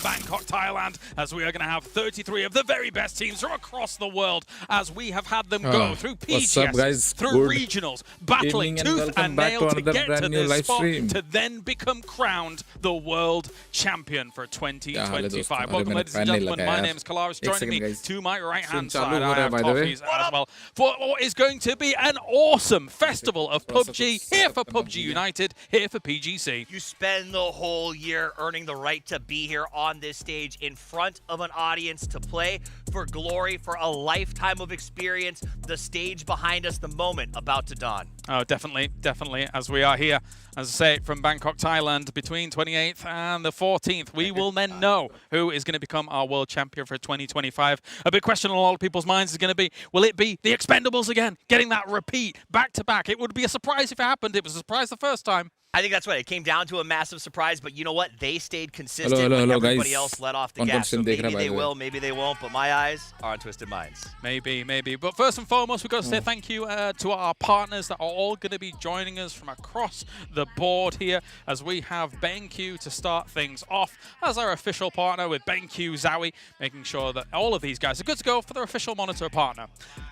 Bangkok, Thailand, as we are going to have 33 of the very best teams from across the world, as we have had them go through PGS, through regionals, battling tooth and nail to get to this spot, to then become crowned the world champion for 2025. Welcome, ladies and gentlemen. My name is Kalaris. Joining me to my right-hand side, I have Toffees as well, for what is going to be an awesome festival of PUBG, here for PUBG United, here for PGC. You spend the whole year earning the right to be here on this stage in front of an audience to play for glory, for a lifetime of experience. The stage behind us, the moment about to dawn. Oh, definitely, definitely. As we are here, as I say, from Bangkok, Thailand, between 28th and the 14th, we will then know who is going to become our world champion for 2025. A big question on a lot of people's minds is going to be, will it be the Expendables again, getting that repeat back to back? It would be a surprise if it happened. It was a surprise the first time. I think that's right. It came down to a massive surprise, but you know what? They stayed consistent when everybody else let off the gas. So maybe they will, maybe they won't, but my eyes are on Twisted Minds. Maybe, maybe. But first and foremost, we've got to say thank you to our partners that are all going to be joining us from across the board here, as we have BenQ to start things off as our official partner, with BenQ Zowie, making sure that all of these guys are good to go for their official monitor partner.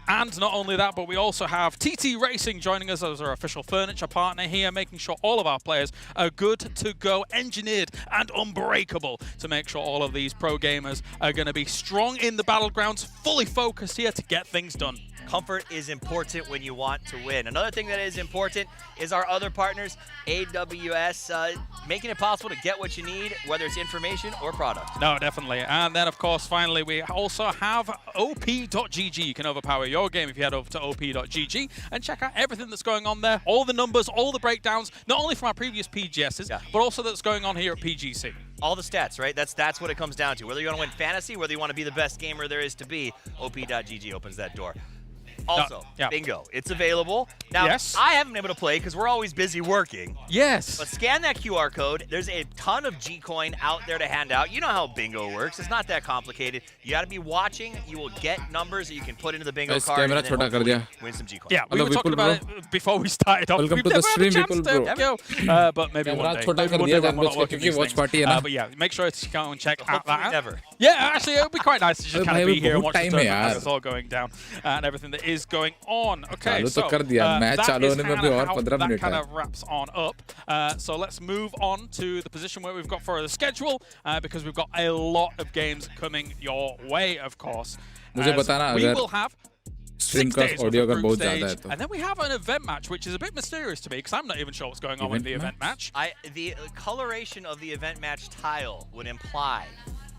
And not only that, but we also have TT Racing joining us as our official furniture partner here, making sure all of our players are good to go, engineered and unbreakable, to make sure all of these pro gamers are going to be strong in the Battlegrounds, fully focused here to get things done. Comfort is important when you want to win. Another thing that is important is our other partners, AWS, making it possible to get what you need, whether it's information or product. No, definitely. And then, of course, finally, we also have OP.GG. You can overpower your game if you head over to OP.GG and check out everything that's going on there, all the numbers, all the breakdowns, not only from our previous PGSs, but also that's going on here at PGC. All the stats, right? That's what it comes down to. Whether you want to win fantasy, whether you want to be the best gamer there is to be, OP.GG opens that door. Also, bingo, it's available. Now, I haven't been able to play because we're always busy working. Yes. But scan that QR code. There's a ton of G-Coin out there to hand out. You know how bingo works. It's not that complicated. You got to be watching. You will get numbers that you can put into the bingo card and then win some G-Coin. Yeah, we were talking about it before we started off. Welcome to the stream, people, bro. But maybe one day. But yeah, make sure to go and check out that. Never. Yeah, actually, it would be quite nice to just kind of be here and watch the tournament as it's all going down and everything that is going on. Okay, so that kind of wraps on up. So let's move on to the position where we've got for the schedule, because we've got a lot of games coming your way, of course. We will have 6 days of the group stage, and then we have an event match, which is a bit mysterious to me because I'm not even sure what's going on with the event match. The coloration of the event match tile would imply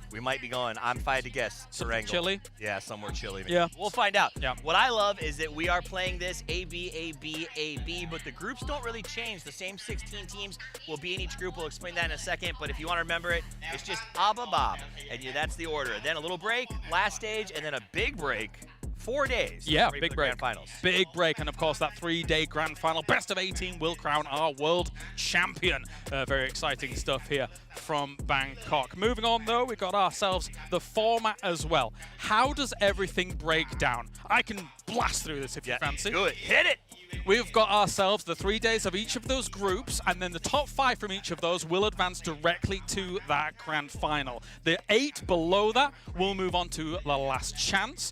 we might be going, if I had to guess, chilly? Yeah, somewhere chilly. Maybe. Yeah. We'll find out. Yeah. What I love is that we are playing this A-B, A-B, A-B, but the groups don't really change. The same 16 teams will be in each group. We'll explain that in a second, but if you want to remember it, it's just Bob, and that's the order. Then a little break, last stage, and then a big break. 4 days. Yeah, big break. Grand finals. Big break, and of course that 3-day grand final. Best of 18 will crown our world champion. Very exciting stuff here from Bangkok. Moving on though, we got ourselves the format as well. How does everything break down? I can blast through this if you fancy. Do it. Hit it. We've got ourselves the 3 days of each of those groups, and then the top 5 from each of those will advance directly to that grand final. The 8 below that will move on to the last chance.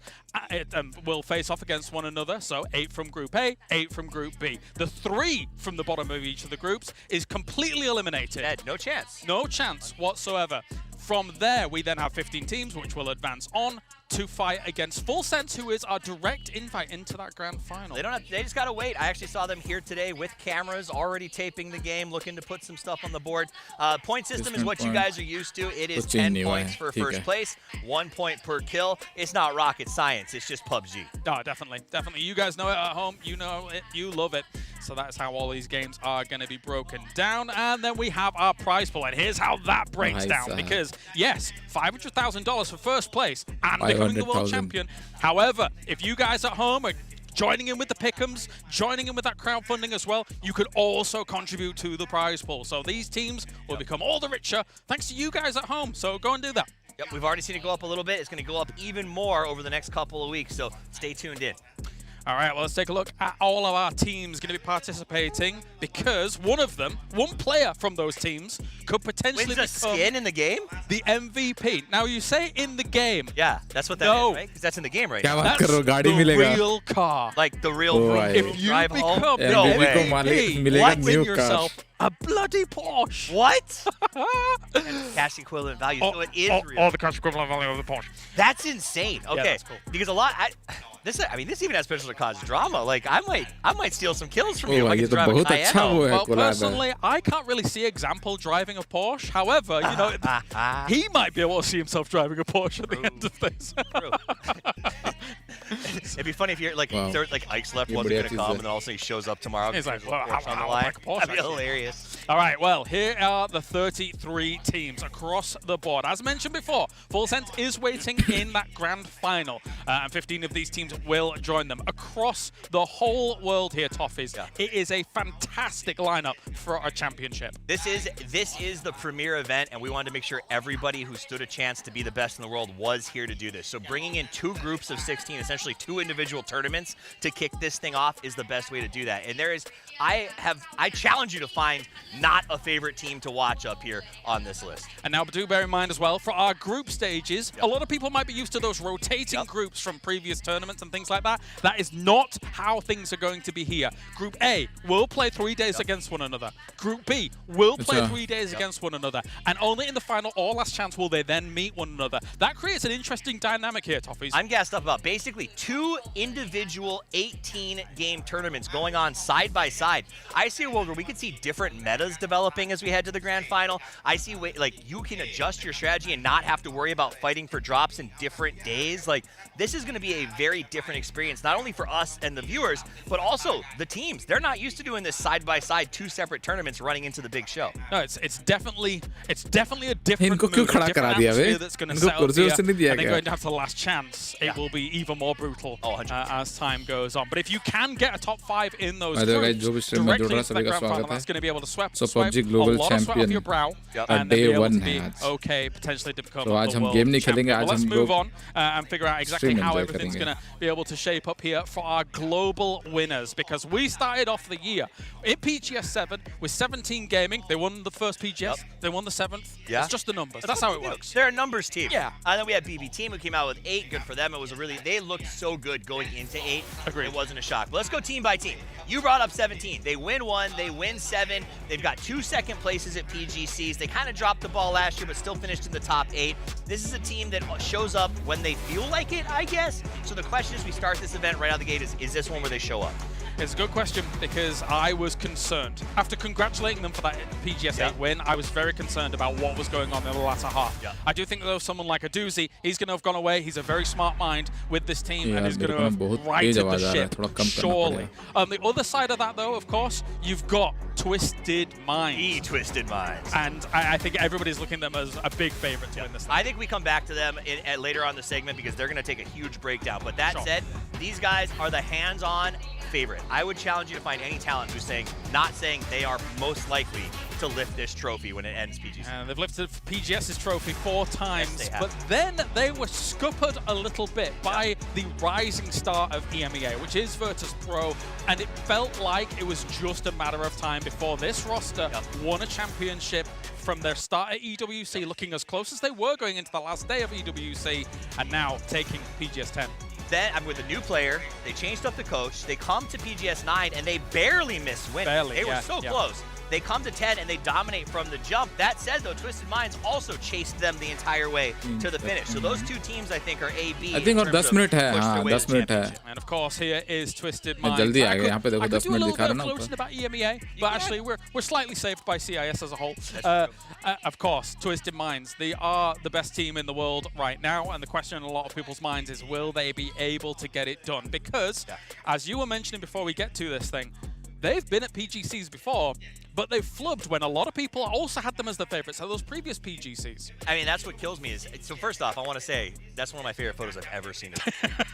Will face off against one another, so 8 from Group A, 8 from Group B. The 3 from the bottom of each of the groups is completely eliminated. Dead. No chance. No chance whatsoever. From there, we then have 15 teams, which will advance on to fight against Full Sense, who is our direct invite into that grand final. They just gotta wait. I actually saw them here today with cameras, already taping the game, looking to put some stuff on the board. Point system is what you guys are used to. It is 10 points for first place, 1 point per kill. It's not rocket science. It's just PUBG. Oh, definitely, definitely. You guys know it at home. You know it. You love it. So that's how all these games are going to be broken down. And then we have our prize pool. And here's how that breaks down. Because, yes, $500,000 for first place and becoming the world champion. However, if you guys at home are joining in with the pick'ems, joining in with that crowdfunding as well, you could also contribute to the prize pool. So these teams will become all the richer thanks to you guys at home. So go and do that. Yep, we've already seen it go up a little bit. It's going to go up even more over the next couple of weeks. So stay tuned in. All right, well, let's take a look at all of our teams going to be participating because one player from those teams could potentially Wins a become skin in the game? the MVP. Now, you say in the game. Yeah, that's what that is, right? Because that's in the game right now. That's the real car. Like the real If you drive home? become the No way. MVP, What? win yourself a bloody Porsche. What? Cash equivalent value, so it is real. All the cash equivalent value of the Porsche. That's insane. Okay, that's cool. Because this even has potential to cause drama. Like I might steal some kills from you if I can drive a Cayenne. Well, personally, I can't really see example driving a Porsche. However, you know, he might be able to see himself driving a Porsche at the end of this. It'd be funny if you're like, Ike's left wasn't going to come, and then all of a sudden he shows up tomorrow. He's like, well, on the line. That'd be hilarious. All right, well, here are the 33 teams across the board. As mentioned before, Full Sense is waiting in that grand final, and 15 of these teams will join them. Across the whole world here, Toffees, it is a fantastic lineup for a championship. This is the premier event, and we wanted to make sure everybody who stood a chance to be the best in the world was here to do this. So bringing in 2 groups of 16, essentially 2 individual tournaments to kick this thing off is the best way to do that. And I challenge you to find not a favorite team to watch up here on this list. And now do bear in mind as well, for our group stages, a lot of people might be used to those rotating groups from previous tournaments and things like that. That is not how things are going to be here. Group A will play 3 days against one another. Group B will play 3 days against one another. And only in the final or last chance will they then meet one another. That creates an interesting dynamic here, Toffees. I'm gassed up about basically 2 individual 18-game tournaments going on side by side. I see a world where we could see different metas developing as we head to the grand final. I see like you can adjust your strategy and not have to worry about fighting for drops in different days. Like this is going to be a very different experience, not only for us and the viewers, but also the teams. They're not used to doing this side by side, 2 separate tournaments running into the big show. No, it's definitely a different mood, a different atmosphere that's going to set up here. And then going down to the last chance, it will be even more brutal as time goes on. But if you can get a top 5 in those groups, directly into that grand final, that's going to be able to swipe a lot of sweat off your brow and then be able to be okay, potentially to become the world champion. Well, let's move on and figure out exactly how everything's going to be able to shape up here for our global winners, because we started off the year in PGS 7 with 17 Gaming. They won the first PGS, they won the 7th. It's just the numbers. That's how it works. They're a numbers team. Yeah. And then we had BB Team who came out with 8. Good for them. It was they looked so good going into 8. Agreed. It wasn't a shock. But let's go team by team. You brought up 17. They win 1, they win 7. They've got 2 second places at PGCs. They kind of dropped the ball last year, but still finished in the top 8. This is a team that shows up when they feel like it, I guess. So the question as we start this event right out of the gate is this one where they show up? It's a good question, because I was concerned. After congratulating them for that PGS 8 win, I was very concerned about what was going on in the latter half. I do think, though, someone like a Doozy, he's going to have gone away. He's a very smart mind with this team and is going to have righted the ship, surely. On the other side of that, though, of course, you've got Twisted Minds. Twisted Minds. And I think everybody's looking at them as a big favorite to win this thing. I think we come back to them later on in the segment because they're going to take a huge breakdown. But that said, these guys are the hands-on favorite. I would challenge you to find any talent who's not saying they are most likely to lift this trophy when it ends PGC. And they've lifted PGS's trophy 4 times, Yes, but then they were scuppered a little bit by the rising star of EMEA, which is Virtus Pro, and it felt like it was just a matter of time before this roster won a championship from their start at EWC, looking as close as they were going into the last day of EWC, and now taking PGS 10. Then I'm with a new player. They changed up the coach. They come to PGS 9 and they barely missed winning. They were so close. They come to 10 and they dominate from the jump. That said, though, Twisted Minds also chased them the entire way to the finish. So those 2 teams, I think, are A-B. I think और 10 minute है, 10 minute है. And of course, here is Twisted Minds. जल्दी आ गए. यहाँ पे देखो I could 10 do a minute little दिखा bit रहा of ना closing about EMEA, but actually we're slightly saved by CIS as a whole. Of course, Twisted Minds, they are the best team in the world right now, and the question in a lot of people's minds is, will they be able to get it done? Because, as you were mentioning before we get to this thing, they've been at PGCs before, but they've flubbed when a lot of people also had them as their favorites at those previous PGCs. I mean, that's what kills me. So first off, I want to say that's one of my favorite photos I've ever seen.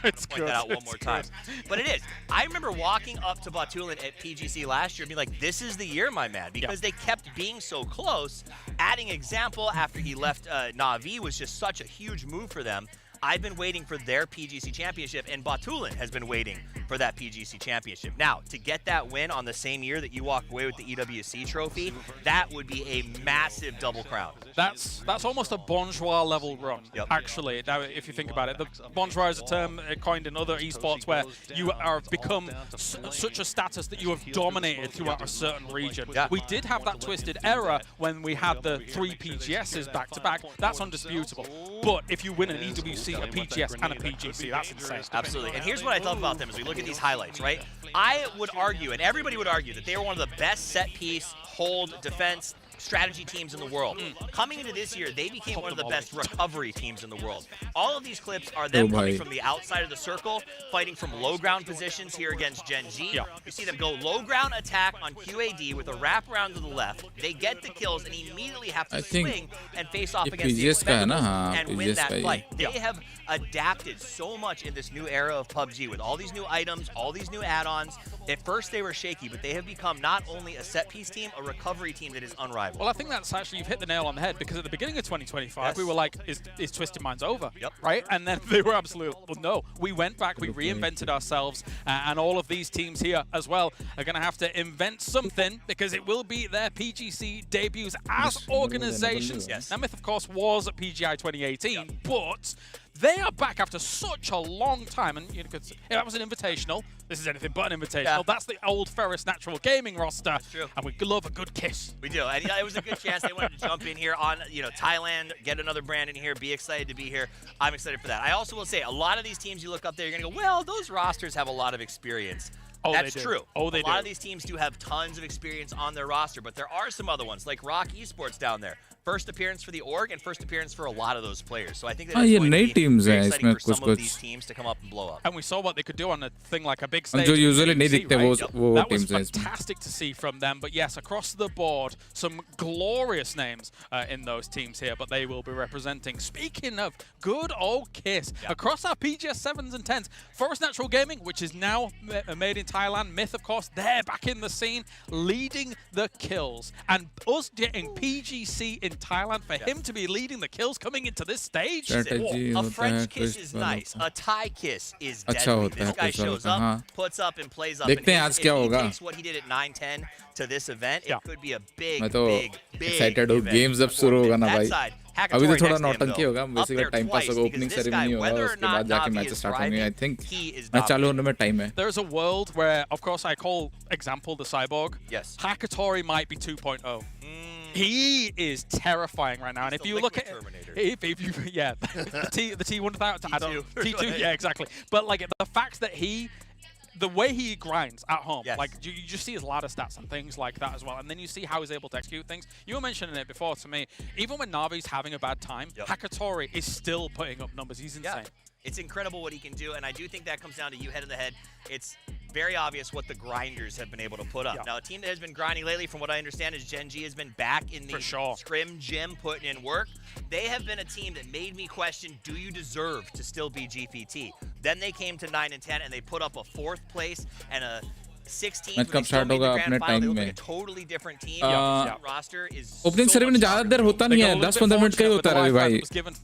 It's point that out one more time. But it is. I remember walking up to Battlegrounds at PGC last year and being like, this is the year, my man, because they kept being so close. Adding example after he left Na'Vi was just such a huge move for them. I've been waiting for their PGC championship, and Battlegrounds has been waiting for that PGC championship. Now, to get that win on the same year that you walk away with the EWC trophy, that would be a massive double crown. That's almost a bourgeois level run, actually. Now, if you think about it, the bourgeois is a term coined in other esports where you are become such a status that you have dominated throughout a certain region. We did have that twisted era when we had the 3 PGSs back-to-back. That's undisputable. But if you win an EWC, a PGS, and a PGC, that's insane. Absolutely. And here's what I love about them as we look at these highlights, right? I would argue, and everybody would argue, that they were one of the best set-piece, hold, defense, strategy teams in the world. Coming into this year, they became one of the best recovery teams in the world. All of these clips are them coming from the outside of the circle, fighting from low ground positions here against Gen G. You see them go low ground attack on QAD with a wrap around to the left. They get the kills and immediately have to swing and face off against the Expendables and win that fight. They have adapted so much in this new era of PUBG with all these new items, all these new add-ons. At first they were shaky, but they have become not only a set-piece team, a recovery team that is unrivaled. Well, I think that's actually, you've hit the nail on the head, because at the beginning of 2025, we were like, is Twisted Minds over? Right? And then they were absolutely, well, no. We went back, we reinvented ourselves, and all of these teams here as well are going to have to invent something, because it will be their PGC debuts as organizations. Nemeth, of course, was at PGI 2018, but they are back after such a long time, and you could say, that was an invitational. This is anything but an invitational. That's the old Ferris Natural Gaming roster, and we love a good kiss. We do, and it was a good chance. They wanted to jump in here on, Thailand, get another brand in here, be excited to be here. I'm excited for that. I also will say, a lot of these teams you look up there, you're gonna go, well, those rosters have a lot of experience. That's true. A lot of these teams do have tons of experience on their roster, but there are some other ones, like Rock Esports down there. First appearance for the org and first appearance for a lot of those players. So I think that it's going to be very exciting for some of these teams to come up and blow up. And we saw what they could do on a thing like a big stage. Usually that was fantastic to see from them. But yes, across the board, some glorious names in those teams here, but they will be representing. Speaking of good old KISS, across our PGS 7s and 10s, Forest Natural Gaming, which is now made in Thailand, Myth, of course, they're back in the scene, leading the kills. And us getting PGC in Thailand, for him to be leading the kills coming into this stage. A French kiss is nice. A Thai kiss is deadly. This guy shows up, puts up, and plays up. And if he takes what he did at 9-10 to this event, it could be a big excited event. Games अब शुरू होगा ना भाई. अभी तो थोड़ा नौटंकी नौटंकी होगा, बेसिकली टाइम पास होगा, ओपनिंग सेरेमनी होगा, उसके बाद जाके मैच स्टार्ट होंगे. I think मैच चालू होने में टाइम है. There's a world where, of course, I call example the Cyborg. Hakatori might be 2.0. He is terrifying right now, and if you look at the T1000, I don't know, T2, yeah, exactly. But like the fact that the way he grinds at home, like you just see his ladder stats and things like that as well, and then you see how he's able to execute things. You were mentioning it before to me. Even when Navi's having a bad time, Hakatori is still putting up numbers. He's insane. It's incredible what he can do, and I do think that comes down to you head of the head. It's very obvious what the grinders have been able to put up. Now, a team that has been grinding lately, from what I understand, is Gen G has been back in the scrim gym putting in work. They have been a team that made me question, do you deserve to still be GPT? Then they came to 9 and 10, and they put up a 4th place and a 16. कब start होगा अपने time में? Totally different team. Roster is opening ceremony ज़्यादा देर होता नहीं है, 10-15 minute का ही होता है भाई.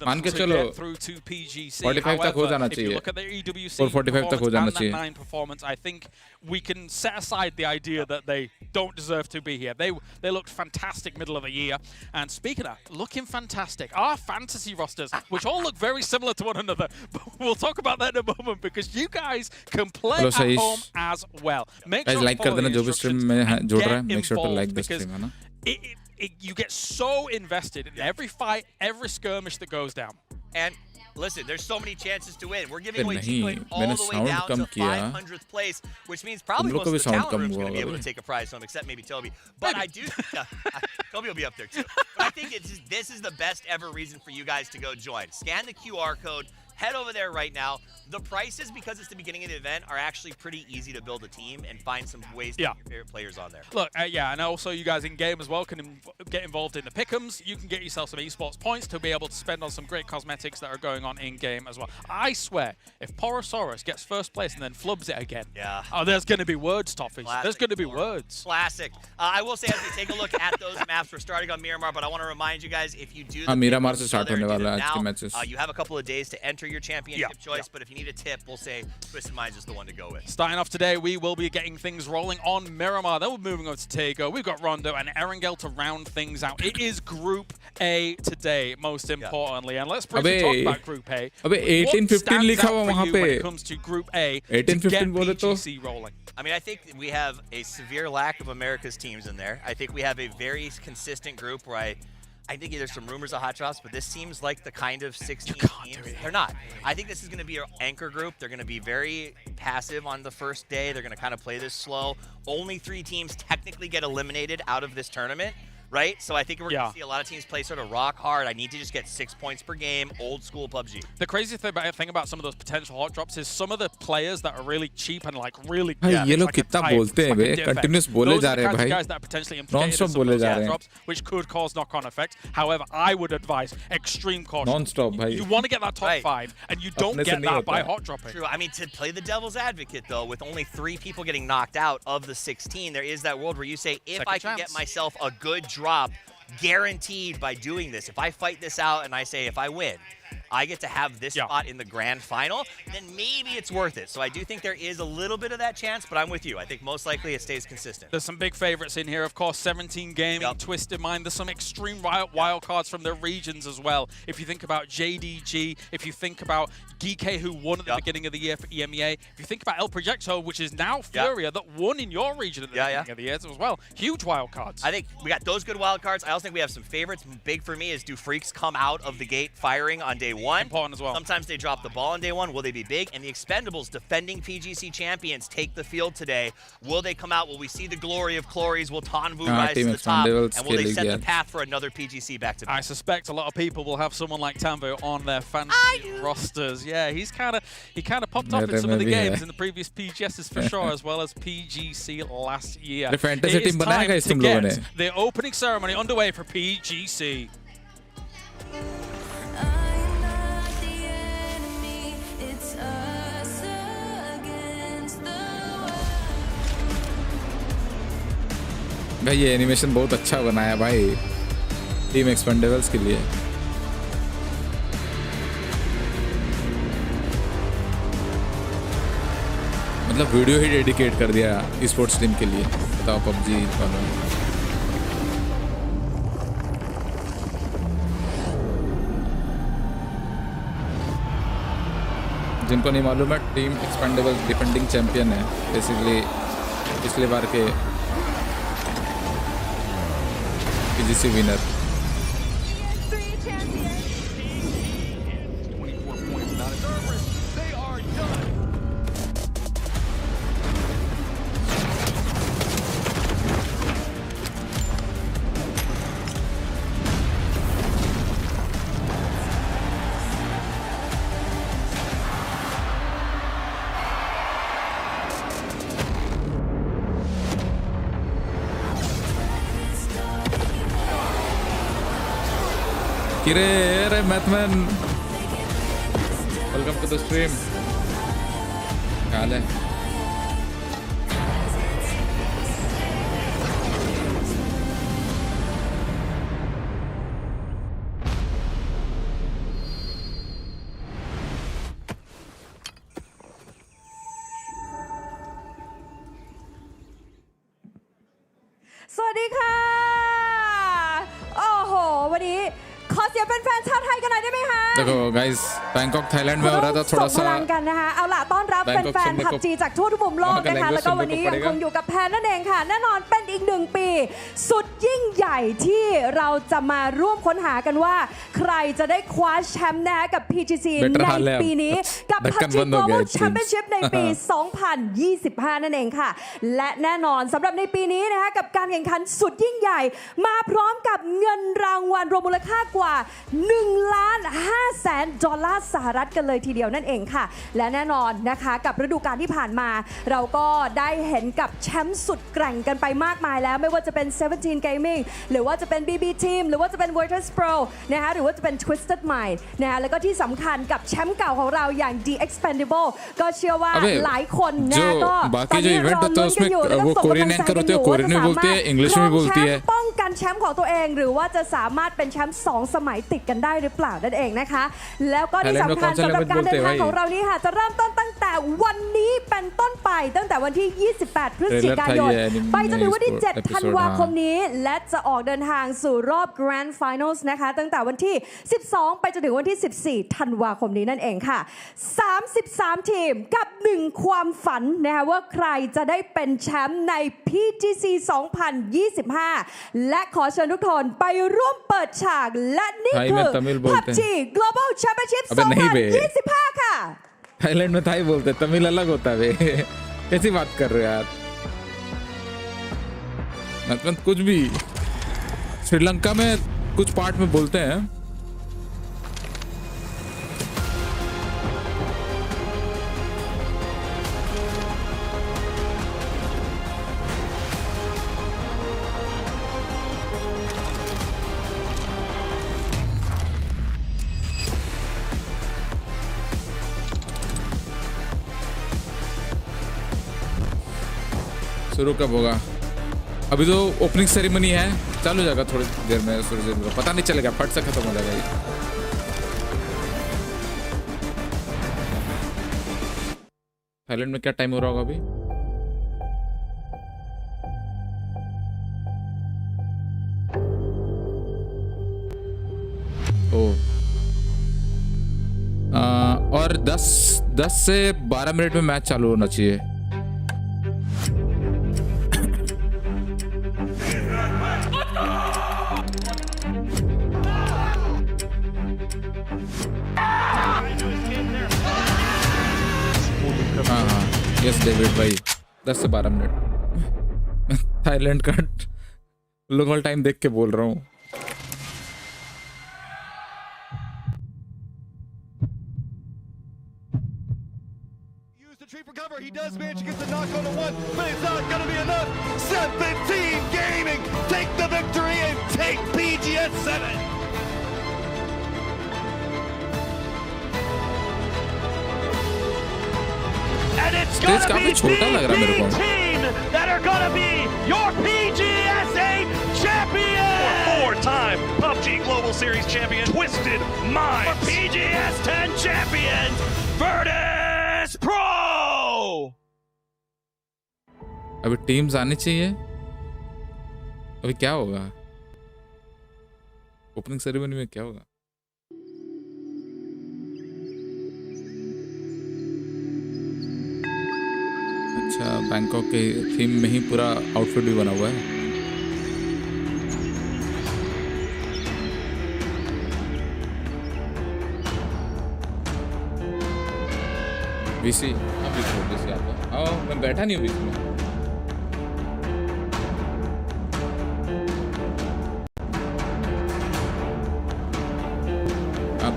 मान के चलो 45 तक हो जाना चाहिए. 4:45 तक हो जाना चाहिए. Performance, I think we can set aside the idea that they don't deserve to be here. They looked fantastic middle of the year. And speaking of looking fantastic, our fantasy rosters, which all look very similar to one another, but we'll talk about that in a moment, because you guys can play at home as well. Make sure like कर देना जो भी stream में जोड़ रहा है. Make sure to like the stream, है ना? You get so invested in every fight, every skirmish that goes down. And listen, there's so many chances to win. We're giving away team all the way down to 500th place, which means probably most of the talent room is going to be able to take a prize home, except maybe Toby. But I do, Toby will be up there too. But I think this is the best ever reason for you guys to go join. Scan the QR code. Head over there right now. The prices, because it's the beginning of the event, are actually pretty easy to build a team and find some ways to get your favorite players on there. Look, and also you guys in-game as well can get involved in the pick'ems. You can get yourself some esports points to be able to spend on some great cosmetics that are going on in-game as well. I swear, if Porosaurus gets first place and then flubs it again, there's going to be words, Toffees. There's going to be words. Classic. I will say, as we take a look at those maps, we're starting on Miramar, but I want to remind you guys, if you do Miramar se start hone wala hai aaj ke matches. You have a couple of days to enter your championship choice, but if you need a tip, we'll say Twisted Minds is the one to go with. Starting off today, we will be getting things rolling on Miramar. Then we're moving over to Tego. We've got Rondo and Erangel to round things out. It is Group A today, most importantly. And let's briefly talk about Group A. अबे 18-15 लिखा हुआ वहाँ पे. When it comes to Group A, 18-15 बोले तो. PGC rolling. I mean, I think we have a severe lack of America's teams in there. I think we have a very consistent group where I think there's some rumors of hot drops, but this seems like the kind of 16 teams. They're not. I think this is going to be an anchor group. They're going to be very passive on the first day. They're going to kind of play this slow. Only 3 teams technically get eliminated out of this tournament. Right? So I think we're going to see a lot of teams play sort of rock hard. I need to just get 6 points per game, old school PUBG. The crazy thing about some of those potential hot drops is some of the players that are really cheap and like really good. ये लोग कितना बोलते हैं बे, continuous बोले जा रहे हैं भाई. Guys that are potentially non-stop बोले जा रहे हैं. Drops, which could cause knock-on effects. However, I would advise extreme caution. Non-stop भाई. You want to get that top 5, and you don't get that by hot dropping. True. I mean, to play the devil's advocate though, with only 3 people getting knocked out of the 16, there is that world where you say, if I can get myself a good drop, guaranteed by doing this. If I fight this out and I say if I win, I get to have this spot in the grand final, then maybe it's worth it. So I do think there is a little bit of that chance, but I'm with you. I think most likely it stays consistent. There's some big favorites in here, of course. 17 Gaming, Twisted Mind. There's some extreme wild cards from their regions as well. If you think about JDG, if you think about Geek, who won at the beginning of the year for EMEA, if you think about El Projecto, which is now Furia, that won in your region at the beginning of the year as well. Huge wild cards. I think we got those good wild cards. I also think we have some favorites. Big for me is, do Freaks come out of the gate firing on day 1? Important as well. Sometimes they drop the ball on day 1. Will they be big? And the Expendables, defending PGC champions, take the field today. Will they come out? Will we see the glory of Glories? Will Tanvu rise to the top? And will they set the path for another PGC back-to-back? I suspect a lot of people will have someone like Tanvu on their fantasy rosters. Yeah, he kind of popped up in some of the games in the previous PGSs for sure, as well as PGC last year. It is time to get the opening ceremony underway for PGC. भाई ये animation बहुत अच्छा बनाया भाई team Expendables के लिए. मतलब video ही dedicate कर दिया स्पोर्ट्स टीम के लिए. बताओ पबजी वालों ने. जिनको नहीं मालूम है, टीम एक्सपेंडेबल्स डिफेंडिंग चैंपियन है बेसिकली पिछले बार के PGC winner. Kire, Mathman. Welcome to the stream. क्या हाल है?สวัสดีค่ะโอ้โหวันนี้ขอเสียงแฟนๆชาวไทยกันหน่อยได้ไหมคะ देखो गाइस बैंकॉक थाईलैंड में हो रहा था थोड़ा सा ส่งพลังกันนะคะเอาล่ะต้อนรับแฟนๆ PUBG จากทั่วทุกมุมโลกนะคะแล้วก็วันนี้ยังคงอยู่กับแพนนั่นเองค่ะแน่นอนเป็นอีก1 ปีสุดยิ่งใหญ่ที่เราจะมาร่วมค้นหากันว่าใครจะได้คว้าแชมป์นะคะกับ PGC ในปีนี้กับ PUBG Global Championship ในปี 2025 นั่นเองค่ะและแน่นอนสำหรับในปีนี้นะคะกับการแข่งขันสุดยิ่งใหญ่มาพร้อมกับเงินรางวัลรวมมูลค่ากว่า$1,500,000 สหรัฐกันเลยทีเดียวนั่นเองค่ะและแน่นอนนะคะกับฤดูกาลที่ผ่านมาเราก็ได้เห็นกับแชมป์สุดแกร่งกันไปมากมายแล้วไม่ว่าจะเป็น17 Gaming หรือว่าจะเป็น BB Team หรือว่าจะเป็น Virtus Pro นะคะหรือว่าจะเป็น Twisted Mind นะคะแล้วก็ที่สำคัญกับแชมป์เก่าของเราอย่าง The Expendable ก็เชื่อว่าหลายคนนะก็ตอนนี้รอลุ้นกันอยู่แล้วก็ส่งกำลังใจกันอยู่ว่าจะสามารถครองแชมป์ป้องกัน กันแชมป์ของตัวเองหรือว่าจะสามารถเป็นแชมป์2 สมัยติดกันได้หรือเปล่านั่นเองนะคะแล้วก็ที่สำคัญสำหรับการเดินทางของเรานี้ค่ะจะเริ่มต้นตั้งแต่วันนี้เป็นต้นไปตั้งแต่วันที่ 28 พฤศจิกายนไปจนถึงวันที่ 7 ธันวาคมนี้และจะออกเดินทางสู่รอบ Grand Finals นะคะตั้งแต่วันที่ 12 ไปจนถึงวันที่ 14 ธันวาคมนี้นั่นเองค่ะ 33 ทีมกับ 1 ความฝันนะคะว่าใครจะได้เป็นแชมป์ใน PGC 2025 และขอเชิญทุกคนไปร่วมเปิดฉากและนี่คือ PUBG Global Championship 2025 ค่ะ Thailand में Thai बोलते हैं, तमिल अलग होता है बे। कैसी बात कर रहे हो यार? मतलब कुछ भी श्रीलंका में कुछ पार्ट में बोलते हैं। शुरू कब होगा? अभी तो ओपनिंग सेरेमनी है, चालू हो जाएगा थोड़ी देर में, पता नहीं चलेगा, फट से खत्म हो जाएगा ये। थाईलैंड में क्या टाइम हो रहा होगा अभी? और 10 से 12 मिनट में मैच चालू होना चाहिए। यस डेविड भाई 10 से 12 मिनट। थाईलैंड का लोकल टाइम देख के बोल रहा हूँ। He does manage to get the knock on the one, but it's not going to be enough. 17 Gaming take the victory and take PGS 7. And it's going to be the team that are going to be your PGSA champion. Four-time PUBG Global Series champion, Twisted Minds. PGS 10 champions, Virtus Pro. अभी teams आनी चाहिए। अभी क्या होगा opening ceremony में? क्या होगा? अच्छा, बैंकॉक के थीम में ही पूरा आउटफिट भी बना हुआ है। बीसी बीसी आता है। मैं बैठा नहीं हूँ बीसी में।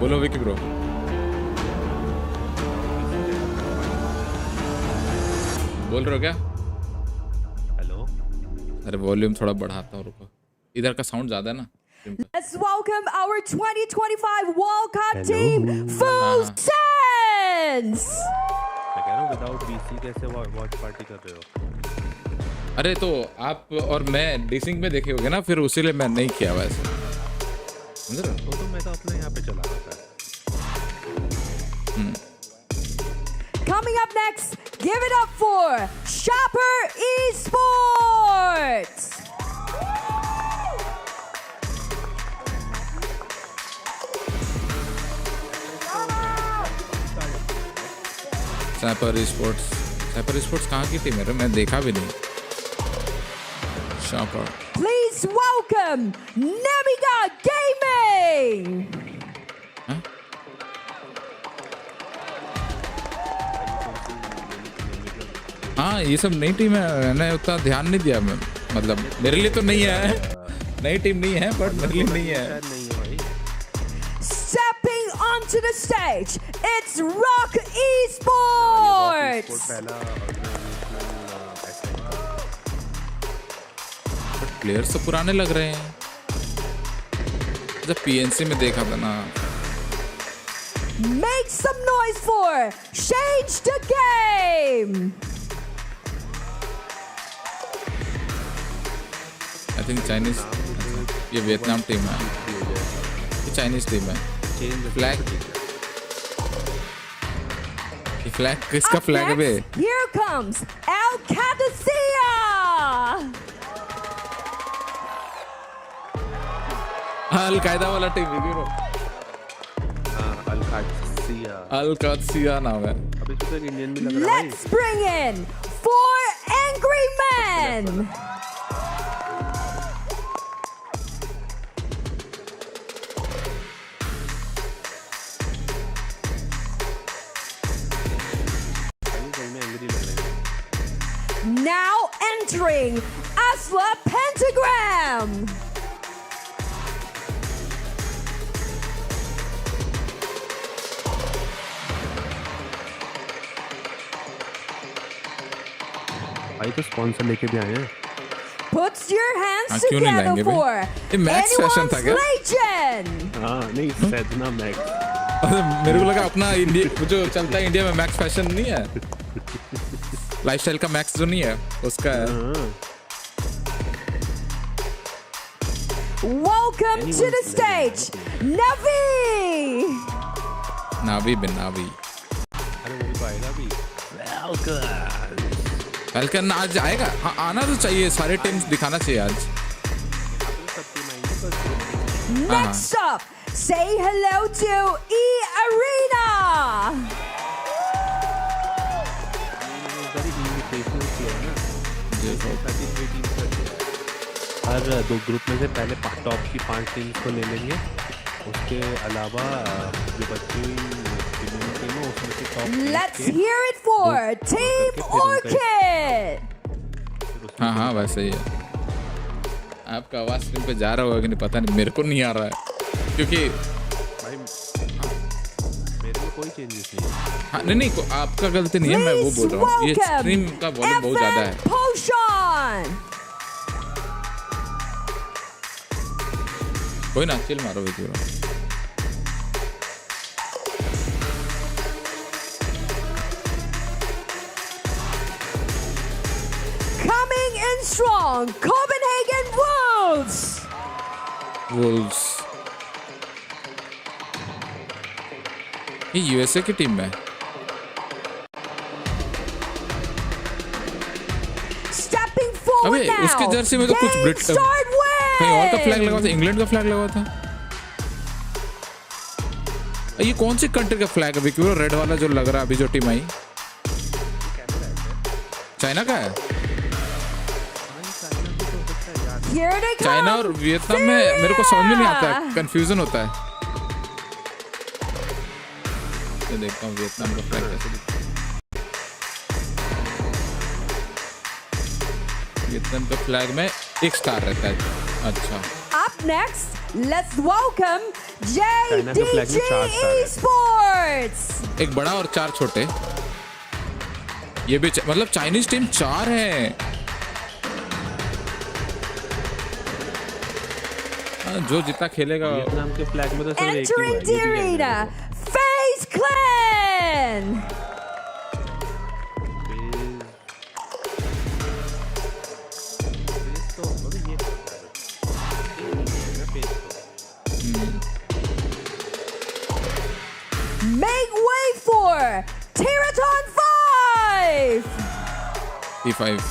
बोलो विकी ब्रो। बोल रहे हो क्या? हेलो। अरे वॉल्यूम थोड़ा बढ़ाता हूँ, रुको। इधर का साउंड ज्यादा है ना। Let's welcome our 2025 World Cup team, Full Sense. मैं कह रहा हूँ विदाउट बीसी कैसे वॉच पार्टी कर रहे हो? अरे तो आप और मैं डिसिंग में देखे होगे ना, फिर उसीलिए मैं नहीं किया वैसे। तो मैं तो अपने यहाँ पे चला रहा था। Coming up next, give it up for Shopper Esports. Shopper Esports कहाँ की टीम है? मैं देखा भी नहीं। Shopper. Please welcome Nemiga Gaming. हाँ, ये सब नई टीम है, मैंने उतना ध्यान नहीं दिया। मैं मतलब मेरे लिए तो नहीं है, नई टीम नहीं है, बट मेरे लिए नहीं है। Stepping onto the stage, it's Rock Esports. Players तो पुराने लग रहे हैं। जब PNC में देखा था ना। Make some noise for Change the Game. I think Chinese, ये वियतनाम टीम है, ये चाइनीज टीम है। फ्लैग किसका फ्लैग है बे? Here comes Al-Qadisiyah. अल-कायदा वाला टीम है ब्रो। अल-कादसिया नाम है। अभी तो एक इंडियन भी लग रहा है। Let's bring in 4 angry men. Now entering Asla Pentagram. भाई तो स्पॉन्सर लेके भी आए हैं। Puts your hands क्यों नहीं together लाएंगे भाई? for ये मैक्स फैशन था क्या? legend. हाँ नहीं सैदना मैक्स। मेरे को लगा अपना इंडिया जो चलता है इंडिया में मैक्स फैशन नहीं है, लाइफस्टाइल का मैक्स जो नहीं है उसका है। Welcome to the stage, Navi. नावी बिन नावी। अरे वो भी तो आएगा अभी। वेलकम आज आएगा। हाँ आना तो चाहिए, सारे टीम्स दिखाना चाहिए आज। Next up, say hello to E-Arena. Her 2 group में से पहले टॉप की 5 टीम्स को ले लेंगे, उसके अलावा जो बची हुई टीम है उसमें से top. Let's hear it for Team Orchid. हाँ वैसे ही है। आपका आवाज स्क्रीन पे जा रहा होगा कि नहीं पता नहीं, मेरे को नहीं आ रहा है क्योंकि भाई मेरे में कोई चेंजेस नहीं है। हाँ नहीं आपका गलती नहीं है, मैं वो बोल रहा हूँ ये स्ट्रीम का वॉल्यूम बहुत ज्यादा है। Potion. कोई ना चिल मारो video. Coming in strong, Copenhagen Wolves. ये यूएसए की टीम है। Stepping forward अबे now. उसके जर्सी में तो कुछ They ब्रिट start कहीं और का फ्लैग win. लगा था, इंग्लैंड का फ्लैग लगा था। ये कौन सी कंट्री का फ्लैग है क्यों रेड वाला जो लग रहा है अभी जो टीम आई? चाइना का है। Here they come. चाइना और वियतनाम में मेरे को समझ में नहीं आता है, कंफ्यूजन होता है। ये देखता हूँ वियतनाम का फ्लैग कैसे दिखता है। वियतनाम का फ्लैग में एक स्टार रहता है। अच्छा Up next, let's welcome China के फ्लैग में 4 स्टार है। Esports. एक बड़ा और 4 छोटे। ये भी मतलब चाइनीज टीम 4 है। जो जितना खेलेगा। वियतनाम के फ्लैग में तो सिर्फ एक ही Entering the हुआ है, arena, FaZe Clan. Make way for Teraton 5. T5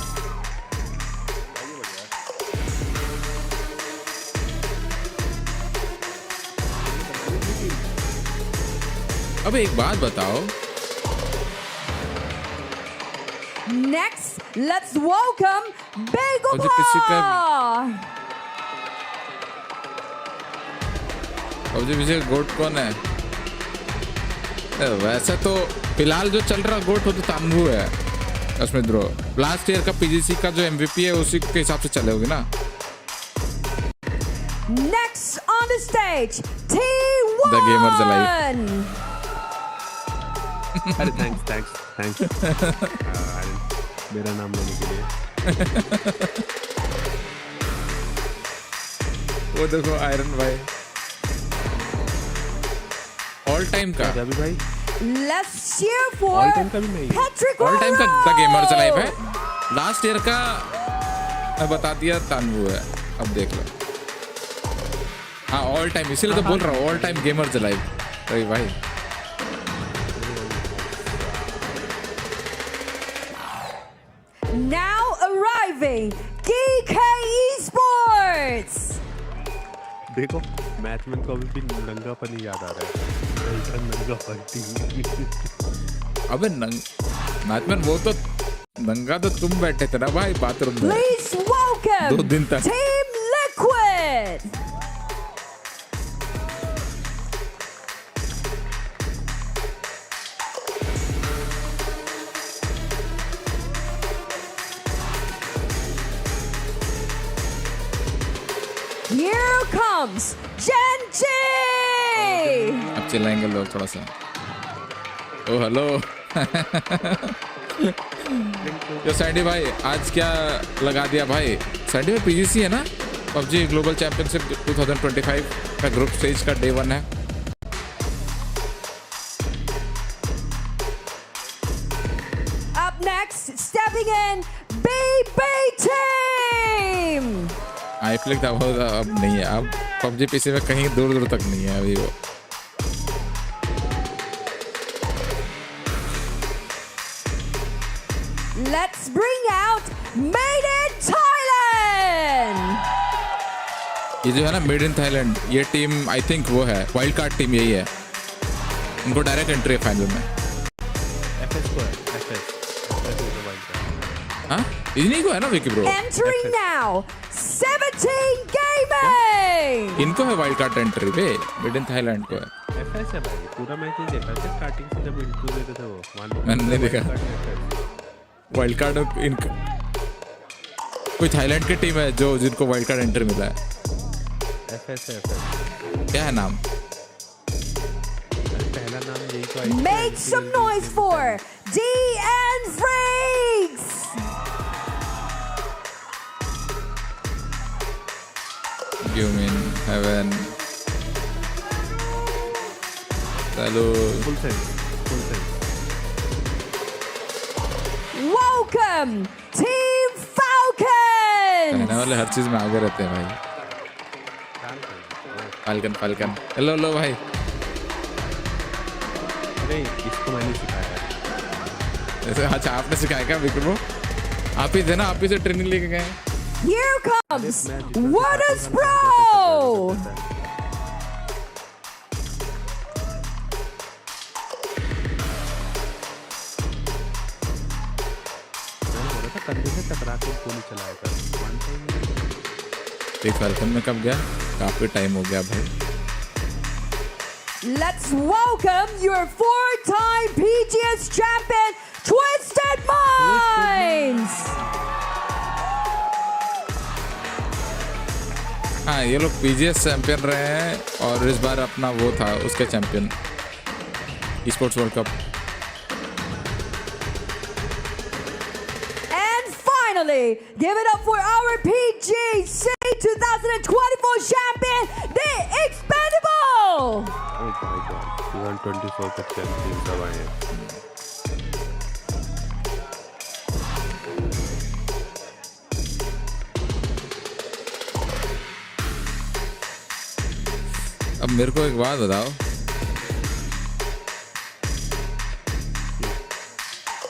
अब एक बात बताओ। Next, let's welcome Bagel मुझे किसी पीछे गोट कौन है? वैसे तो फिलहाल जो चल रहा गोट हो तो तानू है उसमें द्रो। लास्ट ईयर का पीजीसी का जो एमवीपी है उसी के हिसाब से चले होगी ना। Next on the stage, T1. The gamers alive. अरे थैंक्स मेरा नाम लेने के लिए। वो देखो आयरन भाई ऑल टाइम का अभी भाई Let's cheer for All time का भी नहीं। Patrick ऑल टाइम का द Rowe. गेमर्स लाइव है। लास्ट ईयर का मैं बता दिया तानवू है। अब देख लो। हाँ ऑल टाइम, इसीलिए तो बोल रहा हूँ ऑल टाइम गेमर्स लाइव। अरे भाई Now arriving, DK Esports. देखो मैचमैन को अभी भी नंगापन ही याद आ रहा है। नंगा अबे मैचमैन वो तो नंगा तो तुम बैठे थे ना भाई बाथरूम में। Please welcome 2 दिन तक। Team Liquid. Here comes Genji. अब चिल्लाएंगे लोग थोड़ा सा। ओ हेलो यो सैंडी भाई आज क्या लगा दिया भाई? सैंडी में पीजीसी है ना, पबजी ग्लोबल चैंपियनशिप 2025 का ग्रुप स्टेज का डे 1 है। Up next, stepping in, BB Team. I flick था वो अब नहीं है, अब पबजी पीसी में कहीं दूर दूर तक नहीं है अभी वो। Let's bring out Made in Thailand. ये जो है ना मेड इन थाईलैंड, ये टीम आई थिंक वो है वाइल्ड कार्ड टीम, यही है। उनको डायरेक्ट एंट्री है फाइनल में। एफएस को है, एफएस हाँ इन्हीं को है ना Vicky bro. Entering now, 17 Gaming. इनको है वाइल्ड कार्ड एंट्री पे, मेड इन थाईलैंड को है। एफएस है भाई, पूरा मैच नहीं देखा था स्टार्टिंग से जब इंट्रो देते थे वो। मैंने नहीं देखा वाइल्ड कार्ड। इनका कोई थाईलैंड की टीम है जो जिनको वाइल्ड कार्ड एंट्री मिला है। एफएस है, एफएस क्या है नाम? पहला नाम यही तो आई। Make some noise for DN Freaks. You mean heaven? Salud. Full sense, full sense. Welcome, Team Falcons. कहने वाले हर चीज में आगे रहते हैं भाई। फाल्कन फाल्कन हेलो हेलो भाई। अरे इसको मैंने सिखाया है। ऐसे अच्छा आपने सिखाया क्या विक्रम? आप ही थे ना, आप ही से ट्रेनिंग लेके गए। Here comes What is Bro. कंधे से टकरा के गोली चलाया था। एक फाल्कन में कब गया? काफी टाइम हो गया भाई। Let's welcome your 4-time PGS champion, Twisted Minds. हाँ ये लोग पीजीएस चैंपियन रहे हैं और इस बार अपना वो था उसके champion sports world cup. Finally, give it up for our PGC 2024 champion, the Expendable. Oh my God, 2024 के चैंपियन सब आए हैं। अब मेरे को एक बात बताओ,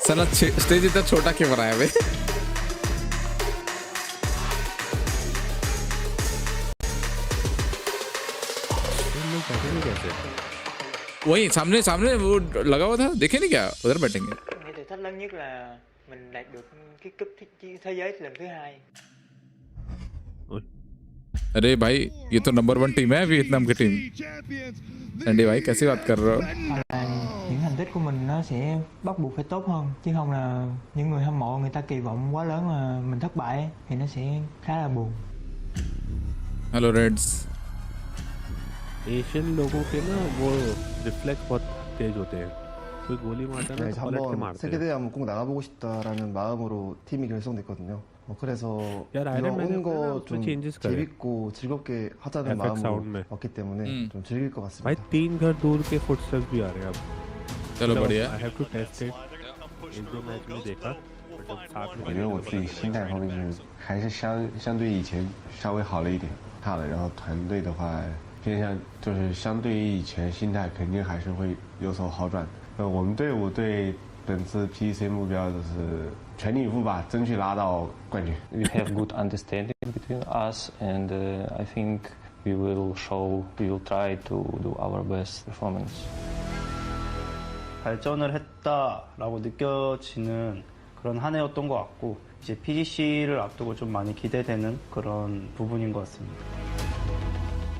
साला स्टेज इतना छोटा क्यों बनाया बे? वही सामने सामने वो लगा हुआ था, देखे नहीं क्या? उधर बैठेंगे। Cái thử thách lớn nhất là mình đạt được cái cúp thế giới lần thứ 2. अरे भाई ये तो नंबर 1 टीम है वियतनाम की टीम। एंडी भाई कैसी बात कर रहे हो? Những thành tích của mình nó sẽ bắt buộc phải tốt hơn, chứ không là những người hâm mộ người ta kỳ vọng quá lớn mà mình thất bại thì nó sẽ khá là buồn. Hello Reds. Asian लोगों के ना वो reflex बहुत तेज होते हैं। कोई गोली मारता है ना तो पलट के मारते हैं। 세계대회 꼭 나가보고 싶다라는 마음으로 팀이 결성됐거든요. 그래서 यार आयरन मैन 오는 को 거좀 चेंजेस करे। 재밌고 즐겁게 하자는 FX साउंड 마음으로 में 왔기 때문에 좀 즐길 것 भाई 같습니다. 3 घर दूर के फुटस्टेप्स भी आ रहे हैं अब। चलो बढ़िया। I have to test it. एक दो मैच में देखा बट अब साथ में 我觉得我自己心态方面是还是相对以前稍微好了一点，差了。然后团队的话，偏向就是相对于以前心态肯定还是会有所好转。我们队伍对本次 PGC 目标就是全力以赴吧，争取拿到冠军。We have good understanding between us, and I think we will try to do our best performance. 발전을 했다라고 느껴지는 그런 한 해였던 것 같고 이제 PGC를 앞두고 좀 많이 기대되는 그런 부분인 것 같습니다.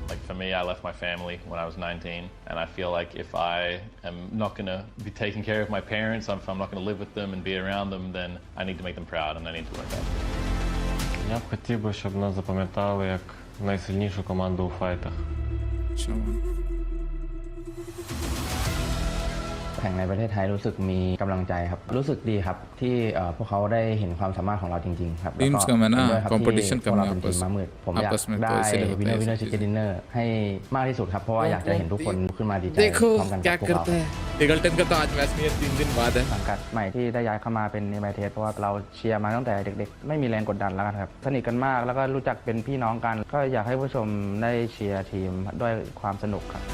Like for me, I left my family when I was 19, and I feel like if I am not going to be taking care of my parents, if I'm not going to live with them and be around them, then I need to make them proud and I need to work out. Я б хотів би, щоб нас запам'ятали як найсильнішу команду у файтах. แข่งในประเทศไทยรู้สึกมีกำลังใจครับรู้สึกดีครับที่พวกเขาได้เห็นความสามารถของเราจริงๆครับแล้วก็ด้วยครับที่พวกเราเป็นทีมม้ามืดผมอยากได้วินเนอร์ชิคเก้นดินเนอร์ให้มากที่สุดครับเพราะว่าอยากจะเห็นทุกคนขึ้นมาดีใจพร้อมกันกับพวกเราสังกัดใหม่ที่ได้ย้ายเข้ามาเป็นในไบเทสเพราะว่าเราเชียร์มาตั้งแต่เด็กๆไม่มีแรงกดดันแล้วครับสนิทกันมากแล้วก็รู้จักเป็นพี่น้องกันก็อยากให้ผู้ชมได้เชียร์ทีมด้วยความสนุกครับ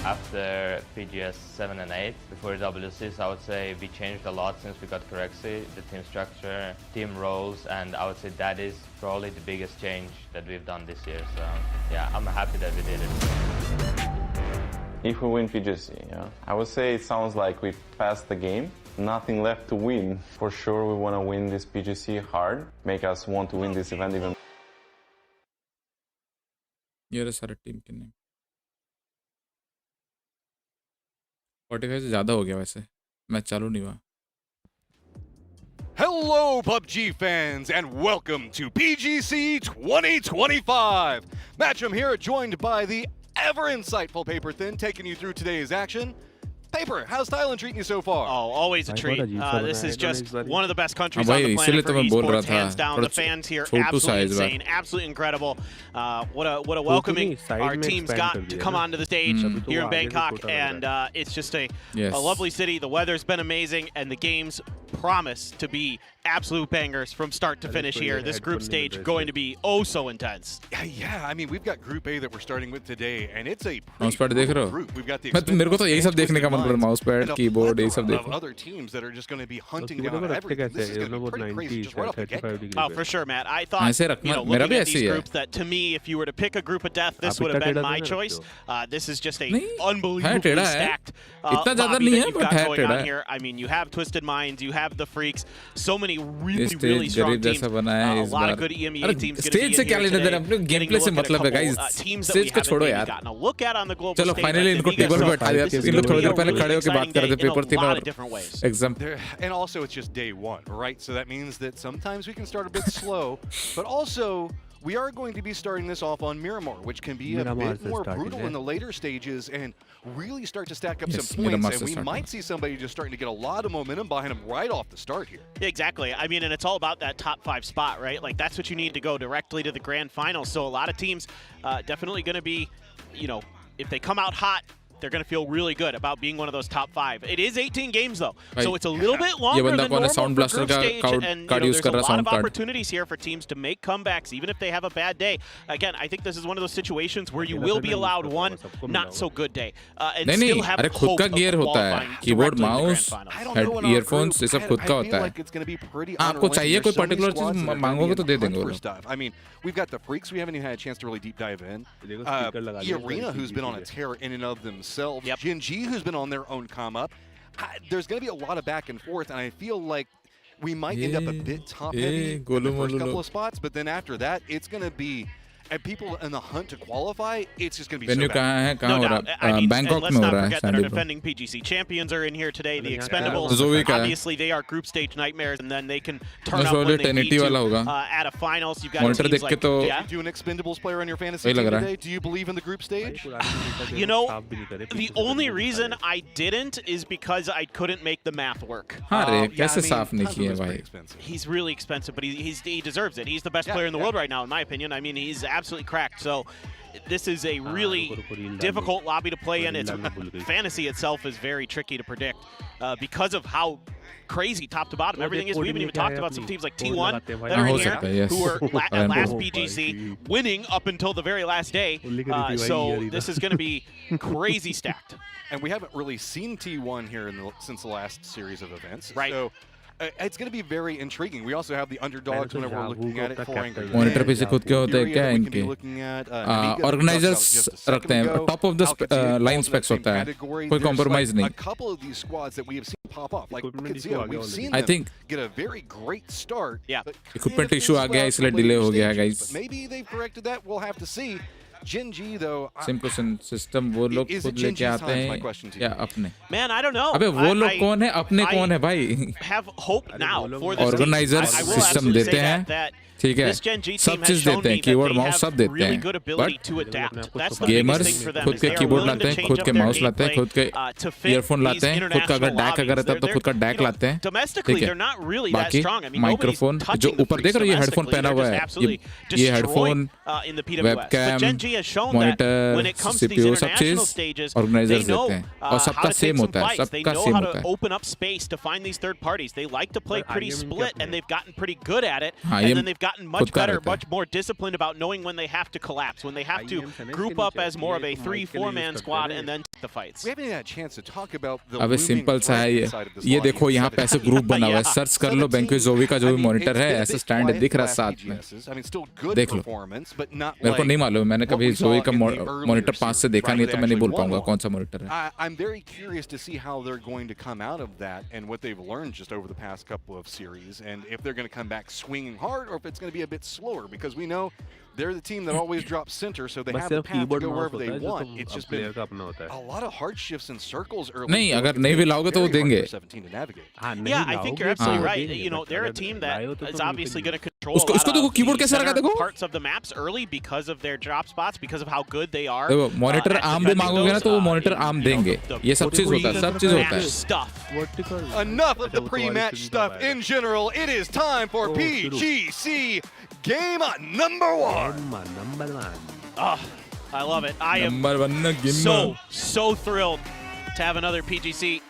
After PGS 7 and 8, before WCs, I would say we changed a lot since we got Corexy, the team structure, team roles, and I would say that is probably the biggest change that we've done this year. So yeah, I'm happy that we did it. If we win PGC, yeah, I would say it sounds like we passed the game. Nothing left to win. For sure, we want to win this PGC hard, make us want to win this event even. ये सारे team के name 45 से ज़्यादा हो गया वैसे match चालू नहीं हुआ Hello PUBG fans and welcome to PGC 2025. Matchroom here joined by the ever insightful Paper Thin taking you through today's action. Paper, how's Thailand treating you so far? Oh, always a treat. This is just one of the best countries on the planet for esports, hands down. The fans here, absolutely insane, absolutely incredible. What a welcoming our team's got to come onto the stage here in Bangkok, and it's just a lovely city. The weather's been amazing, and the games promise to be absolute bangers from start to finish here. This group stage going to be oh so intense. Yeah, I mean we've got Group A that we're starting with today, and it's a pretty group. We've got the मेरे को तो यही सब देखने का मन कर रहा है माउस पैड कीबोर्ड यही सब देखो other teams that are just going to be hunting down everything. This is going to be pretty crazy just right off the get. Oh, for sure, Matt. I thought, looking at these groups, that to me, if you were to pick a group of death, this would have been my choice. This is just a unbelievably stacked lobby that you've got going on here. I mean, you have Twisted Minds, you have the Freaks, so many really strong teams. A lot of good EMEA teams stage से क्या लेने देना अपने game play से मतलब है guys stage को छोड़ो यार चलो फाइनली इनको टेबल पे बैठा दिया इन लोग थोड़ी देर पहले खड़े होकर बात कर रहे थे पेपर 3 और exam and also it's just day one, right? So that means that sometimes we can start a bit slow, but also we are going to be starting this off on Miramar, which can be a bit more brutal in the later stages and really start to stack up some points. And we might see somebody just starting to get a lot of momentum behind them right off the start here. Exactly. I mean, and it's all about that top 5 spot, right? Like, that's what you need to go directly to the grand final. So a lot of teams definitely going to be, you know, if they come out hot, they're going to feel really good about being one of those top 5. It is 18 games though, so it's a little bit longer than normal for group stage, and there's a lot of opportunities here for teams to make comebacks, even if they have a bad day. Again, I think this is one of those situations where you will be allowed one not so good day, and still have hope of qualifying keyboard mouse earphones ये सब खुद का होता है आपको चाहिए कोई particular चीज मांगोगे तो दे देंगे वो लोग I mean, we've got the Freaks. We haven't even had a chance to really deep dive in. Arena, who's been on a tear in and of themselves. Gen G, who's been on their own come up. There's going to be a lot of back and forth, and I feel like we might end up a bit top heavy in the first couple of spots, but then after that, it's going to be. And people in the hunt to qualify, it's just going to be so bad. No doubt. I mean, and let's not forget that our defending PGC champions are in here today. The Expendables, obviously, they are group stage nightmares, and then they can turn up when they need to at a finals. You've got teams like, do an Expendables player on your fantasy team today? Do you believe in the group stage? You know, the only reason I didn't is because I couldn't make the math work. He's really expensive, but he deserves it. He's the best player in the world right now, in my opinion. I mean, he's absolutely cracked. So this is a really difficult lobby to play in. Its fantasy itself is very tricky to predict because of how crazy top to bottom everything is. We haven't even talked about some teams like T1 that are in here who were at last PGC winning up until the very last day. So this is going to be crazy stacked. And we haven't really seen T1 here since the last series of events. Right. So it's going to be very intriguing. We also have the underdogs whenever we're looking at it. Monitor पे से खुद के होते हैं क्या इनके organisers रखते हैं top of the line specs होता है कोई कॉम्प्रोमाइज नहीं आई थिंक इक्विपमेंट इशू आ गया इसलिए डिले हो गया guys Gen.G though, same question. System वो लोग खुद लेके आते हैं या अपने? Man, I don't know. अबे वो लोग कौन है अपने कौन है भाई? Have hope now for this. Organizers system देते हैं ठीक है सब चीज देते हैं कीबोर्ड माउस सब देते हैं बट गेमर्स खुद के कीबोर्ड लाते हैं खुद के माउस लाते हैं खुद के ईयरफोन लाते हैं खुद का अगर डैक अगर रहता है तो खुद का डैक लाते हैं ठीक है बाकी माइक्रोफोन जो ऊपर देख रहे हो ये हेडफोन पहना हुआ है ये हेडफोन वेबकैम मॉनिटर सीपीयू सब चीज ऑर्गेनाइजर्स देते हैं और सबका सेम होता है सबका सेम होता है open up space to find these third parties. They like to play pretty split and they've gotten pretty good at it. And then they've gotten much better, much more disciplined about knowing when they have to collapse, when they have to group up as more of a 3-4 man squad and then take the fights. We haven't had a chance to talk about the अबे simple सा है ये देखो यहाँ पे ऐसे group बना हुआ है सर्च कर लो बैंक्वे जोवी का जो भी मॉनिटर है ऐसे स्टैंड दिख रहा है साथ में देख लो मेरे को नहीं मालूम मैंने कभी जोवी का मॉनिटर पास से देखा नहीं तो मैं नहीं बोल पाऊंगा कौन सा मॉनिटर है I'm very curious to see how they're going to come out of that and what they've learned just over the past couple of series and if they're going to come back swinging hard or if it's going to be a bit slower because we know they're the team that always drops center so they have the path to go wherever they want. It's just been a lot of hardships and circles early. नहीं अगर नहीं भी लाओगे तो वो देंगे. Yeah, I think you're absolutely right. You know, they're a team that is obviously going to control उसको देखो कीबोर्ड कैसे रखा देखो parts of the maps early because of their drop spots, because of how good they are. देखो monitor arm भी मांगोगे ना तो वो मॉनिटर आर्म देंगे. ये सब चीज होता है सब चीज होता है. Enough of the pre-match stuff in general. It is time for PGC game number 1. Oh, I love it. I am so thrilled to have another PGC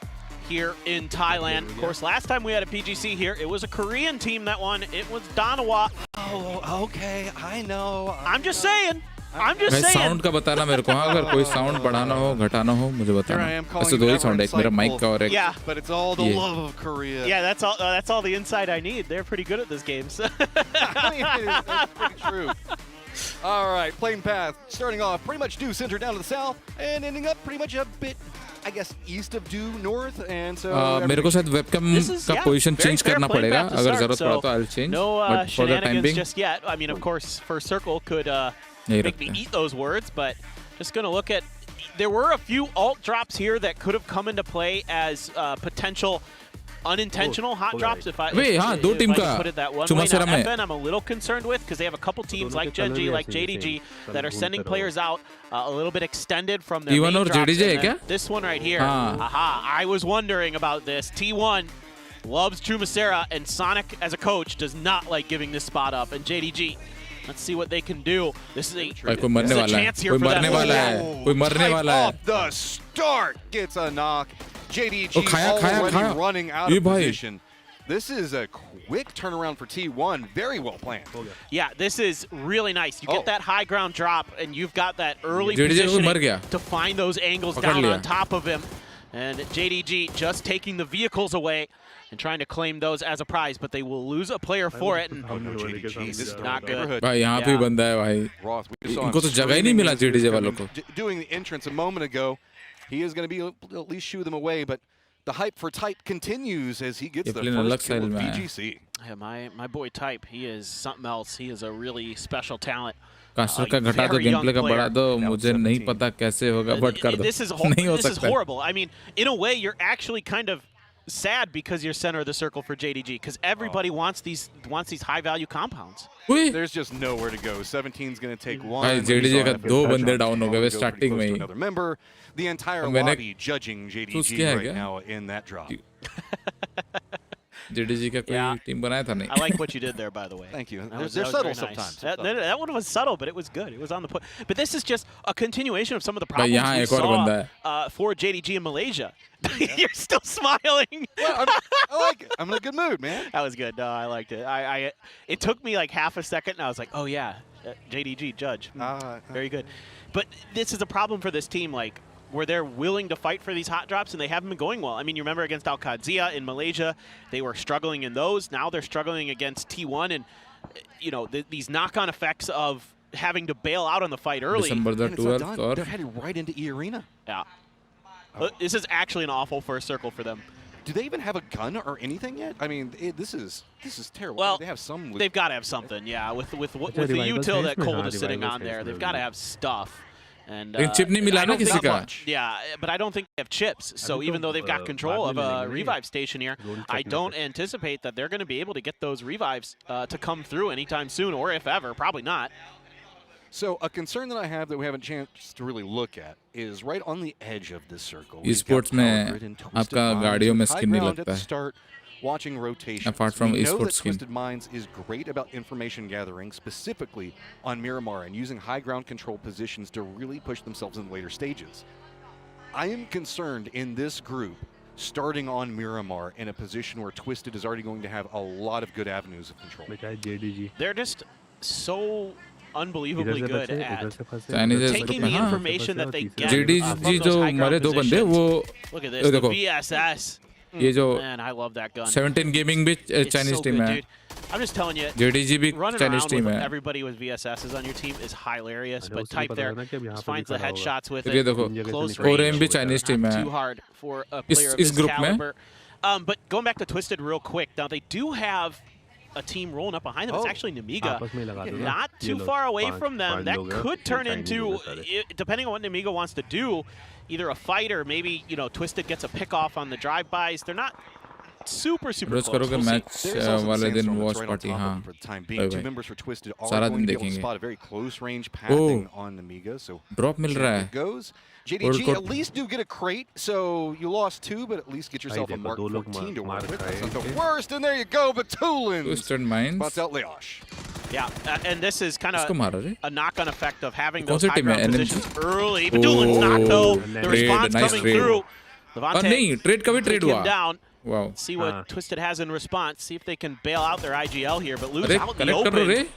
here in Thailand. Of course, last time we had a PGC here, it was a Korean team that won. It was Danawa. Oh, okay. I know. I'm just saying. I'm just saying. Sound का बताना मेरे को अगर कोई sound बढ़ाना हो घटाना हो मुझे बताना. ऐसे दो ही साउंड है एक मेरा माइक का और एक. Yeah, but it's all the love of Korea. Yeah, that's all the insight I need. They're pretty good at this game. So. That's pretty true. All right, playing path starting off pretty much due center down to the south and ending up pretty much a bit, I guess, east of due north and so. मेरे को शायद webcam का position change करना पड़ेगा अगर जरूरत पड़ा तो I'll change. No but for the time being, just yet. I mean, of course, First Circle could make me eat those words, but just going to look at. There were a few alt drops here that could have come into play as potential unintentional hot drops. If I put it that one way. Now, FN, I'm a little concerned with because they have a couple teams like Gen.G, like JDG that are sending players out a little bit extended from their main drops. This one right here. Aha! I was wondering about this. T1 loves Chumasera, and Sonic as a coach does not like giving this spot up. And JDG. Let's see what they can do. This is a chance here for them. Off the start gets a knock. JDG already running out of position. This is a quick turnaround for T1. Very well planned. Yeah, this is really nice. You get that high ground drop, and you've got that early positioning to find those angles down on top of him. And JDG just taking the vehicles away and trying to claim those as a prize, but they will lose a player for it. And this is not good. भाई यहाँ पे बंदा है भाई. इनको तो जगह ही नहीं मिला JDG वालों को. Doing the entrance a moment ago, he is going to be at least shoo them away, but the hype for Type continues as he gets the first kill of PGC. Yeah, my boy Type, he is something else. He is a really special talent. Caster का घटा दो game play का बढ़ा दो मुझे नहीं पता कैसे होगा बट कर दो नहीं हो सकता. This is horrible. I mean, in a way, you're actually kind of sad because you're center of the circle for JDG because everybody wants these high value compounds. There's just nowhere to go. 17's going to take one. भाई JDG का दो बंदे down हो गए starting में ही. Another member, the entire lobby judging JDG right now in that drop. JDG का कोई team बनाया था नहीं. I like what you did there, by the way. Thank you. They're subtle nice. sometimes. That one was subtle, but it was good. It was on the point. But this is just a continuation of some of the problems यहाँ we एक और बंदा है. saw for JDG in Malaysia. You're still smiling. Well, I like it. I'm in a good mood, man. That was good. No, I liked it. It took me like half a second, and I was like, oh yeah, JDG Judge. Very good. But this is a problem for this team, like, where they're willing to fight for these hot drops, and they haven't been going well. I mean, you remember against Al-Qadsiya in Malaysia, they were struggling in those. Now they're struggling against T1, and you know these knock-on effects of having to bail out on the fight early. They're headed right into E-Arena. Yeah. This is actually an awful first circle for them. Do they even have a gun or anything yet? I mean, this is terrible. Well, they have some. They've got to have something, yeah. With the util that Cold is sitting on there, they've got to have stuff. And chip नहीं मिला ना किसी का. Yeah, but I don't think they have chips. So even though they've got control of a revive station here, I don't anticipate that they're going to be able to get those revives to come through anytime soon, or if ever, probably not. So a concern that I have that we haven't chance to really look at is right on the edge of this circle. Esports में आपका गाड़ियों में skin नहीं लगता है. Watching rotation. Apart from we know that esports skin. Twisted Minds is great about information gathering, specifically on Miramar, and using high ground control positions to really push themselves in later stages. I am concerned in this group, starting on Miramar in a position where Twisted is already going to have a lot of good avenues of control. They're just so unbelievably good at Chinese taking the information that they get JDG जो हमारे दो बंदे वो look at this, the VSS. ये जो Man, I love that gun. 17 Gaming भी Chinese team है. I'm just telling you, JDG भी running Chinese around team with है. everybody with VSSs on your team is hilarious, but type there, just finds the headshots with ये it. देखो, Close ORM range, भी Chinese team है. too hard for a player of this caliber. But going back to Twisted real quick, now they do have a team rolling up behind them. It's actually Namiga, not too far away from them. That could turn into, depending on what Namiga wants to do, either a fight or maybe, you know, Twisted gets a pick off on the drive-bys. They're not super close. करोगे match वाले दिन watch party हाँ सारा दिन देखेंगे. Drop मिल रहा है. JDG at least do get a crate, so you lost 2, but at least get yourself a Mark 14 to work with. That's not the worst, and there you go, Batulin. Twisted Minds. Spots out Leosh. Yeah, and this is kind of a knock-on effect of having those high ground positions early. Battulin not though. The response coming through. Levante trade का भी trade हुआ. Down. Wow. See what Twisted has in response. See if they can bail out their IGL here, but lose out in the open.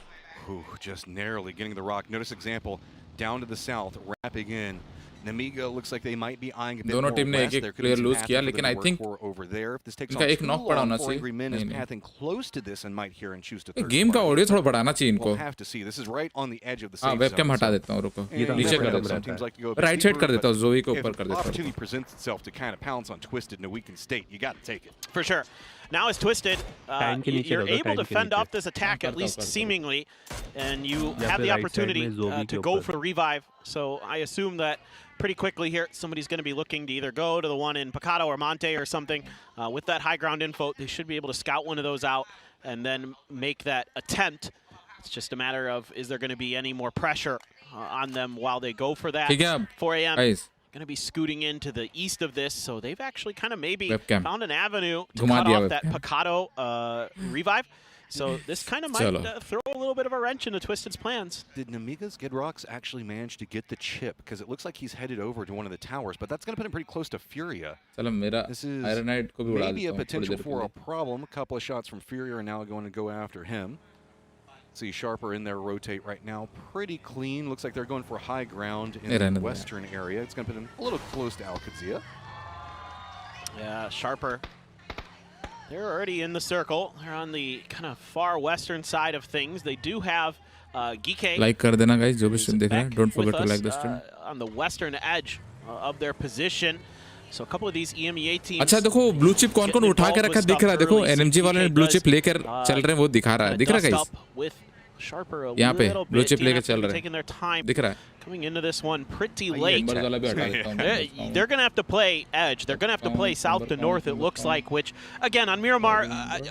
Ooh, just narrowly getting the rock. Notice example, down to the south, wrapping in. Namiga looks like they might be eyeing a bit more west. There could be some pathing for them to work for over there. If this takes off too long, 4 Angry Men is pathing close to this and might hear and choose to third. Game का audio थोड़ा बढ़ाना चाहिए इनको. We'll have to see. This is right on the edge of the safe zone. webcam हटा देता हूँ रुको. नीचे कर देता हूँ. Right side कर देता हूँ. Zoe को ऊपर कर देता हूँ. If opportunity presents itself to kind of pounce on Twisted in a weakened state, you got to take it. For sure. Now as Twisted, you're able to fend off this attack, at least seemingly, and you have the opportunity to go for the revive. So I assume that pretty quickly here, somebody's going to be looking to either go to the one in Picado or Monte or something. With that high ground info, they should be able to scout one of those out and then make that attempt. It's just a matter of, is there going to be any more pressure on them while they go for that? 4 a.m. Going to be scooting into the east of this, so they've actually kind of maybe found an avenue to cut off that Picado revive. So this kind of might throw a little bit of a wrench into Twisted's plans. Did Namiga's Gidrox actually manage to get the chip? Because it looks like he's headed over to one of the towers, but that's going to put him pretty close to Furia. This is maybe a potential for a problem. A couple of shots from Furia are now going to go after him. See Sharper in there rotate right now. Pretty clean. Looks like they're going for high ground in the western area. It's going to put him a little close to Al-Qadsiya. Yeah, Sharper. They're already in the circle. They're on the kind of far western side of things. They do have Geeke. Like कर देना guys जो भी stream देख रहे हैं. Don't forget to like the stream. On the western edge of their position. So a couple of these EMEA teams. अच्छा देखो blue chip कौन-कौन उठा के रखा दिख रहा है देखो NMG वाले ने blue chip लेकर चल रहे हैं वो दिखा रहा है दिख रहा है guys. यहाँ पे blue chip लेकर चल रहे हैं दिख रहा है. Coming into this one pretty late. They're going to have to play edge. They're going to have to play south to north, it looks like, which, again, on Miramar,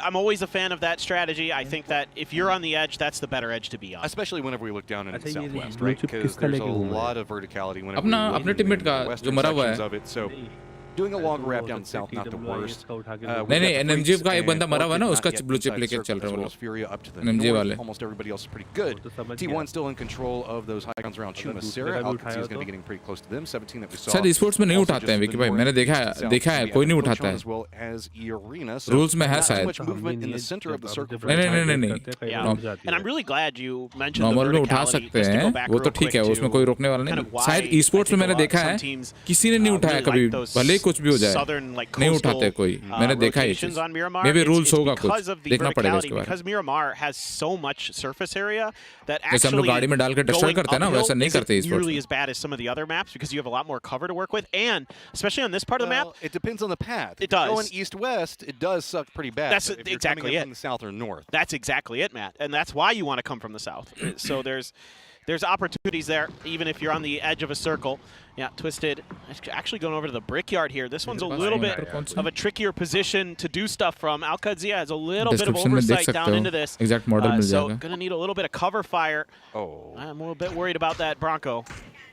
I'm always a fan of that strategy. I think that if you're on the edge, that's the better edge to be on. Especially whenever we look down into the southwest, right? Because there's a lot of verticality whenever we look at the western sections of it. So doing a longer wrap down south, not the worst. नहीं NMG का एक बंदा मरा हुआ ना उसका blue chip लेके चल रहा है वो लोग NMG वाले. Almost everybody else is pretty good. T1 still in control of those high grounds around Chuma Sierra. Alcatraz is going to be getting pretty close to them. 17 that we saw. Sir sports में नहीं उठाते हैं विकी भाई मैंने देखा है कोई नहीं उठाता है. रूल्स में है शायद. नहीं. And I'm really glad you mentioned normal में उठा सकते हैं वो तो ठीक है उसमें कोई रोकने वाला नहीं. शायद स्पोर्ट्स में मैंने देखा है किसी ने नहीं उठाया कभी भले ही कुछ भी हो जाए नहीं उठाते कोई. मैंने देखा है मे बी रूल्स होगा कुछ देखना पड़ेगा उसके बारे में. Because Miramar has so much surface area that जैसे हम लोग गाड़ी में डाल के डिस्ट्रॉय करते हैं ना वैसा नहीं करते sports. Nearly as bad as some of the other maps because you have a lot more cover to work with and especially on this part of the map. It depends on the path. It does. Going east-west, it does suck pretty bad. That's exactly it. From the south or north. That's exactly it, Matt. And that's why you want to come from the south. So there's opportunities there, even if you're on the edge of a circle. Yeah, Twisted actually going over to the brickyard here. This one's a little bit of a trickier position to do stuff from. Alcadzia has a little bit of oversight down into this. Exact model so going to need a little bit of cover fire. Oh. I'm a little bit worried about that Bronco.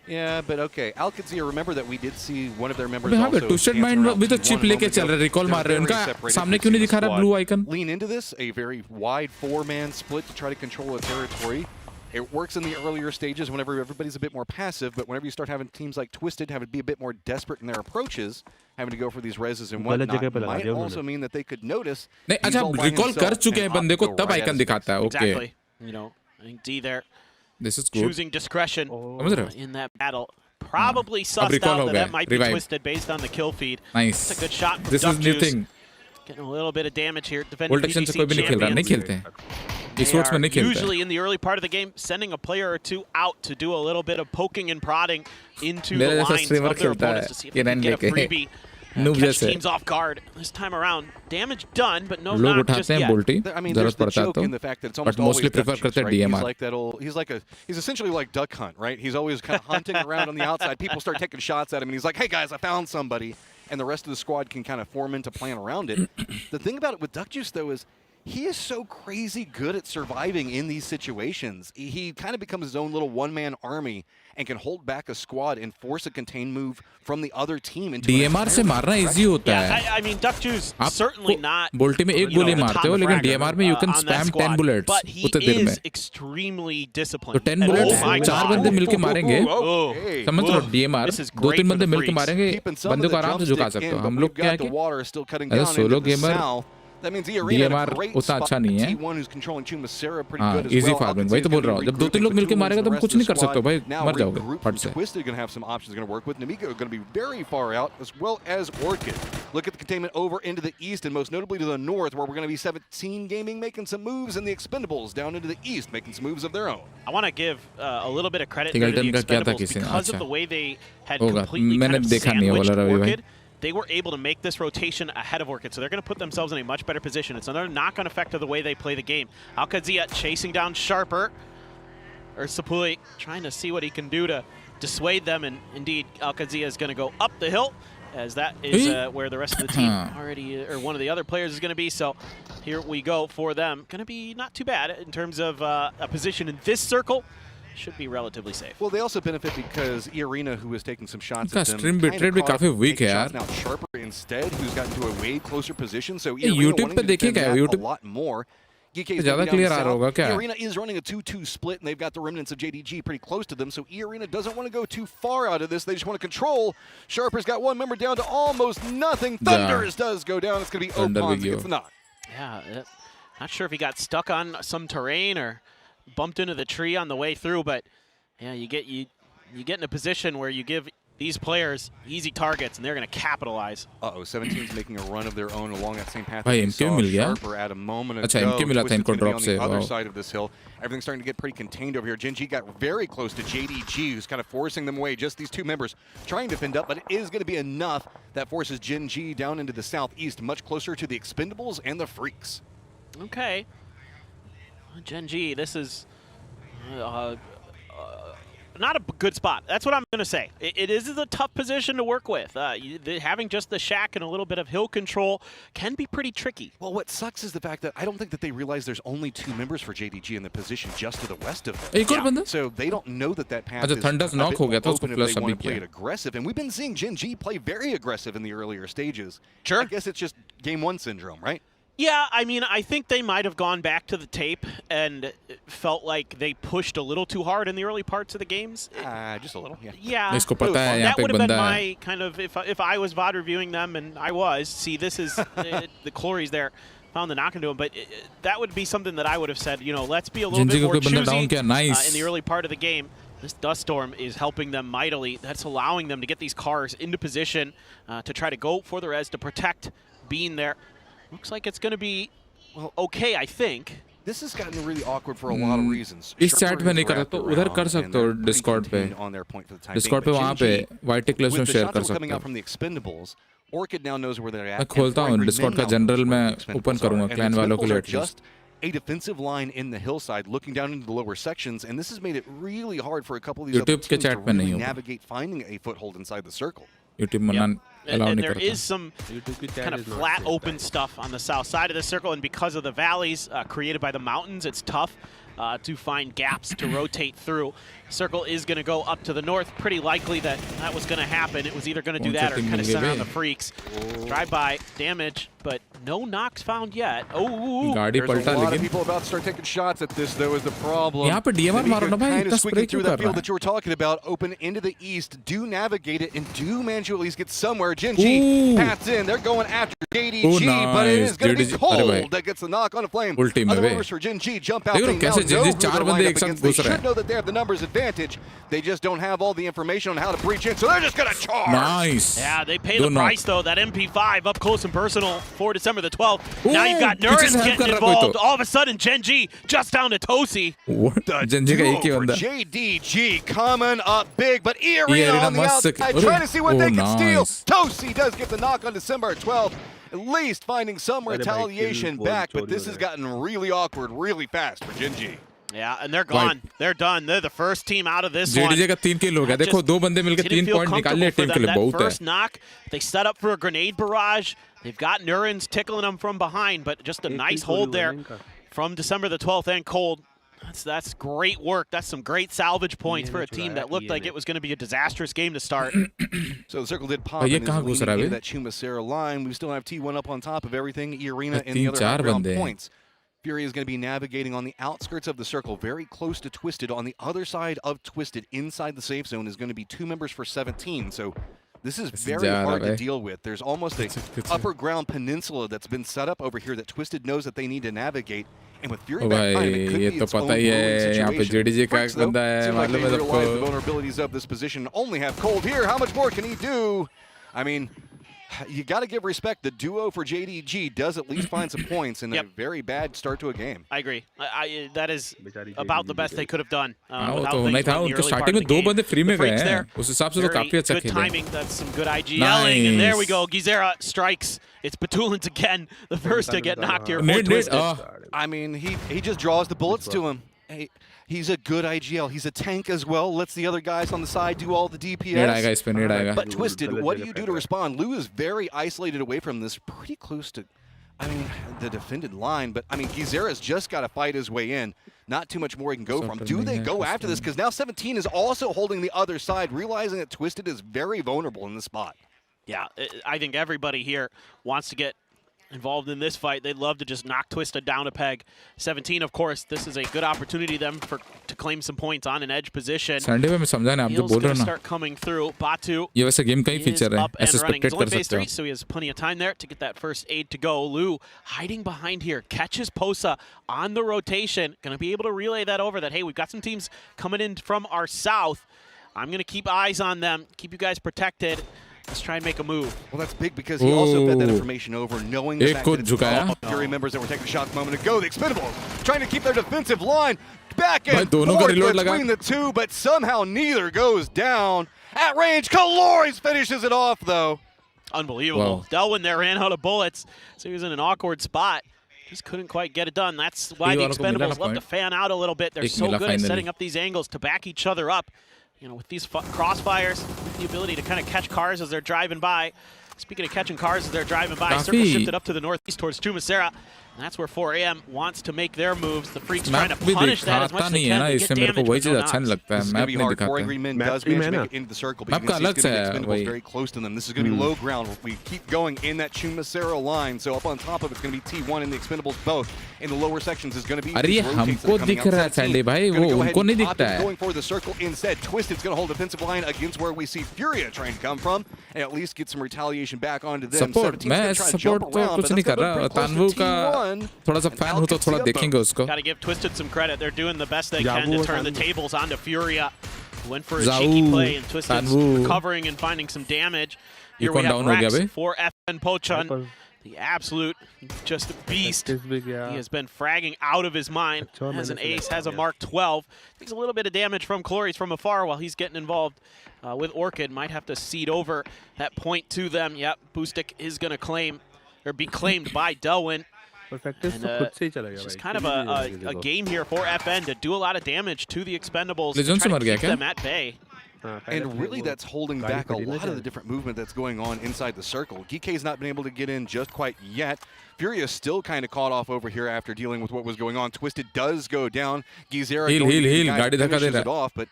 Yeah, but okay. Alcadzia, remember that we did see one of their members also. Twisted Mind with the chip लेके चल रहे recall मार रहे हैं उनका सामने क्यों नहीं दिखा रहा blue icon? Lean into this, a very wide 4-man split to try to control a territory. It works in the earlier stages whenever everybody's a bit more passive, but whenever you start having teams like Twisted having to be a bit more desperate in their approaches, having to go for these reses and whatnot, might also mean that they could notice. नहीं अच्छा recall कर चुके हैं बंदे को तब icon दिखाता है. Okay. Exactly. You know, I think D there. This is good. Choosing discretion in that battle. Probably sussed out that might be Twisted based on the kill feed. Nice. It's a good shot. This is new thing. Getting a little bit of damage here. Defending PGC champions. नहीं खेलते हैं. Usually in the early part of the game, sending a player or two out to do a little bit of poking and prodding into the lines of their opponents to see if they can get a freebie. Catch teams off guard. This time around, damage done, but no knock just yet. I mean, there's the joke in the fact that it's almost always duck juice, right? DMR. He's essentially like Duck Hunt, right? He's always kind of hunting around on the outside. People start taking shots at him, and he's like, hey, guys, I found somebody. And the rest of the squad can kind of form into plan around it. The thing about it with Duck Juice, though, is he is so crazy good at surviving in these situations. He kind of becomes his own little one-man army and can hold back a squad and force a contained move from the other team into DMR से मारना easy होता है. I mean, Duck Juice certainly not. बोल्टी में एक गोली मारते हो, लेकिन DMR में you can spam 10 bullets उतने देर में. But he is extremely disciplined. तो 10 bullets 4 बंदे मिलके मारेंगे. समझ लो DMR 2-3 बंदे मिलके मारेंगे. बंदे को आराम से झुका सकते हो. हम लोग क्या है कि as a solo gamer DMR उतना अच्छा नहीं है. हाँ, easy farming. वही तो बोल रहा हूँ. जब 2-3 लोग मिलके मारेगा तो हम कुछ नहीं कर सकते भाई. मर जाओगे फट से. Twisted going to have some options going to work with. Namiko going to be very far out, as well as Orchid. Look at the containment over into the east, and most notably to the north, where we're going to be 17 Gaming making some moves, and the Expendables down into the east making some moves of their own. I want to give a little bit of credit to the Expendables because of the way they had completely kind of sandwiched Orchid. They were able to make this rotation ahead of Orchid, so they're going to put themselves in a much better position. It's another knock-on effect of the way they play the game. Alcadzia chasing down Sharper, or Sapuli trying to see what he can do to dissuade them, and indeed Alcadzia is going to go up the hill, as that is where the rest of the team already, or one of the other players is going to be. So here we go for them. Going to be not too bad in terms of a position in this circle. Should be relatively safe. Well, they also benefit because Irina, who was taking some shots at them, stream bitrate भी काफी weak है यार. Now Sharper instead, who's gotten to a way closer position. So Irina YouTube पे देखिएगा YouTube a lot more. ज़्यादा clear आ रहा होगा क्या? Irina is running a 2-2 split, and they've got the remnants of JDG pretty close to them. So Irina doesn't want to go too far out of this. They just want to control. Sharper's got one member down to almost nothing. Thunders does go down. It's going to be Opons against the knock. Yeah, not sure if he got stuck on some terrain or bumped into the tree on the way through, but yeah, you get in a position where you give these players easy targets and they're going to capitalize. 17's making a run of their own along that same path. Sharper at a moment ago. On the other side of this hill. Everything's starting to get pretty contained over here. Gen.G got very close to JDG, who's kind of forcing them away. Just these two members trying to fend up, but it is going to be enough that forces Gen.G down into the southeast, much closer to the Expendables and the Freaks. Okay. Gen.G, this is not a good spot. That's what I'm going to say. It is a tough position to work with. Having just the shack and a little bit of hill control can be pretty tricky. Well, what sucks is the fact that I don't think that they realize there's only 2 members for JDG in the position just to the west of them. Yeah. So they don't know that path is a bit more open if they want to play it aggressive. And we've been seeing Gen G play very aggressive in the earlier stages. Sure. I guess it's just Game 1 syndrome, right? Yeah, I mean, I think they might have gone back to the tape and felt like they pushed a little too hard in the early parts of the games. Just a little, yeah. Yeah, that would have been my kind of, if I was VOD reviewing them, and I was, see, this is, the Clory's there, found the knock into him, but that would be something that I would have said, you know, let's be a little bit more choosy in the early part of the game. This dust storm is helping them mightily. That's allowing them to get these cars into position to try to go for the res to protect being there. Looks like it's going to be okay, I think. This has gotten really awkward for a lot of reasons. इस chat में नहीं कर रहा तो उधर कर सकते हो Discord पे. Discord पे वहाँ पे white clips में share कर सकते हो. Orchid now knows where they're at. मैं खोलता हूँ Discord का general में open करूँगा clan वालों के लिए at least. A defensive line in the hillside looking down into the lower sections, and this has made it really hard for a couple of these other teams to really navigate finding a foothold inside the circle. YouTube and there is some kind of flat open stuff on the south side of the circle, and because of the valleys created by the mountains, it's tough to find gaps to rotate through. Circle is going to go up to the north. Pretty likely that was going to happen. It was either going to do that or kind of center on the freaks. Drive-by damage, but no knocks found yet. Oh, there's a lot of people about to start taking shots at this, though, is the problem. Kind of squeaking through that field that you were talking about, open into the east, do navigate it, and do manage to at least get somewhere. Gen G pats in. They're going after JDG, but it is going to be Cold that gets the knock on a flame. Other members for Gen G jump out. They now know who they're lined up against. They should know that they have the numbers advantage. They just don't have all the information on how to breach in, so they're just going to charge. Nice. Yeah, they pay the price, though. That MP5 up close and personal for December the 12th. Now you've got Nurens getting involved. All of a sudden, Gen G just down to Tosi. The duo for JDG coming up big, but IRONHIDE on the outside trying to see what they can steal. Tosi does get the knock on December 12th. At least finding some retaliation back, but this has gotten really awkward really fast for Gen G. Yeah, and they're gone. They're done. They're the first team out of this one. JDG का 3 kill हो गया. देखो 2 बंदे मिलकर 3 point निकाल लिए team के लिए बहुत है. First knock, they set up for a grenade barrage. They've got Nurens tickling them from behind, but just a nice hold there from December the 12th and Cold. That's great work. That's some great salvage points for a team that looked like it was going to be a disastrous game to start. So the circle did pop in into that Chumacera line. We still have T1 up on top of everything. Arena and the other outbound points. Fury is going to be navigating on the outskirts of the circle, very close to Twisted. On the other side of Twisted, inside the safe zone, is going to be 2 members for 17. So this is very hard to deal with. There's almost a upper ground peninsula that's been set up over here that Twisted knows that they need to navigate. And with Fury back behind, it could be its own situation. Freaks, though, seems like they realize the vulnerabilities of this position. Only have Cold here. How much more can he do? I mean, you got to give respect. The duo for JDG does at least find some points in a very bad start to a game. I agree. That is about the best they could have done. नहीं था उनके starting में 2 बंदे free में गए हैं. उस हिसाब से तो काफी अच्छा खेले. Good timing. That's some good IGLing, and there we go. Gizera strikes. It's Batulins again, the first to get knocked here. I mean, he just draws the bullets to him. Hey, he's a good IGL. He's a tank as well. Lets the other guys on the side do all the DPS. But Twisted, what do you do to respond? Lou is very isolated away from this, pretty close to, I mean, the defended line. But, I mean, Gizera's just got to fight his way in. Not too much more he can go from. Do they go after this? Because now 17 is also holding the other side, realizing that Twisted is very vulnerable in this spot. Yeah, I think everybody here wants to get involved in this fight. They'd love to just knock Twisted down a peg. 17, of course, this is a good opportunity them to claim some points on an edge position. Sunday में मैं समझा नहीं आप जो बोल रहे हो ना. Start coming through. Batu ये वैसे गेम का ही फीचर है. ऐसे spectate कर सकते हो. So he has plenty of time there to get that first aid to go. Lou hiding behind here, catches Posa on the rotation. Going to be able to relay that over that, hey, we've got some teams coming in from our south. I'm going to keep eyes on them, keep you guys protected. Let's try and make a move. Well, that's big because he also fed that information over, knowing the fact that it's all Fury members that were taking shots a moment ago. The Expendables trying to keep their defensive line back and forth between the two, but somehow neither goes down. At range, Calores finishes it off, though. Unbelievable. Wow. Delwyn there ran out of bullets, so he was in an awkward spot. Just couldn't quite get it done. That's why the Expendables love to fan out a little bit. They're so good at setting up these angles to back each other up. you know, with these crossfires, the ability to kind of catch cars as they're driving by. Speaking of catching cars as they're driving by, Circle shifted up to the northeast towards Chumacera. And that's where 4AM wants to make their moves. The Freaks trying to punish that as much as they can. They get damage, but no knocks. This is going to be hard. 4 Angry Men does manage to make it into the circle, but you can see it's going to be Expendables very close to them. This is going to be low ground. We keep going in that Chumacera line, so up on top of it's going to be T1 and the Expendables both. In the lower sections is going to be हमको दिख रहा है Sandy भाई वो उनको नहीं दिखता है. Going for the circle instead. Twisted's going to hold defensive line against where we see Furia trying to come from and at least get some retaliation back onto them. Support मैं support तो कुछ नहीं कर रहा. तानवू का थोड़ा सा fan हो तो थोड़ा देखेंगे उसको. Got to give Twisted some credit. They're doing the best they can to turn the tables onto Furia. Went for a cheeky play and Twisted's recovering and finding some damage. Here we have Rex for FN Pochan. The absolute just beast. He has been fragging out of his mind. Has an ace, has a Mark 12. Takes a little bit of damage from Clories from afar while he's getting involved with Orchid. Might have to cede over that point to them. Yep, Boostic is going to claim or be claimed by Delwyn. And, it's just kind of a game here for FN to do a lot of damage to the Expendables. To try to keep them at bay. And really that's holding back a lot of the different movement that's going on inside the circle. Geek's not been able to get in just quite yet. Furia still kind of caught off over here after dealing with what was going on. Twisted does go down. Gizera finishes it off, but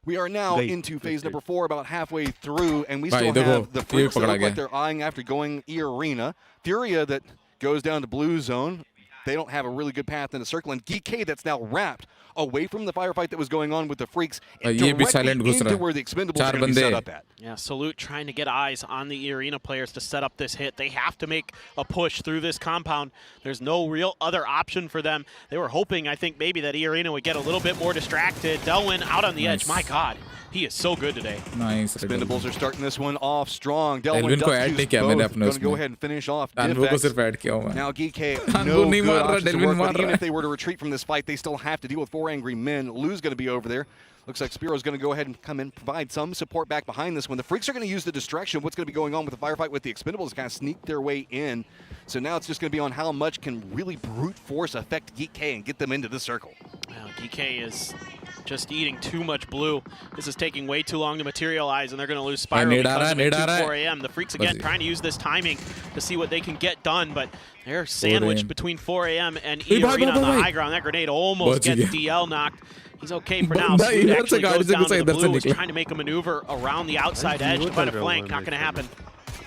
we are now into phase number 4, about halfway through, and we still have the Freaks that look like they're eyeing after going E-Arena. Furia that goes down to blue zone. They don't have a really good path in the circle, and GK that's now wrapped away from the firefight that was going on with the Freaks and directly into where the Expendables are going to be set up at. Yeah, Salute trying to get eyes on the arena players to set up this hit. They have to make a push through this compound. There's no real other option for them. They were hoping, I think, maybe that arena would get a little bit more distracted. Delwyn out on the edge. My God, he is so good today. Nice. Expendables are starting this one off strong. Delwyn going to go ahead and finish off. Now GK, no good options to work with. Even if they were to retreat from this fight, they still have to deal with 4 Angry Men. Lou's going to be over there. Looks like Spiro's going to go ahead and come in, provide some support back behind this one. The Freaks are going to use the distraction of what's going to be going on with the firefight with the Expendables to kind of sneak their way in. So now it's just going to be on how much can really brute force affect GK and get them into the circle. Well, GK is just eating too much blue. This is taking way too long to materialize, and they're going to lose Spyro because of it to 4AM. The Freaks, again, trying to use this timing to see what they can get done, but they're sandwiched between 4AM and E-Arena on the high ground. That grenade almost gets DL knocked. He's okay for now. Salute actually goes down to the blue. He's trying to make a maneuver around the outside edge to find a flank. Not going to happen.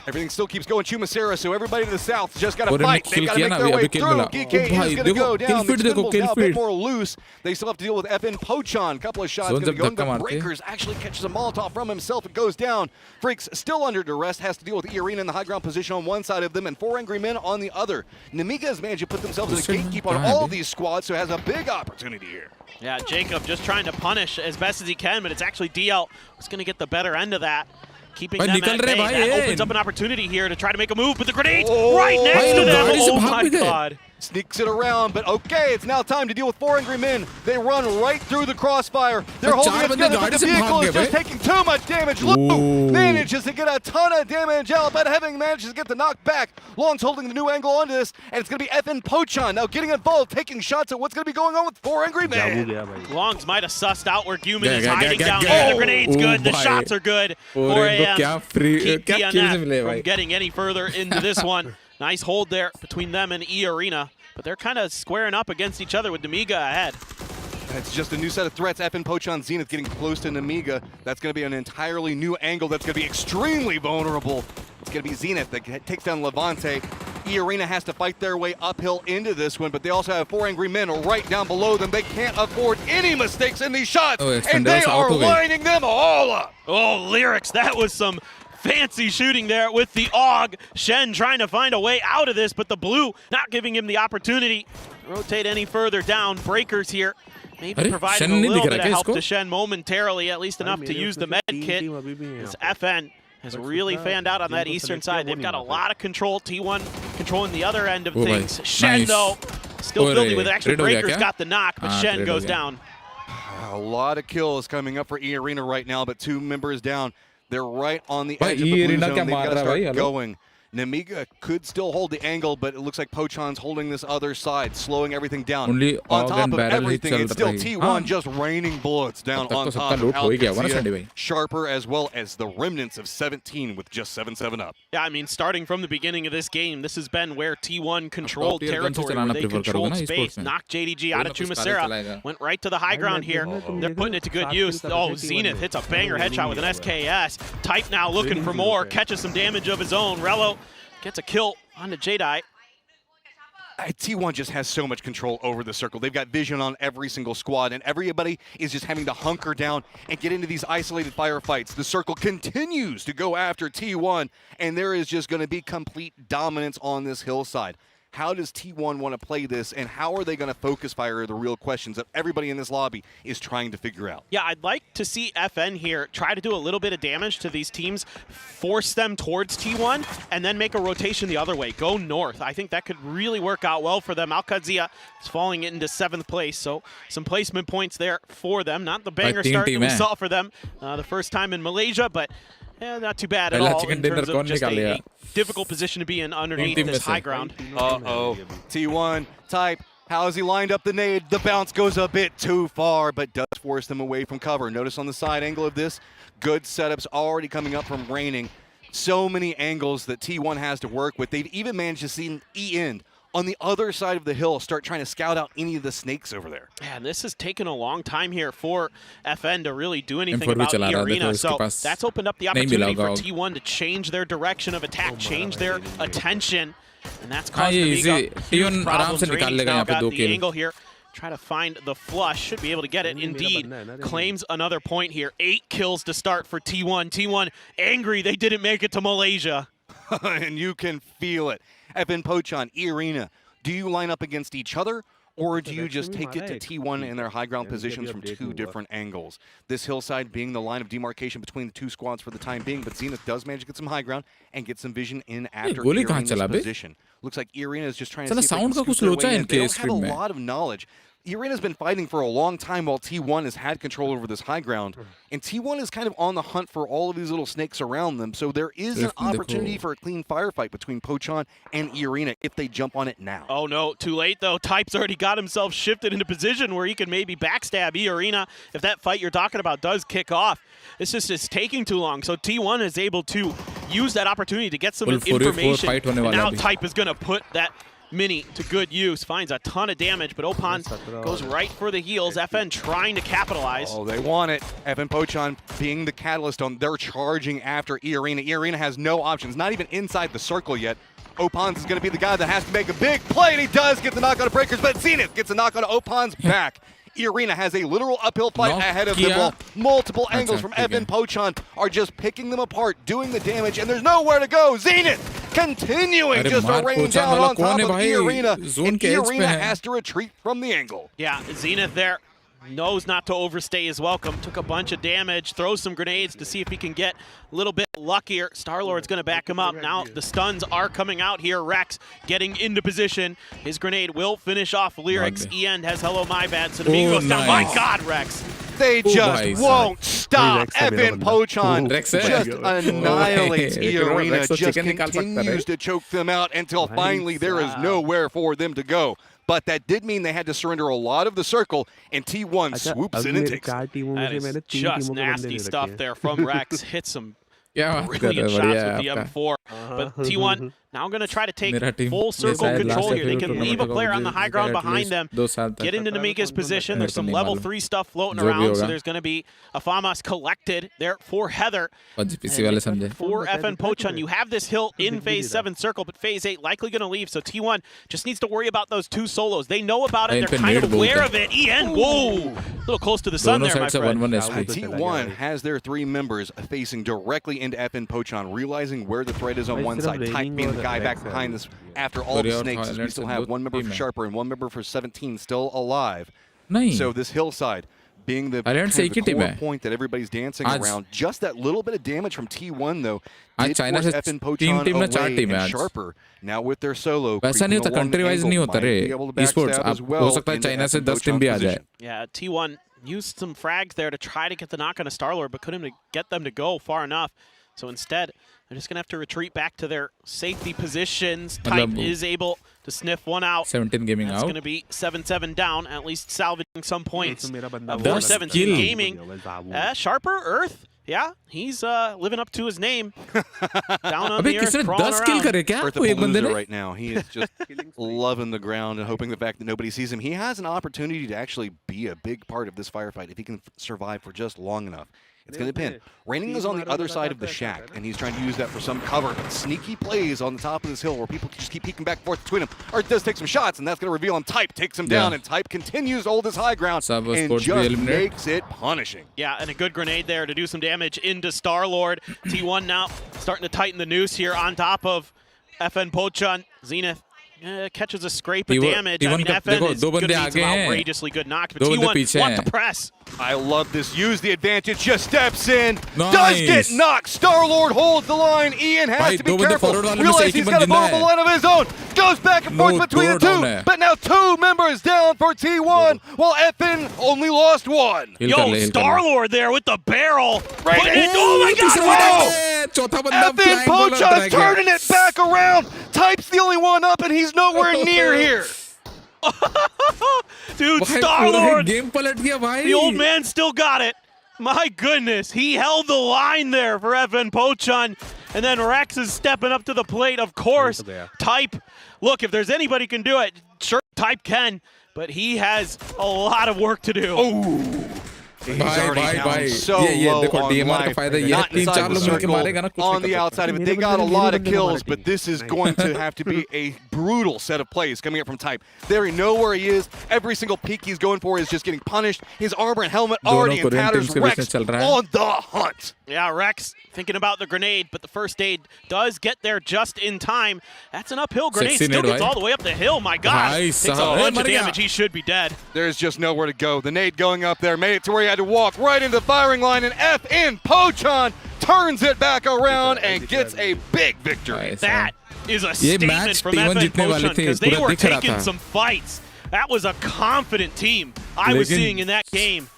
Everything still keeps going Chumacera, so everybody to the south just got to fight. They've got to make their way through. GK is going to go down. The Expendables now a bit more loose. They still have to deal with FN Pochan. A couple of shots going to go. The Breakers actually catches a Molotov from himself. It goes down. Freaks still under duress. Has to deal with E-Arena in the high ground position on one side of them and 4 Angry Men on the other. Nemiga has managed to put themselves as a gatekeep on all of these squads, so has a big opportunity here. Yeah, Jacob just trying to punish as best as he can, but it's actually DL who's going to get the better end of that. Keeping them at bay. That opens up an opportunity here to try to make a move, but the grenade's right next to them. Oh my God. Sneaks it around, but okay, it's now time to deal with 4 Angry Men. They run right through the crossfire. They're holding it together, but the vehicle is just taking too much damage. Lou manages to get a ton of damage out, but having managed to get the knock back. Long's holding the new angle onto this, and it's going to be FN Pochan now getting involved, taking shots at what's going to be going on with 4 Angry Men. Longs might have sussed out where Guman is hiding down there. The grenade's good, the shots are good. 4AM keep DNF from getting any further into this one. Nice hold there between them and E-Arena, but they're kind of squaring up against each other with Nemiga ahead. It's just a new set of threats. FN Pochan Zenith getting close to Nemiga. That's going to be an entirely new angle that's going to be extremely vulnerable. It's going to be Zenith that takes down Levante. E-Arena has to fight their way uphill into this one, but they also have 4 Angry Men right down below them. They can't afford any mistakes in these shots, and they are lining them all up. Oh, Lyrics, that was some fancy shooting there with the AUG. Shen trying to find a way out of this, but the blue not giving him the opportunity to rotate any further down. Breakers here, maybe providing a little bit of help to Shen momentarily, at least enough to use the med kit. As FN has really fanned out on that eastern side. They've got a lot of control. T1 controlling the other end of things. Shen, though, still building with it. Actually, Breakers got the knock, but Shen goes down. A lot of kills coming up for E-Arena right now, but 2 members down. They're right on the edge of the blue zone. They've got to start going. Nemiga could still hold the angle, but it looks like Pochon's holding this other side, slowing everything down. Only on top of everything, it's still T1 just raining bullets down on top of Alcazia, Sharper, as well as the remnants of 17 with just 7-7 up. Yeah, I mean, starting from the beginning of this game, this has been where T1 controlled territory, where they controlled space, knocked JDG out of Chumacera, went right to the high ground here. They're putting it to good use. Oh, Zenith hits a banger headshot with an SKS. Type now looking for more, catches some damage of his own. Rello gets a kill on the Jedi. T1 just has so much control over the circle. They've got vision on every single squad, and everybody is just having to hunker down and get into these isolated firefights. The circle continues to go after T1, and there is just going to be complete dominance on this hillside. How does T1 want to play this, and how are they going to focus fire are the real questions that everybody in this lobby is trying to figure out. Yeah, I'd like to see FN here try to do a little bit of damage to these teams, force them towards T1, and then make a rotation the other way. Go north. I think that could really work out well for them. Alcazia is falling into 7th place, so some placement points there for them. Not the banger start that we saw for them the first time in Malaysia, but not too bad at all in terms of just a difficult position to be in underneath this high ground. Uh-oh. T1, Type, how has he lined up the nade? The bounce goes a bit too far, but does force them away from cover. Notice on the side angle of this, good setups already coming up from raining. So many angles that T1 has to work with. They've even managed to see E-end on the other side of the hill start trying to scout out any of the snakes over there. Yeah, this has taken a long time here for FN to really do anything about the arena, so that's opened up the opportunity for T1 to change their direction of attack, change their attention, and that's caused Nemiga huge problems. Rainy's now got the angle here. Try to find the flush, should be able to get it. Indeed, claims another point here. 8 kills to start for T1. T1 angry they didn't make it to Malaysia. And you can feel it. FN Pochon, E-Arena, do you line up against each other, or do you just take it to T1 in their high ground positions from 2 different angles? This hillside being the line of demarcation between the 2 squads for the time being, but Zenith does manage to get some high ground and get some vision in after E-Arena's position. Looks like E-Arena is just trying to see if they can scoot their way in. They don't have a lot of knowledge. E-Arena's been fighting for a long time while T1 has had control over this high ground, and T1 is kind of on the hunt for all of these little snakes around them, so there is an opportunity for a clean firefight between Pochon and E-Arena if they jump on it now. Oh no, too late though. Type's already got himself shifted into position where he can maybe backstab E-Arena if that fight you're talking about does kick off. It's just it's taking too long, so T1 is able to use that opportunity to get some information, and now Type is going to put that Mini to good use, finds a ton of damage, but Opan goes right for the heals. FN trying to capitalize. Oh, they want it. FN Pochon being the catalyst on, they're charging after E-Arena. E-Arena has no options, not even inside the circle yet. Opans is going to be the guy that has to make a big play, and he does get the knock on Breakers, but Zenith gets a knock on Opan's back. E-Arena has a literal uphill fight ahead of them while multiple angles from FN Pochon are just picking them apart, doing the damage, and there's nowhere to go. Zenith continuing just to rain down on top of E-Arena, and E-Arena has to retreat from the angle. Yeah, Zenith there knows not to overstay his welcome. Took a bunch of damage, throws some grenades to see if he can get a little bit luckier. Star-Lord's going to back him up. Now the stuns are coming out here. Rex getting into position. His grenade will finish off Lyrics. E-End has hello, my bad. So Nemiga goes down. My God, Rex. They just won't stop. FN Pochon just annihilates E-Arena, just continues to choke them out until finally there is nowhere for them to go. But that did mean they had to surrender a lot of the circle, and T1 swoops in and takes it. That is just nasty stuff there from Rex. Hit some brilliant shots with the M4. But T1 now going to try to take full circle control here. They can leave a player on the high ground behind them, get into Nemiga's position. There's some level 3 stuff floating around, so there's going to be a FAMAS collected there for Heather. For FN Pochon, you have this hill in Phase 7 circle, but Phase 8 likely going to leave, so T1 just needs to worry about those 2 solos. They know about it. They're kind of aware of it. EN, whoa! A little close to the sun there, my friend. T1 has their 3 members facing directly into FN Pochon, realizing where the threat is on one side. Type being the guy back behind this after all the snakes. We still have 1 member for Sharper and 1 member for 17 still alive. So this hillside being the core point that everybody's dancing around. Just that little bit of damage from T1 though did force FN Pochon away, and Sharper now with their solo वैसा नहीं होता country wise नहीं होता रे esports हो सकता है China से 10 टीम भी आ जाए. Yeah, T1 used some frags there to try to get the knock on a Star-Lord, but couldn't get them to go far enough. So instead, They're just going to have to retreat back to their safety positions. Type is able to sniff one out. 17 gaming That's out. going to be 7-7 down, at least salvaging some points. 4-17 gaming. Sharper, Earth. Yeah, he's living up to his name. Down on the earth, crawling around. Earth Palooza right now. He is just loving the ground and hoping the fact that nobody sees him. He has an opportunity to actually be a big part of this firefight if he can survive for just long enough. It's going to depend. Raining is on the other side of the shack, and he's trying to use that for some cover. Sneaky plays on the top of this hill where people just keep peeking back and forth between them. Art does take some shots, and that's going to reveal him. Type takes him down, and Type continues to hold his high ground and just makes it punishing. Yeah, and a good grenade there to do some damage into Star-Lord. T1 now starting to tighten the noose here on top of FN Pochan. Zenith catches a scrape of damage. I mean, FN is going to need some outrageously good knocks, but T1 want to press. I love this. Use the advantage. Just steps in. Does get knocked. Star-Lord holds the line. Ian has to be careful. Realize he's got a vulnerable line of his own. Goes back and forth between the two. But now 2 members down for T1, while FN only lost 1. Yo, Star-Lord there with the barrel. Right in. Oh my God. Whoa! FN Pochan's turning it back around. Type's the only one up, and he's nowhere near here. Dude, Star-Lord! The old man still got it. My goodness, he held the line there for FN Pochan. And then Rex is stepping up to the plate, of course. Type, look, if there's anybody can do it, sure, Type can. But he has a lot of work to do. Oh. He's already down so low on life. Not inside the circle, on the outside of it. They got a lot of kills, but this is going to have to be a brutal set of plays coming up from Type. They already know where he is. Every single peek he's going for is just getting punished. His armor and helmet already in tatters. Rex on the hunt. Yeah, Rex thinking about the grenade, but the first aid does get there just in time. That's an uphill grenade. Still gets all the way up the hill. My God. Takes a bunch of damage. He should be dead. There's just nowhere to go. The nade going up there made it to where he had to walk right into the firing line, and FN Pochan turns it back around and gets a big victory. That is a statement from FN Pochan because they were taking some fights. That was a confident team I was seeing in that game.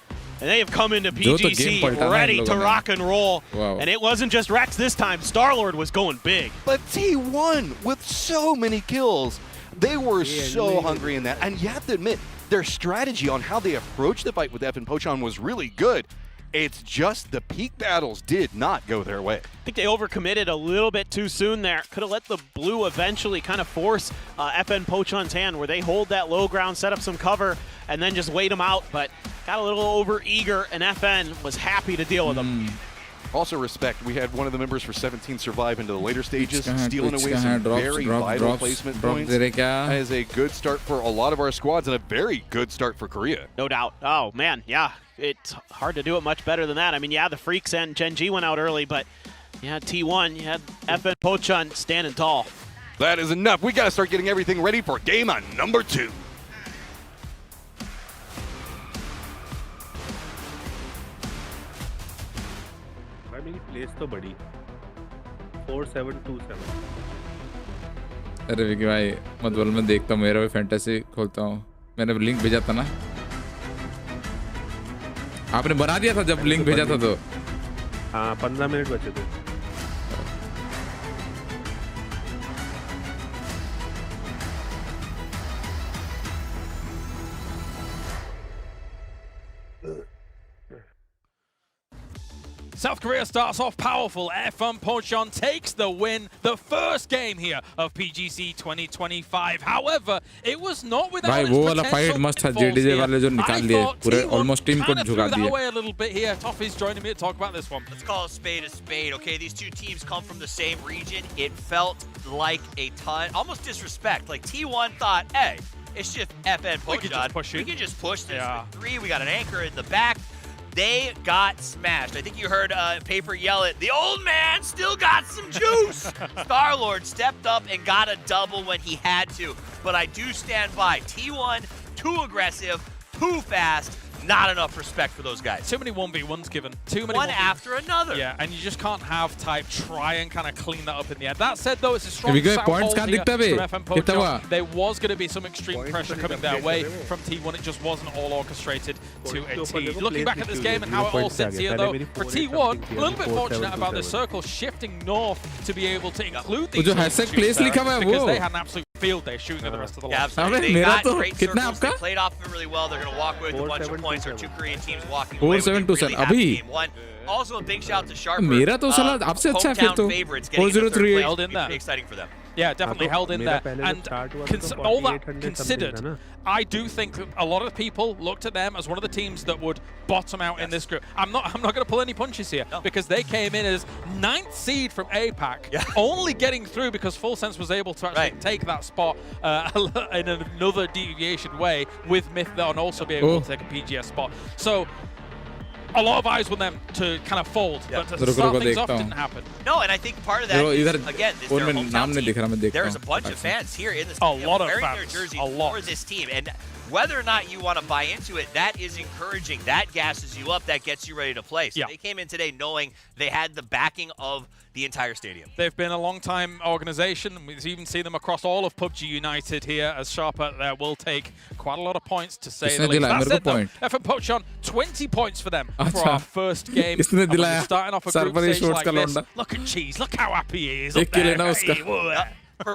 And they have come into PGC ready to rock and roll. And it wasn't just Rex this time. Star-Lord was going big. But T1 with so many kills, they were so hungry in that. And you have to admit, their strategy on how they approached the fight with FN Pochan was really good. It's just the peak battles did not go their way. I think they overcommitted a little bit too soon there. Could have let the blue eventually kind of force FN Pochan's hand where they hold that low ground, set up some cover, and then just wait them out. But got a little over-eager, and FN was happy to deal with them. Also respect, we had one of the members for 17 survive into the later stages, stealing away some very vital placement points. That is a good start for a lot of our squads and a very good start for Korea. No doubt. Oh, man, yeah. It's hard to do it much better than that. I mean, yeah, the Freaks and Gen G went out early, but you had T1, you had FN Pochan standing tall. That is enough. We got to start getting everything ready for game on number 2. मेरी place तो बड़ी 4727 अरे विकी भाई मत बोल मैं देखता हूँ मेरा भी फैंटेसी खोलता हूँ मैंने लिंक भेजा था ना आपने बना दिया था जब लिंक भेजा था तो हाँ 15 मिनट बचे थे South Korea starts off powerful. FN Pochan takes the win, the first game here of PGC 2025. However, it was not without its potential almost team को झुका दिया. Away a little bit here. Toffee's joining me to talk about this one. Let's call a spade, okay? These two teams come from the same region. It felt like a ton, almost disrespect. Like T1 thought, hey, it's just FN Pochan. We can just push this for 3. We got an anchor in the back. They got smashed. I think you heard Paper yell it, the old man still got some juice. Star-Lord stepped up and got a double when he had to. But I do stand by. T1, too aggressive, too fast, not enough respect for those guys. Too many 1v1s given. Too many one after another. Yeah, and you just can't have type try and kind of clean that up in the end. That said, though, it's a strong points hold here from FM Pocho. There was going to be some extreme pressure coming their way from T1. It just wasn't all orchestrated to a T. Looking back at this game and how it all sits here, though, for T1, a little bit fortunate about this circle shifting north to be able to include these because they had an absolute field day shooting at the rest of the line. Absolutely. They got great circles. They played off them really well. They're going to walk away with a bunch of points. Our two Korean teams walking away with a really happy game one. Also a big shout to Sharper. Hometown favorites getting into third place. Held in there. Pretty exciting for them. Yeah, definitely held in there. And all that considered, I do think that a lot of people looked at them as one of the teams that would bottom out in this group. I'm not going to pull any punches here because they came in as 9th seed from APAC, only getting through because Full Sense was able to actually take that spot in another deviation way with Myth and also be able to take a PGS spot. So a lot of eyes on them to kind of fold, but to start things off didn't happen. No, and I think part of that is, again, is their hometown team. There's a bunch of fans here in the stadium wearing their jerseys for this team. And whether or not you want to buy into it, that is encouraging. That gasses you up. That gets you ready to play. So they came in today knowing they had the backing of the entire stadium. They've been a long-time organization. We've even seen them across all of PUBG United here, as Sharper there will take quite a lot of points to say the least. That's it, though. FM Pochon, 20 points for them for our first game. Starting off a group stage like this. Look at Cheese. Look how happy he is up there.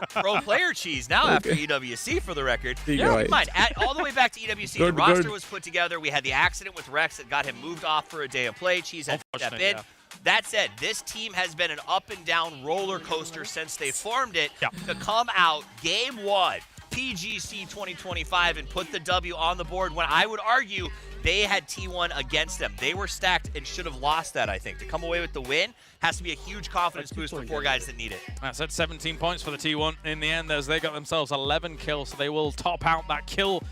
Pro player Cheese now after EWC, for the record. Never mind. All the way back to EWC, the roster was put together. We had the accident with Rex that got him moved off for a day of play. Cheese had to step in. That said, this team has been an up-and-down roller coaster since they formed it to come out game one, PGC 2025, and put the W on the board when I would argue they had T1 against them. They were stacked and should have lost that, I think. To come away with the win has to be a huge confidence boost for 4 guys that need it. That's at 17 points for the T1 in the end, as they got themselves 11 kills, so they will top out that kill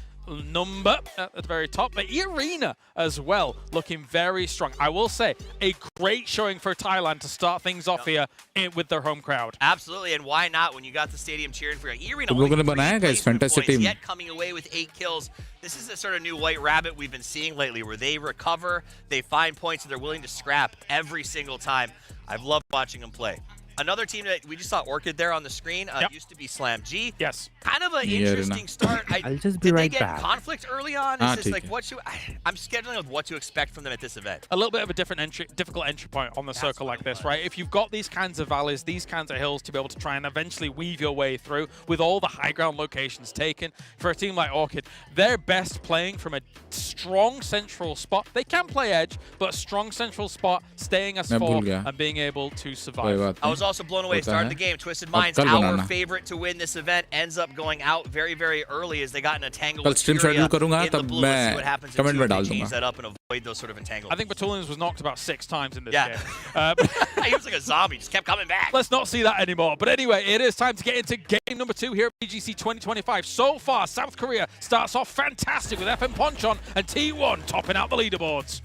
number at the very top. But Arena as well, looking very strong. I will say, a great showing for Thailand to start things off here with their home crowd. Absolutely, and why not when you got the stadium cheering for you? Arena only 3 points, yet coming away with 8 kills. This is a sort of new white rabbit we've been seeing lately, where they recover, they find points, and they're willing to scrap every single time. I've loved watching them play. Another team that we just saw Orchid there on the screen used to be Slam G. Yes. Kind of an interesting start. I'll just be right back. Did they get conflict early on? Is this like I'm scheduling with what to expect from them at this event. A little bit of a difficult entry point on the circle like this, right? If you've got these kinds of valleys, these kinds of hills to be able to try and eventually weave your way through with all the high ground locations taken, for a team like Orchid, they're best playing from a strong central spot. They can play edge, but a strong central spot, staying as 4 and being able to survive. I was also blown away. Started the game. Twisted Minds, our favorite to win this event, ends up going out very, very early as they got in a tangle with Furia in the blue. Let's see what happens if they change that up and avoid those sort of entanglements. I think Batulians was knocked about 6 times in this game. He was like a zombie, just kept coming back. Let's not see that anymore. But anyway, it is time to get into game number 2 here at PGC 2025. So far, South Korea starts off fantastic with FM Ponchon and T1 topping out the leaderboards.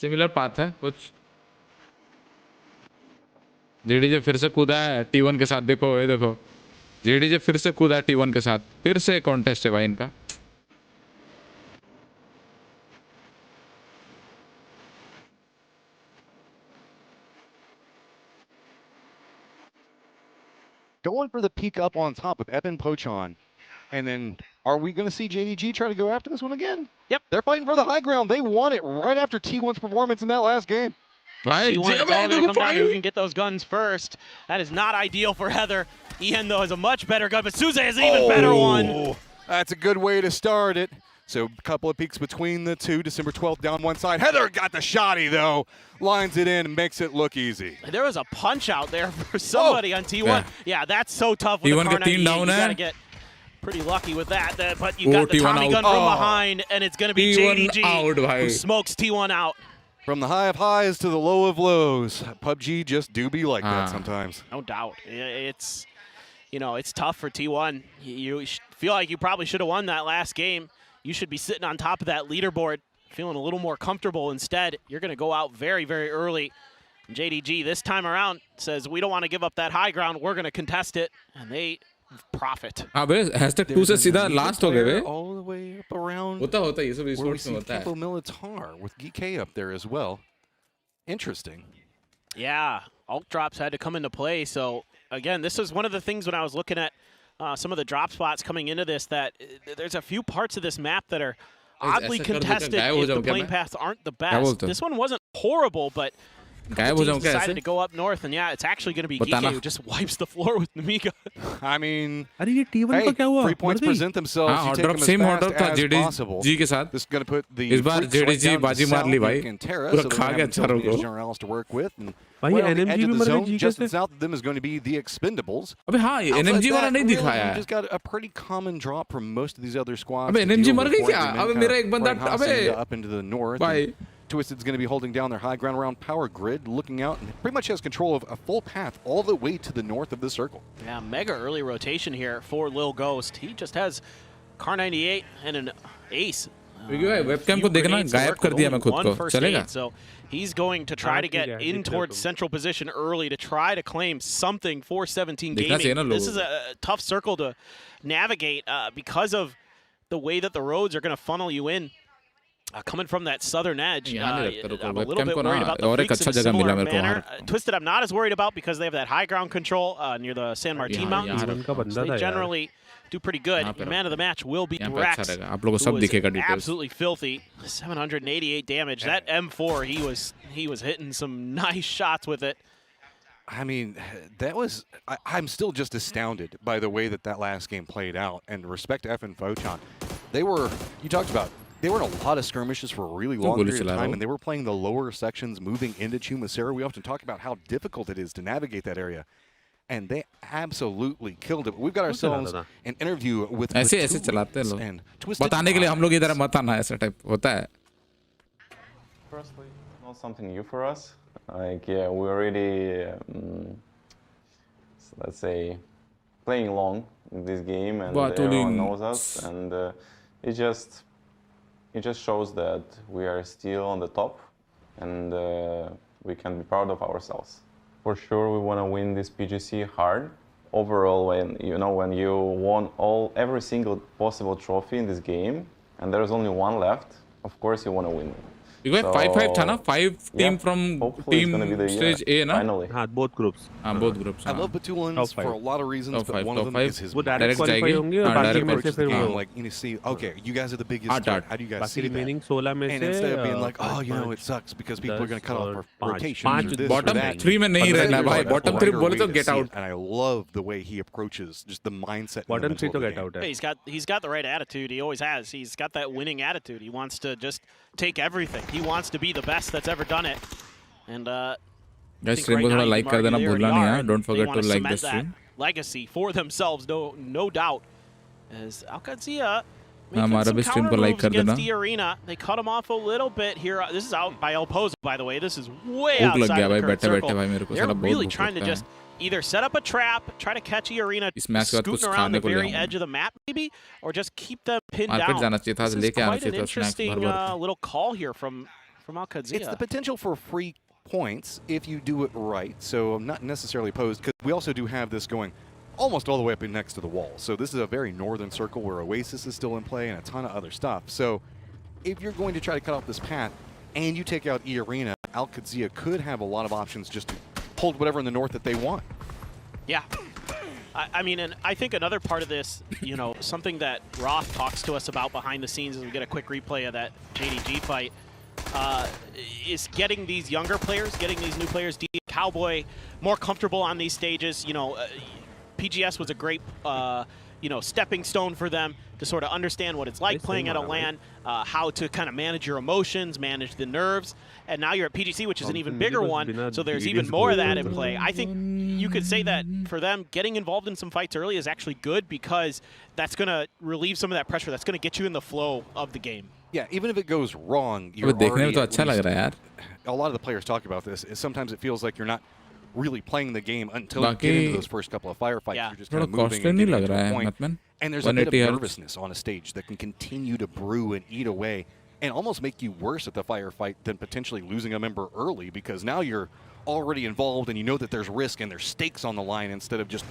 Similar path है कुछ JDJ फिर से कूदा है T1 के साथ देखो ये देखो जेडीजे फिर से कूदा है T1 के साथ फिर से कॉन्टेस्ट है भाई इनका Going for the peak up on top of Evan Pochon. And then, are we going to see JDG try to go after this one again? Yep. They're fighting for the high ground. They won it right after T1's performance in that last game. Right. T1 is all going to come down to who can get those guns first. That is not ideal for Heather. Ian, though, has a much better gun, but Suze has an even better one. That's a good way to start it. So a couple of peaks between the two. December 12th down one side. Heather got the shotty, though. Lines it in and makes it look easy. There was a punch out there for somebody on T1. Yeah, that's so tough with the Car 98. You got to get pretty lucky with that. But you got the Tommy gun from behind, and it's going to be JDG who smokes T1 out. From the high of highs to the low of lows, PUBG just do be like that sometimes. No doubt. It's, you know, it's tough for T1. You feel like you probably should have won that last game. You should be sitting on top of that leaderboard, feeling a little more comfortable. Instead, you're going to go out very, very early. JDG this time around says, we don't want to give up that high ground. We're going to contest it. And they profit. #2 से सीधा last हो गए all the way up around होता है ये सब esports में होता है Campo Militar with GK up there as well. Interesting. Yeah, alt drops had to come into play. So again, this is one of the things when I was looking at some of the drop spots coming into this, that there's a few parts of this map that are oddly contested if the plane paths aren't the best. This one wasn't horrible, but decided to go up north, and yeah, it's actually going to be GK who just wipes the floor with Namiga. I mean, hey, 3 points present themselves. You take them as fast as possible. This is going to put the JDG बाजी मार ली भाई पूरा खा गया चारों को to work with. And NMG भी मर गई just south of them is going to be the Expendables. अबे हाँ NMG वाला नहीं दिखाया है. Just got a pretty common drop from most of these other squads. अबे NMG मर गई क्या? अबे मेरा एक बंदा अबे up into the north. Twisted's going to be holding down their high ground around Power Grid, looking out, and pretty much has control of a full path all the way to the north of the circle. Yeah, mega early rotation here for Lil Ghost. He just has Car 98 and an ace. Webcam को देखना गायब कर दिया मैं खुद को चलेगा. So he's going to try to get in towards central position early to try to claim something for 17 Gaming. This is a tough circle to navigate because of the way that the roads are going to funnel you in. Coming from that southern edge, I'm a little bit worried about the freaks in a similar manner. Twisted, I'm not as worried about because they have that high ground control near the San Martin Mountains. So they generally do pretty good. The man of the match will be Rex, who was absolutely filthy. 788 damage. That M4, he was hitting some nice shots with it. I mean, that was... I'm still just astounded by the way that last game played out. And respect to F and Phochan. They were... You talked about... They were in a lot of skirmishes for a really long period of time, and they were playing the lower sections, moving into Chumacera. We often talk about how difficult it is to navigate that area, and they absolutely killed it. We've got ourselves an interview with ऐसे चलाते हैं लोग बताने के लिए हम लोग इधर मत आना ऐसा टाइप होता है. Firstly, not something new for us. Like, yeah, we're already, let's say, playing long in this game, and everyone knows us, and it just shows that we are still on the top, and we can be proud of ourselves. For sure, we want to win this PGC hard. Overall, when you won every single possible trophy in this game, and there's only one left, of course you want to win it. You got 5-5 था ना 5 team from team stage A ना finally. both groups. both groups. I love Batulans for a lot of reasons, but one of them is his direct qualify होंगे और बाकी में से फिर वो like you see, okay, you guys are the biggest threat. How do you guys see remaining 16 में से and instead of being like, oh, you know, it sucks because people are going to cut off our rotation. Bottom 3 में नहीं रहना भाई. Bottom 3 बोले तो get out. And I love the way he approaches just the mindset. Bottom 3 तो get out है. He's got the right attitude. He always has. He's got that winning attitude. He wants to just take everything. He wants to be the best that's ever done it. And guys, stream को थोड़ा like कर देना भूलना नहीं है. Don't forget to like the stream. Legacy for themselves, no doubt. As Alcazia हमारा भी stream को like कर देना. The arena, they cut him off a little bit here. This is out by El Pozo, by the way. This is way outside the current circle. They're really trying to just either set up a trap, try to catch Arena scooting around the very edge of the map, maybe, or just keep them pinned down. This is quite an interesting little call here from Alcazia. It's the potential for free points if you do it right. So I'm not necessarily opposed, because we also do have this going almost all the way up in next to the wall. So this is a very northern circle where Oasis is still in play and a ton of other stuff. So if you're going to try to cut off this path and you take out Arena, Alcazia could have a lot of options just to hold whatever in the north that they want. Yeah. I mean, and I think another part of this, you know, something that Roth talks to us about behind the scenes as we get a quick replay of that JDG fight, is getting these younger players, getting these new players, Cowboy, more comfortable on these stages. You know, PGS was a great, you know, stepping stone for them to sort of understand what it's like playing at a LAN, how to kind of manage your emotions, manage the nerves. And now you're at PGC, which is an even bigger one, so there's even more of that in play. I think you could say that for them, getting involved in some fights early is actually good because that's going to relieve some of that pressure. That's going to get you in the flow of the game. Yeah, even if it goes wrong, you're already a lot of the players talk about this. Is sometimes it feels like you're not really playing the game until you get into those first couple of firefights. You're just kind of moving and getting to a point. And there's a bit of nervousness on a stage that can continue to brew and eat away and almost make you worse at the firefight than potentially losing a member early, because now you're already involved and you know that there's risk and there's stakes on the line instead of just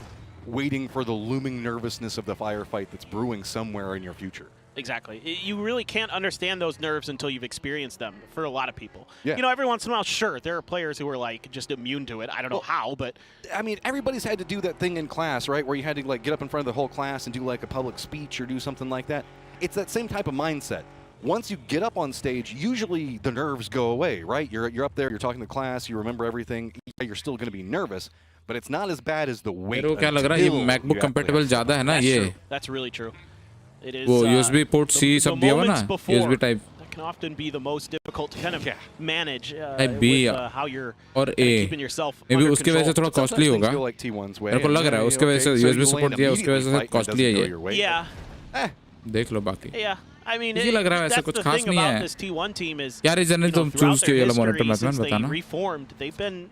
waiting for the looming nervousness of the firefight that's brewing somewhere in your future. Exactly. You really can't understand those nerves until you've experienced them for a lot of people. Yeah. You know, every once in a while, sure, there are players who are like just immune to it. I don't know how, but I mean, everybody's had to do that thing in class, right? Where you had to like get up in front of the whole class and do like a public speech or do something like that. It's that same type of mindset. Once you get up on stage, usually the nerves go away, right? You're up there, you're talking to class, you remember everything. You're still going to be nervous, but it's not as bad as the weight. MacBook compatible ज़्यादा है ना ये. That's really true. It is. वो USB port C सब दिया हुआ ना. USB type. That can often be the most difficult to kind of manage B with how you're और keeping yourself maybe under उसके वजह से control. थोड़ा costly होगा. मेरे को लग रहा है उसके वजह से USB support दिया उसके वजह से costly है ये. Yeah. देख लो बाकी. Yeah. I mean, that's the thing about this T1 team is, यार इस जनरल तुम choose किए वाला monitor since they बताना. reformed, they've been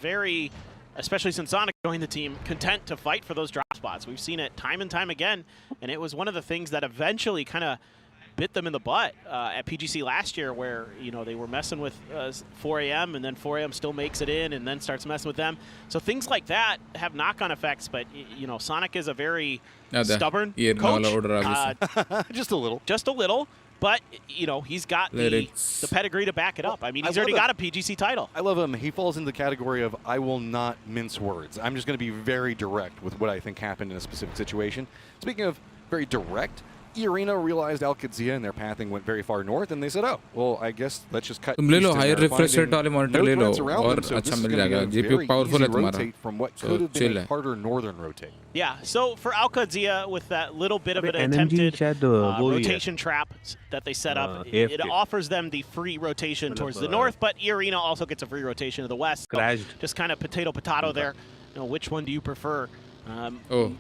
very, especially since Sonic joined the team, content to fight for those drop spots. We've seen it time and time again, and it was one of the things that eventually kind of bit them in the butt at PGC last year, where they were messing with 4AM, and then 4AM still makes it in and then starts messing with them. So things like that have knock-on effects, but Sonic is a very stubborn coach. Just a little. Just a little. But, he's got the pedigree to back it up. I mean, he's already got a PGC title. I love him. He falls into the category of, I will not mince words. I'm just going to be very direct with what I think happened in a specific situation. Speaking of very direct, Arena realized Alcadzia and their pathing went very far north, and they said, oh, well, I guess let's just cut. तुम ले लो higher refresh rate वाले monitor ले लो और अच्छा मिल जाएगा. GPU powerful है तुम्हारा. From what could have been a harder northern rotate. Yeah, so for Alcadzia, with that little bit of an attempted rotation trap that they set up, it offers them the free rotation towards the north, but Arena also gets a free rotation to the west. So just kind of potato there. Which one do you prefer?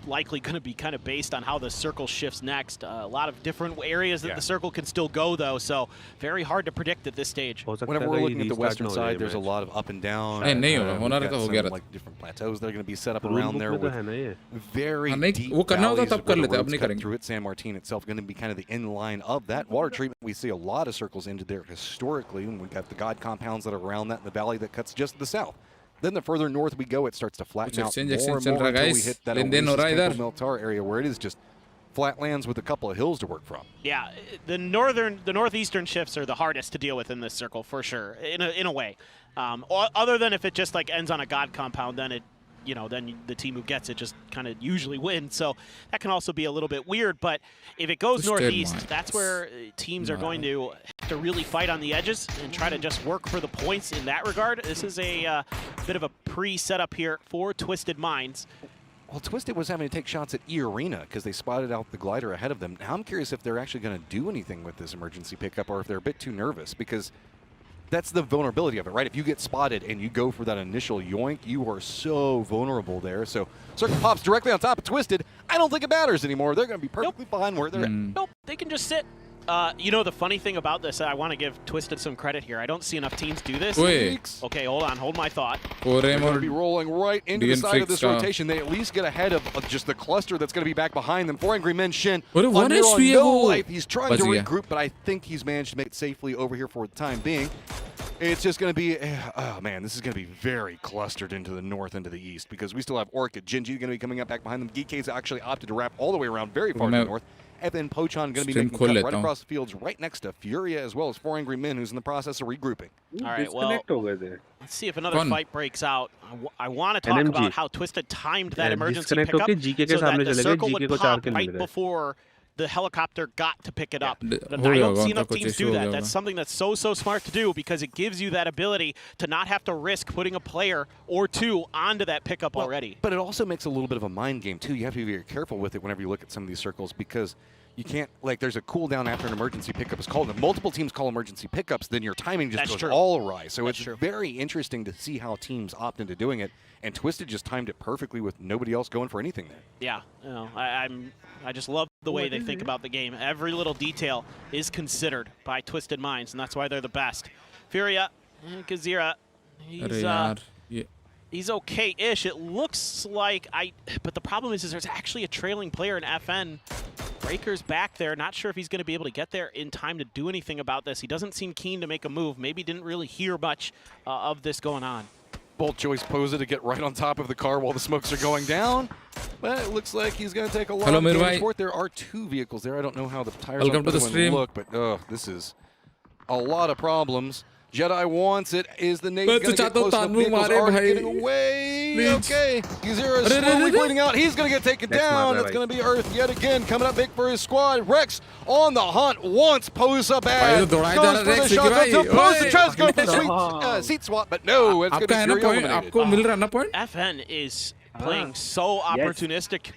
Likely going to be kind of based on how the circle shifts next. A lot of different areas that the circle can still go, though, so very hard to predict at this stage. Whenever we're looking at the western side, there's a lot of up and down. Like different plateaus that are going to be set up around there with very deep valleys where the roads cut through it. San Martin itself going to be kind of the inline of that. Water treatment, we see a lot of circles into there historically, and we've got the God compounds that are around that in the valley that cuts just to the south. Then the further north we go, it starts to flatten out more and more until we hit that Meltar area where it is just flat lands with a couple of hills to work from. Yeah, the northeastern shifts are the hardest to deal with in this circle for sure, in a way. Other than if it just like ends on a God compound, then then the team who gets it just kind of usually wins. So that can also be a little bit weird. But if it goes northeast, that's where teams are going to have to really fight on the edges and try to just work for the points in that regard. This is a bit of a pre-setup here for Twisted Minds. Well, Twisted was having to take shots at E-Arena because they spotted out the glider ahead of them. Now I'm curious if they're actually going to do anything with this emergency pickup or if they're a bit too nervous, because that's the vulnerability of it, right? If you get spotted and you go for that initial yoink, you are so vulnerable there. So Circle pops directly on top of Twisted. I don't think it matters anymore. They're going to be perfectly fine where they're at. Nope, they can just sit. The funny thing about this, I want to give Twisted some credit here. I don't see enough teams do this. Okay, hold my thought. They're going to be rolling right into the side of this rotation. They at least get ahead of just the cluster that's going to be back behind them. 4 Angry Men Shin under on no life. He's trying to regroup, but I think he's managed to make it safely over here for the time being. It's just going to be, oh man, this is going to be very clustered into the north and to the east, because we still have Orchid. Jinji going to be coming up back behind them. Geek's actually opted to wrap all the way around very far to the north. And then Pochan going to be making a cut right across the fields right next to Furia, as well as 4 Angry Men, who's in the process of regrouping. All right, well, let's see if another fight breaks out. I want to talk about how Twisted timed that emergency pickup so that the circle would pop right before the helicopter got to pick it up. But I don't see enough teams do that. That's something that's so smart to do, because it gives you that ability to not have to risk putting a player or two onto that pickup already. But it also makes a little bit of a mind game, too. You have to be very careful with it whenever you look at some of these circles, because you can't, like, there's a cooldown after an emergency pickup is called. If multiple teams call emergency pickups, then your timing just goes all awry. So it's very interesting to see how teams opt into doing it. And Twisted just timed it perfectly with nobody else going for anything there. Yeah, I just love the way they think about the game. Every little detail is considered by Twisted Minds, and that's why they're the best. Furia, Kazira, he's okay-ish. It looks like but the problem is there's actually a trailing player in FN. Breaker's back there. Not sure if he's going to be able to get there in time to do anything about this. He doesn't seem keen to make a move. Maybe didn't really hear much of this going on. Bolt choice Posa to get right on top of the car while the smokes are going down. But it looks like he's going to take a lot of damage for it. There are 2 vehicles there. I don't know how the tires on the stream look, but this is a lot of problems. Jedi wants it. Is the nade going to get close enough? Vehicles are getting away. Okay. Gazira is slowly bleeding out. He's going to get taken down. It's going to be Earth yet again. Coming up big for his squad. Rex on the hunt. Wants Posa bad. Goes for the shot. Posa tries to go for the seat swap, but no. It's going to be eliminated. FN is playing so opportunistic.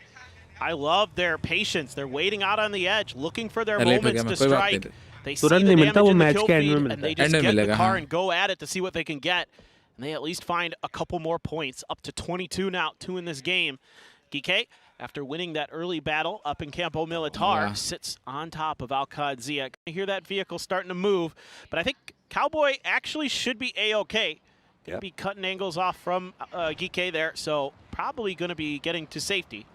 I love their patience. They're waiting out on the edge, looking for their moments to strike. They see the damage in the kill feed, and they just get the car and go at it to see what they can get. And they at least find a couple more points, up to 22 now, 2 in this game. Gike, after winning that early battle up in Campo Militar, sits on top of Al-Qadzia. I hear that vehicle starting to move, but I think Cowboy actually should be A-OK. Going to be cutting angles off from Gike there, so probably going to be getting to safety.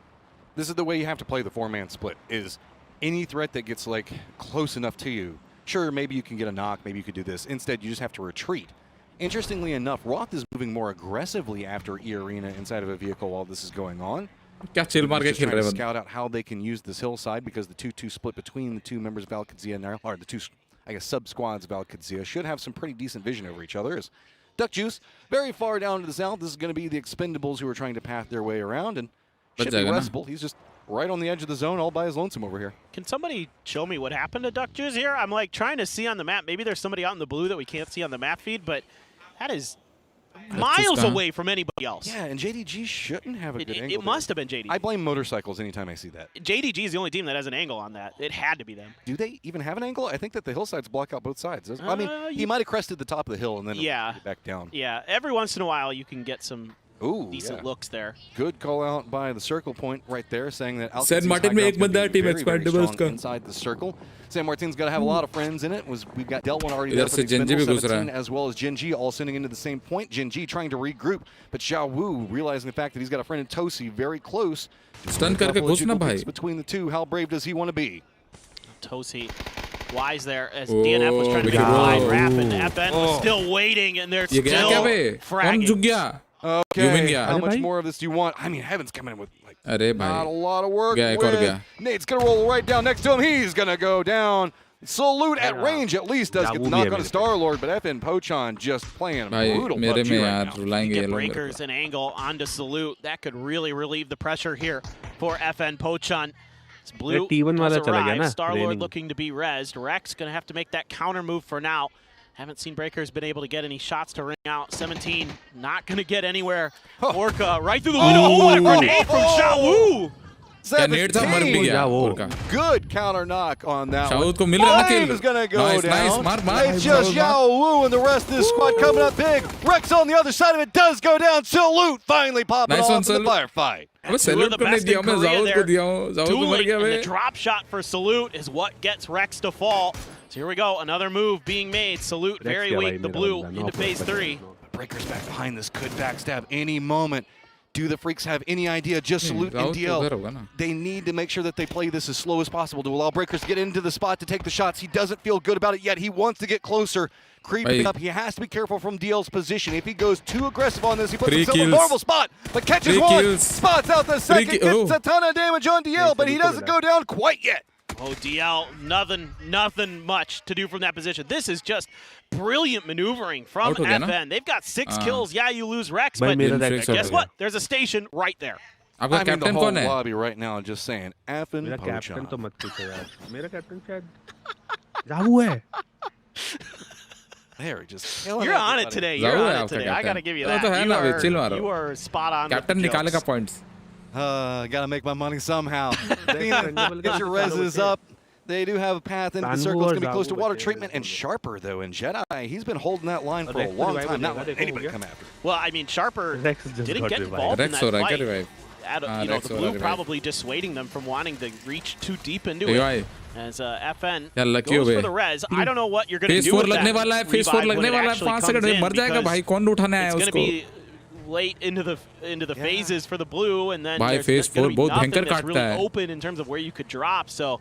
This is the way you have to play the 4-man split, is any threat that gets like close enough to you, sure, maybe you can get a knock, maybe you could do this. Instead, you just have to retreat. Interestingly enough, Roth is moving more aggressively after E-Arena inside of a vehicle while this is going on. Just trying to scout out how they can use this hillside, because the 2-2 split between the 2 members of Al-Qadzia now, or the 2, I guess, sub-squads of Al-Qadzia should have some pretty decent vision over each other. As Duck Juice, very far down to the south, this is going to be the Expendables who are trying to path their way around, and should be restable. He's just right on the edge of the zone all by his lonesome over here. Can somebody show me what happened to Duck Juice here? I'm like trying to see on the map. Maybe there's somebody out in the blue that we can't see on the map feed, but that is miles away from anybody else. Yeah, and JDG shouldn't have a good angle. It must have been JDG. I blame motorcycles anytime I see that. JDG is the only team that has an angle on that. It had to be them. Do they even have an angle? I think that the hillsides block out both sides. I mean, he might have crested the top of the hill and then back down. Yeah, every once in a while you can get some decent looks there. Good call out by the circle point right there, saying that San Martin में एक बंदा team expandables का inside the circle. San Martin's got to have a lot of friends in it. We've got Delwyn already there for the Expendables, as well as Jinji all sending into the same point. Jinji trying to regroup, but Xiao Wu realizing the fact that he's got a friend in Tosi very close. Stun करके घुसना भाई. Between the 2, how brave does he want to be? Tosi wise there as DNF was trying to provide Rapid. FN was still waiting, and they're still fragging. Okay, how much more of this do you want? I mean, Heaven's coming in with not a lot of work. Nate's going to roll right down next to him. He's going to go down. Salute at range at least does get the knock on a Star-Lord, but FN Pochan just playing brutal PUBG right now. Get breakers and angle onto Salute. That could really relieve the pressure here for FN Pochan. It's blue has arrived. Star-Lord looking to be rezzed. Rex going to have to make that counter move for now. Haven't seen Breakers been able to get any shots to ring out. 17 not going to get anywhere. Orca right through the window. Oh, what a grenade from Xiao Wu! 17. Good counter knock on that one. Flame is going to go down. It's just Xiao Wu and the rest of this squad coming up big. Rex on the other side of it does go down. Salute finally popping off in the firefight. Two of the best in Korea there. Dueling, and the drop shot for Salute is what gets Rex to fall. So here we go, another move being made. Salute very weak, the blue into phase 3. Breakers back behind this, could backstab any moment. Do the Freaks have any idea? Just Salute and DL. They need to make sure that they play this as slow as possible to allow Breakers to get into the spot to take the shots. He doesn't feel good about it yet. He wants to get closer. Creeping up. He has to be careful from DL's position. If he goes too aggressive on this, he puts himself in a normal spot, but catches one. Spots out the second, gets a ton of damage on DL, but he doesn't go down quite yet. Oh, DL, nothing much to do from that position. This is just brilliant maneuvering from FN. They've got 6 kills. Yeah, you lose Rex, but guess what? There's a station right there. I'm in the whole lobby right now just saying, FN Pochan. There, just You're on it today. You're on it today. I got to give you that. You are spot on. Captain निकालेगा points. Gotta make my money somehow. Get your reses up. They do have a path into the circle. It's going to be close to water treatment. And Sharper, though, and Jedi, he's been holding that line for a long time. Not letting anybody come after. Well, I mean, Sharper didn't get involved in that fight. the blue probably dissuading them from wanting to reach too deep into it. As FN goes for the res. I don't know what you're going to do with that revive when it actually comes in, because it's going to be late into the phases for the blue, and then there's going to be nothing that's really open in terms of where you could drop. So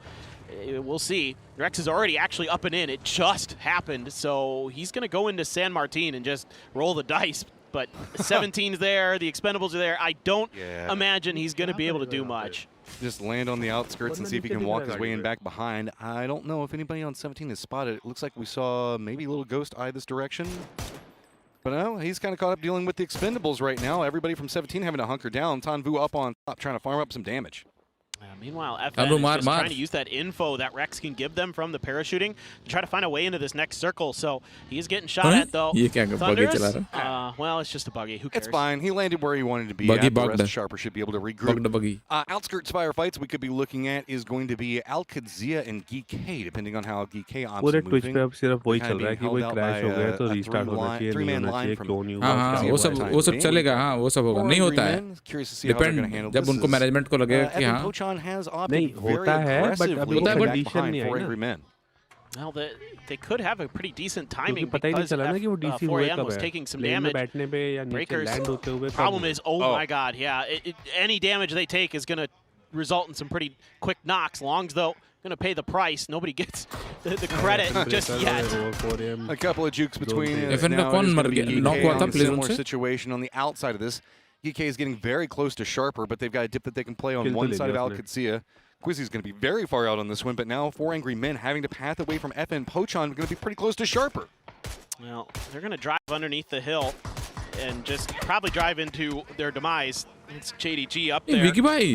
we'll see. Rex is already actually up and in. It just happened, so he's going to go into San Martin and just roll the dice. But 17's there, the expendables are there. I don't imagine he's going to be able to do much. Just land on the outskirts and see if he can walk his way in back behind. I don't know if anybody on 17 is spotted. It looks like we saw maybe a little ghost eye this direction. But no, he's kind of caught up dealing with the expendables right now. Everybody from 17 having to hunker down. Tanvu up on top trying to farm up some damage. Meanwhile, FN is just trying to use that info that Rex can give them from the parachuting to try to find a way into this next circle. So he's getting shot at, though. Thunderous, well, it's just a buggy. Who cares? It's fine. He landed where he wanted to be. The rest of Sharper should be able to regroup. Outskirts firefights we could be looking at is going to be Al-Qadzia and GK, depending on how GK opts moving. Twitch पे अब सिर्फ वही चल रहा है कि कोई crash हो गया तो restart होना चाहिए, नहीं होना चाहिए, क्यों नहीं होगा। वो सब चलेगा, हाँ वो सब होगा, नहीं होता है। Depend जब उनको मैनेजमेंट को लगेगा कि हाँ नहीं होता है, but अभी condition नहीं आई ना। Well, they could have a pretty decent timing पता ही नहीं because चला ना कि वो DC हुए 4AM कब was है। taking some Plane में damage. बैठने पे या नीचे Breakers. land होते हुए Problem is, oh my God, yeah, any damage they take is going to result in some pretty quick knocks. Longs, though, going to pay the price. Nobody gets the credit just yet. A couple of jukes between if now a similar situation on the outside of this. GK is getting very close to Sharper, but they've got a dip that they can play on one side of Al-Qadzia. Quizzy's going to be very far out on this one, but now 4 Angry Men having to path away from FN. Pochon going to be pretty close to Sharper. Well, they're going to drive underneath the hill and just probably drive into their demise. It's JDG up there.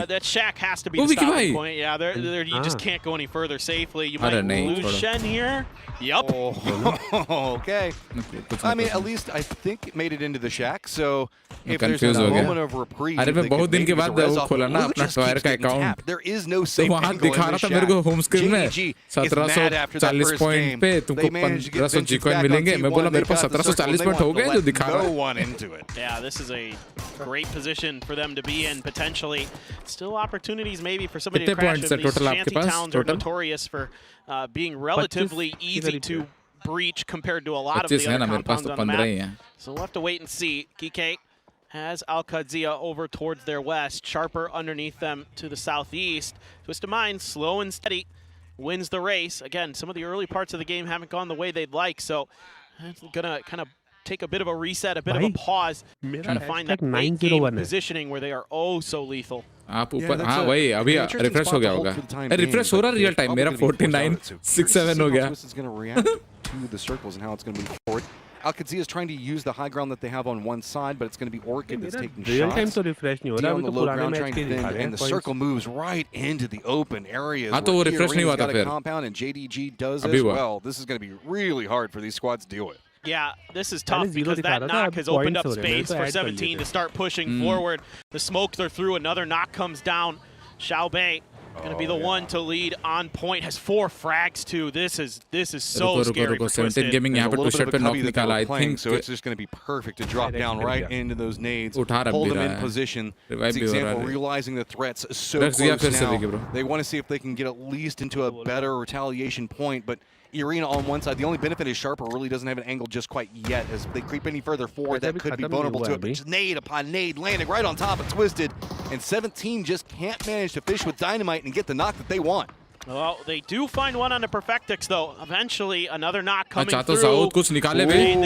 That shack has to be the stopping point. Yeah, you just can't go any further safely. You might lose Shen here. Yep. Okay. I mean, at least I think it made it into the shack. So if there's a moment of reprieve, there is no safe angle in the shack. JDG is mad after that first game. They managed to get T1. They got the circle. They want to let no one into it. Yeah, this is a great position for them to be in, potentially. Still opportunities maybe for somebody to crash in. These shanty towns are notorious for being relatively easy to breach compared to a lot of the other compounds on the map. So we'll have to wait and see. GK has Al-Qadzia over towards their west. Sharper underneath them to the southeast. Twist of Mind, slow and steady, wins the race. Again, some of the early parts of the game haven't gone the way they'd like, so it's gonna kind of take a bit of a reset, a bit of a pause, trying to find that late game positioning where they are oh so lethal. आप ऊपर हाँ वही अभी refresh हो गया होगा refresh हो रहा रियल टाइम मेरा 49-6-7 हो गया Al-Qadzia is trying to use the high ground that they have on one side, but it's going to be Orchid that's taking real time shots. refresh नहीं हो D रहा on the low ground trying to defend, and the circle moves right into the open areas. Where Irena's got a compound and JDG does as well. This is going to be really hard for these squads to deal with. Yeah, this is tough because that knock has opened up space for 17 to start pushing forward. The smokes are through. Another knock comes down. Xiao Bei going to be the one to lead on point. Has 4 frags too. This is so scary for Twisted. यहाँ पे to-shot पे knock निकाला I think so. It's just going to be perfect to drop down right into those nades, hold them in position. It's example realizing the threats so close now. They want to see if they can get at least into a better retaliation point, but Irina on one side. The only benefit is Sharper really doesn't have an angle just quite yet. As they creep any further forward, that could be vulnerable to it. But just nade upon nade, landing right on top of Twisted. And 17 just can't manage to fish with Dynamite and get the knock that they want. Well, they do find one on the Perfectix, though. Eventually, another knock coming through.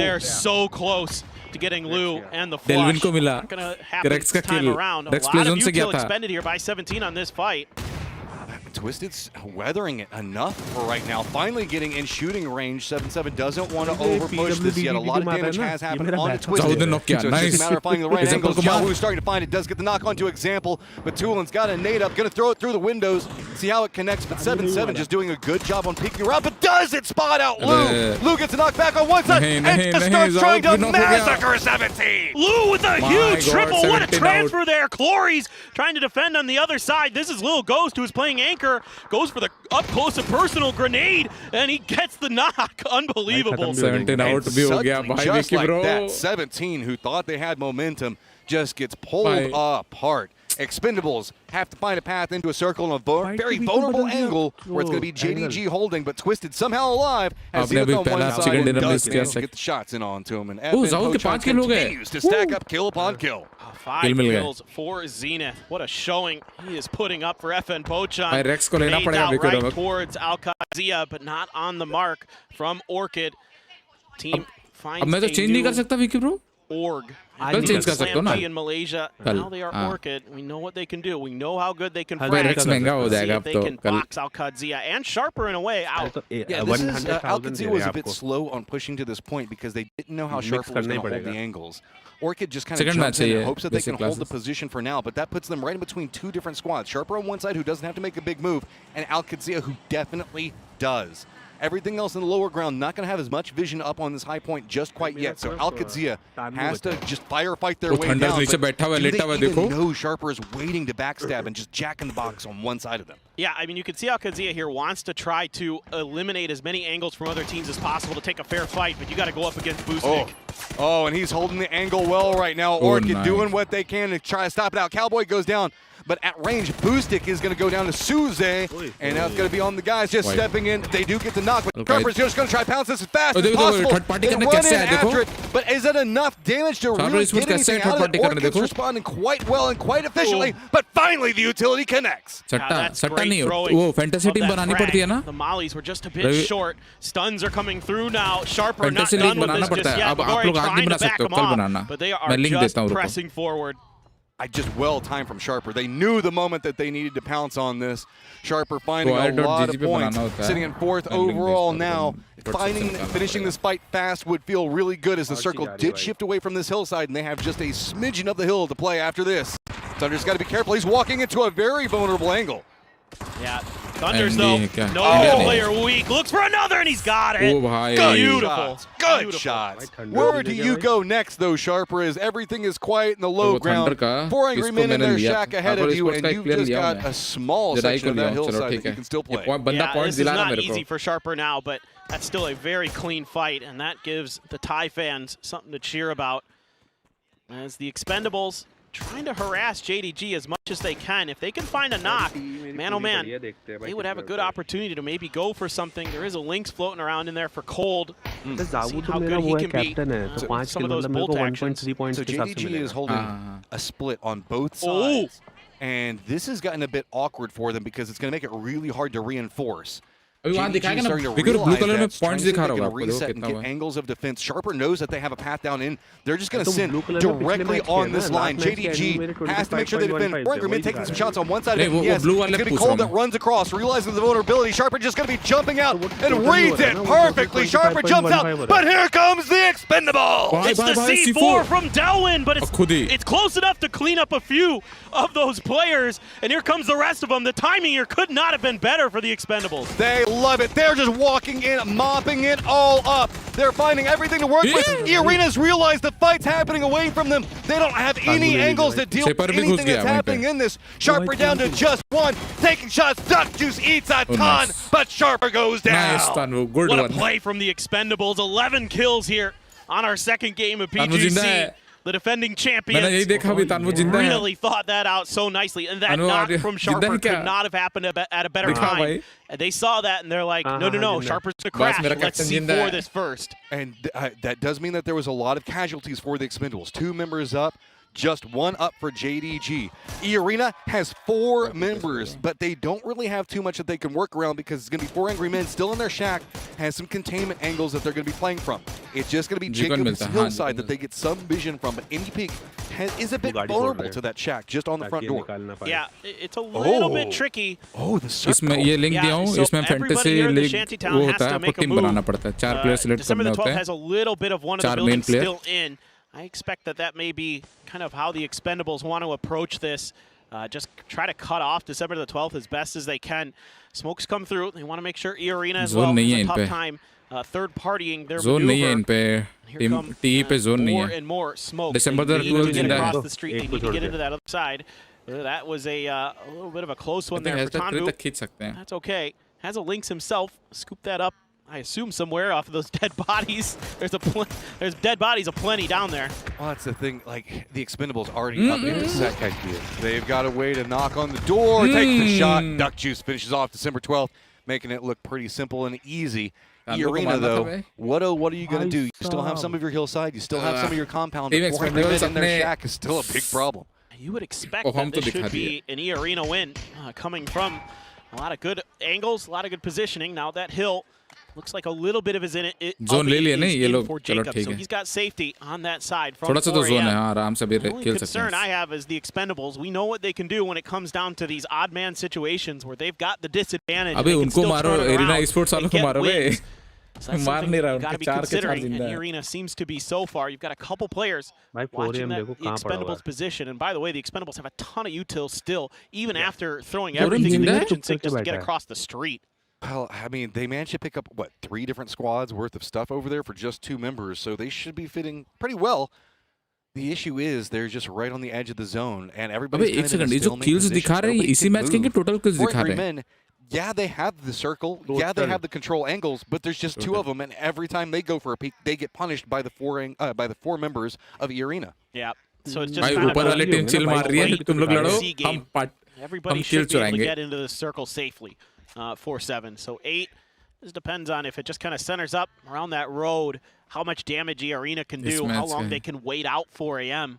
They're so close to getting Lu and the flush. Not going to happen this time around. A lot of util expended here by 17 on this fight. Twisted's weathering it enough for right now. Finally getting in shooting range. 7-7 doesn't want to overpush this yet. A lot of damage has happened on Twisted. So it's just a matter of finding the right angle. Xiaohu's starting to find it. Does get the knock onto Example, but Tulin's got a nade up. Going to throw it through the windows. See how it connects, but 7-7 just doing a good job on peeking around. But does it spot out Lu? Lu gets a knock back on one side and just starts trying to massacre 17. Lu with a huge triple. What a transfer there. Clory's trying to defend on the other side. This is Lil Ghost, who's playing anchor. Goes for the up close and personal grenade, and he gets the knock. Unbelievable. 17 out bhi ho gaya bhai just like that, 17 who thought they had momentum just gets pulled apart. Expendables have to find a path into a circle in a very vulnerable angle where it's going to be JDG holding, but Twisted somehow alive as he on one side and does manage to get the shots in onto him. And Pochon continues to stack up kill upon kill. 5 kills for Zenith. What a showing he is putting up for FN Pochon. Fades out right towards Al-Qadsiya, but not on the mark from Orchid. Team finds a new org. In Malaysia. Now they are Orchid. We know what they can do. We know how good they can frag. See if they can box Al-Qadsiya and Sharper in a way out. Yeah, this is, Al-Qadsiya was a bit slow on pushing to this point because they didn't know how Sharper was going to hold the angles. Orchid just kind of jumps in and hopes that they can hold the position for now, but that puts them right in between two different squads. Sharper on one side who doesn't have to make a big move, and Al-Qadsiya who definitely does. Everything else in the lower ground not going to have as much vision up on this high point just quite yet. So Al-Qadsiya has to just firefight their way down. But do they even know Sharper is waiting to backstab and just jack in the box on one side of them? Yeah, I mean, you can see Al-Qadsiya here wants to try to eliminate as many angles from other teams as possible to take a fair fight, but you got to go up against Boostik. Oh, and he's holding the angle well right now. Orchid doing what they can to try to stop it out. Cowboy goes down. But at range, Boostik is going to go down to Suze, and now it's going to be on the guys just stepping in. They do get the knock, but Sharper's just going to try to pounce this as fast as possible. They run in after it, but is it enough damage to really get anything out of it? Orchid's responding quite well and quite efficiently, but finally the utility connects. That's great throwing. The mollies were just a bit short. Stuns are coming through now. Sharper not done with this just yet. Bagori trying to back them off, but they are just pressing forward. Just well timed from Sharper. They knew the moment that they needed to pounce on this. Sharper finding a lot of points, sitting in 4th overall now. Finishing this fight fast would feel really good as the circle did shift away from this hillside, and they have just a smidgen of the hill to play after this. Thunder's got to be careful. He's walking into a very vulnerable angle. Yeah, Thunders though, no player weak. Looks for another and he's got it. Beautiful. Good shot. Where do you go next though, Sharper, as everything is quiet in the low ground. 4 angry men in their shack ahead of you, and you've just got a small section of that hillside that you can still play. Yeah, this is not easy for Sharper now, but that's still a very clean fight, and that gives the Thai fans something to cheer about. As the Expendables trying to harass JDG as much as they can. If they can find a knock, man oh man, they would have a good opportunity to maybe go for something. There is a Lynx floating around in there for Cold. See how good he can be. Some of those bolt actions. So JDG is holding a split on both sides. And this has gotten a bit awkward for them because it's going to make it really hard to reinforce. Reset and get angles of defense. Sharper knows that they have a path down in. They're just going to send directly on this line. JDG has to make sure they defend. Borgman taking some shots on one side of it. Yes, it's going to be Cold that runs across, realizing the vulnerability. Sharper just going to be jumping out and reads it perfectly. Sharper jumps out, but here comes the Expendable. It's the C4 from Delwyn, but it's close enough to clean up a few of those players. And here comes the rest of them. The timing here could not have been better for the Expendables. They love it. They're just walking in, mopping it all up. They're finding everything to work with. Arenas realize the fight's happening away from them. They don't have any angles to deal with anything that's happening in this. Sharper down to just one. Taking shots. Duck Juice eats a ton, but Sharper goes down. What a play from the Expendables. 11 kills here on our second game of PGC. The defending champions really thought that out so nicely, and that knock from Sharper could not have happened at a better time. And they saw that, and they're like, no, Sharper's to crash. Let's C4 this first. And that does mean that there was a lot of casualties for the Expendables. 2 members up. Just 1 up for JDG. E-Arena has 4 members, but they don't really have too much that they can work around because it's going to be 4 angry men still in their shack, has some containment angles that they're going to be playing from. It's just going to be Jacob's hillside that they get some vision from, but Indie Peak is a bit vulnerable to that shack just on the front door. Yeah, it's a little bit tricky. Oh, the circle. Everybody here in the Shantytown has to make a move. December the 12th has a little bit of one of the buildings still in. I expect that may be kind of how the Expendables want to approach this. Just try to cut off December the 12th as best as they can. Smokes come through. They want to make sure E-Arena as well has a tough time third-partying their maneuver. Here come more and more smoke. December the 12th across the street. They need to get into that other side. That was a little bit of a close one there for Tanvu. That's okay. Has a Lynx himself. Scoop that up I assume somewhere off of those dead bodies. There's dead bodies aplenty down there. Well, that's the thing. Like, the Expendables already up in the second. They've got a way to knock on the door, take the shot. Duck Juice finishes off December 12th, making it look pretty simple and easy. Arena, though, what are you going to do? You still have some of your hillside. You still have some of your compound. But 400 men in their shack is still a big problem. You would expect that this should be an Arena win coming from a lot of good angles, a lot of good positioning. Now that hill looks like a little bit of his in it. Zone for Jacob, so he's got safety on that side from 4AM. The only concern I have is the Expendables. We know what they can do when it comes down to these odd man situations where they've got the disadvantage. They can still turn it around and get wins. So that's something you got to be considering, and Arena seems to be so far. You've got a couple players watching that Expendables position, and by the way, the Expendables have a ton of util still, even after throwing everything in the kitchen sink just to get across the street. Well, I mean, they managed to pick up, what, 3 different squads worth of stuff over there for just 2 members, so they should be fitting pretty well. The issue is they're just right on the edge of the zone, and everybody's kind of in a stalemate position. Nobody can move. Yeah, they have the circle. Yeah, they have the control angles, but there's just 2 of them, and every time they go for a peek, they get punished by the 4 members of Arena. Yeah, so it's just kind of a C game. Everybody should be able to get into the circle safely. 4-7. So 8. This depends on if it just kind of centers up around that road, how much damage Arena can do, how long they can wait out 4AM.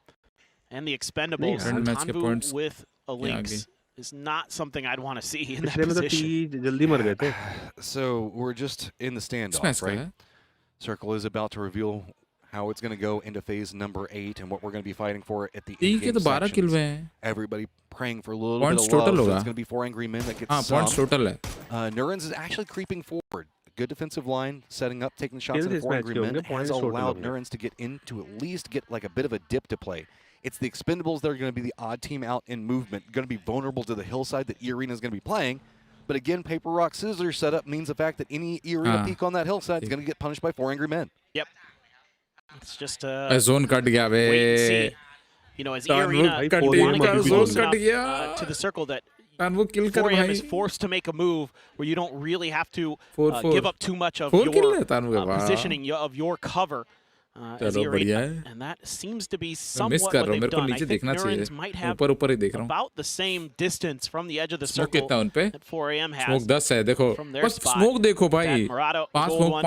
And the Expendables, Tanvu with a Lynx is not something I'd want to see in that position. So we're just in the standoff, right? Circle is about to reveal how it's going to go into phase number 8 and what we're going to be fighting for at the end sections. Everybody praying for a little bit of love. So it's going to be 4 angry men that get Nurens is actually creeping forward. Good defensive line, setting up, taking shots at the 4 angry men has allowed Nurens to get in to at least get like a bit of a dip to play. It's the Expendables that are going to be the odd team out in movement, going to be vulnerable to the hillside that Arena is going to be playing. But again, paper, rock, scissors setup means the fact that any Arena peak on that hillside is going to get punished by 4 angry men. Yep. It's just a zone cut wait and see. You know, as Arena want to get close enough to the circle that 4AM is forced to make a move where you don't really have to give up too much of your positioning of your cover. As Arena, and that seems to be somewhat what they've done. I think Nurens might have about the same distance from the edge of the circle that 4AM has from their spot. That Murado gold one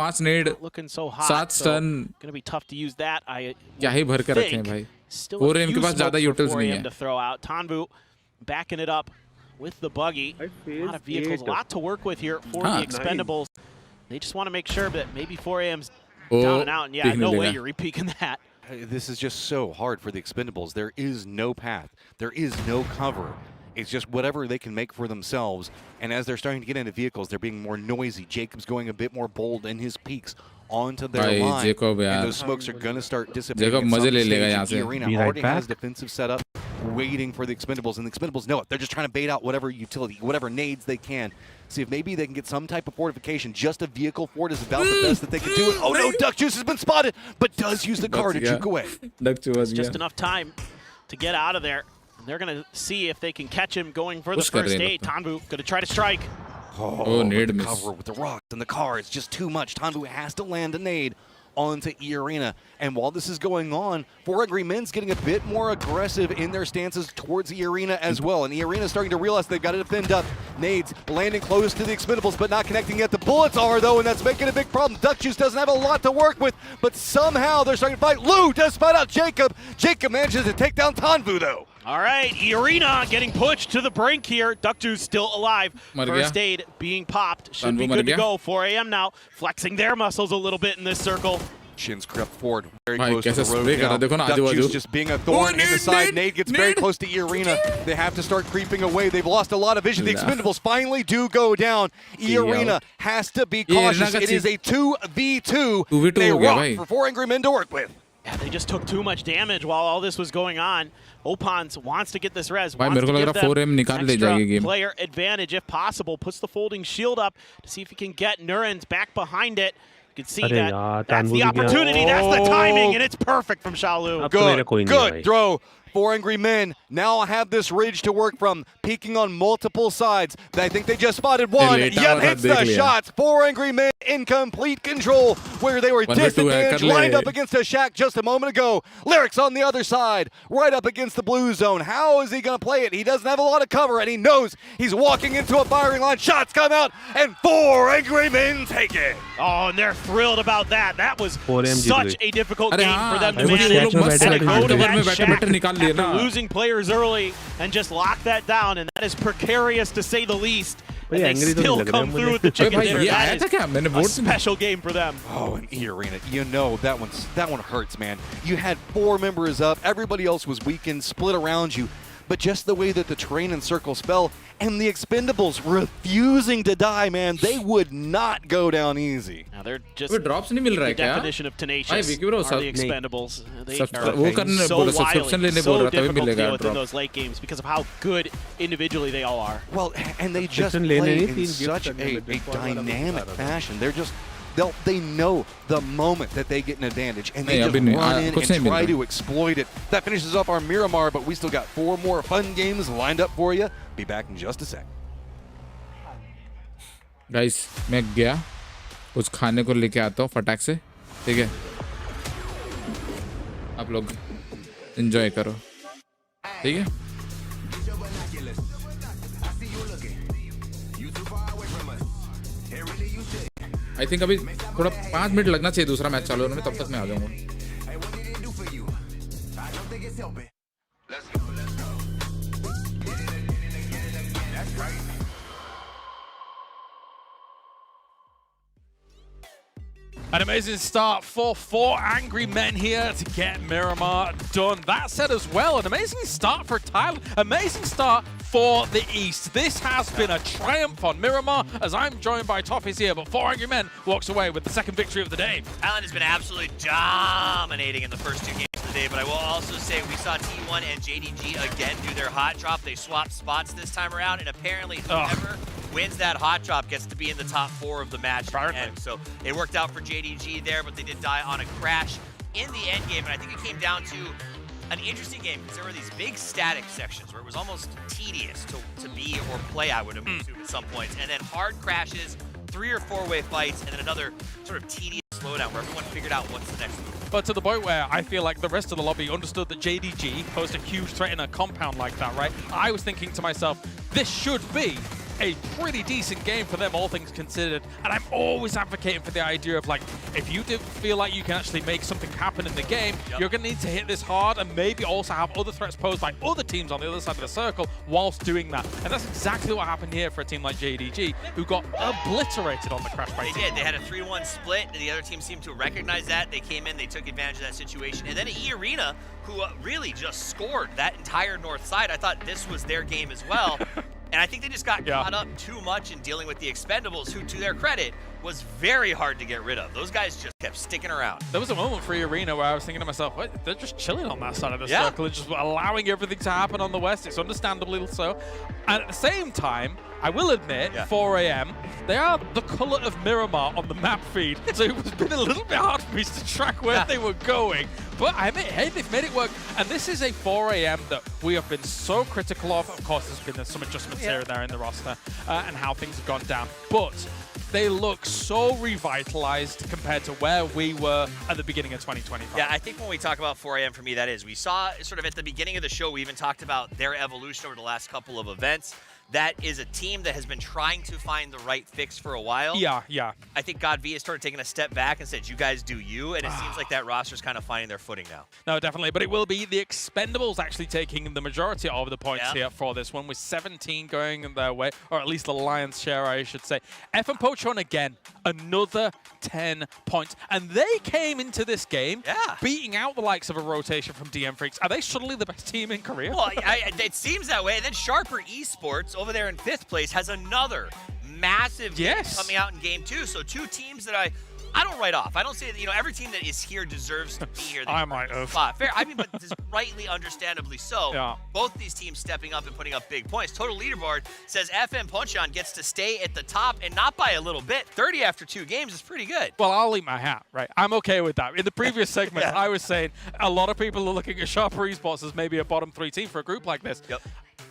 looking so hot, so going to be tough to use that. I think still a few smokes for 4AM to throw out. Tanvu backing it up with the buggy. A lot of vehicles, a lot to work with here for the Expendables. They just want to make sure that maybe 4AM's down and out, and yeah, no way you're repeaking that. This is just so hard for the Expendables. There is no path. There is no cover. It's just whatever they can make for themselves. And as they're starting to get into vehicles, they're being more noisy. Jacob's going a bit more bold in his peaks onto their line. And those smokes are going to start dissipating. The Arena already has defensive setup waiting for the Expendables, and the Expendables know it. They're just trying to bait out whatever utility, whatever nades they can. See if maybe they can get some type of fortification. Just a vehicle fort is about the best that they can do it. Oh no, Duck Juice has been spotted, but does use the car to juke away. Just enough time to get out of there. And they're going to see if they can catch him going for the first aid. Tanvu going to try to strike. The cover with the rocks and the car is just too much. Tanvu has to land a nade onto Arena. And while this is going on, 4 angry men's getting a bit more aggressive in their stances towards Arena as well. And Arena is starting to realize they've got to defend up. Nades landing close to the Expendables, but not connecting yet. The bullets are, though, and that's making a big problem. Duck Juice doesn't have a lot to work with, but somehow they're starting to fight. Lou does spot out Jacob. Jacob manages to take down Tanvu, though. All right, Arena getting pushed to the brink here. Duck Juice still alive. First aid being popped. Should be good to go. 4AM now flexing their muscles a little bit in this circle. Shins crept forward very close to the road now. Duck Juice just being a thorn in the side. Nade gets very close to Arena. They have to start creeping away. They've lost a lot of vision. The Expendables finally do go down. Arena has to be cautious. It is a 2v2. They rock for 4 angry men to work with. Yeah, they just took too much damage while all this was going on. Opans wants to get this res, wants to give them extra player advantage if possible. Puts the folding shield up to see if he can get Nurens back behind it. You can see that. That's the opportunity. That's the timing, and it's perfect from Xiaolu. Good throw 4 Angry Men now have this ridge to work from, peeking on multiple sides. I think they just spotted one. Yep, hits the shots. 4 Angry Men in complete control, where they were disadvantaged, lined up against a Shack just a moment ago. Lyrics on the other side, right up against the blue zone. How is he going to play it? He doesn't have a lot of cover, and he knows he's walking into a firing line. Shots come out, and 4 Angry Men take it. Oh, and they're thrilled about that. That was such a difficult game for them to manage. And go to that Shack after losing players early and just lock that down, and that is precarious to say the least. And they still come through with the chicken dinner. That is a special game for them. Oh, and E-Arena, you know that one hurts, man. You had 4 members up, everybody else was weakened, split around you. But just the way that the terrain and circles fell, and the Expendables refusing to die, man, they would not go down easy. Now they're just the definition of tenacious are the Expendables. They are so wily, so difficult to deal with in those late games because of how good individually they all are. Well, and they just play in such a dynamic fashion. They're just... They know the moment that they get an advantage, and they just run in and try to exploit it. That finishes up our Miramar, but we still got 4 more fun games lined up for you. Be back in just a sec. Guys, मैं गया कुछ खाने को लेके आता हूँ फटाक से, ठीक है? आप लोग enjoy करो, ठीक है? I think अभी थोड़ा 5 मिनट लगना चाहिए दूसरा मैच चालू होने में, तब तक मैं आ जाऊंगा. An amazing start for 4 Angry Men here to get Miramar done. That said as well, an amazing start for Tyler. Amazing start for the East. This has been a triumph on Miramar as I'm joined by Toffees here, but 4 Angry Men walks away with the second victory of the day. Thailand has been absolutely dominating in the first 2 games of the day, but I will also say we saw T1 and JDG again do their hot drop. They swapped spots this time around, and apparently whoever wins that hot drop gets to be in the top 4 of the match. And so it worked out for JDG there, but they did die on a crash in the end game, and I think it came down to an interesting game because there were these big static sections where it was almost tedious to be or play, I would assume at some points, and then hard crashes, 3 or 4-way fights, and then another sort of tedious slowdown where everyone figured out what's the next move. But to the point where I feel like the rest of the lobby understood that JDG posed a huge threat in a compound like that, right? I was thinking to myself, this should be a pretty decent game for them, all things considered. And I'm always advocating for the idea of, like, if you do feel like you can actually make something happen in the game, you're going to need to hit this hard and maybe also have other threats posed by other teams on the other side of the circle whilst doing that. And that's exactly what happened here for a team like JDG, who got obliterated on the crash by They did. They had a 3-1 split. The other team seemed to recognize that. They came in, they took advantage of that situation. And then E-Arena, who really just scored that entire north side. I thought this was their game as well. And I think they just got caught up too much in dealing with the Expendables, who, to their credit, was very hard to get rid of. Those guys just kept sticking around. There was a moment for Arena where I was thinking to myself, wait, they're just chilling on that side of the circle, just allowing everything to happen on the west. It's understandably so. And at the same time, I will admit, 4 AM, they are the color of Miramar on the map feed. So it was been a little bit hard for me to track where they were going. But I admit, hey, they've made it work. And this is a 4 AM that we have been so critical of. Of course, there's been some adjustments here and there in the roster and how things have gone down. But they look so revitalized compared to where we were at the beginning of 2025. Yeah, I think when we talk about 4 AM, for me, that is. We saw sort of at the beginning of the show, we even talked about their evolution over the last couple of events. That is a team that has been trying to find the right fix for a while. Yeah. I think God V has started taking a step back and said, you guys do you, and it seems like that roster's kind of finding their footing now. No, definitely, but it will be the Expendables actually taking the majority of the points here for this one, with 17 going their way, or at least the lion's share, I should say. F and Pochon again, another 10 points, and they came into this game beating out the likes of a rotation from DM Freaks. Are they suddenly the best team in Korea? Well, it seems that way. And then Sharper Esports over there in 5th place has another massive game coming out in game 2. So 2 teams that I I don't write off. I don't say that, you know, every team that is here deserves to be here. I might have. Fair. I mean, but this is rightly, understandably so. Yeah. Both these teams stepping up and putting up big points. Total leaderboard says FM Ponchon gets to stay at the top, and not by a little bit. 30 after 2 games is pretty good. Well, I'll eat my hat, right? I'm okay with that. In the previous segment, I was saying a lot of people are looking at Sharper Esports as maybe a bottom 3 team for a group like this. Yep.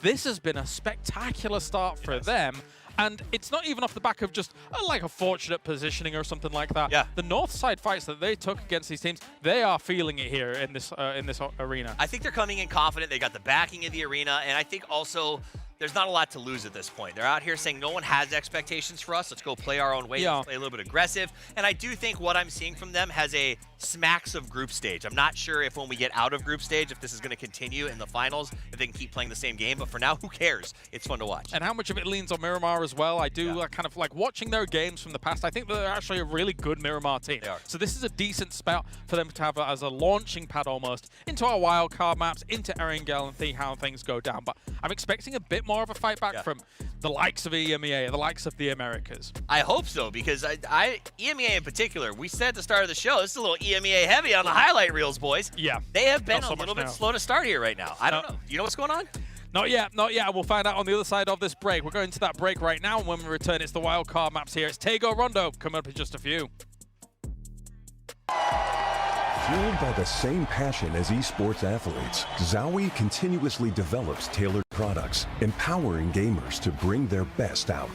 This has been a spectacular start for them. And it's not even off the back of just like a fortunate positioning or something like that. Yeah. The north side fights that they took against these teams, they are feeling it here in this arena. I think they're coming in confident. They got the backing of the arena, and I think also there's not a lot to lose at this point. They're out here saying no one has expectations for us. Let's go play our own way. Let's play a little bit aggressive. And I do think what I'm seeing from them has a smacks of group stage. I'm not sure if when we get out of group stage, if this is going to continue in the finals, if they can keep playing the same game. But for now, who cares? It's fun to watch. And how much of it leans on Miramar as well. I do kind of like watching their games from the past. I think they're actually a really good Miramar team. They are. So this is a decent spout for them to have as a launching pad almost into our wildcard maps, into Erangel, and see how things go down. But I'm expecting a bit more of a fight back from the likes of EMEA, the likes of the Americas. I hope so, because EMEA in particular, we said at the start of the show, this is a little EMEA heavy on the highlight reels, boys. Yeah. They have been a little bit slow to start here right now. I don't know. You know what's going on? Not yet, not yet. We'll find out on the other side of this break. We're going to that break right now, and when we return, it's the wildcard maps here. It's Tego Rondo coming up in just a few. Fueled by the same passion as esports athletes, Zowie continuously develops tailored products, empowering gamers to bring their best out.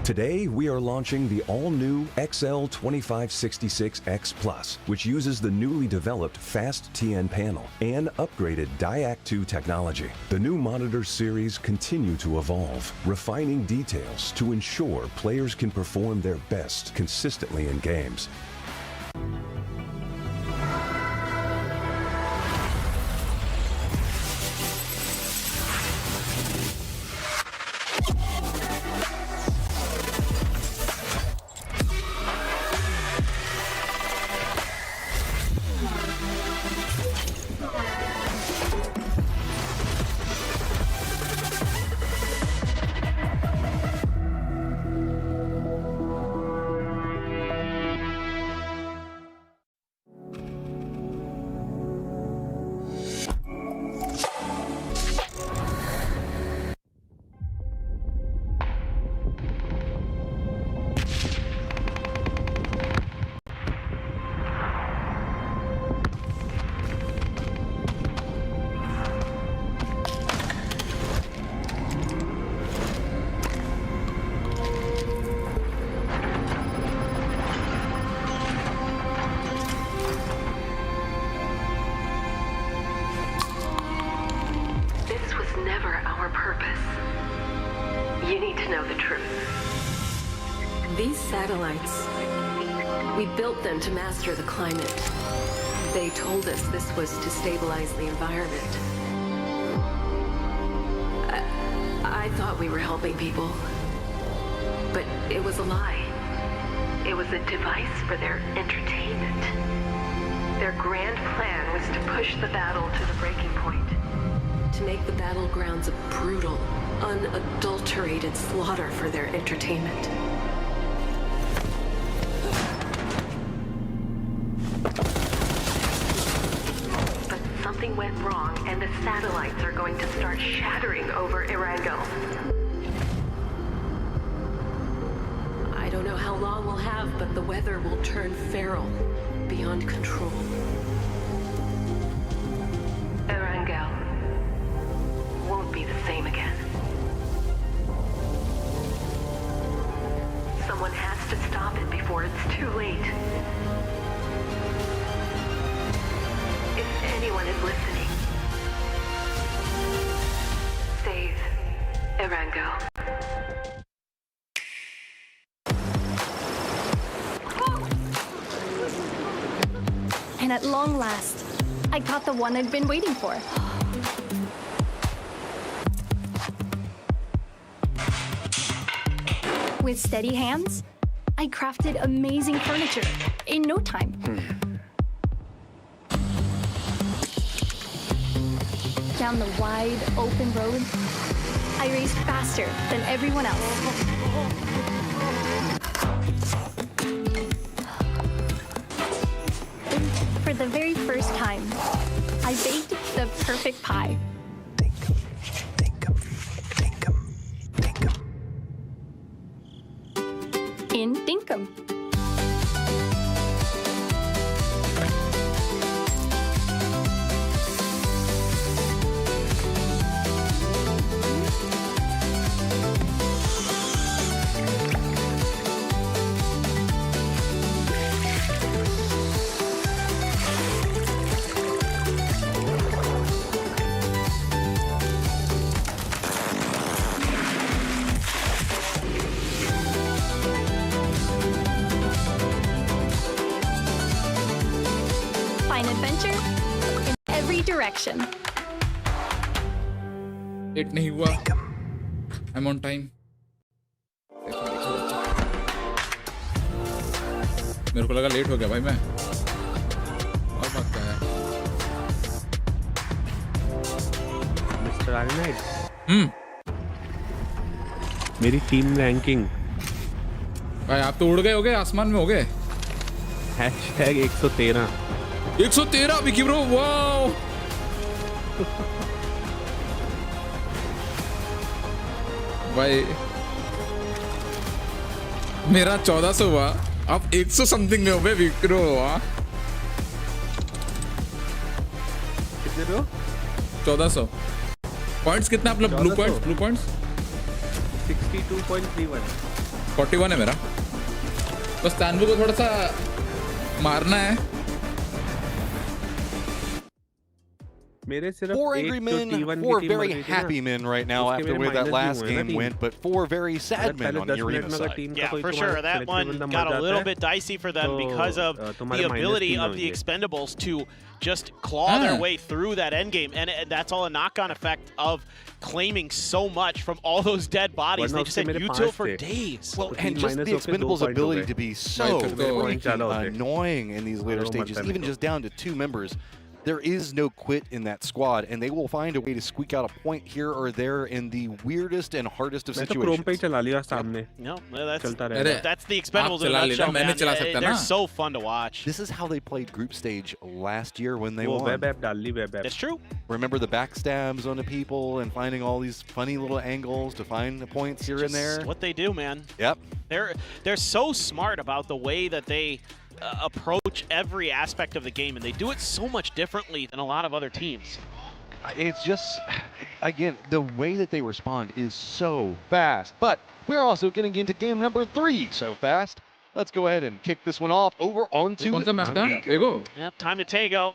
Today, we are launching the all-new XL2566X Plus, which uses the newly developed Fast TN panel and upgraded Diac 2 technology. The new monitor series continue to evolve, refining details to ensure players can perform their best consistently in games. Satellites. We built them to master the climate. They told us this was to stabilize the environment. I thought we were helping people, but it was a lie. It was a device for their entertainment. Their grand plan was to push the battle to the breaking point, to make the battlegrounds a brutal, unadulterated slaughter for their entertainment. Something went wrong, and the satellites are going to start shattering over Erangel. I don't know how long we'll have, but the weather will turn feral, beyond control. Erangel won't be the same again. Someone has to stop it before it's too late. If anyone is listening, save Erangel. And at long last, I got the one I've been waiting for. With steady hands, I crafted amazing furniture in no time. Down the wide, open road, I raced faster than everyone else. the very first time, I baked the perfect pie. In Dinkum. Find adventure in every direction. Late नहीं हुआ I'm on time मेरे को लगा late हो गया भाई मैं और बात क्या है मिस्टर आयरनहाइड मेरी टीम रैंकिंग भाई आप तो उड़ गए होगे आसमान में हो गए #113 विकी ब्रो वाओ भाई मेरा 1400 हुआ आप 100 समथिंग में हो गए विकी ब्रो कितने पे हो 1400 पॉइंट्स कितना आप लोग ब्लू पॉइंट्स 62.31 41 है मेरा बस तानवी को थोड़ा सा मारना है Four angry men, four very happy men right now after the way that last game went, but four very sad men on the arena side. Yeah, for sure. That one got a little bit dicey for them because of the ability of the Expendables to just claw their way through that endgame. And that's all a knock-on effect of claiming so much from all those dead bodies. They just said util for days. Well, and just the Expendables' ability to be so annoying in these later stages, even just down to 2 members. There is no quit in that squad, and they will find a way to squeak out a point here or there in the weirdest and hardest of situations. No, that's the Expendables in a nutshell, man. They're so fun to watch. This is how they played group stage last year when they won. That's true. Remember the backstabs on the people and finding all these funny little angles to find the points here and there? What they do, man. Yep. They're so smart about the way that they approach every aspect of the game, and they do it so much differently than a lot of other teams. It's just, again, the way that they respond is so fast. But we're also getting into game number 3 so fast. Let's go ahead and kick this one off over onto Yep, time to Tego.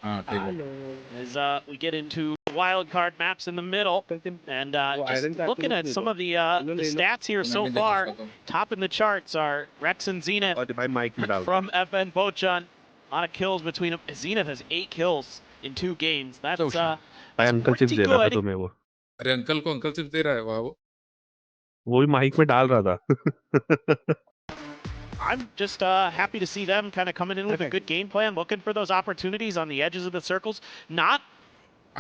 As we get into wild card maps in the middle, and just looking at some of the stats here so far, topping the charts are Rex and Zenith from FN Bochan. A lot of kills between them. Zenith has 8 kills in 2 games. That's pretty good. अरे uncle को uncle chips दे रहा है वो भी mic में डाल रहा था I'm just happy to see them kind of coming in with a good game plan, looking for those opportunities on the edges of the circles, not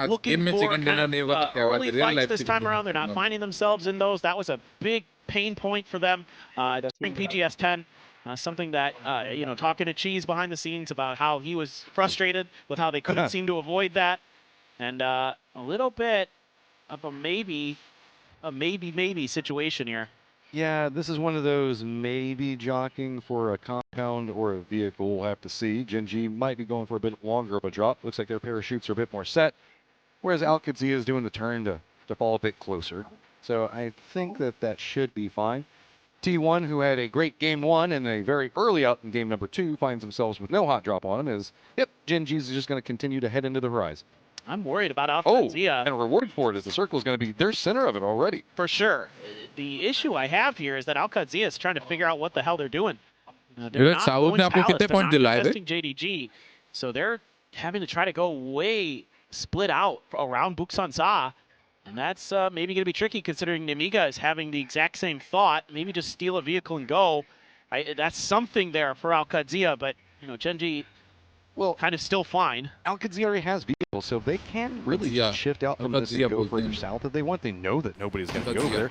looking for kind of early fights this time around. They're not finding themselves in those. That was a big pain point for them. During PGS 10, something that, talking to Cheese behind the scenes about how he was frustrated with how they couldn't seem to avoid that. And a little bit of a maybe situation here. Yeah, this is one of those maybe jockeying for a compound or a vehicle. We'll have to see. Gen.G might be going for a bit longer of a drop. Looks like their parachutes are a bit more set, whereas Alcadzia is doing the turn to fall a bit closer. So I think that should be fine. T1, who had a great game 1 and a very early out in game number 2, finds themselves with no hot drop on them as, Gen.G is just going to continue to head into the horizon. I'm worried about Alcadzia. And reward for it is the circle is going to be their center of it already. For sure. The issue I have here is that Alcadzia is trying to figure out what the hell they're doing. They're not going palace, they're not contesting JDG. So they're having to try to go way split out around Buksan Sa. And that's maybe going to be tricky considering Nemiga is having the exact same thought. Maybe just steal a vehicle and go. That's something there for Alcadzia, but Gen.G kind of still fine. Alcadzia already has vehicles, so they can really shift out from this and go further south if they want. They know that nobody's going to go there.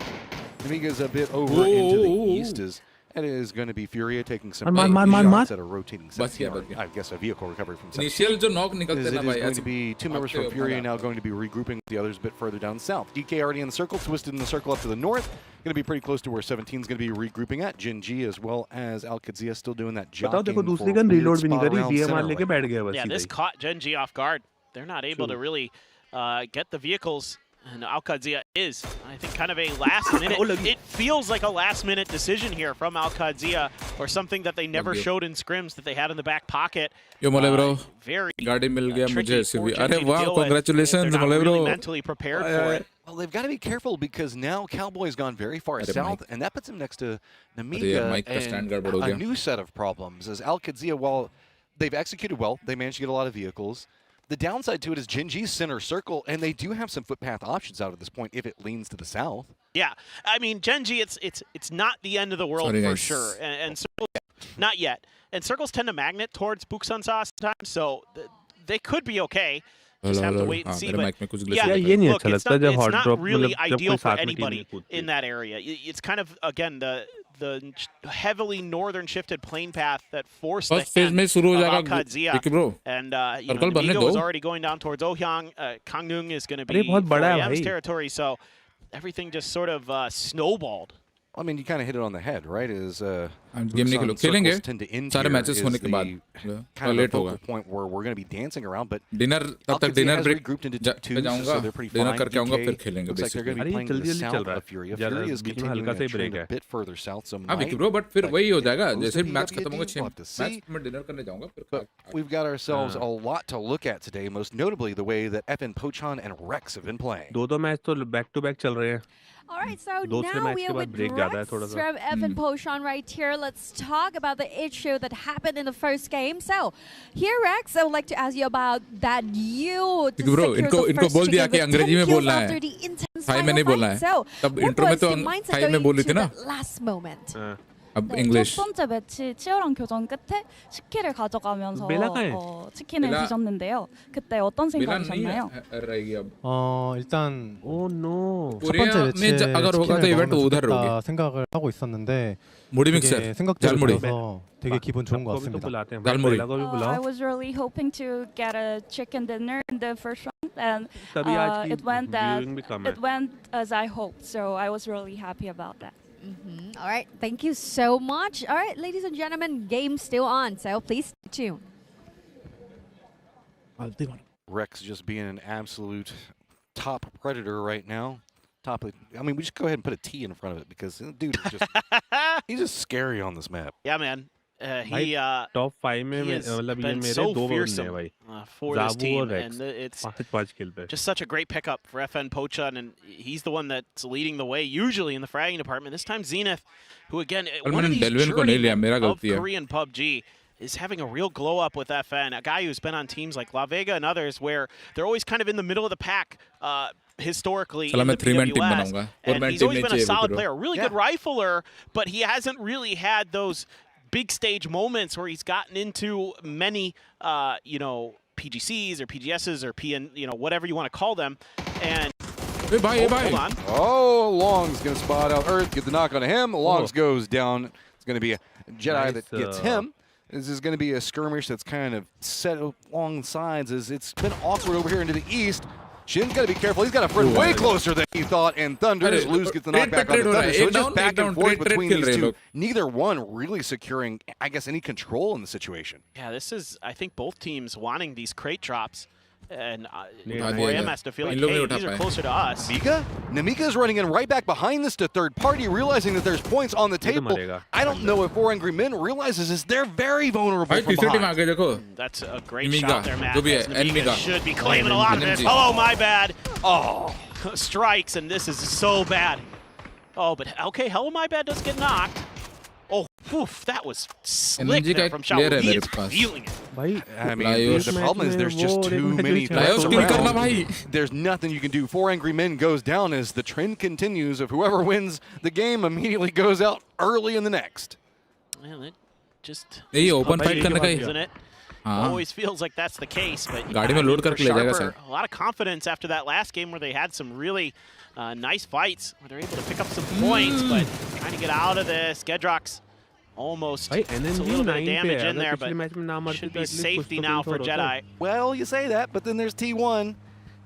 Nemiga's a bit over into the east as It is going to be Furia taking some shots at a rotating sector. I guess a vehicle recovery from Initial जो knock It is going to be two members from Furia now going to be regrouping with the others a bit further down south. DK already in the circle, Twisted in the circle up to the north. Going to be pretty close to where 17 is going to be regrouping at. Jin G as well as Al-Qadzia still doing that jockeying for a weird spot around center. Yeah, this caught Gen G off guard. They're not able to really get the vehicles. And Al-Qadzia is, I think, kind of a last-minute. It feels like a last-minute decision here from Al-Qadzia, or something that they never showed in scrims that they had in the back pocket. Yo, Mole bro. Very गाड़ी मिल गया मुझे tricky for अरे Gen G to वाह, deal with. congratulations, They're not Mole really bro. mentally prepared for it. Well, they've got to be careful because now Cowboy's gone very far Mike. south, and that puts him next to Mike Namika का stand and गड़बड़ हो a गया. new set of problems. As Al-Qadzia, while they've executed well, they managed to get a lot of vehicles. The downside to it is Jin G's center circle, and they do have some footpath options out at this point if it leans to the south. Yeah, I mean, Gen G, it's not the end of the world for sure, and circles, not yet. And circles tend to magnet towards Buksansa sometimes, so they could be okay. Just have to wait and see. But yeah, look, it's not really ideal for anybody in that area. It's kind of, again, the heavily northern shifted plane path that forced the hand of Al-Qadzia. And Namika was already going down towards Ohyang. Kangnung is going to be 4AM's territory, so everything just sort of snowballed. I mean, you kind of hit it on the head, right? Is game नहीं खेलेंगे सारे matches होने के बाद kind of a focal point where we're going to be dancing around, but dinner तब तक dinner break grouped into two, जाऊंगा so they're pretty fine. डिनर करके आऊंगा फिर खेलेंगे Looks like they're going to be playing to the south of Furia. Furia is continuing to trend a bit further south, so हाँ Vicky bro but फिर वही हो जाएगा जैसे मैच खत्म होगा 6 मैच में डिनर करने जाऊंगा फिर we've got ourselves a lot to look at today, most notably the way that FN Pochan and Rex have been playing. दो मैच तो बैक टू बैक चल रहे हैं. All right, so now we are with Rex from FN Pochan right here. Let's talk about the issue that happened in the first game. So, here, Rex, I would like to ask you about that you bro, इनको बोल दिया कि अंग्रेजी में बोलना है. High में नहीं बोलना है. तब इंट्रो में तो हाई में बोल रही थी ना. Last moment. अब English. 첫 번째 매치 치열한 교전 끝에 10킬을 가져가면서 치킨을 드셨는데요. 그때 어떤 생각이셨나요? 일단 첫 번째 매치에 치킨을 먹으면 생각을 하고 있었는데 되게 생각대로 되게 기분 좋은 것 같습니다. I was really hoping to get a chicken dinner in the first round, and it went as I hoped. So I was really happy about that. All right, thank you so much. All right, ladies and gentlemen, game's still on, so please stay tuned. Rex just being an absolute top predator right now. I mean, we just go ahead and put a T in front of it because dude is just he's just scary on this map. Yeah, man. Top 5 में मतलब ये मेरे दो fearsome for this team, and it's just such a great pickup for FN Pochan, and he's the one that's leading the way usually in the fragging department. This time Zenith, who again one of these journeymen of Korean PUBG, is having a real glow up with FN, a guy who's been on teams like La Vega and others where they're always kind of in the middle of the pack historically in the PWS, and he's always been a solid player, really good rifler, but he hasn't really had those big stage moments where he's gotten into many, PGCs or PGSs or PN, whatever you want to call them. And hold on. Oh, Long's going to spot out Earth, get the knock on him. Longs goes down. It's going to be a Jedi that gets him. This is going to be a skirmish that's kind of set along the sides as it's been awkward over here into the east. Shin's got to be careful. He's got a friend way closer than he thought, and Thunder's Luz gets the knockback on the Thunder. So it's just back and forth between these two. Neither one really securing, I guess, any control in the situation. Yeah, this is, I think, both teams wanting these crate drops. And 4AM has to feel like, hey, these are closer to us. Namika is running in right back behind this to third party, realizing that there's points on the table. I don't know if 4 Angry Men realizes this. They're very vulnerable from behind. That's a great shot there, Matt. Namika should be claiming a lot of this. Oh, my bad. Oh, strikes, and this is so bad. Oh, but okay, Hello My Bad does get knocked. Oh, oof, that was slick there from Shaolin. He is feeling it. I mean, the problem is there's just too many threats around. There's nothing you can do. 4 Angry Men goes down as the trend continues of whoever wins the game immediately goes out early in the next. Well, it just open fight करने का isn't it? Always feels like that's the case, but a lot of confidence after that last game where they had some really nice fights where they're able to pick up some points, but trying to get out of this. Gedrox Almost a little bit of damage in there, but should be safety now for Jedi. Well, you say that, but then there's T1.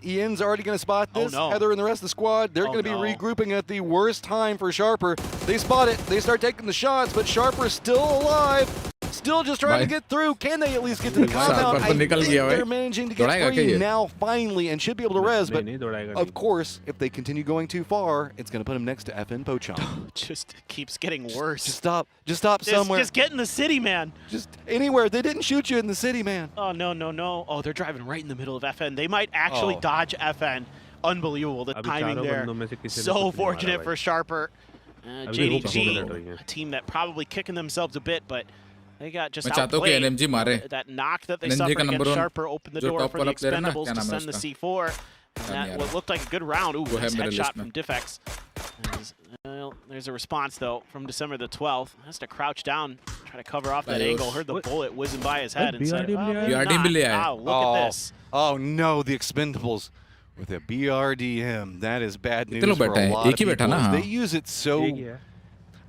Ian's already going to spot this. Oh, no. Heather and the rest of the squad, they're going to be regrouping at the worst time for Sharper. They spot it. They start taking the shots, but Sharper's still alive. Still just trying to get through. Can they at least get to the compound? I think they're managing to get free now, finally, and should be able to res. But, of course, if they continue going too far, it's going to put him next to FN Pochon. Just keeps getting worse. Just stop somewhere. Just get in the city, man. Just anywhere. They didn't shoot you in the city, man. Oh, no. Oh, they're driving right in the middle of FN. They might actually dodge FN. Unbelievable, the timing there. So fortunate for Sharper. JDG, a team that probably kicking themselves a bit, but they got just outplayed. That knock that they suffered against Sharper opened the door for the Expendables to send the C4. And that what looked like a good round. Ooh, nice headshot from Diffex. There's a response, though, from December the 12th. Has to crouch down, try to cover off that angle. Heard the bullet whizzing by his head and said, wow, look at this. Oh, no, the Expendables with a BRDM. That is bad news for a lot of people. They use it so,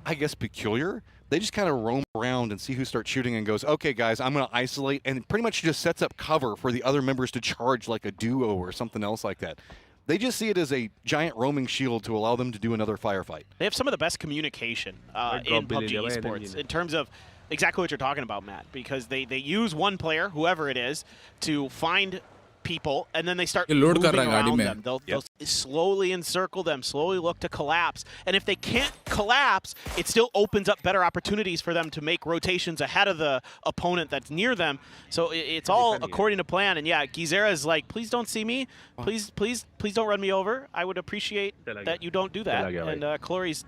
I guess, peculiar. They just kind of roam around and see who starts shooting and goes, okay, guys, I'm going to isolate, and pretty much just sets up cover for the other members to charge like a duo or something else like that. They just see it as a giant roaming shield to allow them to do another firefight. They have some of the best communication in PUBG esports in terms of exactly what you're talking about, Matt, because they use one player, whoever it is, to find people, and then they start moving around them. They'll slowly encircle them, slowly look to collapse. And if they can't collapse, it still opens up better opportunities for them to make rotations ahead of the opponent that's near them. So it's all according to plan. And yeah, Gizera is like, please don't see me. Please don't run me over. I would appreciate that you don't do that. And Clory's,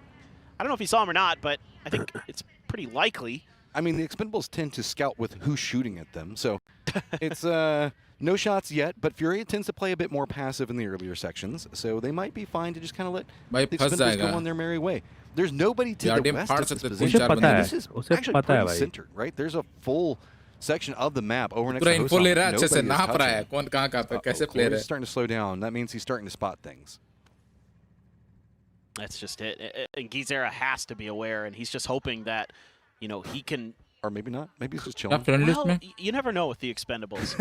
I don't know if he saw him or not, but I think it's pretty likely. I mean, the Expendables tend to scout with who's shooting at them. So it's no shots yet, but Furia tends to play a bit more passive in the earlier sections, so they might be fine to just kind of let the Expendables go on their merry way. There's nobody to the west of this position. This is actually pretty centered, right? There's a full section of the map over next to Hosan. He's starting to slow down. That means he's starting to spot things. That's just it. And Gizera has to be aware, and he's just hoping that, you know, he can... Or maybe not. Maybe he's just chilling. Well, you never know with the Expendables.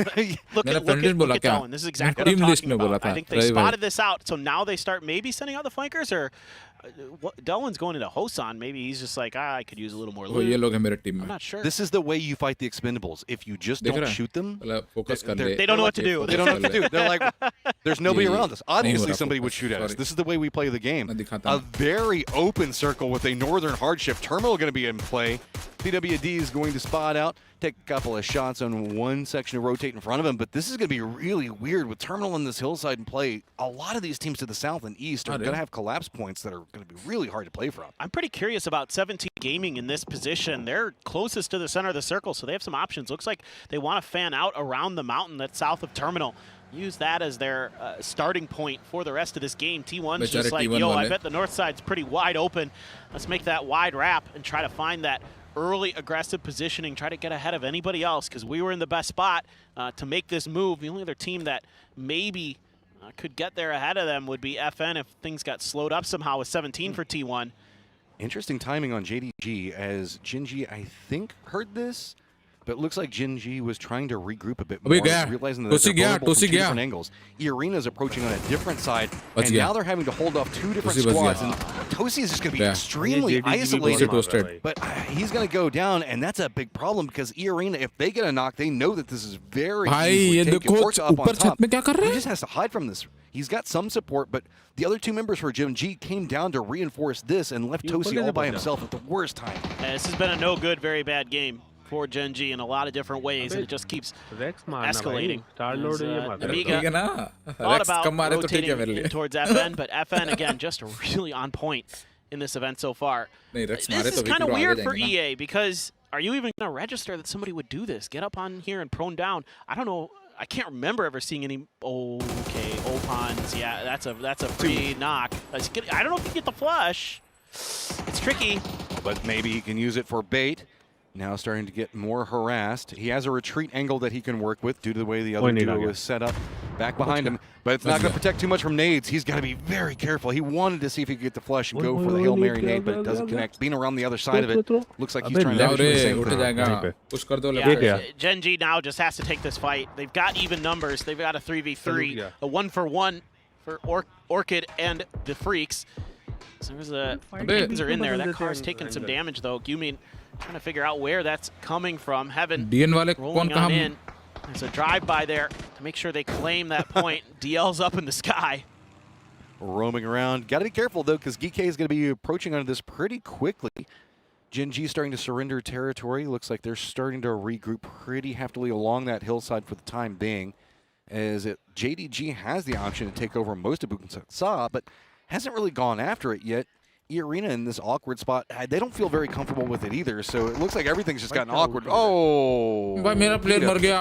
look at Dylan. This is exactly what I'm talking about. I think they spotted this out, so now they start maybe sending out the flankers, or Dylan's going into Hosan. Maybe he's just like, I could use a little more loot. I'm not sure. This is the way you fight the Expendables. If you just don't shoot them, they don't know what to do. They don't know what to do. They're like, there's nobody around us. Obviously, somebody would shoot at us. This is the way we play the game. A very open circle with a northern hardship terminal going to be in play. PWD is going to spot out, take a couple of shots on one section to rotate in front of him, but this is going to be really weird with Terminal on this hillside and play. A lot of these teams to the south and east are going to have collapse points that are going to be really hard to play from. I'm pretty curious about 17 Gaming in this position. They're closest to the center of the circle, so they have some options. Looks like they want to fan out around the mountain that's south of Terminal. Use that as their starting point for the rest of this game. T1's just like, yo, I bet the north side's pretty wide open. Let's make that wide wrap and try to find that early aggressive positioning, try to get ahead of anybody else, because we were in the best spot to make this move. The only other team that maybe could get there ahead of them would be FN if things got slowed up somehow with 17 for T1. Interesting timing on JDG, as Jinji, I think, heard this, but it looks like Jinji was trying to regroup a bit more, realizing that they're vulnerable from two different angles. Irena's approaching on a different side, and now they're having to hold off two different squads, and Tosi is just going to be extremely isolated, but he's going to go down, and that's a big problem, because Irena, if they get a knock, they know that this is very easily taken. Forks up on top. He just has to hide from this. He's got some support, but the other two members for Jinji came down to reinforce this and left Tosi all by himself at the worst time. This has been a no good, very bad game for Genji in a lot of different ways, and it just keeps escalating. Amiga thought about rotating in towards FN, but FN, again, just really on point in this event so far. This is kind of weird for EA, because are you even going to register that somebody would do this? Get up on here and prone down. I don't know. I can't remember ever seeing any. Okay, Opons. Yeah, that's a free knock. I don't know if you get the flush. It's tricky. But maybe he can use it for bait. Now starting to get more harassed. He has a retreat angle that he can work with due to the way the other duo is set up. Back behind him. But it's not going to protect too much from nades. He's got to be very careful. He wanted to see if he could get the flush and go for the Hail Mary nade, but it doesn't connect. Being around the other side of it, looks like he's trying to do the same thing. Yeah, Gen G now just has to take this fight. They've got even numbers. They've got a 3v3, a 1-for-1 for Orchid and the Freaks. So there's things are in there. That car's taking some damage, though. Gyumin trying to figure out where that's coming from. Heaven rolling on in. There's a drive-by there to make sure they claim that point. DL's up in the sky. Roaming around. Got to be careful, though, because GK is going to be approaching onto this pretty quickly. Gen G starting to surrender territory. Looks like they're starting to regroup pretty heftily along that hillside for the time being. As JDG has the option to take over most of Bukasa, but hasn't really gone after it yet. Arena in this awkward spot, they don't feel very comfortable with it either, so it looks like everything's just gotten awkward. Oh,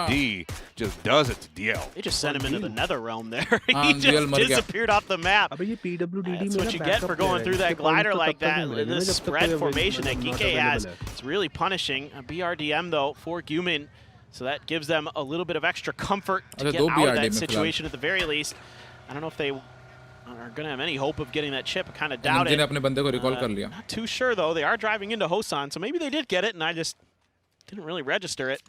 D just does it to DL. They just sent him into the nether realm there. He just disappeared off the map. That's what you get for going through that glider like that. This spread formation that Geeke has, it's really punishing. A BRDM, though, for Gyumin, so that gives them a little bit of extra comfort to get out of that situation at the very least. I don't know if they are going to have any hope of getting that chip. I kind of doubt it. Not too sure, though. They are driving into Hosan, so maybe they did get it, and I just didn't really register it.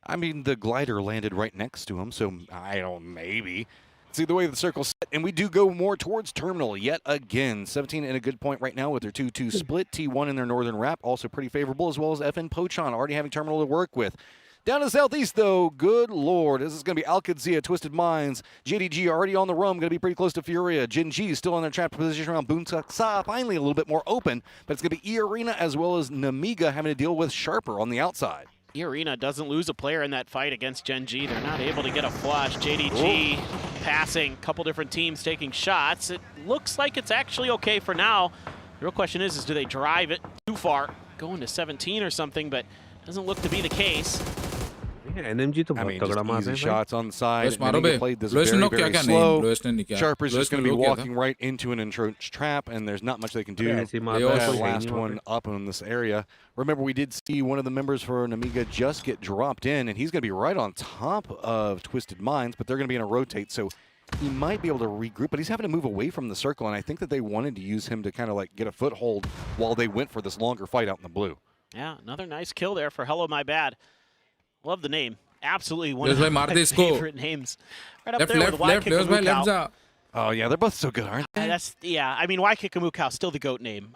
I mean, the glider landed right next to him, so I don't maybe. See the way the circle's set, and we do go more towards Terminal yet again. 17 in a good point right now with their 2-2 split. T1 in their northern wrap, also pretty favorable, as well as FN Pochon already having Terminal to work with. Down to the southeast, though, good lord. This is going to be Al-Qadsia, Twisted Minds. JDG already on the roam, going to be pretty close to Furia. Gen G still in their trapped position around Boontaksa, finally a little bit more open. But it's going to be E-Arena as well as Namiga having to deal with Sharper on the outside. E-Arena doesn't lose a player in that fight against Gen G. They're not able to get a flush. JDG passing, a couple different teams taking shots. It looks like it's actually okay for now. The real question is do they drive it too far, going to 17 or something, but doesn't look to be the case. I mean, just easy shots on the side. Played this very slow. Sharper's just going to be walking right into an entrenched trap, and there's not much they can do. That last one up in this area. Remember, we did see one of the members for Namiga just get dropped in, and he's going to be right on top of Twisted Minds, but they're going to be in a rotate, so he might be able to regroup, but he's having to move away from the circle, and I think that they wanted to use him to kind of like get a foothold while they went for this longer fight out in the blue. Yeah, another nice kill there for Hello My Bad. Love the name. Absolutely one of my favorite names. Right up there with Waikiki. Oh, yeah, they're both so good, aren't they? Yeah, I mean, Waikiki still the GOAT name.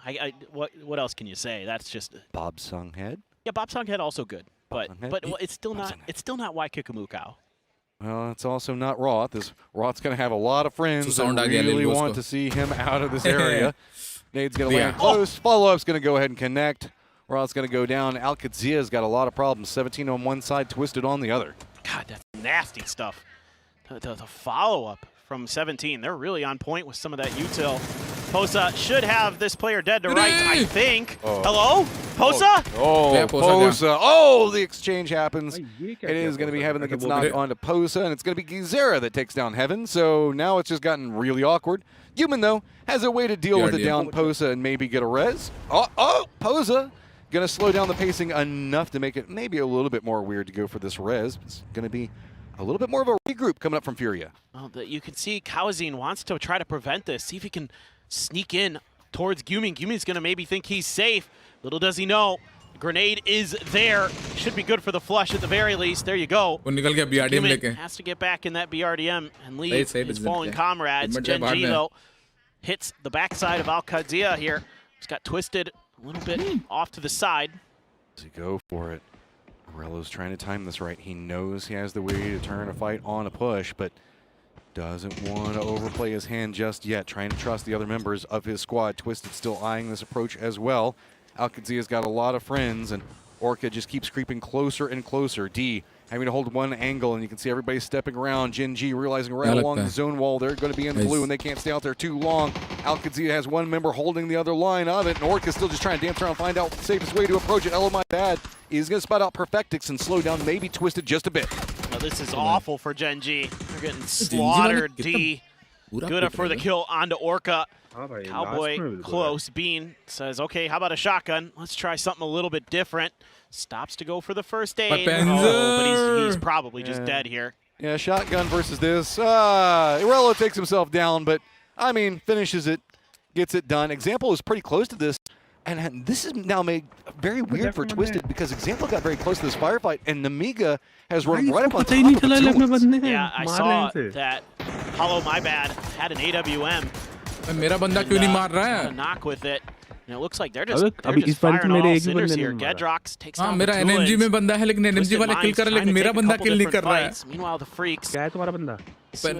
What else can you say? That's just Bob Sunghead. Yeah, Bob Sunghead also good, but it's still not Waikiki. Well, it's also not Roth. Roth's going to have a lot of friends that really want to see him out of this area. Nade's going to land close. Follow-up's going to go ahead and connect. Roth's going to go down. Al-Qadzia's got a lot of problems. 17 on one side, Twisted on the other. God, that's nasty stuff. The follow-up from 17, they're really on point with some of that util. Posa should have this player dead to right, I think. Hello? Posa? Posa. Oh, the exchange happens. It is going to be Heaven that gets knocked onto Posa, and it's going to be Gizera that takes down Heaven. So now it's just gotten really awkward. Human, though, has a way to deal with it down Posa and maybe get a res. Posa. Going to slow down the pacing enough to make it maybe a little bit more weird to go for this res. It's going to be a little bit more of a regroup coming up from Furia. Well, you can see Kawazine wants to try to prevent this, see if he can sneak in towards Gyumin. Gyumin's going to maybe think he's safe. Little does he know, grenade is there. Should be good for the flush at the very least. There you go. Gyumin has to get back in that BRDM and leave his fallen comrades. Gen G, though, hits the backside of Al-Qadzia here. He's got Twisted a little bit off to the side. To go for it. Morello's trying to time this right. He knows he has the way to turn a fight on a push, but doesn't want to overplay his hand just yet. Trying to trust the other members of his squad. Twisted still eyeing this approach as well. Al-Qadzia's got a lot of friends, and Orca just keeps creeping closer and closer. D having to hold one angle, and you can see everybody stepping around. Gen G realizing right along the zone wall they're going to be in the blue, and they can't stay out there too long. Al-Qadzia has one member holding the other line of it, and Orca's still just trying to dance around and find out the safest way to approach it. Hello, my bad. He's going to spot out Perfectix and slow down, maybe Twisted just a bit. Now, this is awful for Gen G. They're getting slaughtered. D good for the kill onto Orca. Cowboy close. Bean says, okay, how about a shotgun? Let's try something a little bit different. Stops to go for the first aid. But he's probably just dead here. Yeah, shotgun versus this. Irello takes himself down, but, I mean, finishes it, gets it done. Example is pretty close to this, and this is now made very weird for Twisted because Example got very close to this firefight, and Namiga has run right up on top of the Yeah, I saw that Hollow, my bad, had an AWM. मेरा बंदा क्यों नहीं मार रहा है? A knock with it. And it looks like they're just firing all cinders here. Gedrox takes down the NMG में बंदा है लेकिन NMG वाला किल कर रहा है लेकिन मेरा बंदा किल नहीं कर रहा है. Meanwhile, the Freaks. क्या है तुम्हारा बंदा?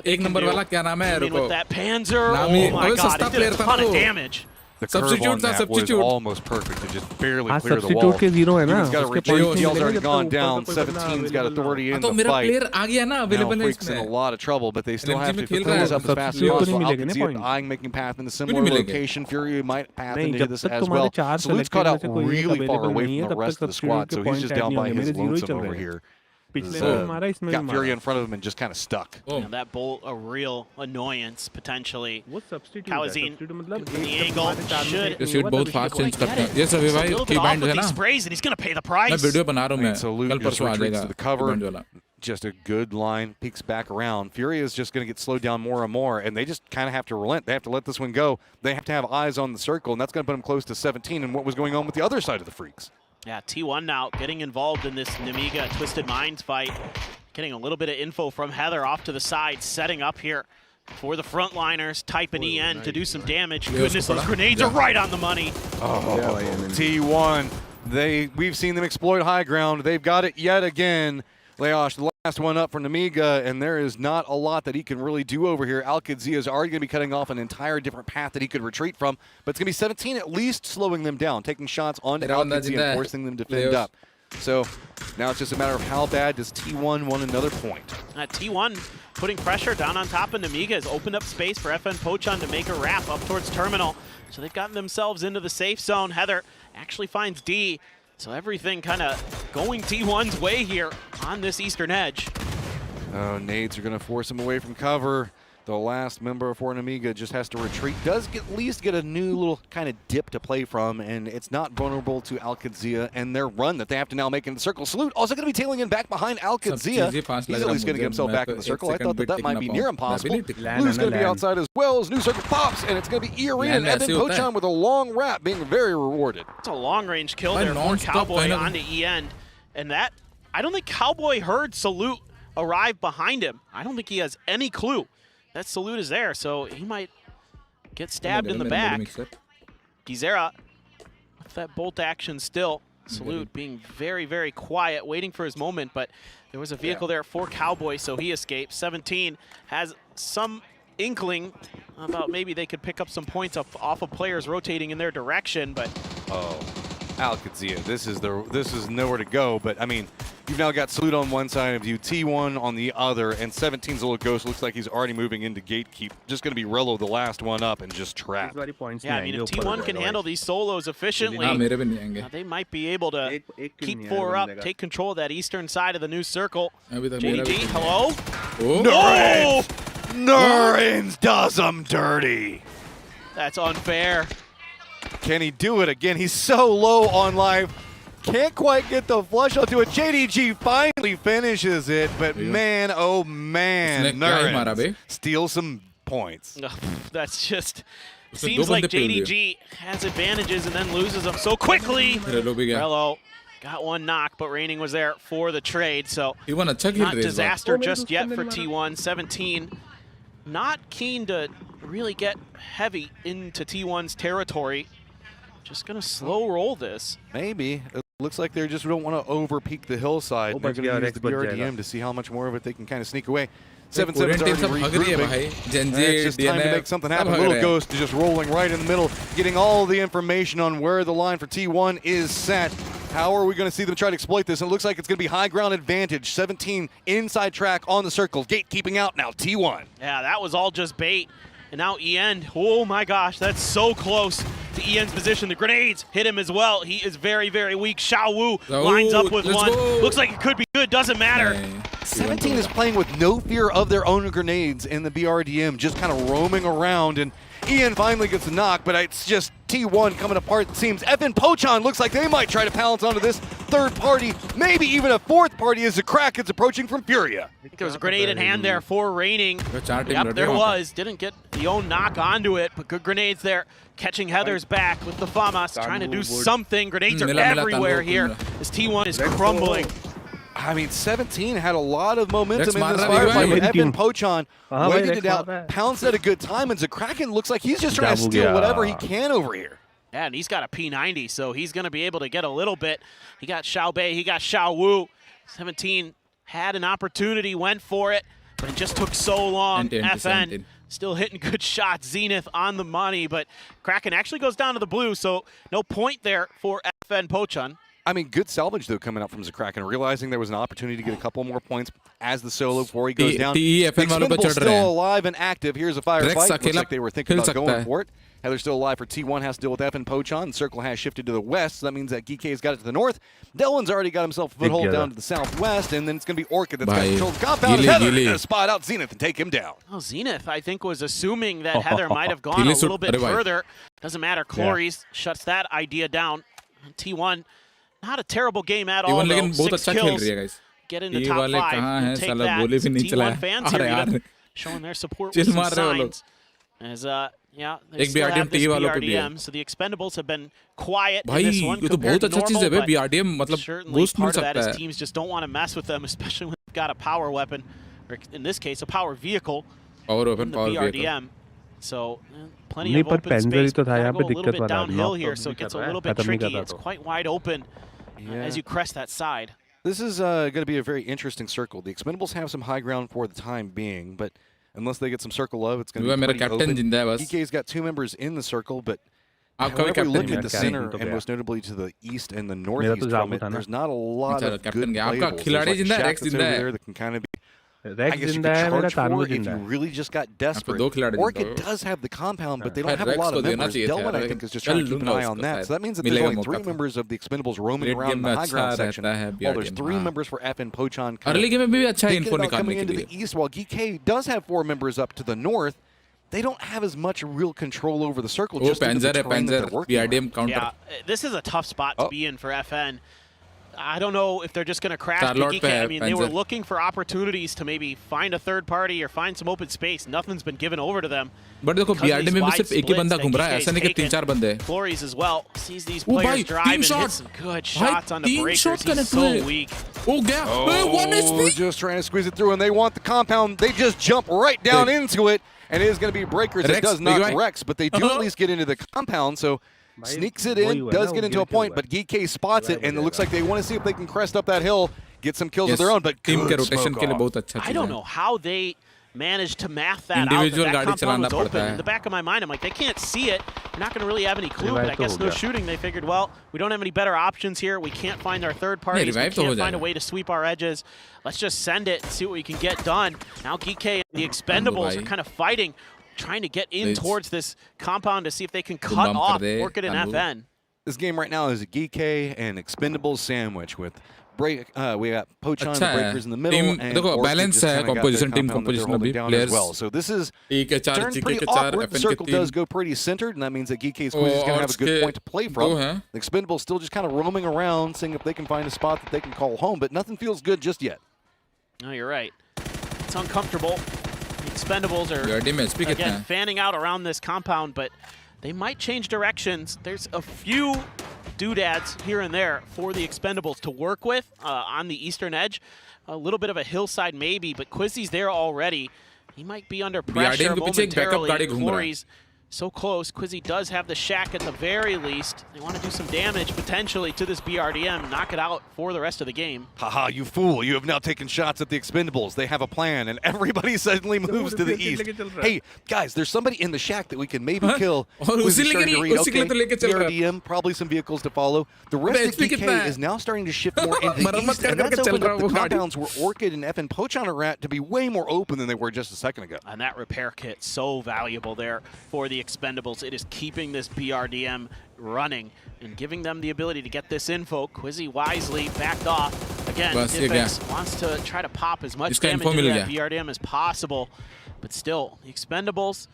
एक नंबर वाला क्या नाम है? With that Panzer, oh my god, it did a ton of damage. The substitute was almost perfect. It just barely cleared the wall. He's got a retreat. He's already gone down. 17's got authority in the fight. Now Freak's in a lot of trouble, but they still have to clean this up as fast as possible. Alcazia eyeing making path in a similar location. Fury might path into this as well. Salute's caught out really far away from the rest of the squad, so he's just down by his lonesome over here. Got Fury in front of him and just kind of stuck. Yeah, that bolt, a real annoyance potentially. Kawazine, the angle should बहुत fast change करता है. Yes, अभी भाई की band है ना. Sprays and he's going to pay the price. मैं video बना रहा हूँ मैं. Salute just retreats to the cover. Just a good line, peeks back around. Fury is just going to get slowed down more and more, and they just kind of have to relent. They have to let this one go. They have to have eyes on the circle, and that's going to put them close to 17 and what was going on with the other side of the Freaks. Yeah, T1 now getting involved in this Namiga Twisted Minds fight. Getting a little bit of info from Heather off to the side, setting up here for the frontliners. Type an EN to do some damage. Goodness, those grenades are right on the money. Oh, T1. We've seen them exploit high ground. They've got it yet again. Leosh, the last one up for Namiga, and there is not a lot that he can really do over here. Alcazia is already going to be cutting off an entire different path that he could retreat from, but it's going to be 17 at least slowing them down, taking shots onto Alcazia and forcing them to defend up. So now it's just a matter of how bad does T1 want another point. T1 putting pressure down on top of Namiga has opened up space for FN Pochan to make a wrap up towards Terminal. So they've gotten themselves into the safe zone. Heather actually finds D. So everything kind of going T1's way here on this eastern edge. Oh, nades are going to force him away from cover. The last member for Namiga just has to retreat. Does at least get a new little kind of dip to play from, and it's not vulnerable to Alcazia and their run that they have to now make in the circle. Salute also going to be tailing in back behind Alcazia. He's at least going to get himself back in the circle. I thought that might be near impossible. Blue's going to be outside as well as new circle pops, and it's going to be E-Arena and Evan Pochan with a long wrap being very rewarded. It's a long-range kill there for Cowboy onto E-End, and that, I don't think Cowboy heard Salute arrive behind him. I don't think he has any clue that Salute is there, so he might get stabbed in the back. Gizera with that bolt action still. Salute being very, very quiet, waiting for his moment, but there was a vehicle there for Cowboy, so he escaped. 17 has some inkling about maybe they could pick up some points off of players rotating in their direction, but Alcazia, this is nowhere to go, but I mean, you've now got Salute on one side of you, T1 on the other, and 17's little ghost looks like he's already moving into gatekeep. Just going to be Rello the last one up and just trapped. Yeah, I mean, if T1 can handle these solos efficiently, they might be able to keep 4 up, take control of that eastern side of the new circle. JDG, hello? No! Nurins does him dirty. That's unfair. Can he do it again? He's so low on life. Can't quite get the flush onto it. JDG finally finishes it, but man, oh man, Nurins steals some points. That's just, seems like JDG has advantages and then loses them so quickly. Rello got one knock, but Raining was there for the trade, so not disaster just yet for T1. 17 not keen to really get heavy into T1's territory. Just going to slow roll this. Maybe. It looks like they just don't want to over-peak the hillside. They're going to use the BRDM to see how much more of it they can kind of sneak away. 7-7's already regrouping. It's just time to make something happen. Little Ghost is just rolling right in the middle, getting all the information on where the line for T1 is set. How are we going to see them try to exploit this? And it looks like it's going to be high ground advantage. 17 inside track on the circle. Gate keeping out now. T1. Yeah, that was all just bait. And now E-End, oh my gosh, that's so close to E-End's position. The grenades hit him as well. He is very, very weak. Xiao Wu lines up with one. Looks like it could be good, doesn't matter. 17 is playing with no fear of their own grenades in the BRDM, just kind of roaming around. And E-End finally gets a knock, but it's just T1 coming apart, it seems. FN Pochan looks like they might try to pounce onto this. third party, maybe even a fourth party as the Kraken's approaching from Furia. I think there was a grenade in hand there for Reigning. Yep, there was. Didn't get the own knock onto it, but good grenades there. Catching Heather's back with the FAMAS, trying to do something. Grenades are everywhere here as T1 is crumbling. I mean, 17 had a lot of momentum in this firefight, but Evan Pochon waited it out, pounced at a good time, and Kraken looks like he's just trying to steal whatever he can over here. Yeah, and he's got a P90, so he's going to be able to get a little bit. He got Xiao Bei, he got Xiao Wu. 17 had an opportunity, went for it, but it just took so long. FN still hitting good shots. Zenith on the money, but Kraken actually goes down to the blue, so no point there for FN Pochon. I mean, good salvage, though, coming out from Kraken, realizing there was an opportunity to get a couple more points as the solo before he goes down. The Expendable's still alive and active. Here's a firefight. Looks like they were thinking about going for it. Heather's still alive for T1, has to deal with FN Pochon. The circle has shifted to the west, so that means that GK's got it to the north. Delwyn's already got himself a foothold down to the southwest, and then it's going to be Orchid that's got control of the compound. Heather going to spot out Zenith and take him down. Well, Zenith, I think, was assuming that Heather might have gone a little bit further. Doesn't matter. Chloris shuts that idea down. T1, not a terrible game at all, though. 6 kills. Get into top 5. Take that. Some T1 fans here showing their support with some signs. As, yeah, they still have this BRDM, so the Expendables have been quiet in this one compared to normal, but certainly part of that is teams just don't want to mess with them, especially when they've got a power weapon, or in this case, a power vehicle in the BRDM. So, plenty of open space, but go a little bit downhill here, so it gets a little bit tricky. It's quite wide open as you crest that side. This is going to be a very interesting circle. The Expendables have some high ground for the time being, but unless they get some circle love, it's going to be pretty open. DK's got 2 members in the circle, but whenever we look at the center, and most notably to the east and the northeast from it, there's not a lot of good playables. There's like Shack that's over there that can kind of be, I guess you could charge for if you really just got desperate. Orchid does have the compound, but they don't have a lot of members. Delwyn, I think, is just trying to keep an eye on that. So that means that there's only 3 members of the Expendables roaming around in the high ground section, while there's 3 members for FN Pochon coming into the east, while GK does have 4 members up to the north. They don't have as much real control over the circle. Just the terrain that they're working on. Yeah, this is a tough spot to be in for FN. I don't know if they're just going to crash GK. I mean, they were looking for opportunities to maybe find a third party or find some open space. Nothing's been given over to them. But देखो BRD में भी सिर्फ एक ही बंदा घूम रहा है, ऐसा नहीं कि 3-4 बंदे. Flores as well sees these players drive and hit some good shots on the breakers. He's so weak. Oh, 1 HP. Just trying to squeeze it through, and they want the compound. They just jump right down into it, and it is going to be breakers. It does knock Rex, but they do at least get into the compound, so sneaks it in, does get into a point, but GK spots it, and it looks like they want to see if they can crest up that hill, get some kills of their own, but I don't know how they managed to math that out, that compound was open. In the back of my mind, I'm like, they can't see it. They're not going to really have any clue, but I guess no shooting. They figured, well, we don't have any better options here. We can't find our third parties. We can't find a way to sweep our edges. Let's just send it and see what we can get done. Now GK and the Expendables are kind of fighting, trying to get in towards this compound to see if they can cut off Orchid and FN. This game right now is a GK and Expendables sandwich with we got Pochon and Breakers in the middle, and balance composition, team composition as well. So this is turned pretty awkward. The circle does go pretty centered, and that means that GK's Quiz is going to have a good point to play from. The Expendables still just kind of roaming around, seeing if they can find a spot that they can call home, but nothing feels good just yet. No, you're right. It's uncomfortable. The Expendables are, again, fanning out around this compound, but they might change directions. There's a few doodads here and there for the Expendables to work with on the eastern edge. A little bit of a hillside maybe, but Quizzy's there already. He might be under pressure momentarily. Glory's so close. Quizzy does have the shack at the very least. They want to do some damage potentially to this BRDM, knock it out for the rest of the game. Haha, you fool. You have now taken shots at the Expendables. They have a plan, and everybody suddenly moves to the east. Hey, guys, there's somebody in the shack that we can maybe kill. BRDM, probably some vehicles to follow. The rest of DK is now starting to shift more into the east, and that's opened up the compounds where Orchid and FN Pochon are at to be way more open than they were just a second ago. And that repair kit, so valuable there for the Expendables. It is keeping this BRDM running and giving them the ability to get this info. Quizzy wisely backed off. Again, Diffix wants to try to pop as much damage into that BRDM as possible, but still, the Expendables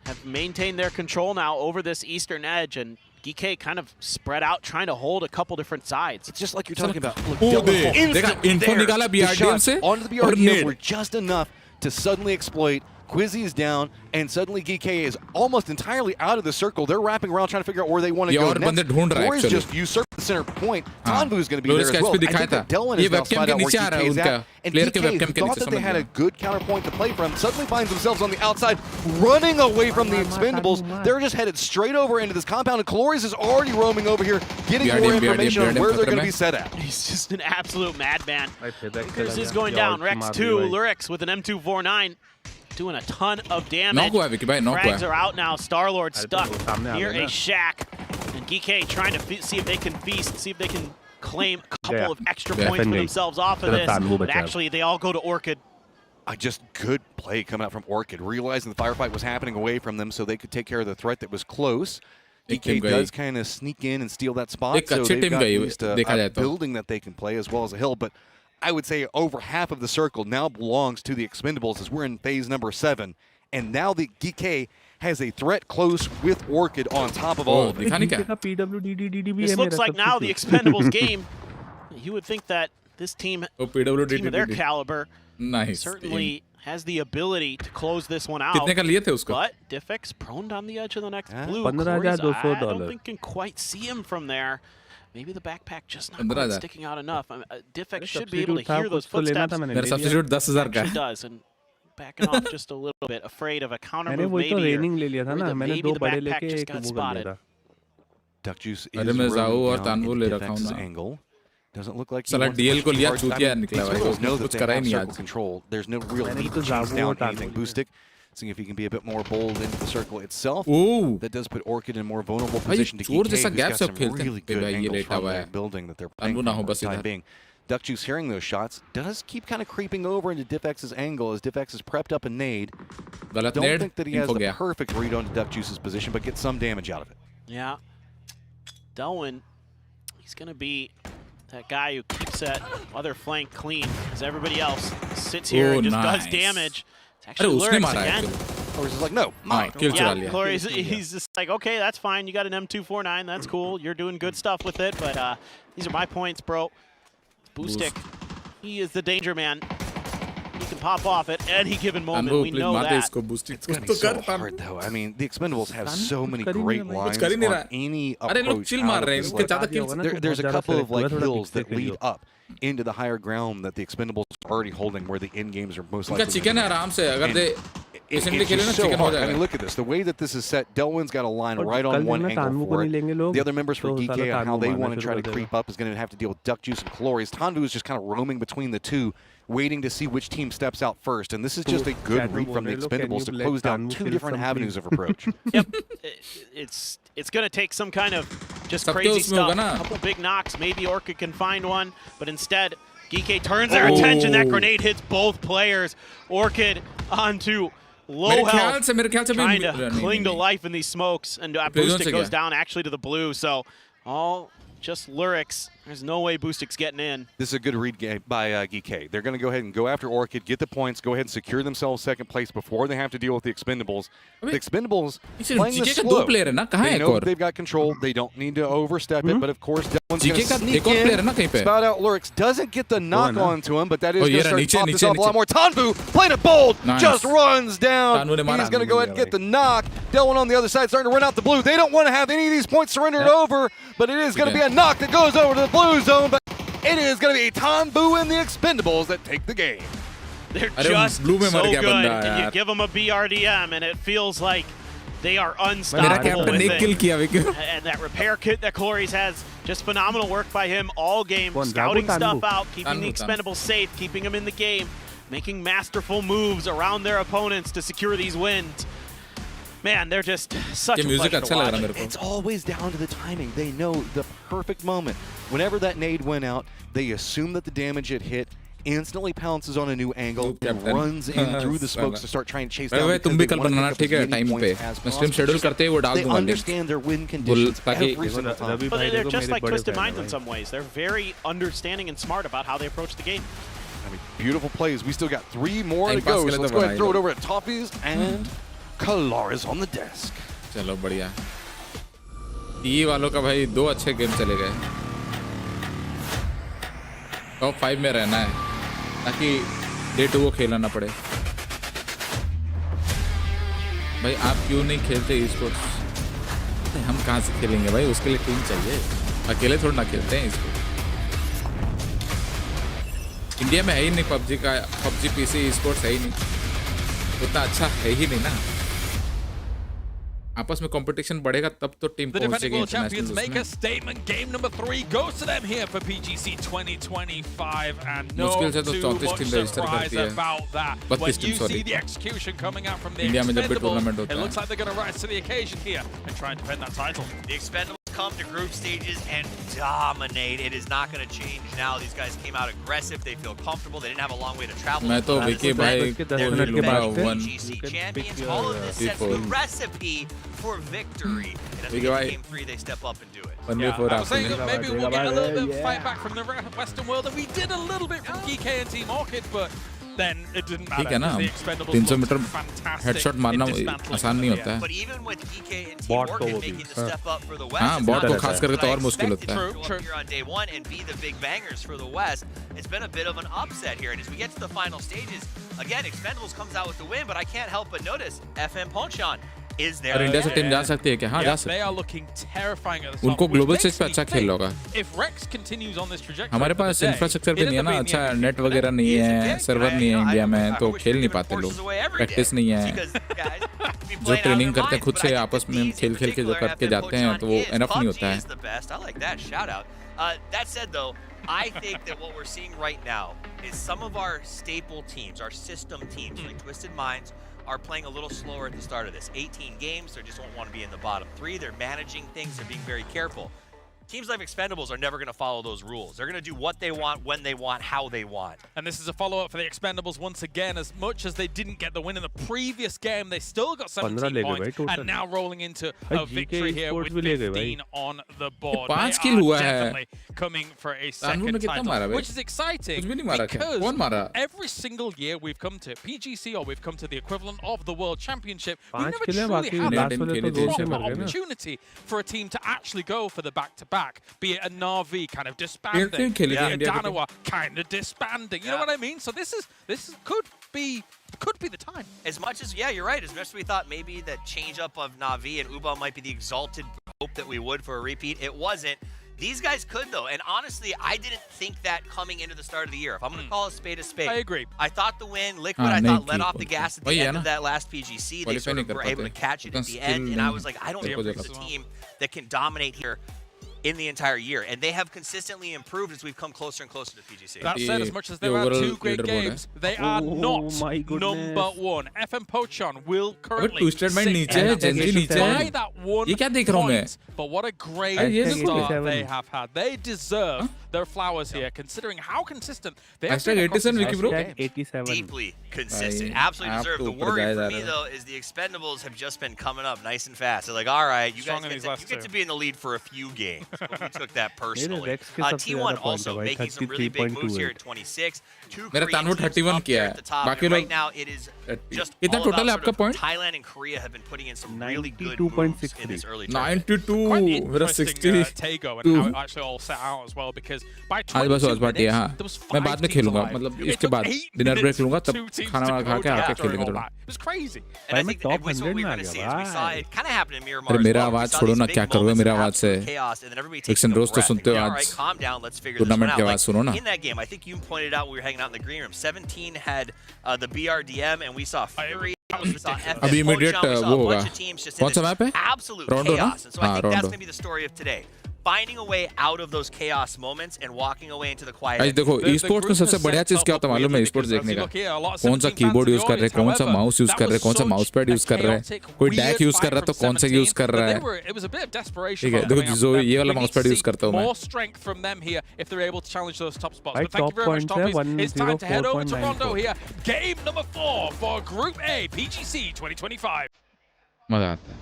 have maintained their control now over this eastern edge, and GK kind of spread out, trying to hold a couple different sides. It's just like you're talking about. Look, the shots onto the BRDM were just enough to suddenly exploit. Quizzy is down, and suddenly GK is almost entirely out of the circle. They're wrapping around trying to figure out where they want to go next. Corey's just usurped the center point. Tanvu is going to be there as well. I think that Delwyn is now spotted out where GK is at. And GK, who thought that they had a good counterpoint to play from, suddenly finds themselves on the outside, running away from the Expendables. They're just headed straight over into this compound, and Calories is already roaming over here, getting more information on where they're going to be set at. He's just an absolute madman. This is going down. Rex 2, Lurix with an M249. Doing a ton of damage. Frags are out now. Star-Lord stuck near a shack. And GK trying to see if they can feast, see if they can claim a couple of extra points for themselves off of this. But actually, they all go to Orchid. Just good play coming out from Orchid, realizing the firefight was happening away from them so they could take care of the threat that was close. GK does kind of sneak in and steal that spot, so they've got at least a building that they can play as well as a hill. But I would say over half of the circle now belongs to the Expendables as we're in phase number 7. And now the GK has a threat close with Orchid on top of all of it. This looks like now the Expendables game. You would think that this team of their caliber certainly has the ability to close this one out. But Diffix prone on the edge of the next blue. I don't think can quite see him from there. Maybe the backpack just not quite sticking out enough. Diffix should be able to hear those footsteps. It does, and backing off just a little bit, afraid of a counter move maybe, or maybe the backpack just got spotted. Duck Juice is rolling down into Diffx's angle. Doesn't look like he wants to know that they have circle control. There's no real need to chase down anything. Boostic, seeing if he can be a bit more bold into the circle itself. That does put Orchid in a more vulnerable position to GK, who's got some really good angles from their building that they're playing for the time being. Duck Juice hearing those shots does keep kind of creeping over into Diffx's angle as Diffx is prepped up a nade. Don't think that he has the perfect read onto Duck Juice's position, but gets some damage out of it. Yeah. Delwyn, he's going to be that guy who keeps that other flank clean as everybody else sits here and just does damage. Actually, Lurix again. Calories is like, no, mine. Yeah, Calories, he's just like, okay, that's fine. You got an M249. That's cool. You're doing good stuff with it, but these are my points, bro. Boostic, he is the danger man. He can pop off at any given moment. We know that. It's going to be so hard, though. I mean, the Expendables have so many great lines on any approach out of this look. There's a couple of like hills that lead up into the higher ground that the Expendables are already holding, where the end games are most likely. It's just so hard. I mean, look at this. The way that this is set, Delwyn's got a line right on one angle for it. The other members for GK on how they want to try to creep up is going to have to deal with Duck Juice and Calories. Tanvu is just kind of roaming between the two, waiting to see which team steps out first. And this is just a good read from the Expendables to close down 2 different avenues of approach. Yep. It's going to take some kind of just crazy stuff. A couple big knocks. Maybe Orchid can find one. But instead, GK turns their attention. That grenade hits both players. Orchid onto low health, trying to cling to life in these smokes. And Boostic goes down actually to the blue. So all just Lurix. There's no way Boostic's getting in. This is a good read game by GK. They're going to go ahead and go after Orchid, get the points, go ahead and secure themselves second place before they have to deal with the Expendables. The Expendables playing this slow. They know they've got control. They don't need to overstep it, but of course, Delwyn's going to sneak in. Spout out Lurix. Doesn't get the knock onto him, but that is going to start to pop this off a lot more. Tanvu, playing it bold, just runs down. He's going to go ahead and get the knock. Delwyn on the other side starting to run out the blue. They don't want to have any of these points surrendered over, but it is going to be a knock that goes over to the blue zone, but it is going to be Tanvu and the Expendables that take the game. They're just so good, and you give them a BRDM, and it feels like they are unstoppable with it. And that repair kit that Calories has, just phenomenal work by him all game, scouting stuff out, keeping the Expendables safe, keeping them in the game, making masterful moves around their opponents to secure these wins. Man, they're just such a pleasure to watch. It's always down to the timing. They know the perfect moment. Whenever that nade went out, they assume that the damage had hit, instantly pounces on a new angle, and runs in through the smokes to start trying to chase down. They understand their win conditions every single time. But they're just like Twisted Minds in some ways. They're very understanding and smart about how they approach the game. I mean, beautiful plays. We still got 3 more to go, so let's go ahead and throw it over at Toffees and Calories on the desk. Chalo, badhiya. T वालों का भाई 2 अच्छे game चले गए। Top 5 में रहना है ताकि डे 2 को खेलना ना पड़े। भाई आप क्यों नहीं खेलते ई स्पोर्ट्स? हम कहाँ से खेलेंगे भाई, उसके लिए टीम चाहिए, अकेले थोड़ा ना खेलते हैं इसको। इंडिया में है ही नहीं पबजी का, पबजी पीसी ई स्पोर्ट्स है ही नहीं, उतना अच्छा है ही नहीं ना। आपस में कंपटीशन बढ़ेगा तब तो टीम पहुंचेगी इंटरनेशनल में। Make a statement. Game number 3 goes to them here for PGC 2025, and no मुश्किल से तो too 34 much team register surprise करती है। about that. 32 When team you sorry. see the execution coming out from the India में जब भी tournament Expendables, होता it है। looks like they're going to rise to the occasion here and try and defend that title. The Expendables come to group stages and dominate. It is not going to change now. These guys came out aggressive. They feel comfortable. They didn't have a long way to travel. मैं तो विकी भाई They're को लूंगा 1 PGC champions. All of this sets the recipe for victory. And as we get to game 3, they step up and do it. I was saying that maybe we'll get a little bit of fight back from the Western world, and we did a little bit from GK and Team Orchid, but then it didn't matter. ठीक है ना, The Expendables 300 metre fantastic headshot मारना आसान नहीं होता है। But even with EK and Team Orchid making the step up for the West, हाँ, bot को खास करके तो और मुश्किल होता है। True. Here on day 1 and be the big bangers for the West. It's been a bit of an upset here, and as we get to the final stages, again, Expendables comes out with the win, but I can't help but notice FM Ponchon is there. और India से team जा सकती है क्या? हाँ, जा सकती They are looking terrifying at the top. उनको ग्लोबल स्टेज पे अच्छा खेल होगा। If Rex continues on this trajectory, हमारे पास इंफ्रास्ट्रक्चर भी नहीं है ना, अच्छा नेट वगैरह नहीं है, सर्वर नहीं है इंडिया में, तो खेल नहीं पाते लोग, प्रैक्टिस नहीं है। जो ट्रेनिंग करते हैं खुद से आपस में खेल के जो करके जाते हैं तो वो एनफ नहीं होता है। That said, though, I think that what we're seeing right now is some of our staple teams, our system teams, like Twisted Minds, are playing a little slower at the start of this. 18 games, they just don't want to be in the bottom 3. They're managing things, they're being very careful. Teams like Expendables are never going to follow those rules. They're going to do what they want, when they want, how they want. And this is a follow-up for the Expendables once again. As much as they didn't get the win in the previous game, they still got 17 points and now rolling into a victory here with 15 on the board. 5 kill हुआ है। Definitely coming for a second title, which is exciting because every single year we've come to PGC or we've come to the equivalent of the World Championship, we've never truly had that proper opportunity for a team to actually go for the back-to-back. Be it a Na'Vi kind of disbanding, Danawa kind of disbanding. You know what I mean? So this could be the time. As much as you're right. As much as we thought maybe that change up of Na'Vi and Uba might be the exalted hope that we would for a repeat, it wasn't. These guys could, though, and honestly, I didn't think that coming into the start of the year. If I'm going to call a spade, I agree. I thought the win, Liquid, I thought let off the gas at the end of that last PGC. They sort of were able to catch it at the end, and I was like, I don't think there's a team that can dominate here in the entire year, and they have consistently improved as we've come closer and closer to PGC. That said, as much as there are 2 great games, they are not number 1. FM Pochon will currently sit by that 1 point, but what a great start they have had. They deserve their flowers here, considering how consistent they have been across the 87. Deeply consistent. Absolutely deserved. The worry for me, though, is the Expendables have just been coming up nice and fast. They're like, all right, you guys get to be in the lead for a few games. We took that personally. T1 also making some really big moves here at 26. 2 मेरा तानू 31 किया है, बाकी लोग right now it is just कितना total है आपका point? Thailand and Korea have been putting in some really good moves in this early 92 मेरा 60 Tego and how it actually all set out as well, because by 22 minutes हाँ, मैं बाद में खेलूंगा, मतलब इसके बाद डिनर ब्रेक लूंगा तब खाना खा के आके खेलेंगे थोड़ा। It was crazy. And I think that was what we were going to see. As we saw, it kind of happened in Miramar. अरे मेरा आवाज छोड़ो ना, क्या करोगे मेरा आवाज से? फिक्सन रोज तो सुनते हो आज, टूर्नामेंट की आवाज सुनो ना। In that game, I think you pointed out we were hanging out in the green room. 17 had the BRDM, and we saw Fury. अभी immediate वो होगा। कौन सा मैप है? Absolute chaos. And so I think that's going to be the story of today. Finding a way out of those chaos moments and walking away into the quiet. आज देखो esports में सबसे बढ़िया चीज क्या होता है मालूम है? ई-स्पोर्ट्स देखने का कौन सा कीबोर्ड यूज कर रहे हैं, कौन सा माउस यूज कर रहे हैं, कौन सा माउस पैड यूज कर रहे हैं, कोई डैक यूज कर रहा है तो कौन सा यूज कर रहा है। ठीक है, देखो जो ये वाला माउस पैड यूज करता हूं मैं। More strength from them here if they're able to challenge those top spots. But thank you very much, Tommies. It's time to head over to Rondo here. Game number 4 for Group A, PGC 2025. मजा आता है।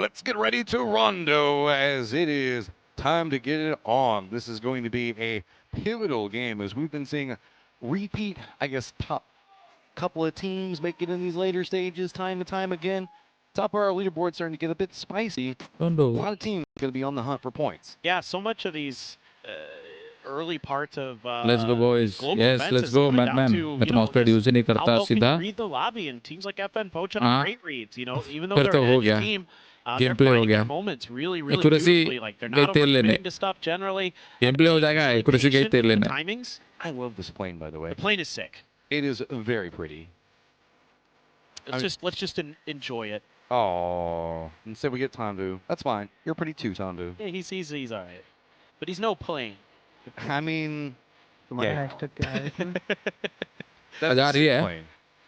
Let's get ready to Rondo as it is time to get it on. This is going to be a pivotal game as we've been seeing a repeat, I guess, top couple of teams make it in these later stages time to time again. top of our leaderboard starting to get a bit spicy. A lot of teams going to be on the hunt for points. Yeah, so much of these early parts of let's go boys. Yes, let's go madman. मैं तो mouse pad use नहीं करता सीधा. Read the lobby and teams like FN Poach on great reads. You know, even though फिर they're तो हो an गया. edge team, they're Gameplay हो finding गया. their moments really Accuracy beautifully. Like they're not overcommitting to stuff generally. Gameplay हो जाएगा. Accuracy गई तेरे लेने. Timings. I love this plane, by the way. The plane is sick. It is very pretty. Let's just enjoy it. Oh, instead we get Tandu. That's fine. You're pretty too, Tandu. Yeah, he's all right, but he's no plane. I mean, yeah. That's plane.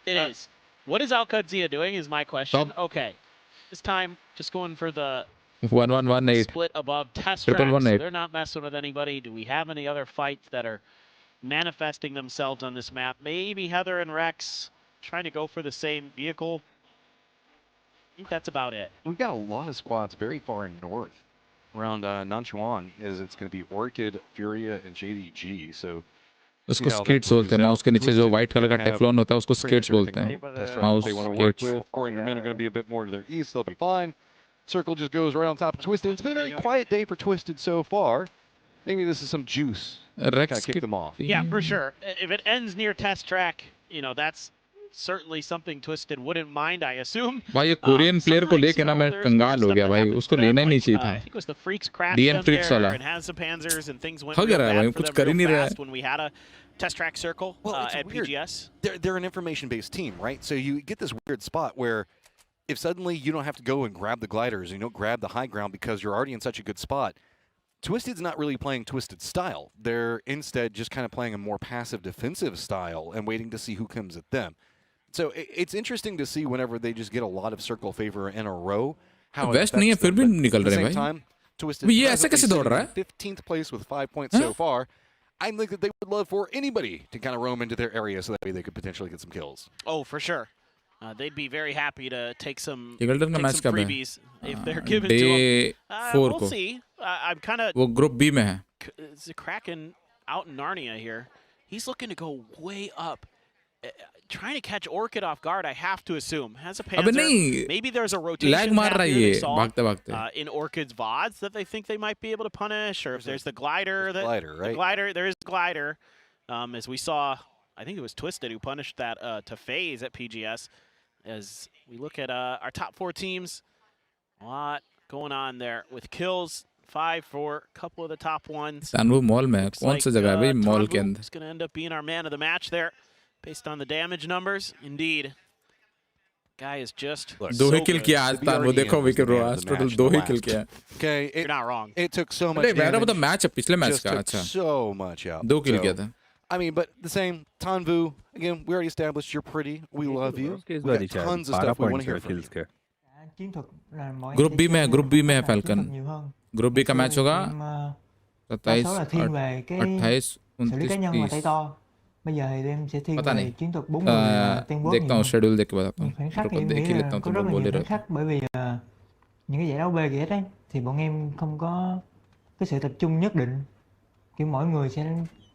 It is. What is Al-Qadzia doing is my question. Okay, this time just going for the 1118 split above test tracks. So they're not messing with anybody. Do we have any other fights that are manifesting themselves on this map? Maybe Heather and Rex trying to go for the same vehicle. I think that's about it. We've got a lot of squads very far north. Around Nanchuan it's going to be Orchid, Furia, and JDG. So उसको स्किट्स बोलते हैं. Mouse के नीचे जो white colour का Teflon होता है उसको स्किट्स बोलते हैं. Mouse skits. Corey and men are going to be a bit more to their east. They'll be fine. Circle just goes right on top of Twisted. It's been a very quiet day for Twisted so far. Maybe this is some juice. Kind of kick them off. Yeah, for sure. If it ends near test track, you know, that's certainly something Twisted wouldn't mind, I assume. भाई ये Korean player को लेके ना मैं कंगाल हो गया भाई. उसको लेना ही नहीं चाहिए था. I think it was the Freaks crash DN Freaks वाला. and has the Panzers and things went हो real गया भाई. bad for कुछ them कर ही real नहीं रहा fast when we had a test track circle at weird. PGS. They're an information-based team, right? So you get this weird spot where if suddenly you don't have to go and grab the gliders and you don't grab the high ground because you're already in such a good spot, Twisted's not really playing Twisted style. They're instead just kind of playing a more passive defensive style and waiting to see who comes at them. So it's interesting to see whenever they just get a lot of circle favor in a row. How West नहीं है फिर भी निकल रहे हैं भाई. Twisted ये ऐसे कैसे दौड़ रहा है? 15th place with 5 points so far. I think that they would love for anybody to kind of roam into their area so that way they could potentially get some kills. Oh, for sure. They'd be very happy to take some freebies if they're given to them. We'll see. I'm kind of. वो group B में है. It's a Kraken out in Narnia here. He's looking to go way up. Trying to catch Orchid off guard, I have to assume. Has a Panzer. Maybe there's a rotation in Orchid's VODs that they think they might be able to punish, or if there's the glider. There is glider. As we saw, I think it was Twisted who punished that to FaZe at PGS. As we look at our top 4 teams, a lot going on there with kills. 5 for a couple of the top ones. Tanu mall में कौन सी जगह है भाई mall के अंदर? He's going to end up being our man of the match there. Based on the damage numbers, indeed. Guy is just दो ही किल किया आज तान वो देखो विकेट रो आज टोटल 2 ही किल किया. Okay, you're not wrong. It took so much. मैंने मतलब मैच पिछले मैच का अच्छा. So much out. 2 किल किया था. I mean, but the same Tanvu again. We already established you're pretty. We love you. We got tons of stuff we want to hear from you. Group B में है Falcon. Group B का match होगा 27 28 29 30. Bây giờ thì em sẽ thiên về chiến thuật 4 người tiên quốc. देखता हूँ schedule देख के बताता हूँ. Khoảnh khắc thì em nghĩ là có rất là nhiều khoảnh khắc bởi vì những cái giải đấu BGS ấy thì bọn em không có cái sự tập trung nhất định. Kiểu mỗi người sẽ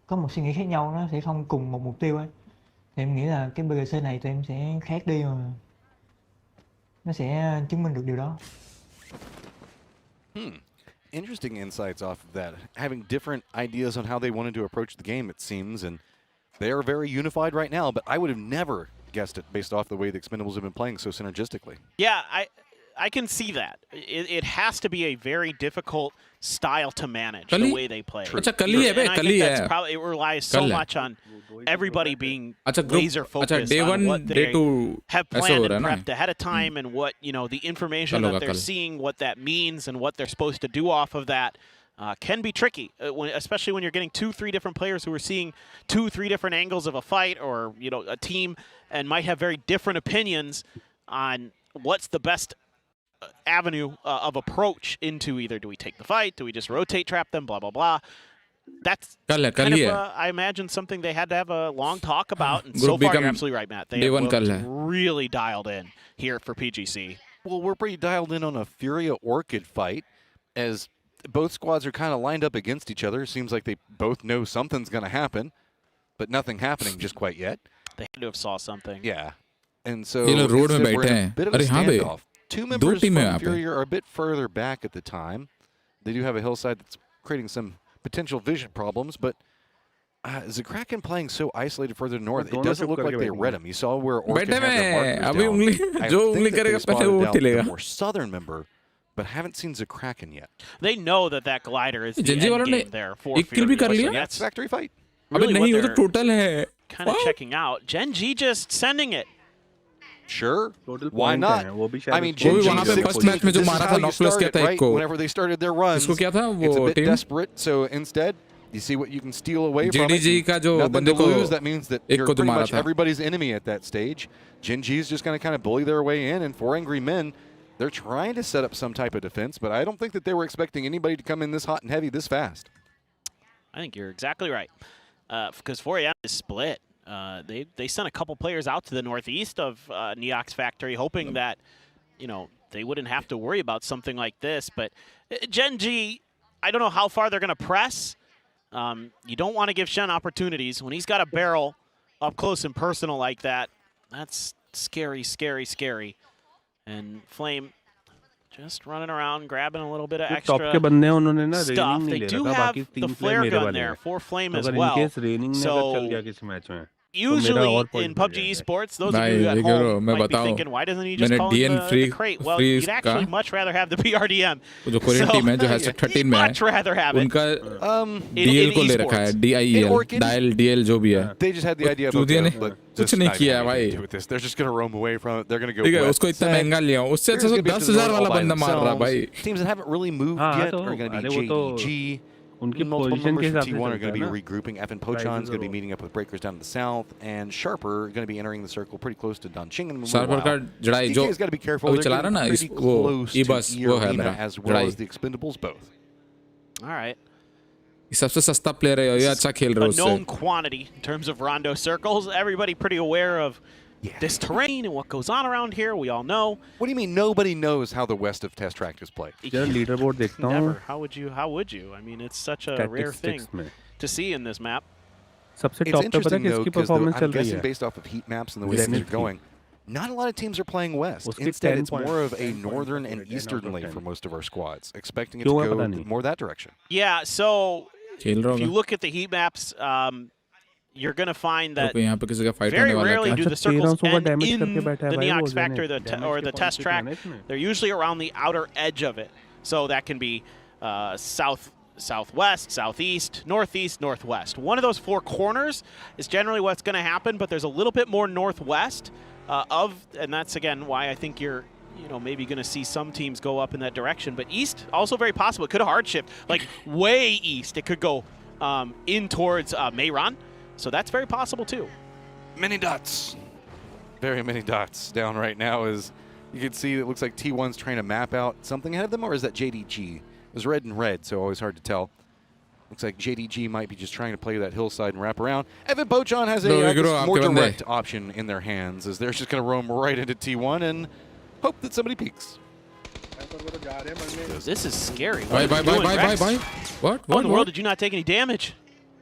có một suy nghĩ khác nhau, nó sẽ không cùng một mục tiêu ấy. Thì em nghĩ là cái BGC này tụi em sẽ khác đi mà nó sẽ chứng minh được điều đó. Interesting insights off of that. Having different ideas on how they wanted to approach the game, it seems, and they are very unified right now, but I would have never guessed it based off the way the Expendables have been playing so synergistically. Yeah, I can see that. It has to be a very difficult style to manage the way they play. And I think that's probably, it relies so much on everybody being laser focused on what they have planned and prepped ahead of time and what, you know, the information that they're seeing, what that means and what they're supposed to do off of that. Can be tricky, especially when you're getting 2-3 different players who are seeing 2-3 different angles of a fight or, you know, a team and might have very different opinions on what's the best avenue of approach into either do we take the fight, do we just rotate trap them, blah, blah, blah. That's kind of, I imagine, something they had to have a long talk about, and so far you're absolutely right, Matt. They have really dialed in here for PGC. Well, we're pretty dialed in on a Furia Orchid fight as both squads are kind of lined up against each other. Seems like they both know something's going to happen, but nothing happening just quite yet. They had to have saw something. Yeah. And so road में बैठे हैं. अरे हाँ बे. Two members from Fury are a bit further back at the time. They do have a hillside that's creating some potential vision problems, but is the Kraken playing so isolated further north? It doesn't look like they read him. You saw where Orchid had their markers down. I think that they spotted out the more southern member, but haven't seen the Kraken yet. They know that glider is the end game there for Fury. So that's factory fight. Really what they're kind of checking out. Gen G just sending it. Sure. Why not? I mean, Gen G, this is how you started, right? Whenever they started their runs, it's a bit desperate. So instead, you see what you can steal away from it. Nothing to lose. That means that you're pretty much everybody's enemy at that stage. Gen G is just going to kind of bully their way in, and 4 Angry Men, they're trying to set up some type of defense, but I don't think that they were expecting anybody to come in this hot and heavy this fast. I think you're exactly right. Because 4AM is split. They sent a couple players out to the northeast of Neox Factory, hoping that, you know, they wouldn't have to worry about something like this. But Gen G, I don't know how far they're going to press. You don't want to give Shen opportunities. When he's got a barrel up close and personal like that, that's scary, scary, scary. And Flame just running around, grabbing a little bit of extra stuff. They do have the flare gun there for Flame as well. So usually in PUBG Esports, those of you at home might be thinking, why doesn't he just call in the crate? Well, you'd actually much rather have the PRDM. जो Korean team है जो hashtag 13 में है, much rather have it. उनका DL को ले रखा है, DIEL, dial DL जो भी है. They just had the idea of कुछ नहीं किया भाई. They're just going to roam away from it. They're going to go. ठीक है, उसको इतना महंगा लिया. उससे अच्छा तो 10,000 वाला बंदा मार रहा भाई. Teams that haven't really moved yet are going to be JEG. Multiple members from T1 are going to be regrouping. FN Pochan is going to be meeting up with Breakers down in the south, and Sharper going to be entering the circle pretty close to Donching. Sharper का जड़ाई जो got to be careful. They're चला रहा ना इस वो E-bus वो है मेरा as well as the Expendables both. All right. सबसे सस्ता प्लेयर है ये अच्छा खेल रहा है उससे. A known quantity in terms of Rondo circles. Everybody pretty aware of this terrain and what goes on around here. We all know. What do you mean nobody knows how the west of Test Track is played? Never. How would you? I mean, it's such a rare thing to see in this map. It's interesting though, because I'm guessing based off of heat maps and the way things are going, not a lot of teams are playing west. Instead, it's more of a northern and eastern lane for most of our squads, expecting it to go more that direction. Yeah, so if you look at the heat maps, you're going to find that very rarely do the circles end in the Neox Factor or the Test Track. They're usually around the outer edge of it. So that can be south, southwest, southeast, northeast, northwest. One of those 4 corners is generally what's going to happen, but there's a little bit more northwest and that's, again, why I think you're maybe going to see some teams go up in that direction. But east, also very possible. It could have hard shift, like way east. It could go in towards Mehran. So that's very possible too. Many dots. Very many dots down right now. As you can see, it looks like T1's trying to map out something ahead of them, or is that JDG? It was red and red, so always hard to tell. Looks like JDG might be just trying to play that hillside and wrap around. FN Pochan has a more direct option in their hands, as they're just going to roam right into T1 and hope that somebody peeks. This is scary. Bye. What in the world did you not take any damage?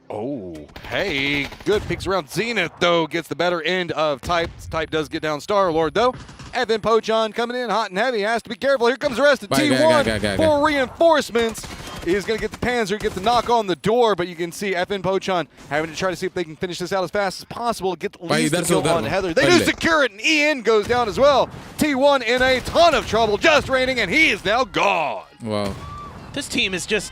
Oh, hey, good peeks around Zenith, though, gets the better end of Type. Type does get down Star-Lord, though. FN Pochan coming in hot and heavy, has to be careful. Here comes the rest of T1 for reinforcements. He's going to get the Panzer, get the knock on the door, but you can see FN Pochan having to try to see if they can finish this out as fast as possible to get at least the kill on Heather. They do secure it, and EN goes down as well. T1 in a ton of trouble, just raining, and he is now gone. Wow. This team is just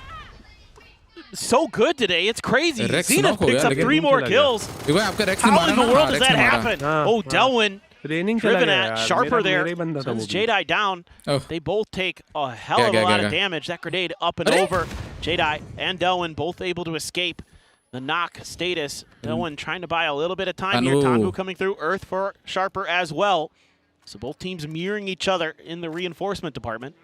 so good today. It's crazy. Zenith picks up 3 more kills. How in the world does that happen? Oh, Delwyn driven at Sharper there. Sends Jedi down. They both take a hell of a lot of damage. That grenade up and over. Jedi and Delwyn both able to escape the knock status. Delwyn trying to buy a little bit of time here. Tangu coming through. Earth for Sharper as well. So both teams mirroring each other in the reinforcement department.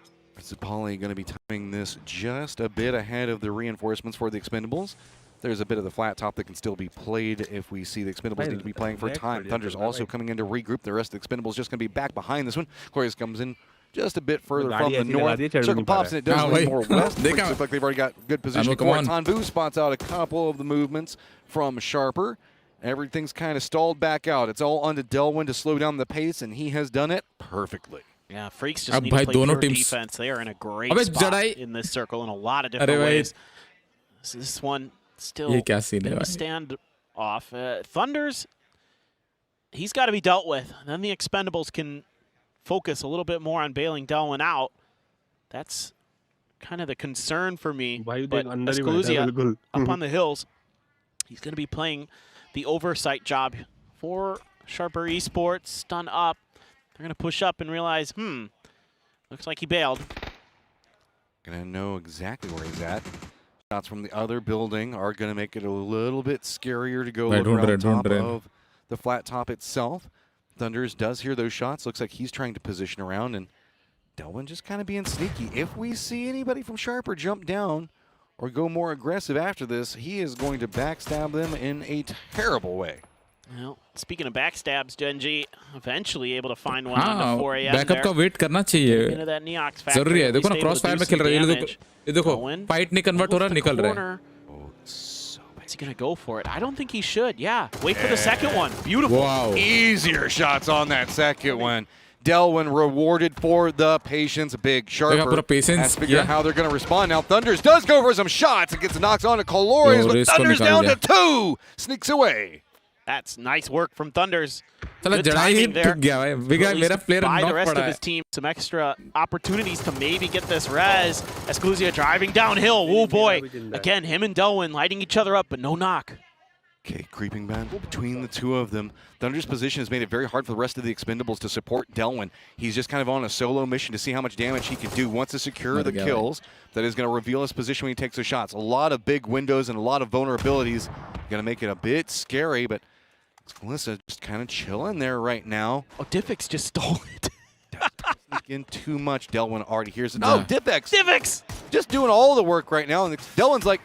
Poly going to be timing this just a bit ahead of the reinforcements for the Expendables. There's a bit of the flat top that can still be played if we see the Expendables need to be playing for time. Thunder's also coming in to regroup. The rest of the Expendables just going to be back behind this one. Glorious comes in just a bit further from the north. Circle pops and it does lean more west. Looks like they've already got good position. Tanvu spots out a couple of the movements from Sharper. Everything's kind of stalled back out. It's all onto Delwyn to slow down the pace, and he has done it perfectly. Yeah, Freaks just need to play pure defense. They are in a great spot in this circle in a lot of different ways. So this one still in the stand off. Thunders, he's got to be dealt with. And then the Expendables can focus a little bit more on bailing Delwyn out. That's kind of the concern for me. But Escaluzia up on the hills, he's going to be playing the oversight job for Sharper Esports. Stun up. They're going to push up and realize, looks like he bailed. Going to know exactly where he's at. Shots from the other building are going to make it a little bit scarier to go look around top of the flat top itself. Thunders does hear those shots. Looks like he's trying to position around, and Delwyn just kind of being sneaky. If we see anybody from Sharper jump down or go more aggressive after this, he is going to backstab them in a terrible way. Well, speaking of backstabs, Genji eventually able to find one on the 4 AM backup का wait करना चाहिए into that Neox factory. जरूरी है देखो ना cross fire में खेल रहे हैं ये देखो फाइट नहीं कन्वर्ट हो रहा निकल रहा है Is he going to go for it? I don't think he should. Yeah. Wait for the second one. Beautiful. Wow. Easier shots on that second one. Delwyn rewarded for the patience. Big Sharper has to figure out how they're going to respond. Now Thunders does go for some shots. It gets knocks on to Colorius, but Thunders down to 2. Sneaks away. That's nice work from Thunders. Good timing there. Buy the rest of his team some extra opportunities to maybe get this res. Escaluzia driving downhill. Oh boy. Again, him and Delwyn lighting each other up, but no knock. Okay, creeping back between the two of them. Thunder's position has made it very hard for the rest of the Expendables to support Delwyn. He's just kind of on a solo mission to see how much damage he can do. Wants to secure the kills. That is going to reveal his position when he takes the shots. A lot of big windows and a lot of vulnerabilities. Going to make it a bit scary, but Melissa just kind of chilling there right now. Oh, Diffix just stole it. Sneaking too much. Delwyn already hears it. Oh, Diffix! Diffix! Just doing all the work right now. And Delwyn's like,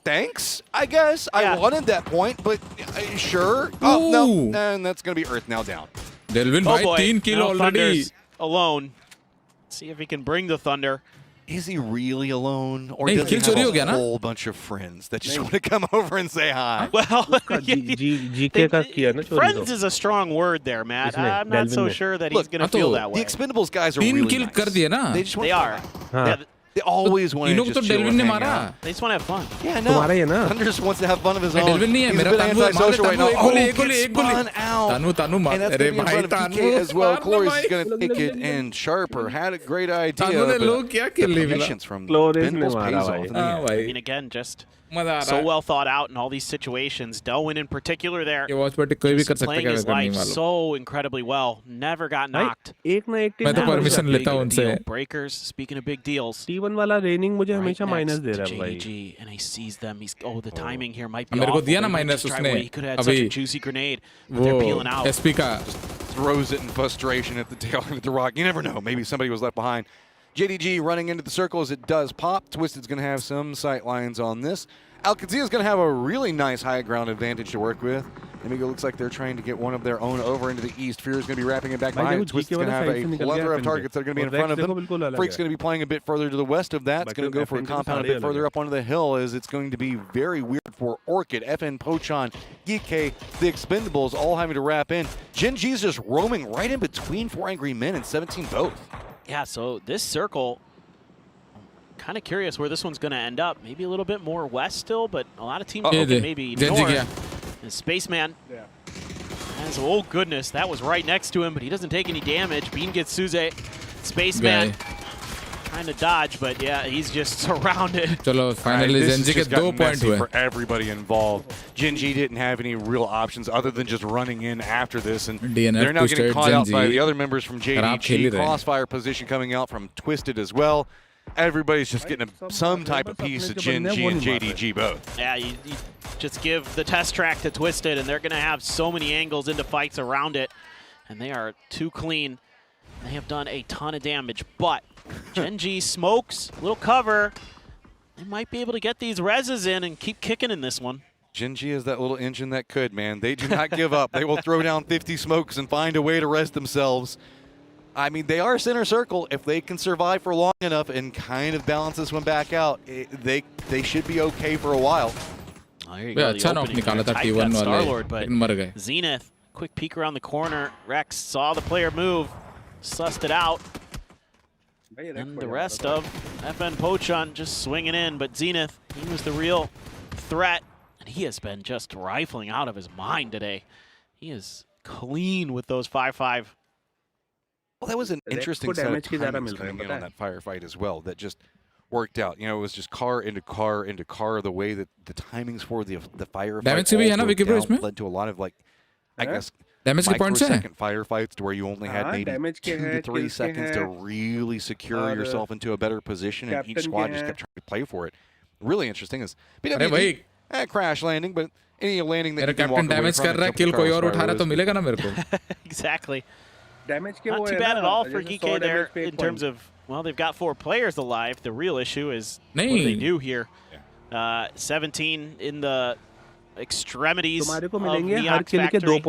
thanks, I guess. I wanted that point, but sure. Oh, no. And that's going to be Earth now down. Delwyn by 3 kill already. Thunder's alone. Let's see if he can bring the Thunder. Is he really alone? Or does he have a whole bunch of friends that just want to come over and say hi? Well, friends is a strong word there, Matt. I'm not so sure that he's going to feel that way. The Expendables guys are really nice. They just want They always want to just chill and hang out. They just want to have fun. Yeah, no. Thunder just wants to have fun of his own. He's a bit antisocial right now. Oh, gets spun out. And that's going to be in front of PK as well. Cloris is going to take it, and Sharper had a great idea, but the patience from Expendables pays off in the end. I mean, again, just so well thought out in all these situations. Delwyn in particular there, just playing his life so incredibly well. Never got knocked. Breakers, speaking of big deals. T1 वाला raining मुझे हमेशा minus दे रहा है भाई. And he sees them. He's the timing here might be awful. He could have had such a juicy grenade, but they're peeling out. SP का throws it in frustration at the tail end of the rock. You never know. Maybe somebody was left behind. JDG running into the circle as it does pop. Twisted's going to have some sight lines on this. Alcazia is going to have a really nice high ground advantage to work with. Amigo looks like they're trying to get one of their own over into the east. Fear is going to be wrapping it back behind. Twisted's going to have a plethora of targets that are going to be in front of them. Freak's going to be playing a bit further to the west of that. It's going to go for a compound a bit further up onto the hill, as it's going to be very weird for Orchid, FN, Pochon, Geek, the Expendables all having to wrap in. Gen G's just roaming right in between 4 Angry Men and 17 both. Yeah, so this circle, kind of curious where this one's going to end up. Maybe a little bit more west still, but a lot of teams looking maybe north. And Spaceman has, oh goodness, that was right next to him, but he doesn't take any damage. Bean gets Suze. Spaceman kind of dodge, but yeah, he's just surrounded. Chalo, finally Genji get 2 points for everybody involved. Genji didn't have any real options other than just running in after this, and they're now getting caught out by the other members from JDG. Crossfire position coming out from Twisted as well. Everybody's just getting some type of piece of Gen G and JDG both. Yeah, you just give the test track to Twisted, and they're going to have so many angles into fights around it, and they are too clean. They have done a ton of damage, but Gen G smokes, little cover. They might be able to get these reses in and keep kicking in this one. Gen G is that little engine that could, man. They do not give up. They will throw down 50 smokes and find a way to res themselves. I mean, they are center circle. If they can survive for long enough and kind of balance this one back out, they should be okay for a while. Oh, here you go. Star-Lord, but Zenith, quick peek around the corner. Rex saw the player move, sussed it out. And the rest of FN Pochon just swinging in, but Zenith, he was the real threat. And he has been just rifling out of his mind today. He is clean with those 5-5. Well, that was an interesting set of timings coming in on that firefight as well. That just worked out. You know, it was just car into car into car. The way that the timings for the firefight led to a lot of, like, I guess, microsecond firefights to where you only had maybe 2 to 3 seconds to really secure yourself into a better position, and each squad just kept trying to play for it. Really interesting is BWD, crash landing, but any landing that you can walk away from. Exactly. Not too bad at all for GK there in terms of, well, they've got 4 players alive. The real issue is what do they do here. 17 in the extremities of Neox Factory.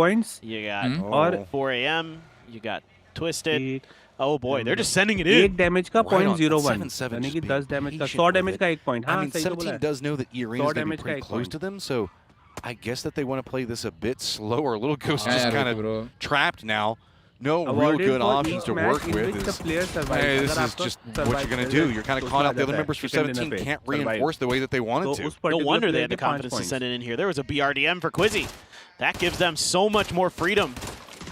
You got 4 AM, you got Twisted. Oh boy, they're just sending it in. 1 damage का 0.01 यानी कि 10 damage का 100 damage का 1 point. I mean, 17 does know that Irina is going to be pretty close to them, so I guess that they want to play this a bit slower. Little Ghost just kind of trapped now. No real good options to work with. Hey, this is just what you're going to do. You're kind of caught out. The other members for 17 can't reinforce the way that they wanted to. No wonder they had the confidence to send it in here. There was a BRDM for Quizzy. That gives them so much more freedom.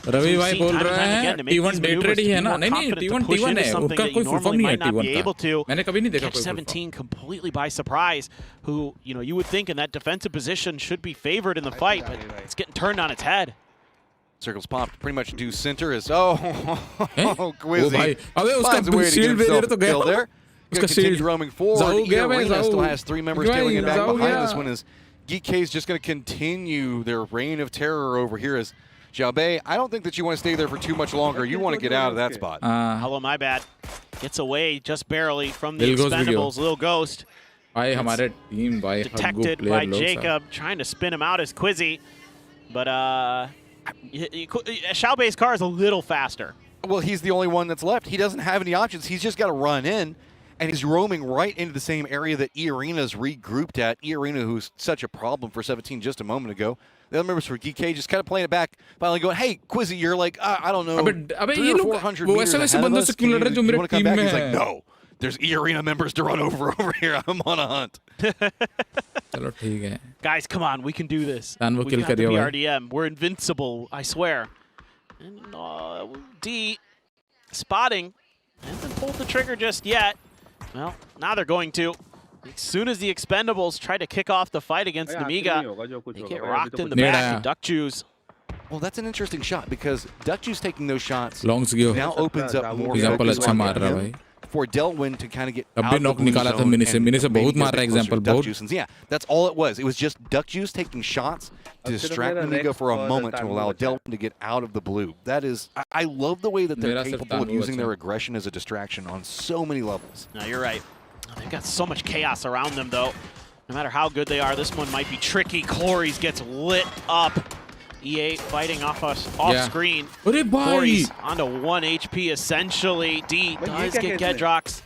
Ravi भाई बोल रहा है T1 date ready है ना? नहीं T1 है, उसका कोई फुल फॉर्म नहीं है T1 का. मैंने कभी नहीं देखा कोई 17 completely by surprise, who, you know, you would think in that defensive position should be favored in the fight, but it's getting turned on its head. Circles popped pretty much due center is Quizzy finds a way to get himself killed there. Going to continue roaming forward. Arena still has 3 members tailing him back behind. This one is GK's just going to continue their reign of terror over here as Xiaobei, I don't think that you want to stay there for too much longer. You want to get out of that spot. Hello, my bad. Gets away just barely from the Expendables. Little Ghost. Detected by Jacob, trying to spin him out as Quizzy. But Xiaobei's car is a little faster. Well, he's the only one that's left. He doesn't have any options. He's just got to run in. And he's roaming right into the same area that E-Arena's regrouped at. E-Arena, who's such a problem for 17 just a moment ago. The other members for GK just kind of playing it back, finally going, hey, Quizzy, you're like, I don't know, 300 or 400 meters ahead of us. You want to come back? He's like, no, there's E-Arena members to run over here. I'm on a hunt. Guys, come on, we can do this. We got the BRDM. We're invincible, I swear. And D spotting. Hasn't pulled the trigger just yet. Well, now they're going to. As soon as the Expendables try to kick off the fight against Nemiga, they get rocked in the back and Duck Juice. Well, that's an interesting shot because Duck Juice taking those shots now opens up more for Delwyn to kind of get out of the Duck Juice. Yeah, that's all it was. It was just Duck Juice taking shots to distract Nemiga for a moment to allow Delwyn to get out of the blue. That is, I love the way that they're capable of using their aggression as a distraction on so many levels. No, you're right. They've got so much chaos around them, though. No matter how good they are, this one might be tricky. Clories gets lit up. EA fighting off screen. Clories onto 1 HP, essentially. D does get Gedrox.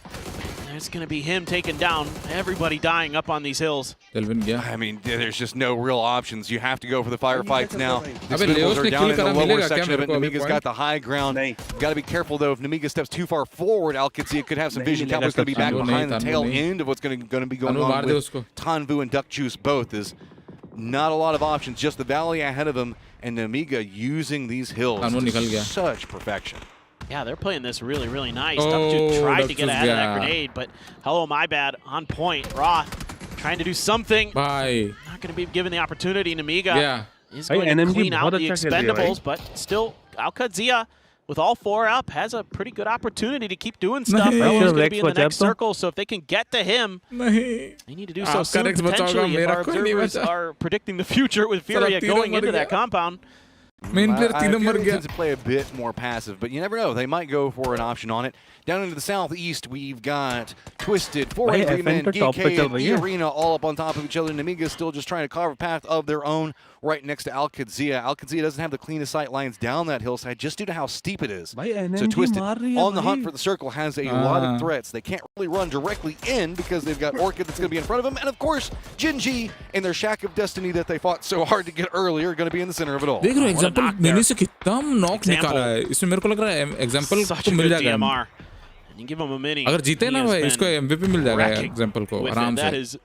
It's going to be him taken down. Everybody dying up on these hills. I mean, there's just no real options. You have to go for the firefights now. The Expendables are down in the lower section of it. Nemiga's got the high ground. Got to be careful, though. If Nemiga steps too far forward, Alkazia could have some vision. Cowboy's going to be back behind the tail end of what's going to be going on with Tanvu and Duck Juice both. Is not a lot of options. Just the valley ahead of them, and Nemiga using these hills to such perfection. Yeah, they're playing this really, really nice. Duck Juice tried to get ahead of that grenade, but hello, my bad, on point. Roth trying to do something. Not going to be given the opportunity. Nemiga is going to clean out the Expendables, but still, Alkazia, with all 4 up, has a pretty good opportunity to keep doing stuff. He's going to be in the next circle, so if they can get to him, they need to do so soon, potentially, if our observers are predicting the future with Furia going into that compound. Main player to play a bit more passive, but you never know. They might go for an option on it. Down into the southeast, we've got Twisted, 4 Angry Men, GK, and E-Arena all up on top of each other. Nemiga still just trying to carve a path of their own right next to Alkazia. Alkazia doesn't have the cleanest sight lines down that hillside just due to how steep it is. So Twisted, on the hunt for the circle, has a lot of threats. They can't really run directly in because they've got Orchid that's going to be in front of them. And of course, Jinji and their Shack of Destiny that they fought so hard to get earlier are going to be in the center of it all. मैंने से कितना knock निकाला है इसमें मेरे को लग रहा है एग्जांपल को मिल जाएगा And you give him a mini. अगर जीते ना भाई इसको MVP मिल जाएगा एग्जांपल को आराम से. That is,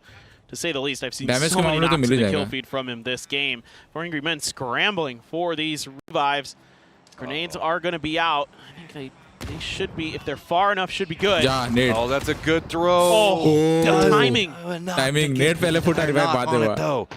to say the least, I've seen so many knocks in the kill feed from him this game. For Angry Men scrambling for these revives. Grenades are going to be out. I think they should be, if they're far enough, should be good. Yeah, nade. Oh, that's a good throw. Oh, the timing. Timing. Nade pehle futa revive baad hua.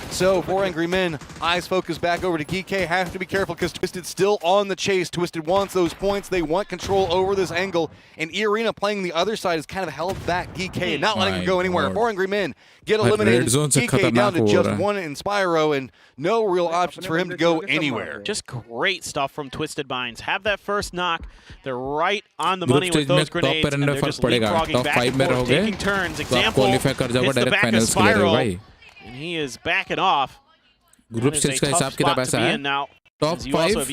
So, for Angry Men, eyes focus back over to Geek. Have to be careful because Twisted still on the chase. Twisted wants those points. They want control over this angle. And E-Arena playing the other side has kind of held back Geek, not letting him go anywhere. For Angry Men, get eliminated. Geek down to just one in Spyro and no real options for him to go anywhere. Just great stuff from Twisted Minds. Have that first knock. They're right on the money with those grenades. And they're just leapfrogging back and forth, taking turns. Example, hits the back of Spyro. And he is backing off. Group stage का हिसाब किताब ऐसा है. Top 5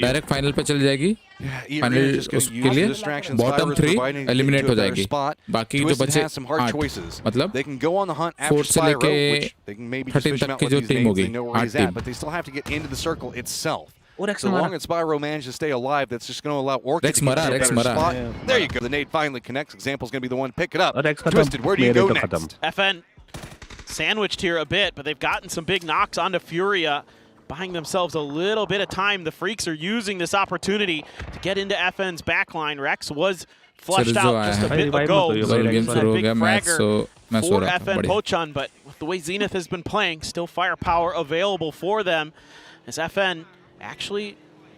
direct final पे चल जाएगी. Final उसके लिए bottom 3 eliminate हो जाएगी. बाकी जो बचे 8 मतलब 4 से लेके 13 तक की जो team होगी 8 team. But they still have to get into the circle itself. So long as Spyro manages to stay alive, that's just going to allow Orchid to get a better spot. There you go. The nade finally connects. Example's going to be the one to pick it up. Twisted, where do you go next? FN sandwiched here a bit, but they've gotten some big knocks onto Furia, buying themselves a little bit of time. The Freaks are using this opportunity to get into FN's backline. Rex was flushed out just a bit ago. Big fragger for FN Pochan, but with the way Zenith has been playing, still firepower available for them. As FN, actually,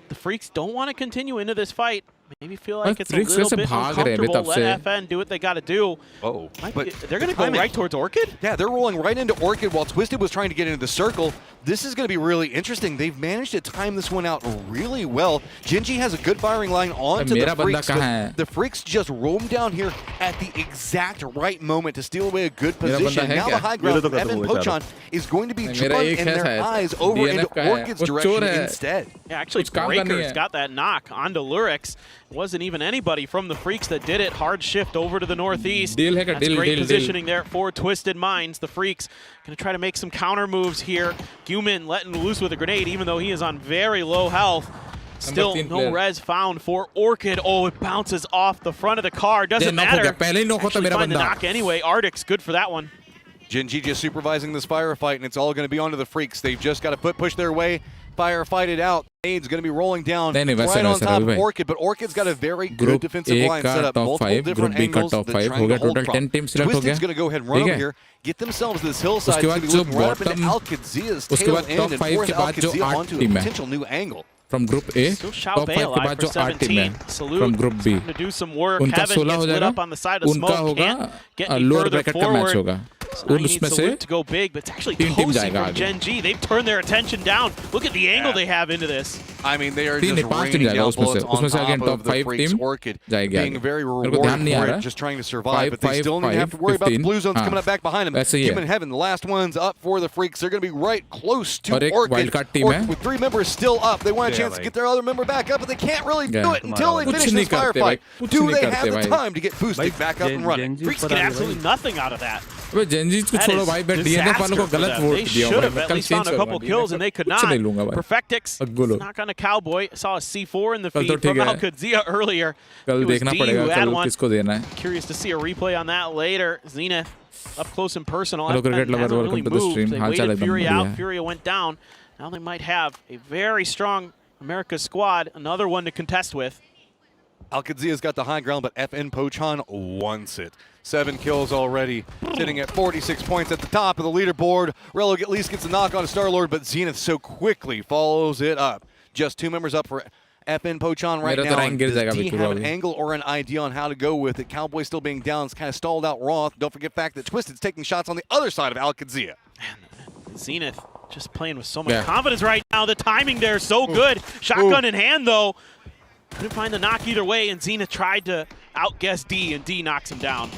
the Freaks don't want to continue into this fight. Maybe feel like it's a little bit uncomfortable. Let FN do what they got to do. Oh, but they're going to go right towards Orchid? Yeah, they're rolling right into Orchid while Twisted was trying to get into the circle. This is going to be really interesting. They've managed to time this one out really well. Genji has a good firing line onto the Freaks. The Freaks just roam down here at the exact right moment to steal away a good position. Now the high ground from Evan Pochan is going to be drawn in their eyes over into Orchid's direction instead. Yeah, actually, Breaker's got that knock onto Lurix. Wasn't even anybody from the Freaks that did it. Hard shift over to the northeast. That's great positioning there for Twisted Minds. The Freaks going to try to make some counter moves here. Gumin letting loose with a grenade, even though he is on very low health. Still no res found for Orchid. Oh, it bounces off the front of the car. Doesn't matter. Actually find the knock anyway. Ardix good for that one. Genji just supervising this firefight, and it's all going to be onto the Freaks. They've just got to push their way. Firefight it out. Nade's going to be rolling down right on top of Orchid, but Orchid's got a very good defensive line set up. Multiple different angles that they're trying to hold from. Twisted's going to go ahead and run over here, get themselves this hillside. It's going to be looking right up into Alcadzia's tail end and force Alcadzia onto a potential new angle. From Group A, top 5 के बाद जो 8 team है from Group B, उनका 16 हो जाएगा, उनका होगा lower bracket का मैच होगा. उसमें से 3 टीम जाएगा आगे. They've turned their attention down. Look at the angle they have into this. I mean, they are just raining down bullets on top of the Freaks. Orchid being very rewarded for it, just trying to survive, but they still don't have to worry about the blue zones coming up back behind them. Human Heaven, the last one's up for the Freaks. They're going to be right close to Orchid. Orchid with 3 members still up. They want a chance to get their other member back up, but they can't really do it until they finish this firefight. Do they have the time to get boosted back up and running? Freaks get absolutely nothing out of that. Genji को छोड़ो भाई, मैं DNF वालों को गलत vote दिया. They should have at least found a couple kills, and they could not. Perfectix knock on a Cowboy. Saw a C4 in the feed from Alcadzia earlier. कल देखना पड़ेगा कल किसको देना है. Curious to see a replay on that later. Zenith up close and personal. Hasn't really moved. They waited Furia out. Furia went down. Now they might have a very strong America squad, another one to contest with. Alcadzia's got the high ground, but FN Pochan wants it. 7 kills already, sitting at 46 points at the top of the leaderboard. Rello at least gets a knock on a Star-Lord, but Zenith so quickly follows it up. Just 2 members up for FN Pochan right now. Does he have an angle or an idea on how to go with it? Cowboy still being down. It's kind of stalled out Roth. Don't forget the fact that Twisted's taking shots on the other side of Alcadzia. Zenith just playing with so much confidence right now. The timing there is so good. Shotgun in hand, though. Couldn't find the knock either way, and Zenith tried to outguess D, and D knocks him down.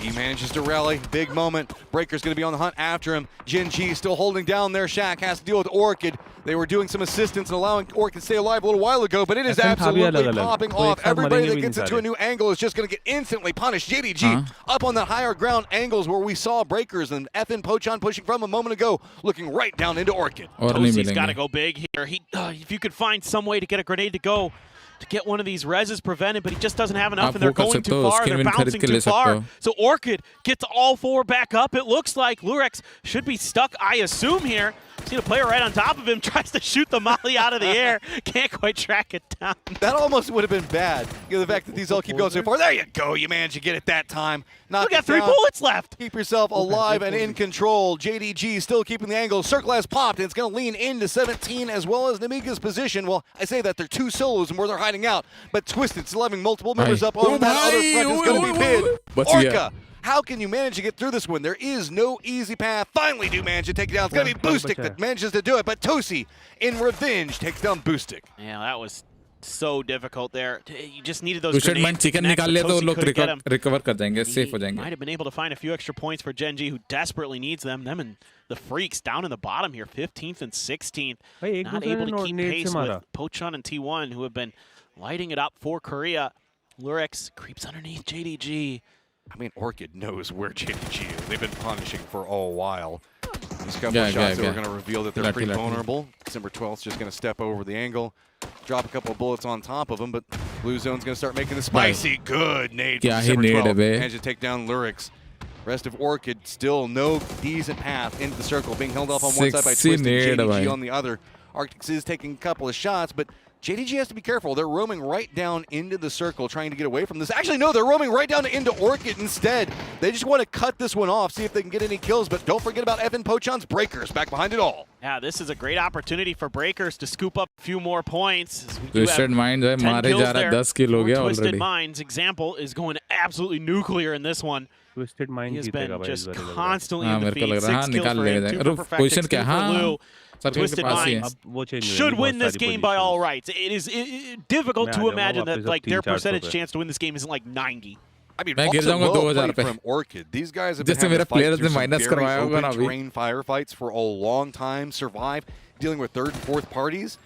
D manages to rally. Big moment. Breaker's going to be on the hunt after him. Genji still holding down their Shack. Has to deal with Orchid. They were doing some assistance and allowing Orchid to stay alive a little while ago, but it is absolutely popping off. Everybody that gets into a new angle is just going to get instantly punished. JDG up on the higher ground angles where we saw Breakers and FN Pochan pushing from a moment ago, looking right down into Orchid. Tosi's got to go big here. If you could find some way to get a grenade to go, to get one of these reses prevented, but he just doesn't have enough, and they're going too far. They're bouncing too far. So Orchid gets all 4 back up. It looks like Lurex should be stuck, I assume, here. See the player right on top of him, tries to shoot the molly out of the air. Can't quite track it down. That almost would have been bad. You know, the fact that these all keep going so far. There you go. You managed to get it that time. We got 3 bullets left. Keep yourself alive and in control. JDG still keeping the angle. Circle has popped, and it's going to lean into 17 as well as Namiga's position. Well, I say that they're 2 solos and where they're hiding out, but Twisted still having multiple members up. Oh, that other front is going to be big. Orca. How can you manage to get through this one? There is no easy path. Finally do manage to take it down. It's going to be Boostic that manages to do it, but Tosi, in revenge, takes down Boostic. Yeah, that was so difficult there. You just needed those grenades to connect, but Tosi couldn't get him. He might have been able to find a few extra points for Gen G, who desperately needs them. Them and the Freaks down in the bottom here, 15th and 16th. Not able to keep pace with Pochon and T1, who have been lighting it up for Korea. Lurex creeps underneath JDG. I mean, Orchid knows where JDG is. They've been punishing for a while. These couple of shots that are going to reveal that they're pretty vulnerable. December 12th just going to step over the angle, drop a couple of bullets on top of them, but Blue Zone's going to start making the spicy good nade from December 12th. Managed to take down Lurex. Rest of Orchid still no decent path into the circle, being held off on one side by Twisted, JDG on the other. Arctics is taking a couple of shots, but JDG has to be careful. They're roaming right down into the circle, trying to get away from this. Actually, no, they're roaming right down into Orchid instead. They just want to cut this one off, see if they can get any kills, but don't forget about Evan Pochon's Breakers back behind it all. Yeah, this is a great opportunity for Breakers to scoop up a few more points. Twisted Minds, 10 Twisted Minds example is going absolutely nuclear in this one. Twisted Minds he has been just constantly in the feed. 6 kills for him, 2 for Perfect, 6 kills for Blue. Twisted Minds should win this game by all rights. It is difficult to imagine that like their percentage chance to win this game isn't like 90. I mean, also well played from Orchid. These guys have been having to fight through some very open terrain firefights for a long time, survive, dealing with 3rd and 4th parties.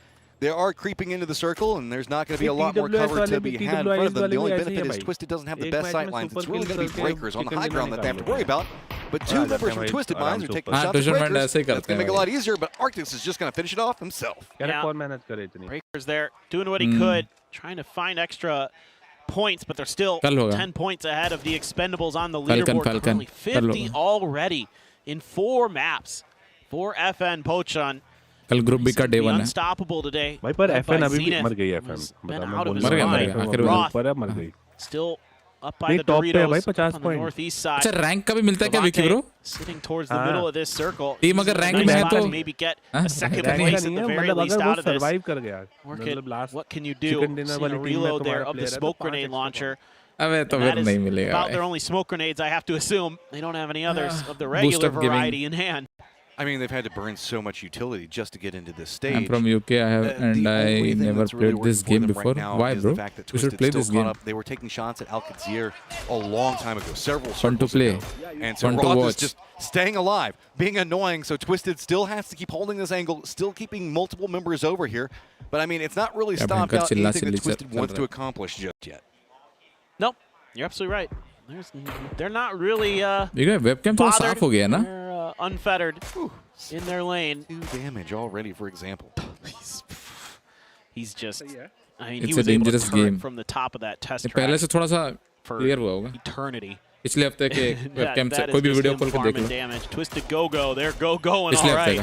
They are creeping into the circle, and there's not going to be a lot more cover to be had in front of them. The only benefit is Twisted doesn't have the best sight lines. It's really going to be Breakers on the high ground that they have to worry about. But 2 members from Twisted Minds are taking shots at Breakers. That's going to make it a lot easier, but Arctics is just going to finish it off himself. Yeah. Breakers there, doing what he could, trying to find extra points, but they're still 10 points ahead of the Expendables on the leaderboard. Currently 50 already in 4 maps for FN Pochon. कल group B का day 1 है unstoppable today. भाई पर FN अभी भी मर गई है FN मर गया आखिर में ऊपर मर गई still up by the Doritos on the northeast side. अच्छा रैंक का भी मिलता है क्या Vicky bro sitting towards the middle of this circle. Team अगर रैंक में है तो maybe get a second place at the very least out of this. Survive कर गया what can you do? Reload there of the smoke grenade launcher. अबे तो फिर नहीं मिलेगा about their only smoke grenades. I have to assume they don't have any others of the regular variety in hand. I mean, they've had to burn so much utility just to get into this stage. I'm from UK, and I never played this game before. Why, bro? You should play this game. They were taking shots at Alcazir a long time ago, several fun to play. And so Roth is just staying alive, being annoying. So Twisted still has to keep holding this angle, still keeping multiple members over here. But I mean, it's not really stopped out anything that Twisted wants to accomplish just yet. Nope, you're absolutely right. They're not really webcam तो साफ हो गया ना? They're unfettered in their lane. 2 damage already, for example. He's just. I mean, it's he was a dangerous able to turn game. from the top of that test track. पहले से थोड़ा सा clear हुआ होगा. Eternity. पिछले हफ्ते के webcam से कोई भी वीडियो खोल के देख लो. Damage. Twisted go-go. They're go-going all right.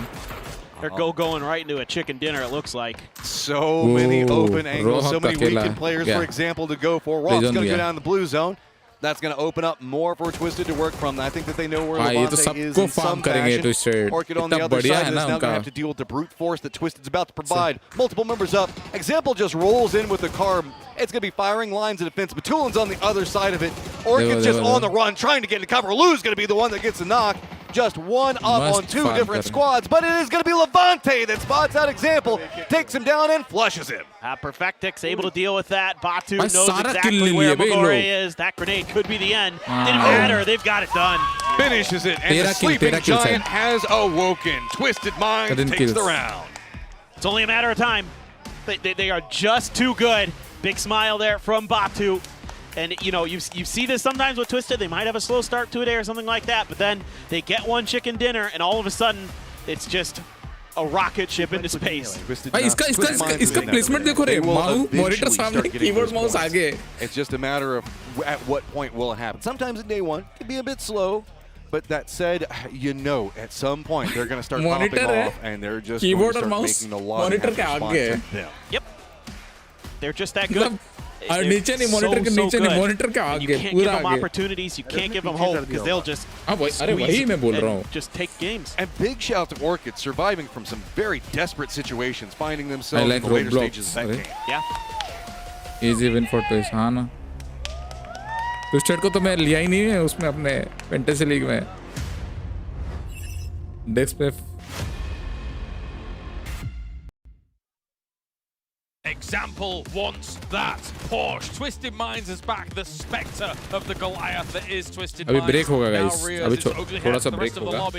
They're go-going right into a chicken dinner, it looks like. So many open angles, so many weekend players, for example, to go for. Roth's going to go down the blue zone. That's going to open up more for Twisted to work from. I think that they know where Levante is in some fashion. Orchid on the other side is now going to have to deal with the brute force that Twisted's about to provide. Multiple members up. Example just rolls in with the car. It's going to be firing lines of defense. Batulin's on the other side of it. Orchid's just on the run, trying to get into cover. Lou's going to be the one that gets the knock. Just one up on 2 different squads, but it is going to be Levante that spots out Example, takes him down and flushes him. Perfectix able to deal with that. Batu knows exactly where Magore is. That grenade could be the end. Didn't matter. They've got it done. Finishes it, and the sleeping giant has awoken. Twisted Minds takes the round. It's only a matter of time. They are just too good. Big smile there from Batu. And, you know, you see this sometimes with Twisted. They might have a slow start to a day or something like that, but then they get one chicken dinner, and all of a sudden, it's just a rocket ship into space. इसका placement देखो रे, monitor सामने, keyboard mouse आगे. It's just a matter of at what point will it happen. Sometimes in day one, it can be a bit slow. But that said, you know, at some point they're going to start popping off, and they're just keyboard going to और start mouse making a lot monitor of के आगे. Yep, they're just that good. नीचे नहीं monitor के नीचे नहीं monitor के आगे. You can't give them opportunities, you can't give them hope because they'll just वही मैं बोल रहा हूँ. Just take games. And big shout out to Orchid surviving from some very desperate situations, finding themselves in the later stages of that game. Yeah. Easy win for Twist, हाँ ना. Twisted को तो मैं लिया ही नहीं है उसमें अपने Fantasy League में. Dex पे Example wants that. Porsche. Twisted Minds is back. The spectre of the Goliath that is Twisted Minds. अभी break होगा guys. अभी थोड़ा सा break होगा.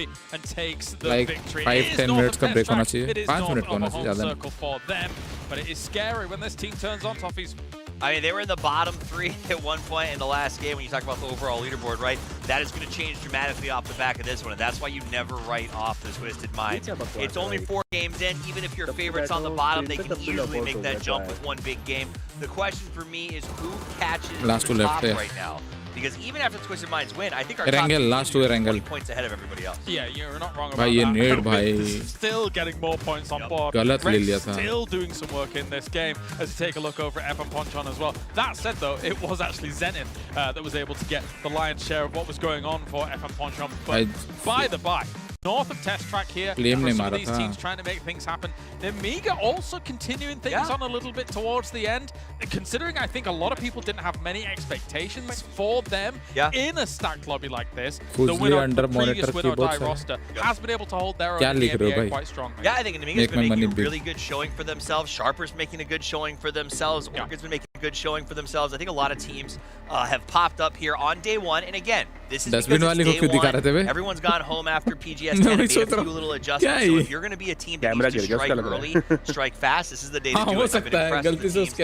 Like 5-10 minutes का break होना चाहिए. 5 minutes होना चाहिए ज़्यादा नहीं. But it is scary when this team turns on, Toffees. I mean, they were in the bottom 3 at one point in the last game when you talk about the overall leaderboard, right? That is going to change dramatically off the back of this one, and that's why you never write off the Twisted Minds. It's only 4 games in. Even if your favorite's on the bottom, they can easily make that jump with one big game. The question for me is who catches the top right now? Because even after Twisted Minds win, I think our top team is 20 points ahead of everybody else. Yeah, you're not wrong about भाई ये that. need भाई. Still getting more points on board. गलत ले लिया था. Still doing some work in this game as you take a look over at F and Ponchon as well. That said though, it was actually Zenith that was able to get the lion's share of what was going on for F and Ponchon. But by the by, north of test track here, for some of these teams trying to make things happen. Nemiga also continuing things on a little bit towards the end. Considering I think a lot of people didn't have many expectations for them in a stacked lobby like this. The winner of the previous Win or Die roster has been able to hold their own in the NBA quite strongly. Yeah, I think Nemiga's been making a really good showing for themselves. Sharper's making a good showing for themselves. Orchid's been making a good showing for themselves. I think a lot of teams have popped up here on day one. And again, this is because it's day one. Everyone's gone home after PGS 10 and made a few little adjustments. So if you're going to be a team that needs to strike early, strike fast, this is the day to do it. I've been impressed with the teams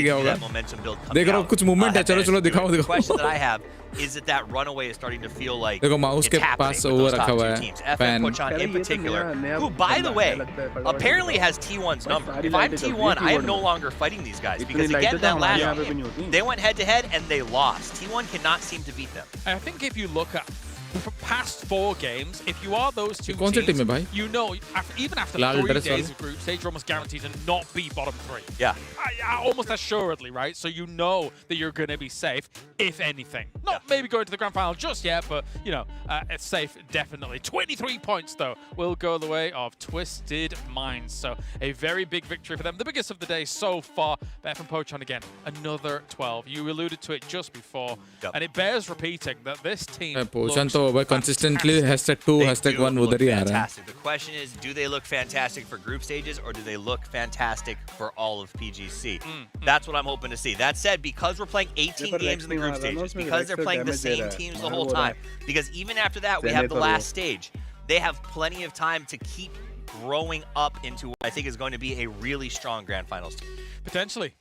that momentum build coming out. The question that I have is that runaway is starting to feel like it's happening with those top 2 teams. FN Pochon in particular, who, by the way, apparently has T1's number. If I'm T1, I am no longer fighting these guys because, again, that last game, they went head-to-head and they lost. T1 cannot seem to beat them. I think if you look at past 4 games, if you are those 2 teams, you know, even after 3 days of group stage, you're almost guaranteed to not be bottom 3. Yeah. Almost assuredly, right? So you know that you're going to be safe, if anything. Not maybe going to the grand final just yet, but, you know, it's safe, definitely. 23 points, though, will go the way of Twisted Minds. So a very big victory for them. The biggest of the day so far. But FM Pochon, again, another 12. You alluded to it just before. And it bears repeating that this team consistently #2, #1 उधर ही आ रहा है. The question is, do they look fantastic for group stages or do they look fantastic for all of PGC? That's what I'm hoping to see. That said, because we're playing 18 games in the group stages, because they're playing the same teams the whole time, because even after that we have the last stage, they have plenty of time to keep growing up into what I think is going to be a really strong grand finals team. Potentially,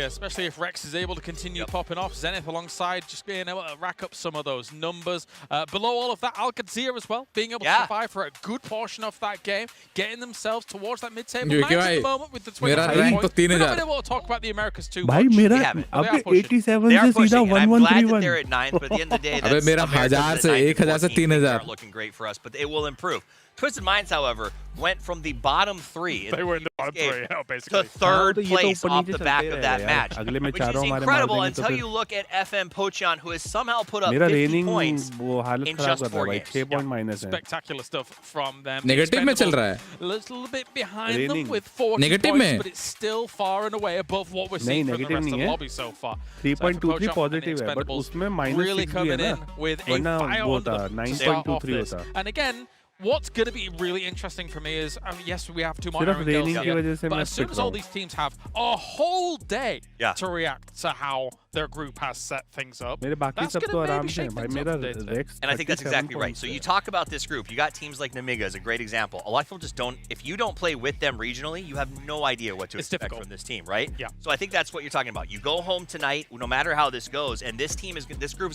especially if Rex is able to continue popping off. Zenith alongside, just being able to rack up some of those numbers. Below all of that, Alcazir as well, being able to survive for a good portion of that game, getting themselves towards that mid-table match at the moment with the 23 points. We're not been able to talk about the Americas too much. They are pushing, and I'm glad that they're at 9th, but at the end of the day, that's America's at 1000 aren't looking great for us, but it will improve. Twisted Minds, however, went from the bottom 3 they were in the bottom 3, basically, to 3rd place off the back of that match, which is incredible until you look at FM Pochon, who has somehow put up 50 points in just 4 games. Spectacular stuff from them. Negative में चल रहा है. A little bit behind them with 40 points, but it's still far and away above what we're seeing from the rest of the lobby so far. 3.23 positive है, but उसमें -6 really coming in with a fire on them to start off this. And again, what's going to be really interesting for me is, yes, we have 2 more Iron Girls here, but as soon as all these teams have a whole day to react to how their group has set things up. मेरे बाकी सब तो आराम से भाई मेरा Rex. And I think that's exactly right. So you talk about this group. You got teams like Namiga as a great example. A lot of people just don't. If you don't play with them regionally, you have no idea what to expect from this team, right? Yeah. So I think that's what you're talking about. You go home tonight, no matter how this goes, and this group is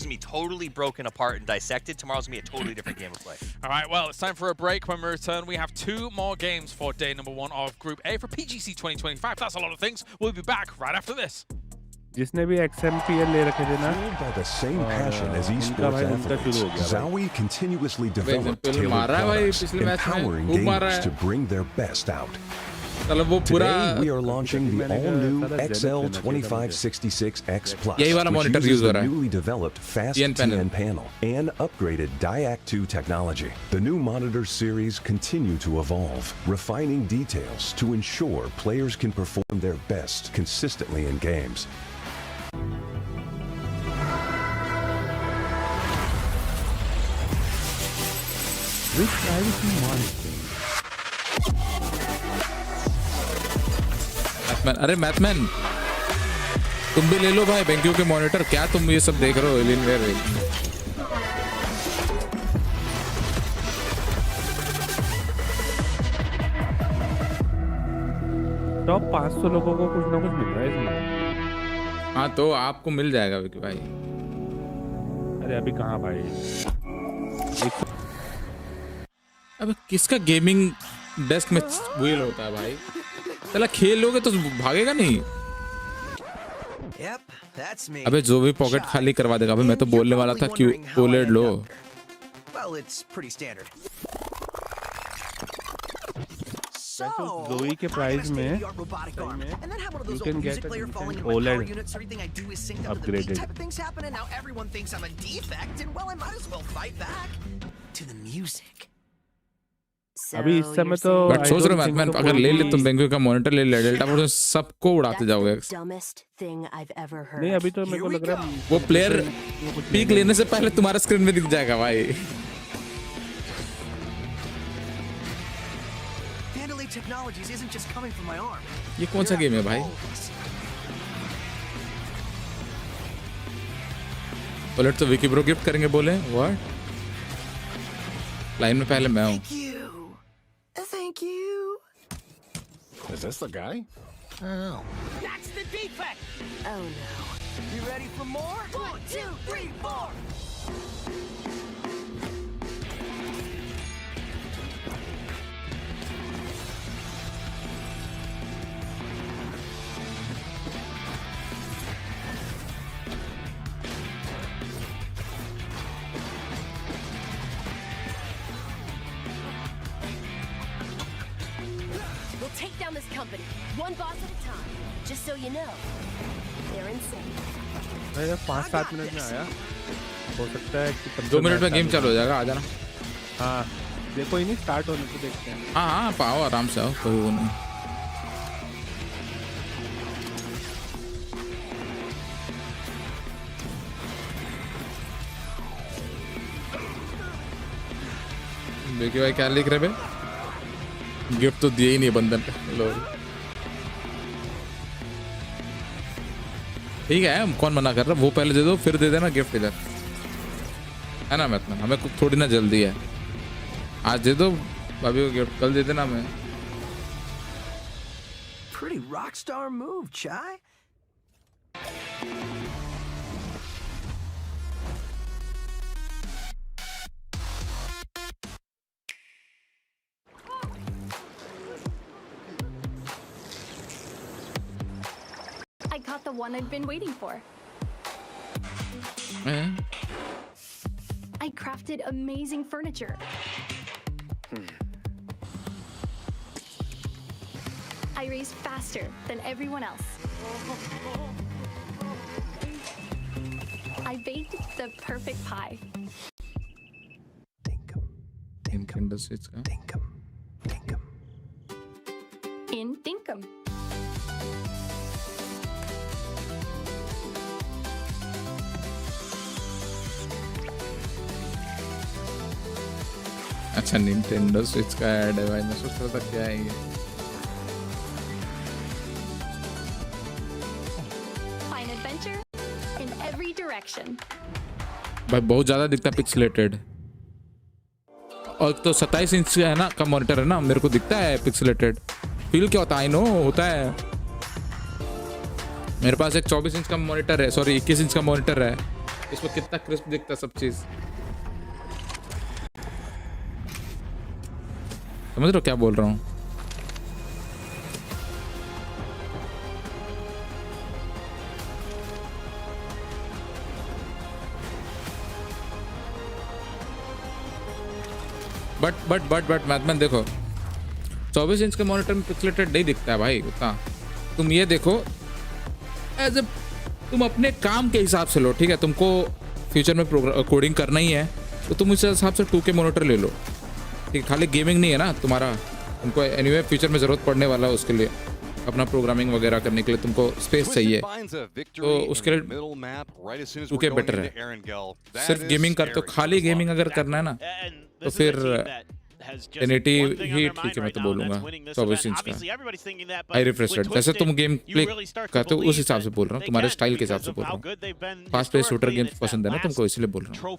gonna be totally broken apart and dissected. Tomorrow's gonna be a totally different game of play. All right, well, it's time for a break. When we return, we have 2 more games for day number 1 of Group A for PGC 2025. That's a lot of things. We'll be back right after this. जिसने भी XMPL ले रखे थे ना, by the same passion as esports athletes, Zowie continuously developed tailored products, empowering gamers to bring their best out. Today, we are launching the all-new XL2566X Plus, which uses the newly developed fast TN panel and upgraded DIAC2 technology. The new monitor series continue to evolve, refining details to ensure players can perform their best consistently in games. With privacy monitoring. अरे मैथमैन तुम भी ले लो भाई बेंक्यू के monitor क्या तुम ये सब देख रहे हो एलियनवेयर टॉप 500 लोगों को कुछ ना कुछ मिल रहा है इसमें हाँ तो आपको मिल जाएगा विकी भाई अरे अभी कहाँ भाई अबे किसका गेमिंग डेस्क में व्हील होता है भाई चला खेल लोगे तो भागेगा नहीं अबे जो भी पॉकेट खाली करवा देगा अबे मैं तो बोलने वाला था क्यों ओलेड लो जोई के प्राइस में you can get an OLED upgraded अभी इस समय तो बट सोच रहे मैथमैन अगर ले ले तुम बेंक्यू का मॉनिटर ले ले डेल्टा पर सबको उड़ाते जाओगे नहीं अभी तो मेरे को लग रहा है वो प्लेयर पीक लेने से पहले तुम्हारे स्क्रीन में दिख जाएगा भाई ये कौन सा गेम है भाई बुलेट तो विकी ब्रो गिफ्ट करेंगे बोले व्हाट लाइन में पहले मैं हूँ Thank you. Is this the guy? Oh. That's the defect. Oh no. You ready for more? 1, 2, 3, 4. Take down this company, one boss at a time. Just so you know, they're insane. अरे 5-7 minute में आया हो सकता है कि 2 minute में game चालू हो जाएगा आ जाना हाँ देखो ही नहीं स्टार्ट होने को देखते हैं हाँ हाँ पाओ आराम से आओ कोई वो नहीं देखिए भाई क्या लिख रहे बे गिफ्ट तो दिए ही नहीं बंदन लोग ठीक है कौन मना कर रहा वो पहले दे दो फिर दे देना गिफ्ट इधर है ना मैथमैन हमें थोड़ी ना जल्दी है आज दे दो भाभी को गिफ्ट कल दे देना मैं Pretty rock star move, Chai. I got the one I've been waiting for. I crafted amazing furniture. I raced faster than everyone else. I baked the perfect pie. In Dinkum. अच्छा Nintendo Switch का add है भाई मैं सोच रहा था क्या है ये Fine adventure situation. भाई बहुत ज़्यादा दिखता है पिक्सेलेटेड। और तो 27 इंच है ना का मॉनिटर है ना, मेरे को दिखता है पिक्सेलेटेड। फील क्या होता है? आई नो होता है। मेरे पास एक 24 इंच का मॉनिटर है, सॉरी 21 इंच का मॉनिटर है, इसमें कितना क्रिस्प दिखता है सब चीज़। समझ रहे हो क्या बोल रहा हूँ? बट मैथमैन देखो 24 इंच के मॉनिटर में पिक्सेलेटेड नहीं दिखता है भाई उतना। तुम ये देखो एज ए तुम अपने काम के हिसाब से लो, ठीक है? तुमको फ्यूचर में कोडिंग करना ही है तो तुम उस हिसाब से 2K मॉनिटर ले लो, ठीक? खाली गेमिंग नहीं है ना तुम्हारा, तुमको एनीवे फ्यूचर में ज़रूरत पड़ने वाला है उसके लिए, अपना प्रोग्रामिंग वगैरह करने के लिए तुमको स्पेस चाहिए, तो उसके लिए 2K बेटर है। सिर्फ गेमिंग करते हो, खाली गेमिंग अगर करना है ना तो फिर 1080 ही ठीक है, मैं तो बोलूँगा 24 इंच का हाई रिफ्रेश रेट। जैसे तुम गेम प्ले करते हो उस हिसाब से बोल रहा हूँ, तुम्हारे स्टाइल के हिसाब से बोल रहा हूँ। फास्ट पेस शूटर गेम पसंद है ना तुमको, इसलिए बोल रहा हूँ।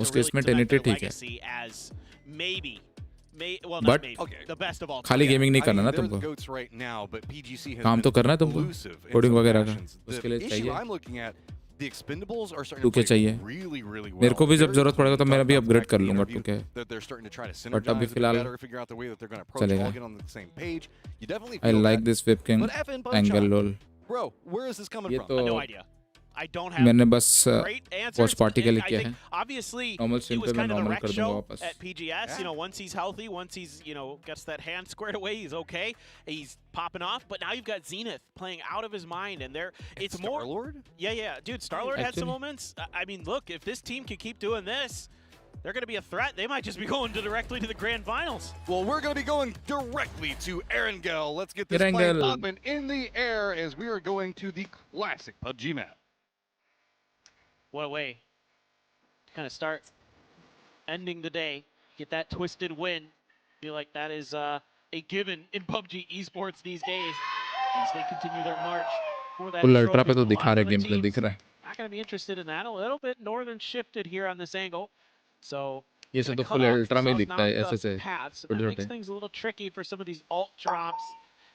उसके इसमें 1080 ठीक है, बट खाली गेमिंग नहीं करना ना तुमको, काम तो करना है तुमको कोडिंग वगैरह का, उसके लिए चाहिए 2K चाहिए। मेरे को भी जब जरूरत पड़ेगा तो मैं भी अपग्रेड कर लूंगा 2K, बट अभी फिलहाल चलेगा। I like this webcam angle lol. ये तो मैंने बस वॉच पार्टी के लिए किया है। नॉर्मल स्ट्रीम पे मैं नॉर्मल कर दूंगा वापस। At PGS, you know, once he's healthy, once he's, you know, gets that hand squared away, he's okay. He's popping off, but now you've got Zenith playing out of his mind, and it's more. Star-Lord? Yeah, dude, Star-Lord had some moments. I mean, look, if this team can keep doing this, they're going to be a threat. They might just be going directly to the grand finals. Well, we're going to be going directly to Erangel. Let's get this plane up and in the air as we are going to the classic PUBG map. What a way to kind of start ending the day. Get that twisted win. Feel like that is a given in PUBG esports these days as they continue their march for that full ultra पे तो trophy. दिखा रहे game play दिख रहा है। Not going to be interested in that. A little bit northern shifted here on this angle. So ये सब तो फुल अल्ट्रा में दिखता है ऐसे से छोटे-छोटे। Makes things a little tricky for some of these alt drops.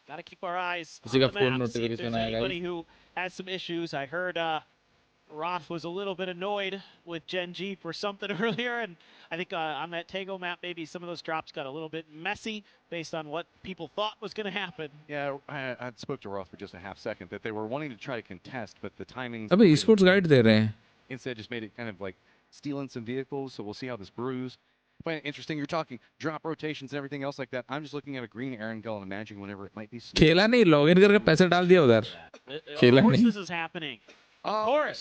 Got to keep our eyes किसी का on the phone map. See if notification there's आएगा। anybody who has some issues. I heard Roth was a little bit annoyed with Gen G for something earlier, and I think on that Tego map, maybe some of those drops got a little bit messy based on what people thought was going to happen. Yeah, I spoke to Roth for just a half second that they were wanting to try to contest, but the timing. अबे esports guide दे रहे हैं। Instead, just made it kind of like stealing some vehicles. So we'll see how this brews. But interesting, you're talking drop rotations and everything else like that. I'm just looking at a green Erangel and imagining whenever it might be. खेला नहीं, login करके पैसे डाल दिया उधर। खेला नहीं। Of course this is happening. Of course.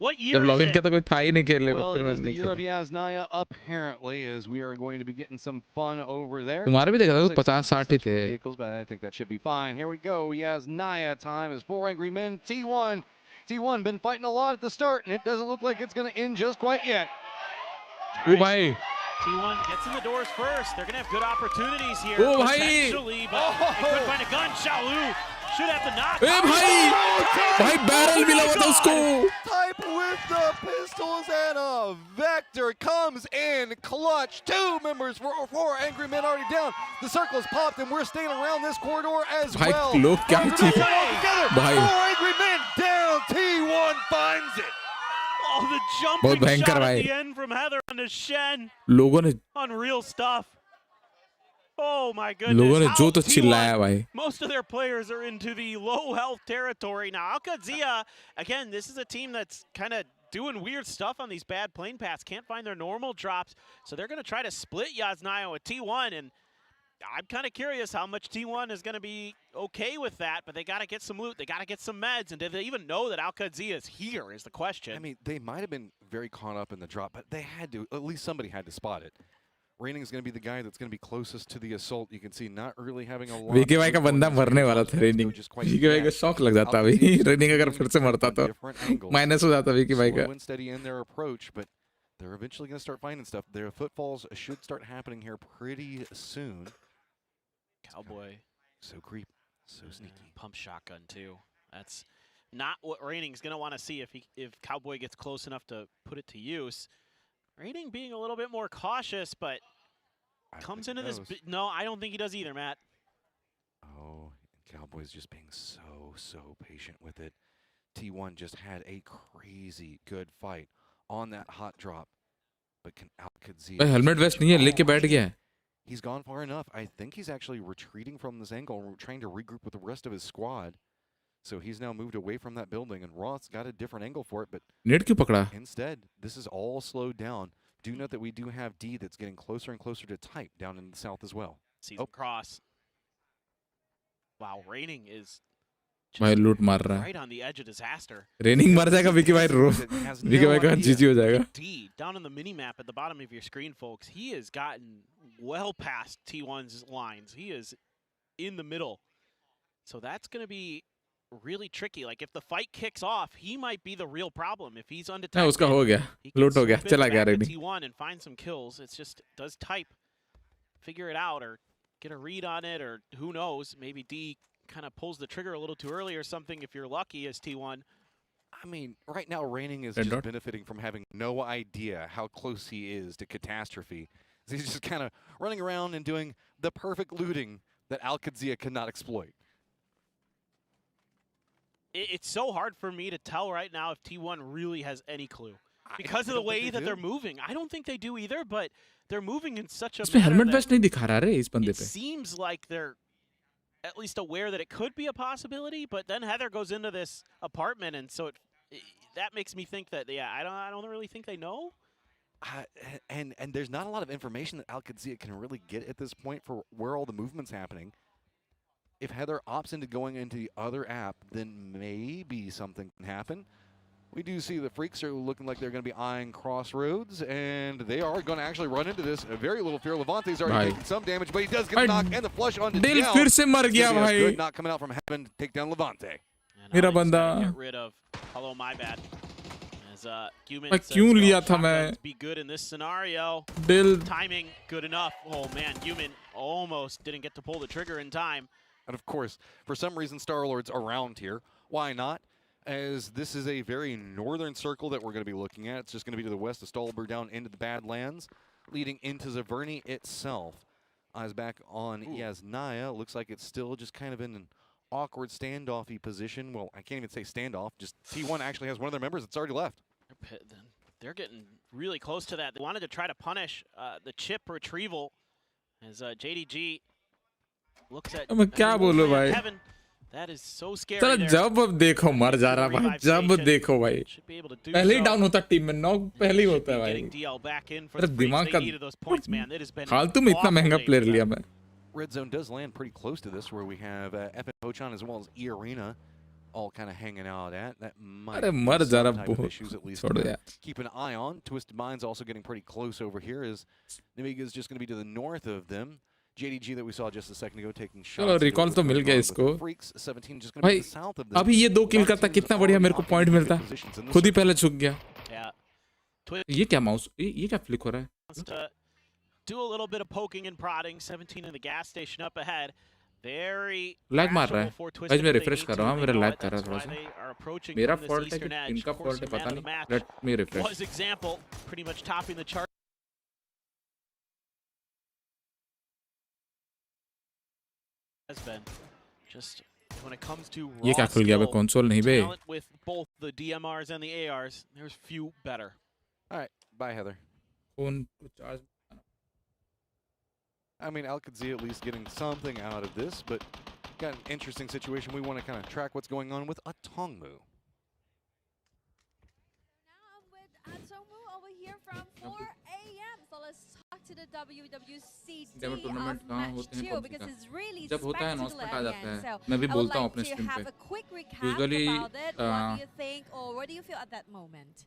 What year जब लॉगिन किया तो कोई था ही नहीं खेलने को। Well, the year of Yasnaya apparently is we are going to be getting some fun over there. तुम्हारे भी देखा था 50-60 ही थे। Vehicles, but I think that should be fine. Here we go. Yasnaya time is 4 angry men. T1 been fighting a lot at the start, and it doesn't look like it's going to end just quite yet. Oh, bhai. T1 gets in the doors first. They're going to have good opportunities here. Oh, potentially, but they couldn't find a gun. Xiaolu should have to knock. Hey, bhai barrel मिला हुआ था उसको. Type with the pistols and a vector comes in clutch. 2 members for 4 angry men already down. The circle is popped, and we're staying around this corridor as well. लोग क्या चीज़? भाई 4 angry men down. T1 finds it. Oh, the jumping shot at the end from Heather on the Shen. लोगों ने unreal stuff. Oh my goodness. लोगों ने जो तो चिल्लाया भाई. Most of their players are into the low health territory now. Alcazia, again, this is a team that's kind of doing weird stuff on these bad plane paths. Can't find their normal drops, so they're going to try to split Yasnaya with T1, and I'm kind of curious how much T1 is going to be okay with that, but they got to get some loot. They got to get some meds. And did they even know that Alcazia is here is the question. I mean, they might have been very caught up in the drop, but they had to, at least somebody had to spot it. Raining is going to be the guy that's going to be closest to the assault. You can see not really having a lot. VK भाई का बंदा मरने वाला था raining. VK भाई को shock लग जाता अभी. रेनिंग अगर फिर से मरता तो माइनस हो जाता वीके भाई का. Steady in their approach, but they're eventually going to start finding stuff. Their footfalls should start happening here pretty soon. Cowboy. So creep, so sneaky. Pump shotgun too. That's not what Raining going to want to see if Cowboy gets close enough to put it to use. Raining being a little bit more cautious, but comes into this. No, I don't think he does either, Matt. Oh, Cowboy's just being so patient with it. T1 just had a crazy good fight on that hot drop, but can Alcadzia? Helmet vest नहीं है, लेके बैठ गया है. He's gone far enough. I think he's actually retreating from this angle, trying to regroup with the rest of his squad. So he's now moved away from that building, and Roth's got a different angle for it, but instead, this is all slowed down. Do note that we do have D that's getting closer and closer to type down in the south as well. Sees him cross. Wow, Raining is भाई लूट मार रहा है. Right on the edge of disaster. Raining मर जाएगा, विकी भाई रो. विकी भाई का जीजी हो जाएगा. D down on the mini map at the bottom of your screen, folks. He has gotten well past T1's lines. He is in the middle. So that's going to be really tricky. Like if the fight kicks off, he might be the real problem. If he's undetected, उसका हो गया. लूट हो गया. चला गया Raining. T1 and find some kills. It's just does type figure it out or get a read on it, or who knows? Maybe D kind of pulls the trigger a little too early or something if you're lucky as T1. I mean, right now Raining is just benefiting from having no idea how close he is to catastrophe. So he's just kind of running around and doing the perfect looting that Alcadzia cannot exploit. It's so hard for me to tell right now if T1 really has any clue. Because of the way that they're moving. I don't think they do either, but they're moving in such a manner that it seems like they're at least aware that it could be a possibility, but then Heather goes into this apartment, and so that makes me think that, yeah, I don't really think they know. And there's not a lot of information that Alcadzia can really get at this point for where all the movement's happening. If Heather opts into going into the other app, then maybe something can happen. We do see the Freaks are looking like they're going to be eyeing Crossroads, and they are going to actually run into this. A very little fear. Levante's already taking some damage, but he does get the knock and the flush on the Dale. Good knock coming out from Heaven to take down Levante. मेरा बंदा. Get rid of. Hello, my bad. As Human क्यों लिया था मैं? Be good in this scenario. Dale. Timing good enough. Oh man, Human almost didn't get to pull the trigger in time. And of course, for some reason, Star-Lord's around here. Why not? As this is a very northern circle that we're going to be looking at. It's just going to be to the west of Stolberg down into the Badlands, leading into Zaverny itself. Eyes back on Yasnaya. Looks like it's still just kind of in an awkward standoffy position. Well, I can't even say standoff. Just T1 actually has one of their members that's already left. They're getting really close to that. They wanted to try to punish the chip retrieval as JDG looks at Heaven. That is so scary. चलो जब देखो मर जा रहा भाई, जब देखो भाई, पहले ही डाउन होता टीम में, नॉक पहले ही होता है भाई. अरे दिमाग का फालतू में इतना महंगा प्लेयर लिया मैं. Red Zone does land pretty close to this, where we have FN Pochan as well as E-Arena all kind of hanging out at. That might be some type of issues at least to keep an eye on. Twisted Minds also getting pretty close over here, as Namiga is just going to be to the north of them. JDG that we saw just a second ago taking shots. चलो recall तो मिल गया इसको. Freaks 17 just going to be the south of them. अभी ये 2 किल करता कितना बढ़िया मेरे को पॉइंट मिलता. खुद ही पहले झुक गया. ये क्या माउस, ये क्या फ्लिक हो रहा है? Do a little bit of poking and prodding. 17 in the gas station up ahead. Very lag मार रहा है. आज मैं रिफ्रेश कर रहा हूँ, मेरा लैग कर रहा है थोड़ा सा. मेरा फॉल्ट है कि इनका फॉल्ट है पता नहीं. Let me refresh. Was example pretty much topping the chart. Has been just when it comes to ये क्या खुल गया बे, कंसोल नहीं बे. With both the DMRs and the ARs, there's few better. All right, bye Heather. Phone charge. I mean, Alcadzia at least getting something out of this, but got an interesting situation. We want to kind of track what's going on with Atongmu. Now I'm with Atongmu over here from 4 a.m. So let's talk to the WWCD of match 2 because it's really spectacular again. So I would like to have a quick recap about it. What do you think or what do you feel at that moment?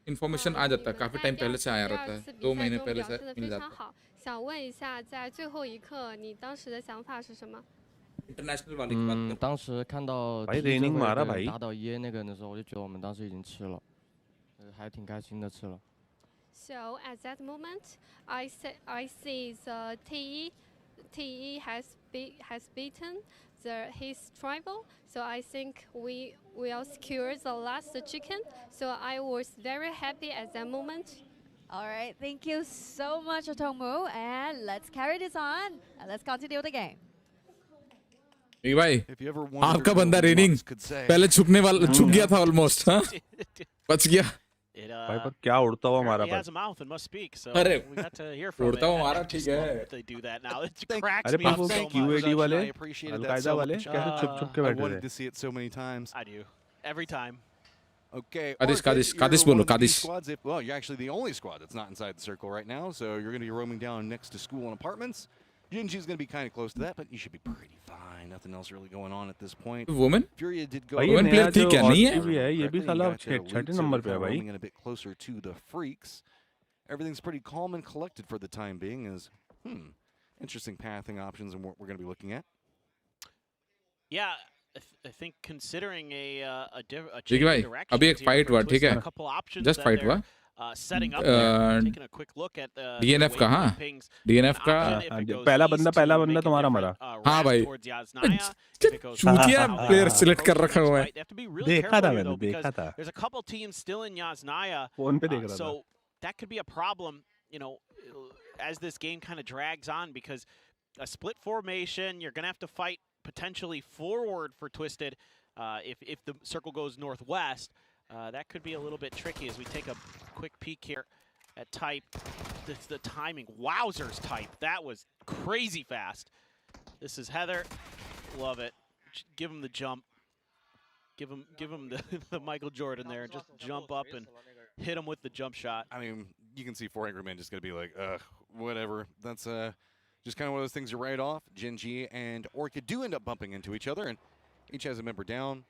Information आ जाता है, काफी time पहले से आया रहता है, 2 महीने पहले से मिल जाता है. 想问一下，在最后一刻，你当时的想法是什么？ इंटरनेशनल वाले की बात कर. 当时看到打倒耶那个的时候，我就觉得我们当时已经吃了，还挺开心的吃了。 So at that moment, I see the TE TE has beaten his rival, so I think we will secure the last chicken. So I was very happy at that moment. All right, thank you so much, Atongmu, and let's carry this on and let's continue the game. भाई आपका बंदा raining पहले छुप गया था almost हाँ बच गया भाई पर क्या उड़ता हुआ मारा पर अरे उड़ता हुआ मारा ठीक है अरे पर वो QAD वाले अल-कायदा वाले कैसे छुप के बैठे थे Every time. Okay. Kaddish bolo, Kaddish. Well, you're actually the only squad that's not inside the circle right now, so you're going to be roaming down next to school and apartments. Jinji's going to be kind of close to that, but you should be pretty fine. Nothing else really going on at this point. Woman? Furia did go. Woman player थी क्या नहीं है? ये भी साला छठे number पे है भाई. Roaming in a bit closer to the freaks. Everything's pretty calm and collected for the time being. Is interesting pathing options and what we're going to be looking at. Yeah. I think considering a ठीक है भाई अभी एक fight हुआ ठीक है just fight हुआ DNF का हाँ DNF का पहला बंदा तुम्हारा मरा हाँ भाई चूतिया प्लेयर सिलेक्ट कर रखा हुआ है देखा था मैंने देखा था there's a couple teams still in Yasnaya phone पे देख रहा था so that could be a problem you know as this game kind of drags on because a split formation you're gonna have to fight potentially forward for Twisted if the circle goes northwest. That could be a little bit tricky as we take a quick peek here at Type. The timing. Wowzers, Type. That was crazy fast. This is Heather. Love it. Give him the jump. Give him the Michael Jordan there. Just jump up and hit him with the jump shot. I mean, you can see 4 Angry Men just going to be like, whatever. That's just kind of one of those things you write off. Genji and Orchid do end up bumping into each other, and each has a member down.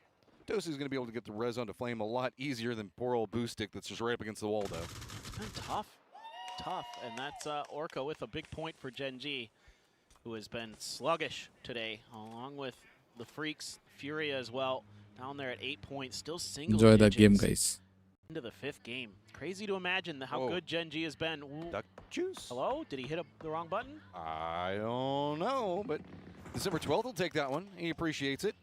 Dosi is going to be able to get the res onto Flame a lot easier than poor old Boostic that's just right up against the wall, though. It's been tough. And that's Orca with a big point for Genji, who has been sluggish today, along with the Freaks, Furia as well, down there at 8 points, still single Enjoy that digits game, guys. into the 5th game. Crazy to imagine how good Genji has been. Duck juice. Hello? Did he hit the wrong button? I don't know, but December 12th will take that one. He appreciates it.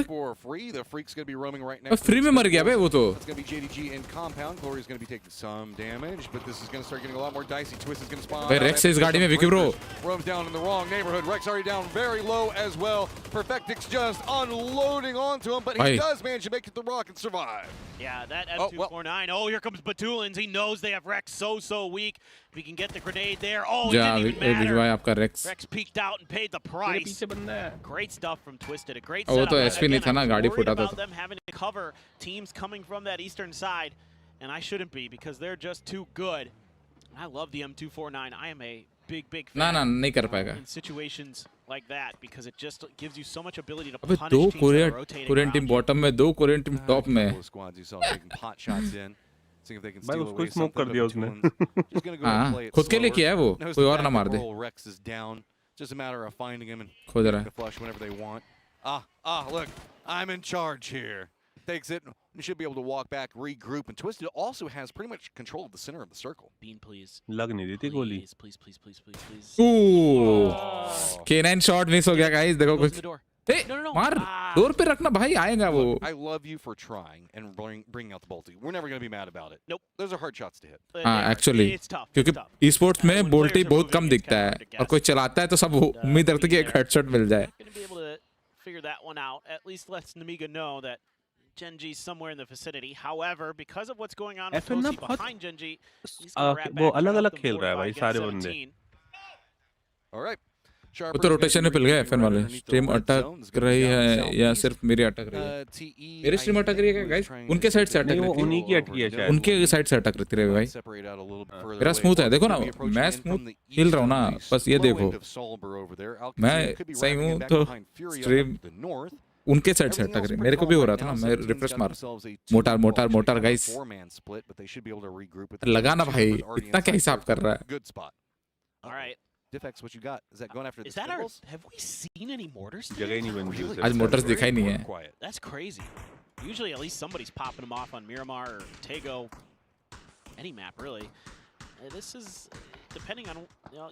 For free, the Freak's going to be roaming right now. Free में मर गया बे वो तो. It's going to be JDG in compound. Glory's going to be taking some damage, but this is going to start getting a lot more dicey. Twist is going to spawn. भाई Rex इस गाड़ी में Vicky bro. Roams down in the wrong neighborhood. Rex already down very low as well. Perfectix just unloading onto him, but he does manage to make it the rock and survive. Yeah, that M249. Oh, here comes Batulins. He knows they have Rex so weak. If he can get the grenade there. Oh, it didn't even matter. Rex peeked out and paid the price. Great stuff from Twisted. A great setup. वो तो SP नहीं था ना गाड़ी फूटा था. About them having to cover teams coming from that eastern side, and I shouldn't be because they're just too good. I love the M249. I am a big fan. ना नहीं कर पाएगा. In situations like that because it just gives you so much ability to अबे punish दो teams that are rotating Korean team bottom में दो Korean team top में. Squads you saw taking pot shots in. Seeing if they can भाई steal away उसको smoke कर दिया उसने. हाँ खुद के लिए किया है वो कोई और ना मार दे. Rex is down. Just a matter of finding him and खोज रहा the flush whenever they want. Look, I'm in charge here. Takes it. You should be able to walk back, regroup, and Twisted also has pretty much control of the center of the circle. Bean, please. लग नहीं रही थी गोली. Please. Ooh. K9 shot miss हो गया guys. देखो कुछ. No. मार. डोर पे रखना भाई आएगा वो. I love you for trying and bringing out the bolty. We're never going to be mad about it. Nope. Those are hard shots to hit. Actually. क्योंकि esports में bolty बहुत कम दिखता है और कोई चलाता है तो सब उम्मीद रखते हैं कि एक headshot मिल जाए. Going to be able to figure that one out. At least lets Namiga know that Genji's somewhere in the vicinity. However, because of what's going on with Tosi behind Genji, he's going to wrap वो back अलग-अलग खेल रहा है भाई सारे बंदे. All right. वो तो रोटेशन में पिल गए FN वाले. स्ट्रीम अटक रही है या सिर्फ मेरी अटक रही है? मेरी स्ट्रीम अटक रही है क्या गाइस? उनके साइड से अटक रही है. उन्हीं की अटकी है शायद. उनके साइड से अटक रही है भाई. मेरा स्मूथ है देखो ना मैं स्मूथ हिल रहा हूँ ना बस ये देखो मैं सही हूँ तो स्ट्रीम उनके साइड से अटक रही मेरे को भी हो रहा था ना मैं रिफ्रेश मार मोटार गाइस लगाना भाई इतना क्या हिसाब कर रहा है. All right. Diffex, what you got? Is that going after the symbols? Have we seen any mortars? जगह नहीं बन रही. आज मोटर्स दिखाई नहीं है. That's crazy. Usually at least somebody's popping them off on Miramar or Tego. Any map really. This is depending on,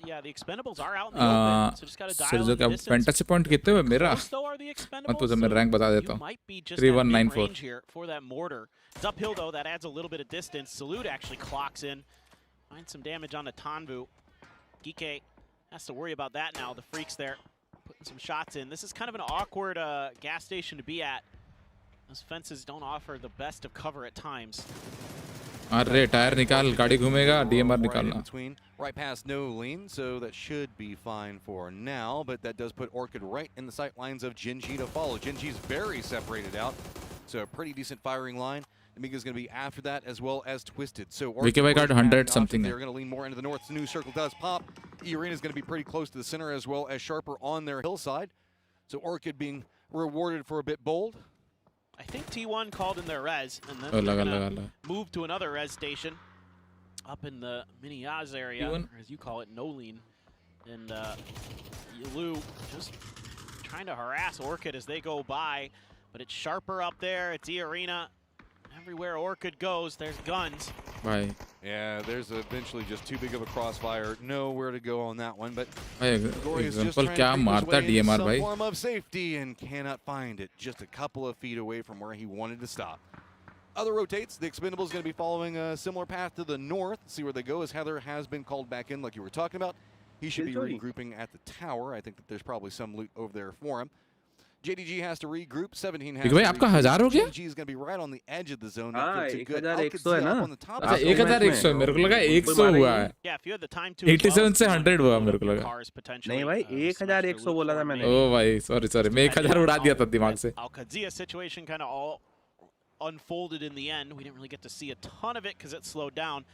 yeah, the expendables are out in the open, so just got to dial in the distance. fantasy point कितने हुए मेरा? Close though are the expendables, तुझे मैं rank बता देता you हूँ. might be just 3194. range here for that mortar. It's uphill though, that adds a little bit of distance. Salute actually clocks in, finds some damage on the Tanvu. Gike has to worry about that now. The Freaks there putting some shots in. This is kind of an awkward gas station to be at. Those fences don't offer the best of cover at times. अरे tyre निकाल, गाड़ी घूमेगा, DMR निकालना. Right past no lean, so that should be fine for now, but that does put Orchid right in the sight lines of Gen.G to follow. Gen.G's very separated out, so a pretty decent firing line. Amiga's going to be after that, as well as Twisted. So Orchid got 100 something. They're going to lean more into the north. The new circle does pop. E-Arena is going to be pretty close to the center, as well as Sharper on their hillside. So Orchid being rewarded for a bit bold. I think T1 called in their res, and then they're going to move to another res station up in the Mini Yaz area, or as you call it, Nolene. And Yalu just trying to harass Orchid as they go by, but it's Sharper up there, it's E-Arena. Everywhere Orchid goes, there's guns. Bye. Yeah, there's eventually just too big of a crossfire. Nowhere to go on that one, but example क्या मारता DMR भाई? Some form of safety and cannot find it. Just a couple of feet away from where he wanted to stop. Other rotates. The Expendables going to be following a similar path to the north. See where they go as Heather has been called back in, like you were talking about. He should be regrouping at the tower. I think that there's probably some loot over there for him. JDG has to regroup. 17 has to regroup. आपका 1000 हो गया? JDG is going to be right on the edge of the zone. हाँ, 1100 है ना? अच्छा 1100 मेरे को लगा 100 हुआ है. Yeah, if you had the time to 87 से 100 हुआ मेरे को लगा. नहीं भाई 1100 बोला था मैंने. ओ भाई sorry मैं 1000 उड़ा दिया था दिमाग से. Al-Qadsia situation kind of all unfolded in the end. We didn't really get to see a ton of it because it slowed down.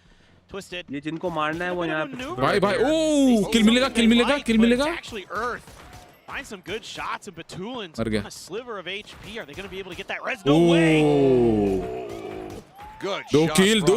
Twisted. ये जिनको मारना है वो यहाँ पे. भाई ओह kill मिलेगा. Actually Earth. Find some good shots and Batulins on a sliver of HP. Are they going to be able to get that res? No way! Good दो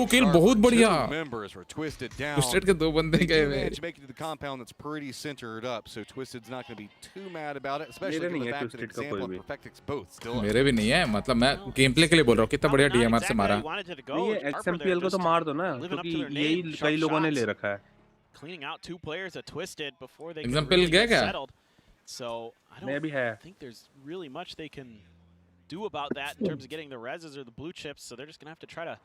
kill बहुत बढ़िया. Members were twisted down. Twisted के दो बंदे गए हुए. To make it to the compound that's pretty centered up, so Twisted's not going to be too mad about it, especially given the fact that Example and Perfectix both still. मेरे भी नहीं है, मतलब मैं गेमप्ले के लिए बोल रहा हूँ कितना बढ़िया DMR से मारा. ये XMPL को तो मार दो ना, क्योंकि यही कई लोगों ने ले रखा है. Cleaning out two players at Twisted before they Example गया क्या? So I don't think there's really much they can do about that in terms of getting the reses or the blue chips. So they're just gonna have to try to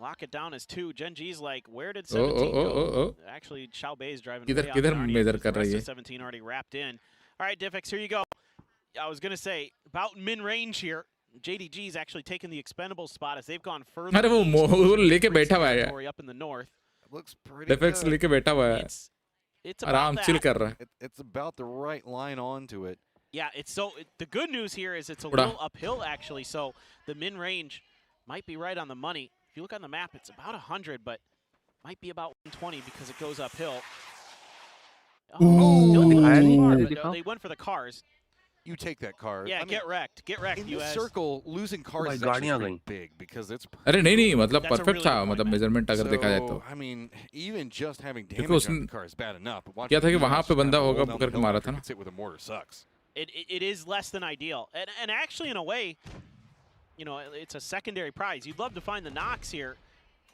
lock it down as two. Gen.G's like, where did 17 go? Actually, Xiao Bei is driving. किधर 17 already wrapped in. All right, Diffix, here you go. I was gonna say about mid-range here. JDG's actually taken the expendable spot as they've gone further. अरे वो लेके बैठा हुआ है. Up in the north. Looks pretty good. Diffix लेके बैठा हुआ है. It's about that. chill कर रहा है. It's about the right line onto it. Yeah, it's so. The good news here is it's a little uphill actually. So the min range might be right on the money. If you look on the map, it's about 100, but might be about 120 because it goes uphill. Oh, they went for the cars. You take that car. Yeah, get wrecked. In this circle, losing cars is actually big because it's. अरे नहीं मतलब perfect था मतलब measurement अगर देखा जाए तो. I mean, even just having damage on the car is bad enough. क्या था कि वहाँ पे बंदा होगा करके मारा था ना. Sit with a mortar sucks. It is less than ideal, and actually in a way, you know, it's a secondary prize. You'd love to find the knocks here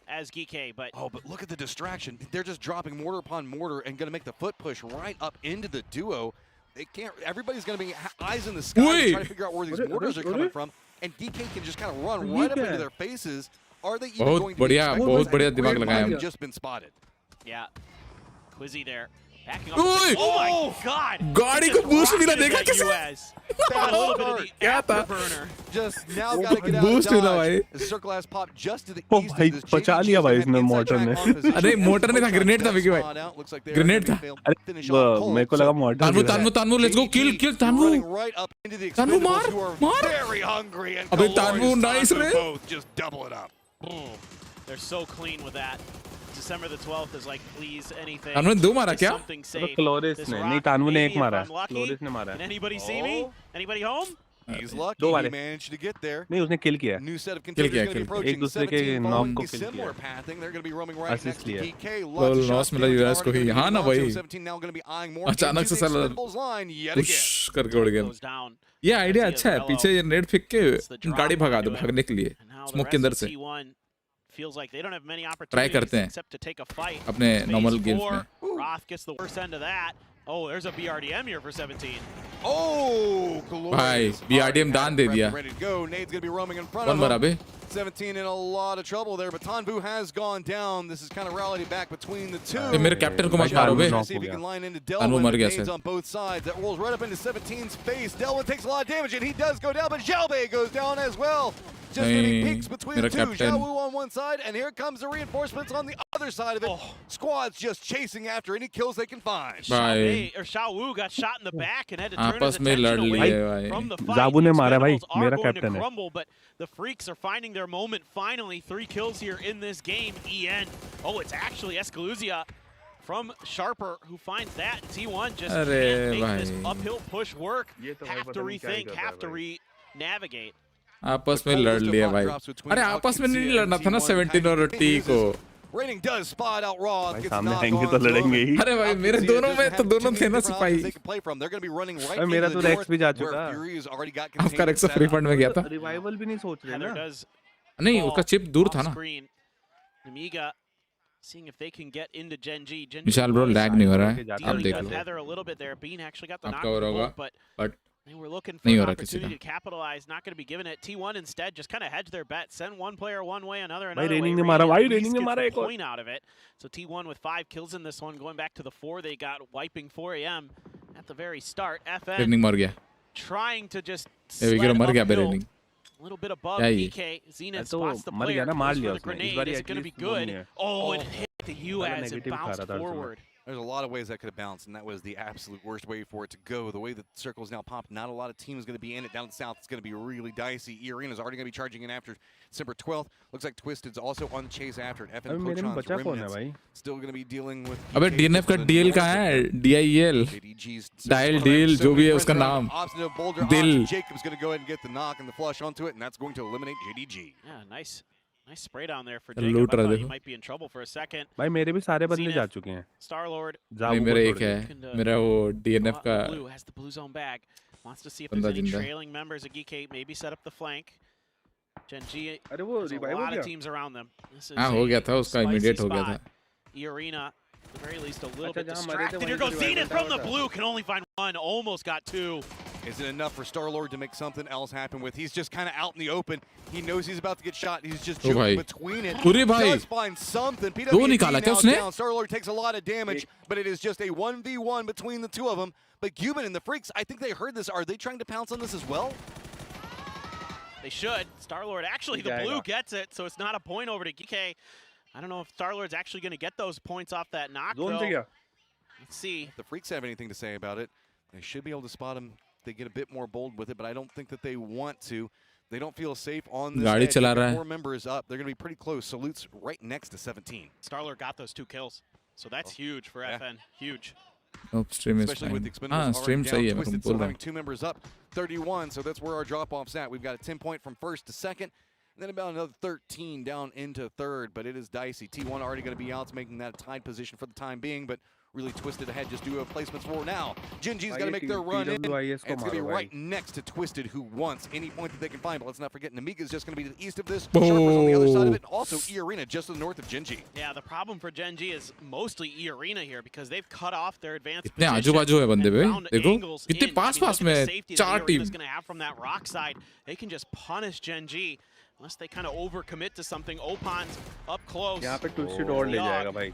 as Gike, but but look at the distraction. They're just dropping mortar upon mortar and going to make the foot push right up into the duo. They can't. Everybody's going to be eyes in the sky to try to figure out where these mortars are coming from, and DK can just kind of run right up into their faces. Are they even going to be बहुत बढ़िया दिमाग लगाया. Just been spotted. Yeah, Quizzy there. Backing up. Oh my God! गाड़ी को boost मिला देखा किसे? क्या था? Just now got to get out boost of मिला भाई. The circle has popped just to the oh east. भाई बचा लिया भाई इसने मोटर ने. अरे मोटर नहीं था ग्रेनेड था विकी भाई. ग्रेनेड था. अरे मेरे को लगा motor. Tanu let's go kill तानू. तानू मार. अबे तानू nice रे. Just double it up. They're so clean with that. December the 12th is like, please, anything. तानू ने दो मारा क्या? क्लोरिस ने नहीं तानू ने एक मारा. क्लोरिस ने मारा. Can anybody see me? Anybody home? He's lucky. He managed to get there. नहीं उसने किल किया. New set of contenders going to be approaching. एक दूसरे के नॉक को किल किया. They're going to be roaming right next to DK. Loss मिला US को ही. हाँ ना भाई. अचानक से साला पुश करके उड़ गया. ये आइडिया अच्छा है. पीछे ये नेट फेंक के गाड़ी भगा दो भागने के लिए. स्मोक के अंदर से. feels like they don't have many opportunities except to take a fight. अपने normal games में. Roth gets the worst end of that. Oh, there's a BRDM here for 17. Oh, भाई BRDM दान दे दिया. Ready to go. Nade's gonna be roaming in front of him. 17 in a lot of trouble there, but Tanvu has gone down. This is kind of rallied back between the two. मेरे captain को मत मारो बे. See if he can line into Delwyn. Nades on both sides. That rolls right up into 17's face. Delwyn takes a lot of damage, and he does go down, but Xiaobei goes down as well. Just getting peeks between the two. Xiaowu on one side, and here comes the reinforcements on the other side of it. Squad's just chasing after any kills they can find. Xiaowu got shot in the back and had to turn his attention away from the fight. Zabu ne mara bhai, mera going captain to crumble, but the Freaks are finding their moment. Finally, 3 kills here in this game. EN. Oh, it's actually Escaluzia from Sharper who finds that. T1 just can't make this uphill push work. Have to rethink, have to re-navigate. आपस में लड़ लिया भाई. अरे आपस में नहीं लड़ना था ना 17 और T को. Rating does spot out Raw. भाई सामने आएंगे तो लड़ेंगे ही. अरे भाई मेरे दोनों में तो दोनों थे ना सिपाही. अरे मेरा तो रेक्स भी जा चुका. आपका रेक्स फ्री फंड में गया था. रिवाइवल भी नहीं सोच रहे ना. नहीं उसका चिप दूर था ना. Namiga seeing if they can get into Genji. Vishal bro lag नहीं हो रहा है. आप देख लो. Heather a little bit there. Bean actually got the knock होगा. but they were looking for an opportunity to capitalize. Not going to be given it. T1 instead just kind of hedge their bet. Send one player one way, another way. Raining ne mara a point out of it. So T1 with 5 kills in this one, going back to the 4 they got, wiping 4 AM at the very start. FN मर गया. trying to just मर गया a little bit above DK. Zenith spots the player. Goes for the grenade. Is it going to be good? Oh, it hit the U as it bounced forward. There's a lot of ways that could have bounced, and that was the absolute worst way for it to go. The way that the circle is now popped, not a lot of teams going to be in it. Down south, it's going to be really dicey. E-Arena's already going to be charging in after December 12th. Looks like Twisted's also on the chase after it. FN Pochon's remnants still going to be dealing with... अबे DNF का DL कहाँ है? DIL. Dial deal, जो भी है उसका नाम. Dill. Jacob's going to go ahead and get the knock and the flush onto it, and that's going to eliminate JDG. Yeah, nice spray down there for Jacob. I thought he might be in trouble for a second. भाई मेरे भी सारे बंदे जा चुके हैं. Star-Lord. भाई मेरा एक है. मेरा वो DNF का. Blue has the blue zone bag. Wants to see if there's any trailing members of GK. Maybe set up the flank. Genji. अरे वो a lot of teams around them. हाँ हो गया था उसका immediate हो गया था. E-Arena. At the very least, a little bit distracted. Here goes Zenith from the blue. Can only find one. Almost got 2. Is it enough for Star-Lord to make something else happen with? He's just kind of out in the open. He knows he's about to get shot. He's just jumping between it. Does find something. PWD now down. Star-Lord takes a lot of damage, but it is just a 1v1 between the two of them. But Cuban and the Freaks, I think they heard this. Are they trying to pounce on this as well? They should. Star-Lord, actually, the blue gets it, so it's not a point over to GK. I don't know if Star-Lord's actually going to get those points off that knock, though. Let's see. If the Freaks have anything to say about it, they should be able to spot him. They get a bit more bold with it, but I don't think that they want to. They don't feel safe on this edge. 4 members up. They're going to be pretty close. Salutes right next to 17. Star-Lord got those 2 kills, so that's huge for FN. Huge. Oh, stream is especially fine. with the expendables stream already down. Twisted still having 2 members up, 31. So that's where our drop-off's at. We've got a 10-point from first to second, and then about another 13 down into third. But it is dicey. T1 already going to be out, making that a tied position for the time being. But really Twisted ahead, just do placements for now. Genji's got to make their run in. And it's going to be right next to Twisted, who wants any point that they can find. But let's not forget, Namiga's just going to be to the east of this. Sharper's on the other side of it. Also, E-Arena just to the north of Genji. Yeah, the problem for Genji is mostly E-Arena here because they've cut off their advanced position. आजू-बाजू है बंदे बे. देखो कितने पास-पास में 4 team. Going to have from that rock side. They can just punish Genji unless they kind of overcommit to something. Opan's up close. यहाँ पे Twisted और ले जाएगा भाई.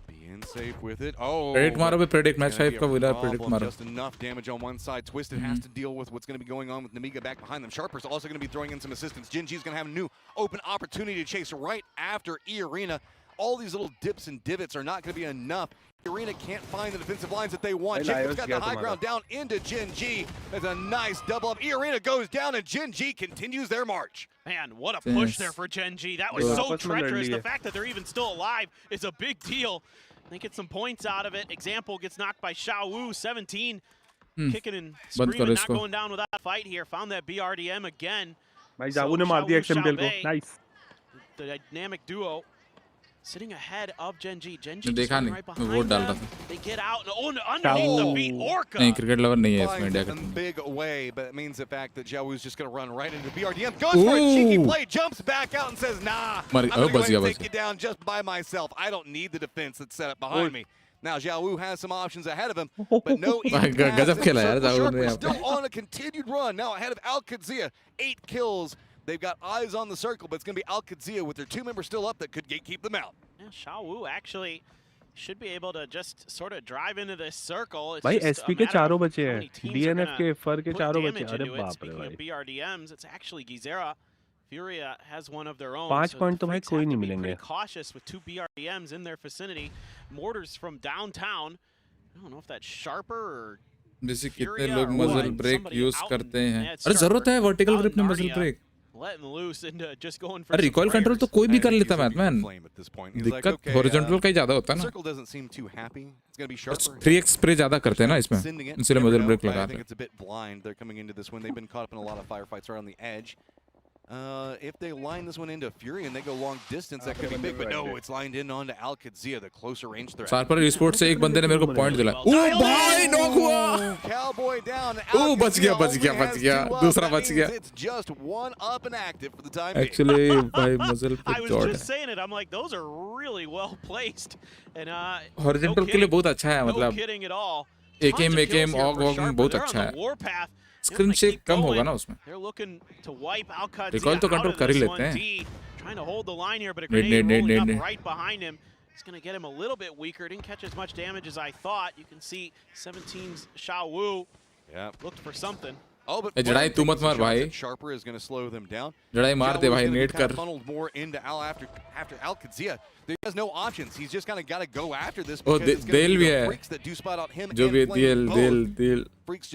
Being safe with it. Oh, predict मारो बे predict match 5 का winner predict मारो. Just enough damage on one side. Twisted has to deal with what's going to be going on with Namiga back behind them. Sharper's also going to be throwing in some assistance. Genji's going to have a new open opportunity to chase right after E-Arena. All these little dips and divots are not going to be enough. E-Arena can't find the defensive lines that they want. Jacob's got the high ground down into Genji. That's a nice double up. E-Arena goes down and Genji continues their march. Man, what a push there for Genji. That was so treacherous. The fact that they're even still alive is a big deal. They get some points out of it. Example gets knocked by Xiaowu, 17. Kicking and screaming, not going down without a fight here. Found that BRDM again. भाई जावू ने मार दिया XMPL को. Nice. The dynamic duo sitting ahead of Genji. Genji देखा just नहीं right मैं behind vote डाल them. रहा था They get out and underneath the feet. Orca. नहीं क्रिकेट लवर नहीं है इसमें इंडिया in का big way, but it means the fact that Jiawu's just going to run right into BRDM. Goes for a cheeky play, jumps back out and says, nah, I'm going to go ahead and take you down just by myself. I don't need the defense that's set up behind me. Now Jiawu has some options ahead of him, but no easy passes. Still on a continued run. Now ahead of Al-Qadzia, 8 kills. They've got eyes on the circle, but it's going to be Al-Qadzia with their 2 members still up that could keep them out. Yeah, Xiaowu actually should be able to just sort of drive into this circle. It's भाई just SP a के matter चारों of बचे how हैं many teams are DNF gonna के FR के put चारों damage बचे अरे into it. बाप रे Speaking of भाई BRDMs, it's actually Gizera. Furia has one of their own. 5 so point the तो भाई Freaks कोई have नहीं to be मिलेंगे pretty cautious with 2 BRDMs in their vicinity. Mortars from downtown. I don't know if that's Sharper or जैसे कितने Furia लोग or muzzle what. Break Somebody use out करते in- हैं yeah, it's अरे जरूरत है Sharper. वर्टिकल Out ग्रिप में in muzzle Narnia, break letting loose into just going for अरे some रिकॉइल कंट्रोल तो flares. कोई भी कर लेता मैन दिक्कत हॉरिजॉन्टल का ही ज्यादा होता है ना Circle doesn't seem too happy. It's going to be Sharper. 3x spray ज्यादा करते हैं ना इसमें Sending it. इसलिए Never मजल know, ब्रेक but I लगाते think हैं it's a bit blind. They're coming into this one. They've been caught up in a lot of firefights right on the edge. If they line this one into Fury and they go long distance, that could be big. But no, it's lined in onto Al-Qadzia, the closer range threat. सारपर sports से एक बंदे ने मेरे को point दिलाया ओ भाई knock हुआ Cowboy down. ओ बच गया दूसरा बच गया It's just one up and active for the time being. Actually भाई मजल I पे was जॉर्ड just saying it. I'm like, those are really well placed. And horizontal के लिए बहुत अच्छा है no मतलब kidding at all. AKM AUG बहुत They're अच्छा on है the warpath. स्क्रीन शेक कम होगा ना उसमें They're looking to wipe Al-Qadzia recoil तो out कंट्रोल of कर ही this लेते one. हैं D trying to hold the line here, but a Need, grenade need, rolling need. up right behind him. It's going to get him a little bit weaker. Didn't catch as much damage as I thought. You can see 17's Xiaowu looked for something. Oh, but जड़ाई तू मत मार भाई Sharper is going to slow them down. जड़ाई मार दे भाई net कर Funneled more into after Al-Qadzia. He has no options. He's just kind of got to go after this oh because it's going Dell to भी be the है Freaks that do spot out him जो and भी Flame both. Dell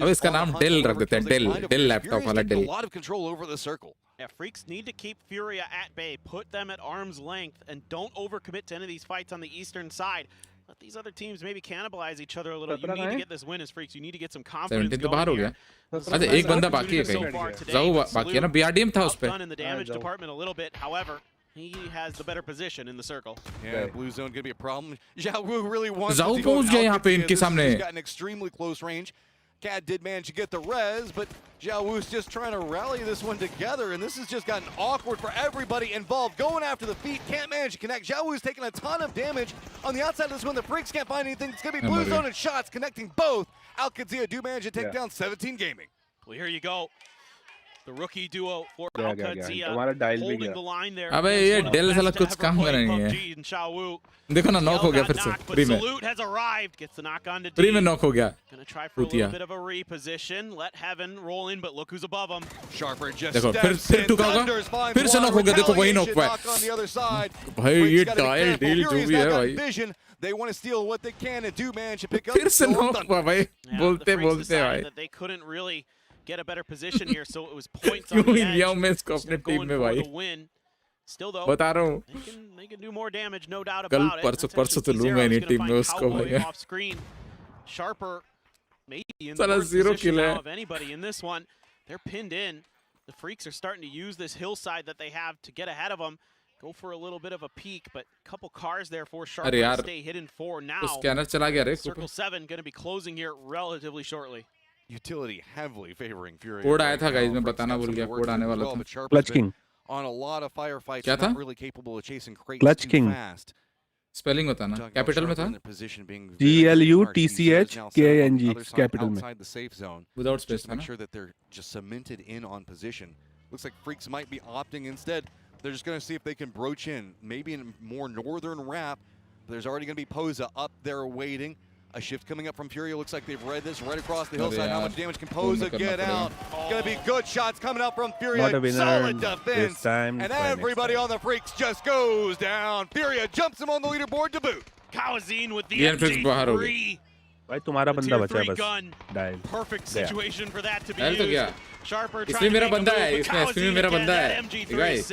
अब इसका नाम Dell रख देते हैं डेल लैपटॉप वाला A Dell lot of control over the circle. Yeah, Freaks need to keep Furia at bay, put them at arm's length, and don't overcommit to any of these fights on the eastern side. Let these other teams maybe cannibalize each other a little. You need to get this win as Freaks. You need to get some confidence 17 तो बाहर हो going गया here. अच्छा एक बंदा बाकी है कहीं जाओ बाकी है ना बीआरडीएम था उस पे Outdone in the damage department a little bit. However, he has the better position in the circle. Yeah, blue zone going to be a problem. Jiawu really wants जाओ to go पहुंच गया यहाँ पे इनके सामने He's got an extremely close range. Cad did manage to get the res, but Jiawu's just trying to rally this one together, and this has just gotten awkward for everybody involved. Going after the feet, can't manage to connect. Jiawu's taking a ton of damage. On the outside of this one, the Freaks can't find anything. It's going to be blue zone and shots connecting both. Al-Qadzia do manage to take down 17 Gaming. Well, here you go. The rookie duo for गया Al-Qadzia हमारा dial भी holding गया the line there. अबे ये del साला कुछ काम का नहीं है PUBG and Xiaowu. देखो ना नॉक हो गया फिर से But प्री में Salute has arrived. Gets the knock on to pre में D. नॉक हो गया Gonna try for a little bit of a reposition. Let Heaven roll in, but look who's above him. Sharper just देखो steps फिर in. टुका होगा Thunders finds फिर से knock one. हो गया देखो वही नॉक Retaliation हुआ knock on the other side. भाई ये Freaks gotta be dial careful. Deal जो Fury's भी है not got भाई vision. They want to steal what they can and do manage to pick up. फिर से the नॉक हुआ भाई Yeah, बोलते the Freaks बोलते decided भाई that they couldn't really get a better position here, so it was points on क्यों the he edge. लिया हूं मैं इसको Instead अपने of टीम going में for भाई the win. Still though, बता रहा हूँ they can do more damage, no doubt कल about it. परसों That's परसों तो actually लूंगा Gizera नहीं who's टीम gonna में find उसको Cowboy भाई off screen. Sharper maybe in the साला worst zero position kill है now of anybody in this one. They're pinned in. The Freaks are starting to use this hillside that they have to get ahead of them. Go for a little bit of a peek, but a couple cars there for Sharper अरे to यार stay hidden for now. Scanner चला गया रे Circle 7 going to be closing here relatively shortly. Utility heavily favoring Fury. Code आया था guys मैं बताना भूल गया कोड आने वाला था Clutch King On a lot of firefights, क्या था not really capable of chasing crates Clutch too King fast. Spelling बताना कैपिटल में था GLUTCHKING कैपिटल में outside the safe zone. Without space Just to था make ना sure that they're just cemented in on position. Looks like Freaks might be opting instead. They're just going to see if they can broach in, maybe in a more northern wrap. There's already going to be Posa up there waiting. A shift coming up from Fury. Looks like they've read this right across the hillside. How much damage can Posa get out? Going to be good shots coming up from Fury. Solid defense. And everybody on the Freaks just goes down. Fury jumps him on the leaderboard to boot. Kawazine with the MG3. भाई तुम्हारा बंदा बचा है बस dial. Perfect situation for that to be dial तो क्या Sharper इसमें मेरा बंदा है इसमें मेरा बंदा है गाइस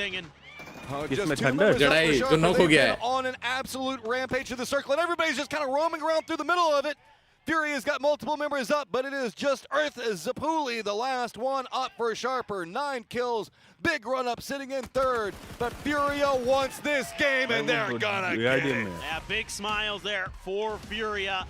Just जड़ाई जो नॉक हो गया है on an absolute rampage to the circle, and everybody's just kind of roaming around through the middle of it. Fury has got multiple members up, but it is just Earth Zapuli, the last one up for Sharper. 9 kills, big run up sitting in third, but Furia wants this game and they're gonna get it. Yeah, big smiles there for Furia.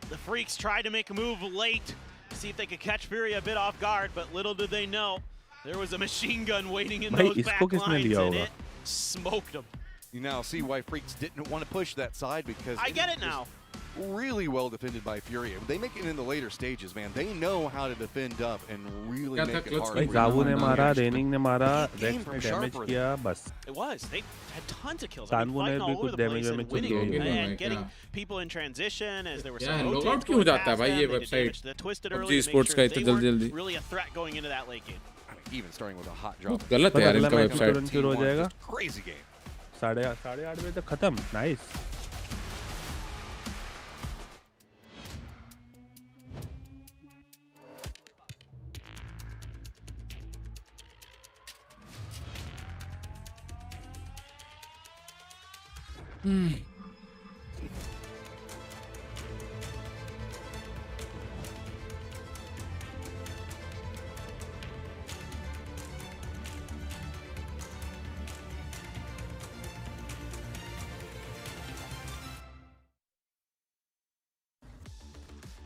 The Freaks tried to make a move late, see if they could catch Furia a bit off guard, but little did they know there was a machine gun waiting in those back lines and it smoked them. You now see why Freaks didn't want to push that side because I get it now. Really well defended by Furia. They make it in the later stages, man. They know how to defend up and really make it hard. Zabu ne mara, Raining ne mara, Rex ne damage kiya, bas. It was. They had tons of kills. I mean, fighting all over the place and winning and getting people in transition as there were some rotates going past them. They damaged the Twisted early to make sure they weren't really a threat going into that late game. Even starting with a hot drop. Crazy game. 8:30 बजे तक खत्म. Nice.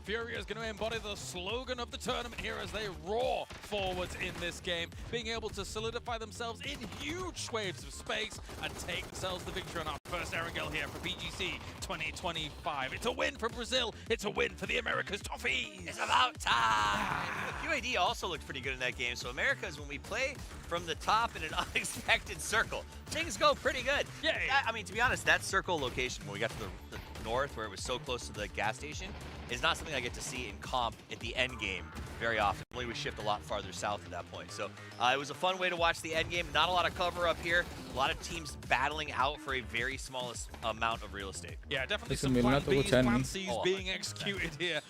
Furia is going to embody the slogan of the tournament here as they roar forwards in this game, being able to solidify themselves in huge swathes of space and take themselves the victory on our first Erangel here for PGC 2025. It's a win for Brazil. It's a win for the Americas Toffees. It's about time. QAD also looked pretty good in that game. So Americas, when we play from the top in an unexpected circle, things go pretty good. Yeah. I mean, to be honest, that circle location when we got to the north where it was so close to the gas station is not something I get to see in comp at the end game very often. We shift a lot farther south at that point. So it was a fun way to watch the end game. Not a lot of cover up here. A lot of teams battling out for a very smallest amount of real estate. Yeah, definitely some plan Bs, plan Cs being executed here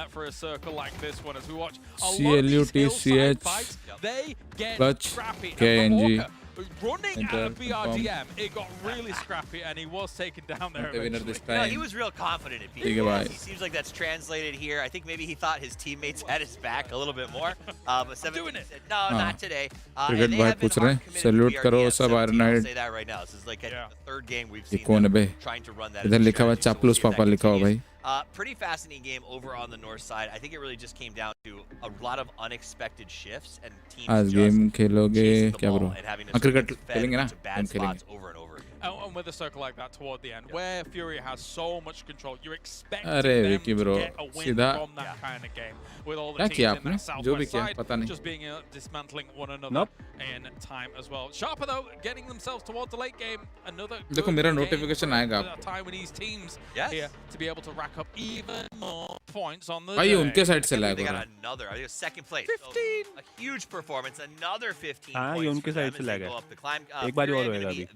for a circle like this one as we watch a lot of these skill side fights. They get scrappy. And running out of BRDM, it got really scrappy, and he was taken down there eventually. No, he was real confident at PGC. He seems like that's translated here. I think maybe he thought his teammates had his back a little bit more. But 17 said, no, not today. And they have been hard committed to BRDM. I'll say that right now. This is like the third game we've seen them trying to run that. Pretty fascinating game over on the north side. I think it really just came down to a lot of unexpected shifts and teams just chasing the ball and having to get fed into bad spots over and over again. And with a circle like that toward the end, where Fury has so much control, you're expecting them to get a win from that kind of game. With all the teams in that southwest side just being dismantling one another in time as well. Sharper though, getting themselves towards the late game. Another good notification game for the Taiwanese teams here to be able to rack up even more points on the day. They got another, I think second place. 15! So a huge performance, another 15 points for them as they go up the climb.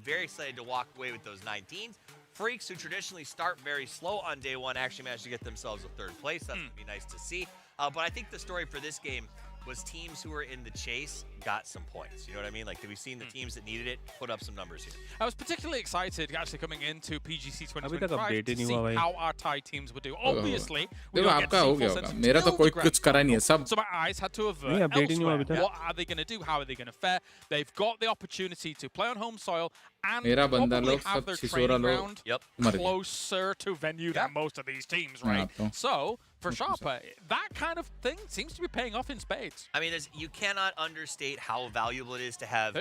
Very excited to walk away with those 19s. Freaks, who traditionally start very slow on day one, actually managed to get themselves a third place. That's going to be nice to see. But I think the story for this game was teams who were in the chase got some points. You know what I mean? Like, we've seen the teams that needed it put up some numbers here. I was particularly excited actually coming into PGC 2025 to see how our Thai teams would do. Obviously, we don't get to see full sense until the grand final. So my eyes had to avert elsewhere. What are they going to do? How are they going to fare? They've got the opportunity to play on home soil and probably have their training ground closer to venue than most of these teams, right? So, for Sharper, that kind of thing seems to be paying off in spades. I mean, you cannot understate how valuable it is to have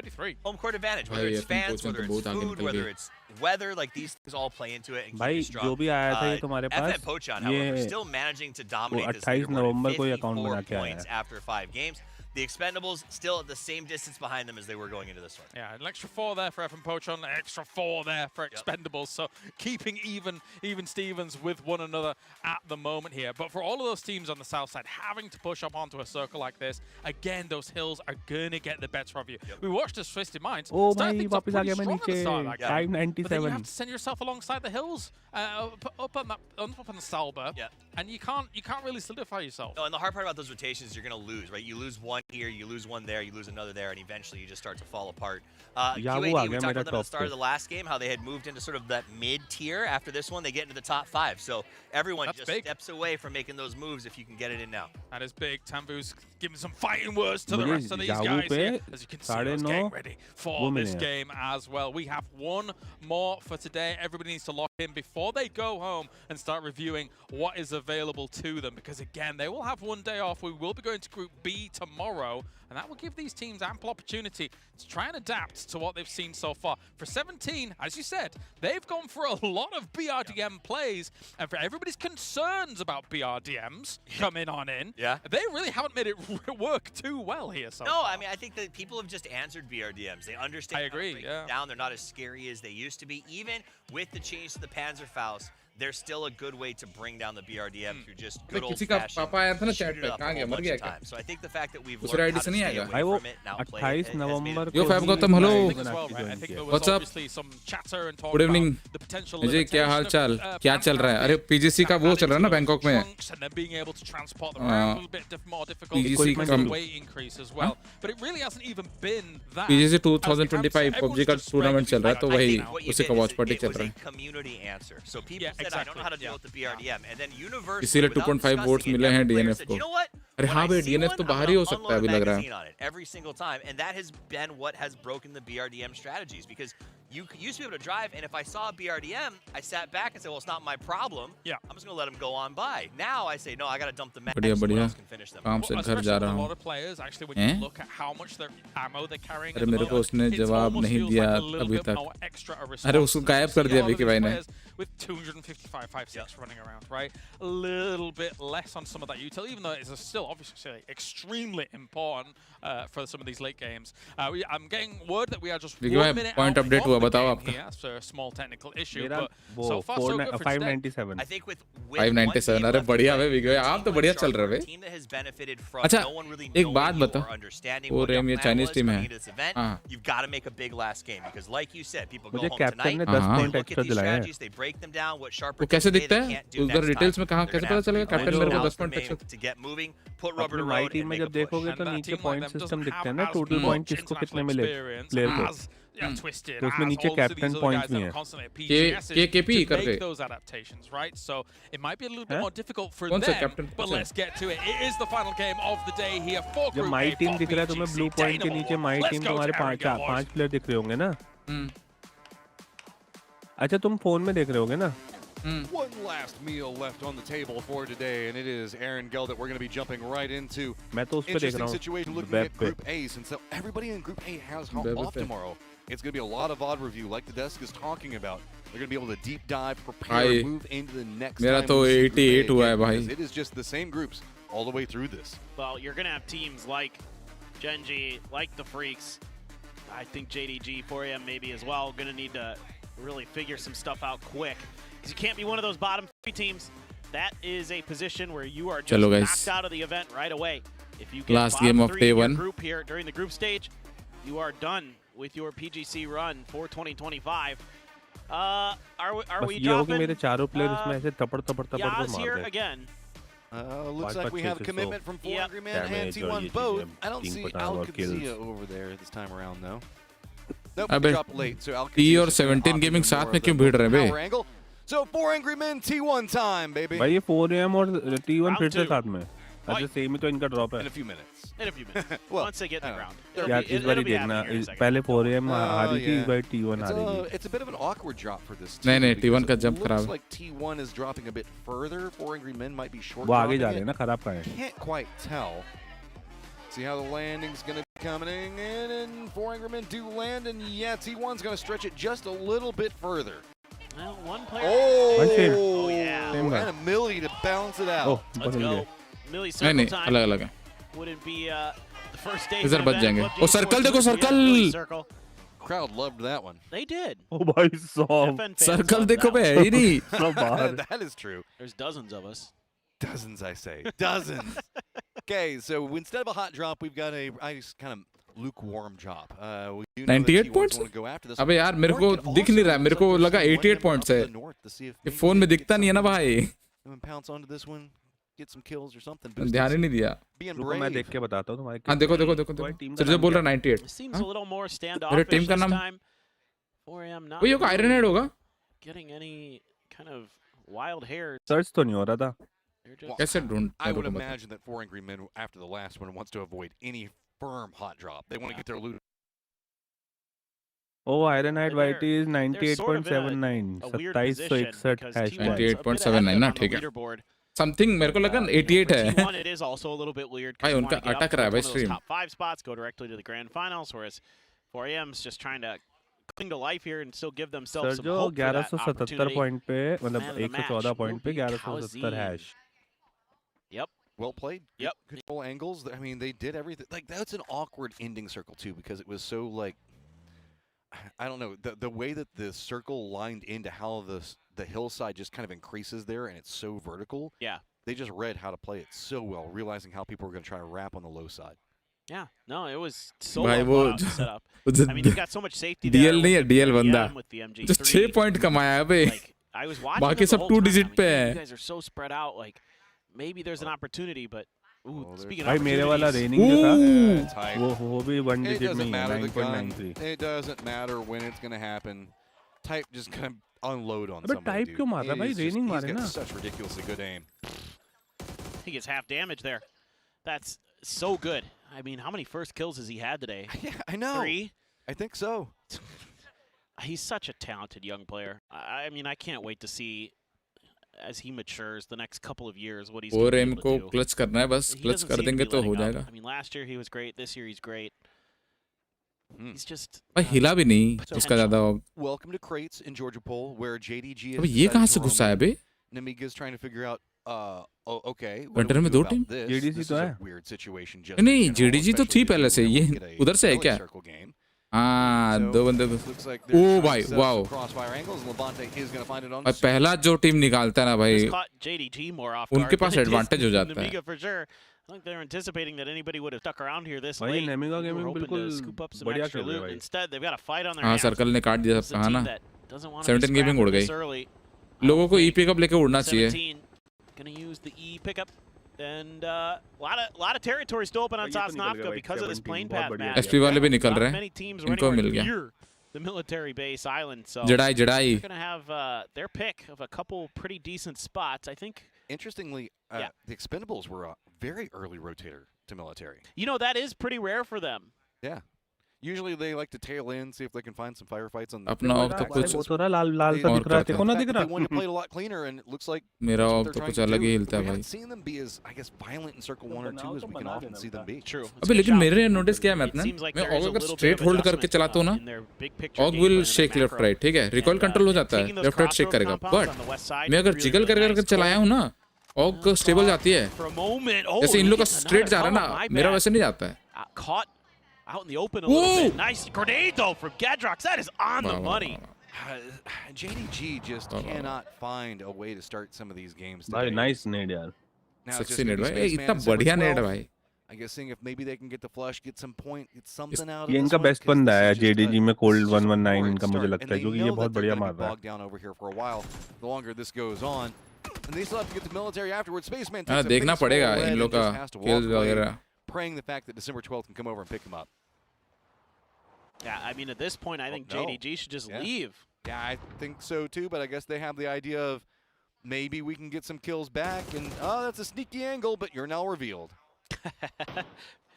home court advantage, whether it's fans, whether it's food, whether it's weather, like these things all play into it and keep you strong. FN Pochan, however, still managing to dominate this leaderboard, 54 points after 5 games. The Expendables still at the same distance behind them as they were going into this one. Yeah, an extra 4 there for FN Pochon, an extra 4 there for Expendables. So keeping even Stevens with one another at the moment here. But for all of those teams on the south side having to push up onto a circle like this, again, those hills are going to get the better of you. We watched this Twisted Minds. Started things up pretty strong at the start of that game. But then you have to send yourself alongside the hills, up on the Salba. and you can't really solidify yourself. No, and the hard part about those rotations, you're going to lose, right? You lose one here, you lose one there, you lose another there, and eventually you just start to fall apart. QAD, we talked about them at the start of the last game, how they had moved into sort of that mid-tier. After this one, they get into the top 5. So everyone just steps away from making those moves if you can get it in now. That is big. Tambu's giving some fighting words to the rest of these guys here. As you can see, us getting ready for this game as well. We have one more for today. Everybody needs to lock in before they go home and start reviewing what is available to them. Because again, they will have one day off. We will be going to Group B tomorrow. And that will give these teams ample opportunity to try and adapt to what they've seen so far. For 17, as you said, they've gone for a lot of BRDM plays. And for everybody's concerns about BRDMs coming on in, they really haven't made it work too well here so far. I mean, I think that people have just answered BRDMs. They understand how to break them down. They're not as scary as they used to be. Even with the change to the Panzerfaust, there's still a good way to bring down the BRDM through just good old-fashioned shoot it up a whole bunch of times. So I think the fact that we've learned how to stay away from it, now play it, has made it. Yo, Fab Gautam, hello. What's up? Good evening. Ajay क्या हाल चाल? क्या चल रहा है? अरे PGC का वो चल रहा है ना बैंकॉक में? PGC का PGC 2025 PUBG का टूर्नामेंट चल रहा है तो वही उसी का वॉच पार्टी चल रहा है. I don't know how to deal with the BRDM, and then Universe इसीलिए 2.5 वोट्स मिले हैं DNF को. अरे हाँ भाई DNF तो बाहर ही हो सकता है अभी लग रहा है. Every single time, and that has been what has broken the BRDM strategies, because you used to be able to drive, and if I saw a BRDM, I sat back and said, well, it's not my problem. I'm just going to let them go on by. Now I say, no, I got to dump the map so someone else can finish them. काम से घर जा रहा हूँ. अरे मेरे को उसने जवाब नहीं दिया अभी तक. अरे उसको गायब कर दिया विकी भाई ने. With 255.56 running around, right? A little bit less on some of that util, even though it's still obviously extremely important for some of these late games. I'm getting word that we are just 1 minute point update हुआ बताओ आपका. Yeah, so a small technical issue, but so far so good for 597. I think with 597 अरे बढ़िया है विकी भाई आप तो बढ़िया चल रहे हो. अच्छा एक बात बता. वो रेम ये चाइनीज टीम है. हाँ. You've got to make a big last game because, like you said, people go मुझे home कैप्टन ने tonight. 10 पॉइंट एक्स्ट्रा दिलाया है. They break them down. What sharper वो कैसे दिखता है? उधर डिटेल्स में कहाँ कैसे पता चलेगा कैप्टन मेरे को 10 पॉइंट एक्स्ट्रा? अपनी माई टीम में जब देखोगे तो नीचे पॉइंट सिस्टम दिखते हैं ना, टोटल पॉइंट किसको कितने मिले प्लेयर को. तो उसमें नीचे कैप्टन पॉइंट्स भी हैं. केपी करके. So it might be a little bit more difficult for them, but let's get to it. It is the final game of the day here for Group A. जब my team दिख रहा है तुम्हें blue point के नीचे my team तुम्हारे 5 player दिख रहे होंगे ना. अच्छा तुम फोन में देख रहे होगे ना. One last meal left on the table for today, and it is Aaron Gell that we're going to be jumping right into. Interesting situation looking at Group A, since everybody in Group A has off tomorrow. It's going to be a lot of odd review, like the desk is talking about. They're going to be able to deep dive, prepare, move into the next. मेरा तो 88 हुआ है भाई. It is just the same groups all the way through this. Well, you're going to have teams like Genji, like the Freaks. I think JDG, 4AM maybe as well, going to need to really figure some stuff out quick. Because you can't be one of those bottom 3 teams. That is a position where you are just knocked out of the event right away. If you get last game of day 1 group here during the group stage, you are done with your PGC run for 2025. Are we dropping मेरे चारों player इसमें ऐसे तपड़ कर मार here again? Looks like we have a commitment from 4 Angry Men and T1 both. I don't see Alcazia over there this time around though. Nope, drop late. So T और 17 gaming साथ में क्यों भिड़ रहे हैं बे? So 4 Angry Men T1 time, baby. भाई ये 4AM और T1 फिर से साथ में. अच्छा सेम ही तो इनका ड्रॉप है. In a few minutes. Well, once they get in the ground. यार इस बार ही देखना. पहले 4AM हारी थी, इस बार T1 हारेगी. It's a bit of an awkward drop for this team. नहीं T1 का जंप खराब है. Looks like T1 is dropping a bit further. 4 Angry Men might be short. वो आगे जा रहे हैं ना, खराब का है. Can't quite tell. See how the landing's going to be coming in, and 4 Angry Men do land, and yeah, T1's going to stretch it just a little bit further. Well, one player. Oh, yeah. And a Millie to balance it out. Let's go. Millie circle time अलग wouldn't be the first day. इधर बच जाएंगे. ओ circle देखो circle. Crowd loved that one. They did. Oh भाई साहब. Circle देखो बे ही नहीं. That is true. There's dozens of us. Dozens, I say. Dozens. Okay, so instead of a hot drop, we've got a kind of lukewarm drop. 98 points? अबे यार मेरे को दिख नहीं रहा है. मेरे को लगा 88 points है. ये फोन में दिखता नहीं है ना भाई. and pounce onto this one, get some kills or something. ध्यान ही नहीं दिया। मैं देख के बताता हूँ तुम्हारे। हाँ देखो देखो देखो देखो। सिर्फ बोल रहा 98। Seems a little more standoffish मेरे टीम का नाम 4am not वो ये आयरनहाइड होगा? Getting any kind of wild hair. Search तो नहीं हो रहा था। कैसे ढूंढ? I would imagine that 4 Angry Men after the last one wants to avoid any firm hot drop. They want to get their loot. Oh, IRONHIDE YT is 98.79, 2761 hash. 98.79 ना ठीक है। Something मेरे को लगा 88 है। It is also a little bit weird. भाई उनका अटक रहा है भाई stream. Top 5 spots go directly to the grand finals, whereas 4am's just trying to cling to life here and still give themselves some hope for that opportunity. 1177 point पे मतलब 114 point पे 1177 hash. Yep. Well played. Yep. Control angles. I mean, they did everything. Like that's an awkward ending circle too, because it was so like, I don't know, the way that the circle lined into how the hillside just kind of increases there, and it's so vertical. Yeah. They just read how to play it so well, realizing how people were going to try to wrap on the low side. Yeah. No, it was so well set up. I mean, you got so much safety there. DL नहीं है, DL बंदा। with the MG3. जो 6 point कमाया है बे। Like, I was watching बाकी सब 2 digit पे है। You guys are so spread out. Like, maybe there's an opportunity, but speaking of भाई मेरे वाला रेनिंग जो था वो भी 1 digit में 9.93. It doesn't matter when it's going to happen. Type just kind of unload on somebody. But type क्यों मार रहा है भाई? रेनिंग मारे ना। He's got such ridiculously good aim. He gets half damage there. That's so good. I mean, how many first kills has he had today? Yeah, I know. 3? I think so. He's such a talented young player. I mean, I can't wait to see as he matures the next couple of years what he's going to be able to do. Clutch करना है बस clutch कर देंगे तो हो जाएगा। I mean, last year he was great. This year he's great. He's just भाई हिला भी नहीं उसका ज़्यादा। Welcome to Crates in Georgia Poll, where JDG is. अबे ये कहाँ से घुसा है बे? Namiga's trying to figure out. Oh, okay. Winter में 2 टीम? JDG तो है. Weird situation. नहीं JDG तो थी पहले से, ये उधर से है क्या? हाँ 2 बंदे। ओ भाई वाओ। और पहला जो टीम निकालता है ना भाई, उनके पास एडवांटेज हो जाता है। I think they're anticipating that anybody would have stuck around here this भाई late. नेमिगा गेमिंग बिल्कुल scoop up some बढ़िया extra खेल रहा है loot. भाई। Instead, they've got a fight on their हाँ hands. सर्कल ने काट दिया सब कहा ना। Doesn't want to be 17 gaming उड़ scrapping गई। this early. लोगों को ई पिकअप लेके उड़ना चाहिए। 17 gonna use the E pickup. And a lot of territory still open on Sosnovka because of this plane path map. SP वाले भी निकल रहे हैं। इनको मिल गया। The military base island, so जड़ाई they're gonna have their pick of a couple pretty decent spots. I think. Interestingly, the Expendables were a very early rotator to military. You know, that is pretty rare for them. Yeah. Usually they like to tail in, see if they can find some firefights on the अपना of तो कुछ वो थोड़ा लाल लाल सा दिख रहा है, कौन दिख रहा? They want to play it a lot cleaner, and it looks like मेरा ऑफ तो कुछ अलग ही हिलता है भाई। Seen them be as, I guess, violent in circle 1 or 2 as we can often see them be. True. अबे लेकिन मेरे नोटिस किया मैं ऑग अगर स्ट्रेट होल्ड करके चलाता हूँ ना, AUG will shake left right, ठीक है, रिकॉइल कंट्रोल हो जाता है, लेफ्ट राइट शेक करेगा, बट मैं अगर जिगल करके चलाया हूँ ना, ऑग स्टेबल जाती है। जैसे इन लोग का स्ट्रेट जा रहा है ना, मेरा वैसे नहीं जाता है। Out in the open a little bit. Nice grenade though from Gadrox. That is on the money. JDG just cannot find a way to start some of these games today. भाई nice nade यार. Sexy nade भाई, इतना बढ़िया nade भाई. I guess seeing if maybe they can get the flush, get some point, get something out of ये इनका best बंदा है JDG में cold 119 इनका मुझे लगता है, क्योंकि ये बहुत बढ़िया मार रहा है. Down over here for a while. The longer this goes on, and they still have to get the military afterwards. Spaceman. देखना पड़ेगा इन लोग का kills वगैरह. Praying the fact that December 12th can come over and pick him up. Yeah, I mean, at this point, I think JDG should just leave. Yeah, I think so too, but I guess they have the idea of maybe we can get some kills back, and that's a sneaky angle, but you're now revealed.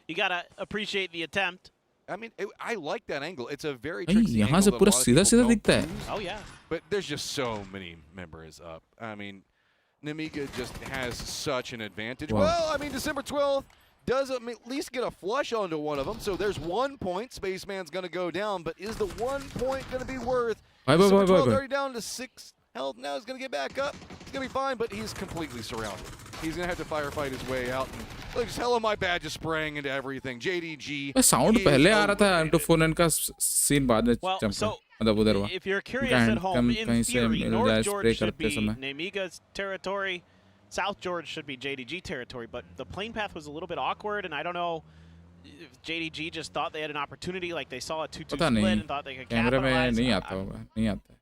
You gotta appreciate the attempt. I mean, I like that angle. It's a very tricky angle. से पूरा सीधा-सीधा दिखता है. Oh yeah. But there's just so many members up. I mean, Namiga just has such an advantage. Wow. Well, I mean, December 12th does at least get a flush onto one of them, so there's 1 point. Spaceman's going to go down, but is the 1 point going to be worth? December 12th already down to 6 health. Now he's going to get back up. He's going to be fine, but he's completely surrounded. He's going to have to firefight his way out. And look, just hell of my badge just spraying into everything. JDG. Sound पहले आ रहा था, M249 का scene बाद में jump मतलब उधर हुआ. If you're curious at home, in theory, North George should be Namiga's territory. South George should be JDG territory, but the plane path was a little bit awkward, and I don't know JDG just thought they had an opportunity, like they saw a 2-2 split and thought they could capitalize.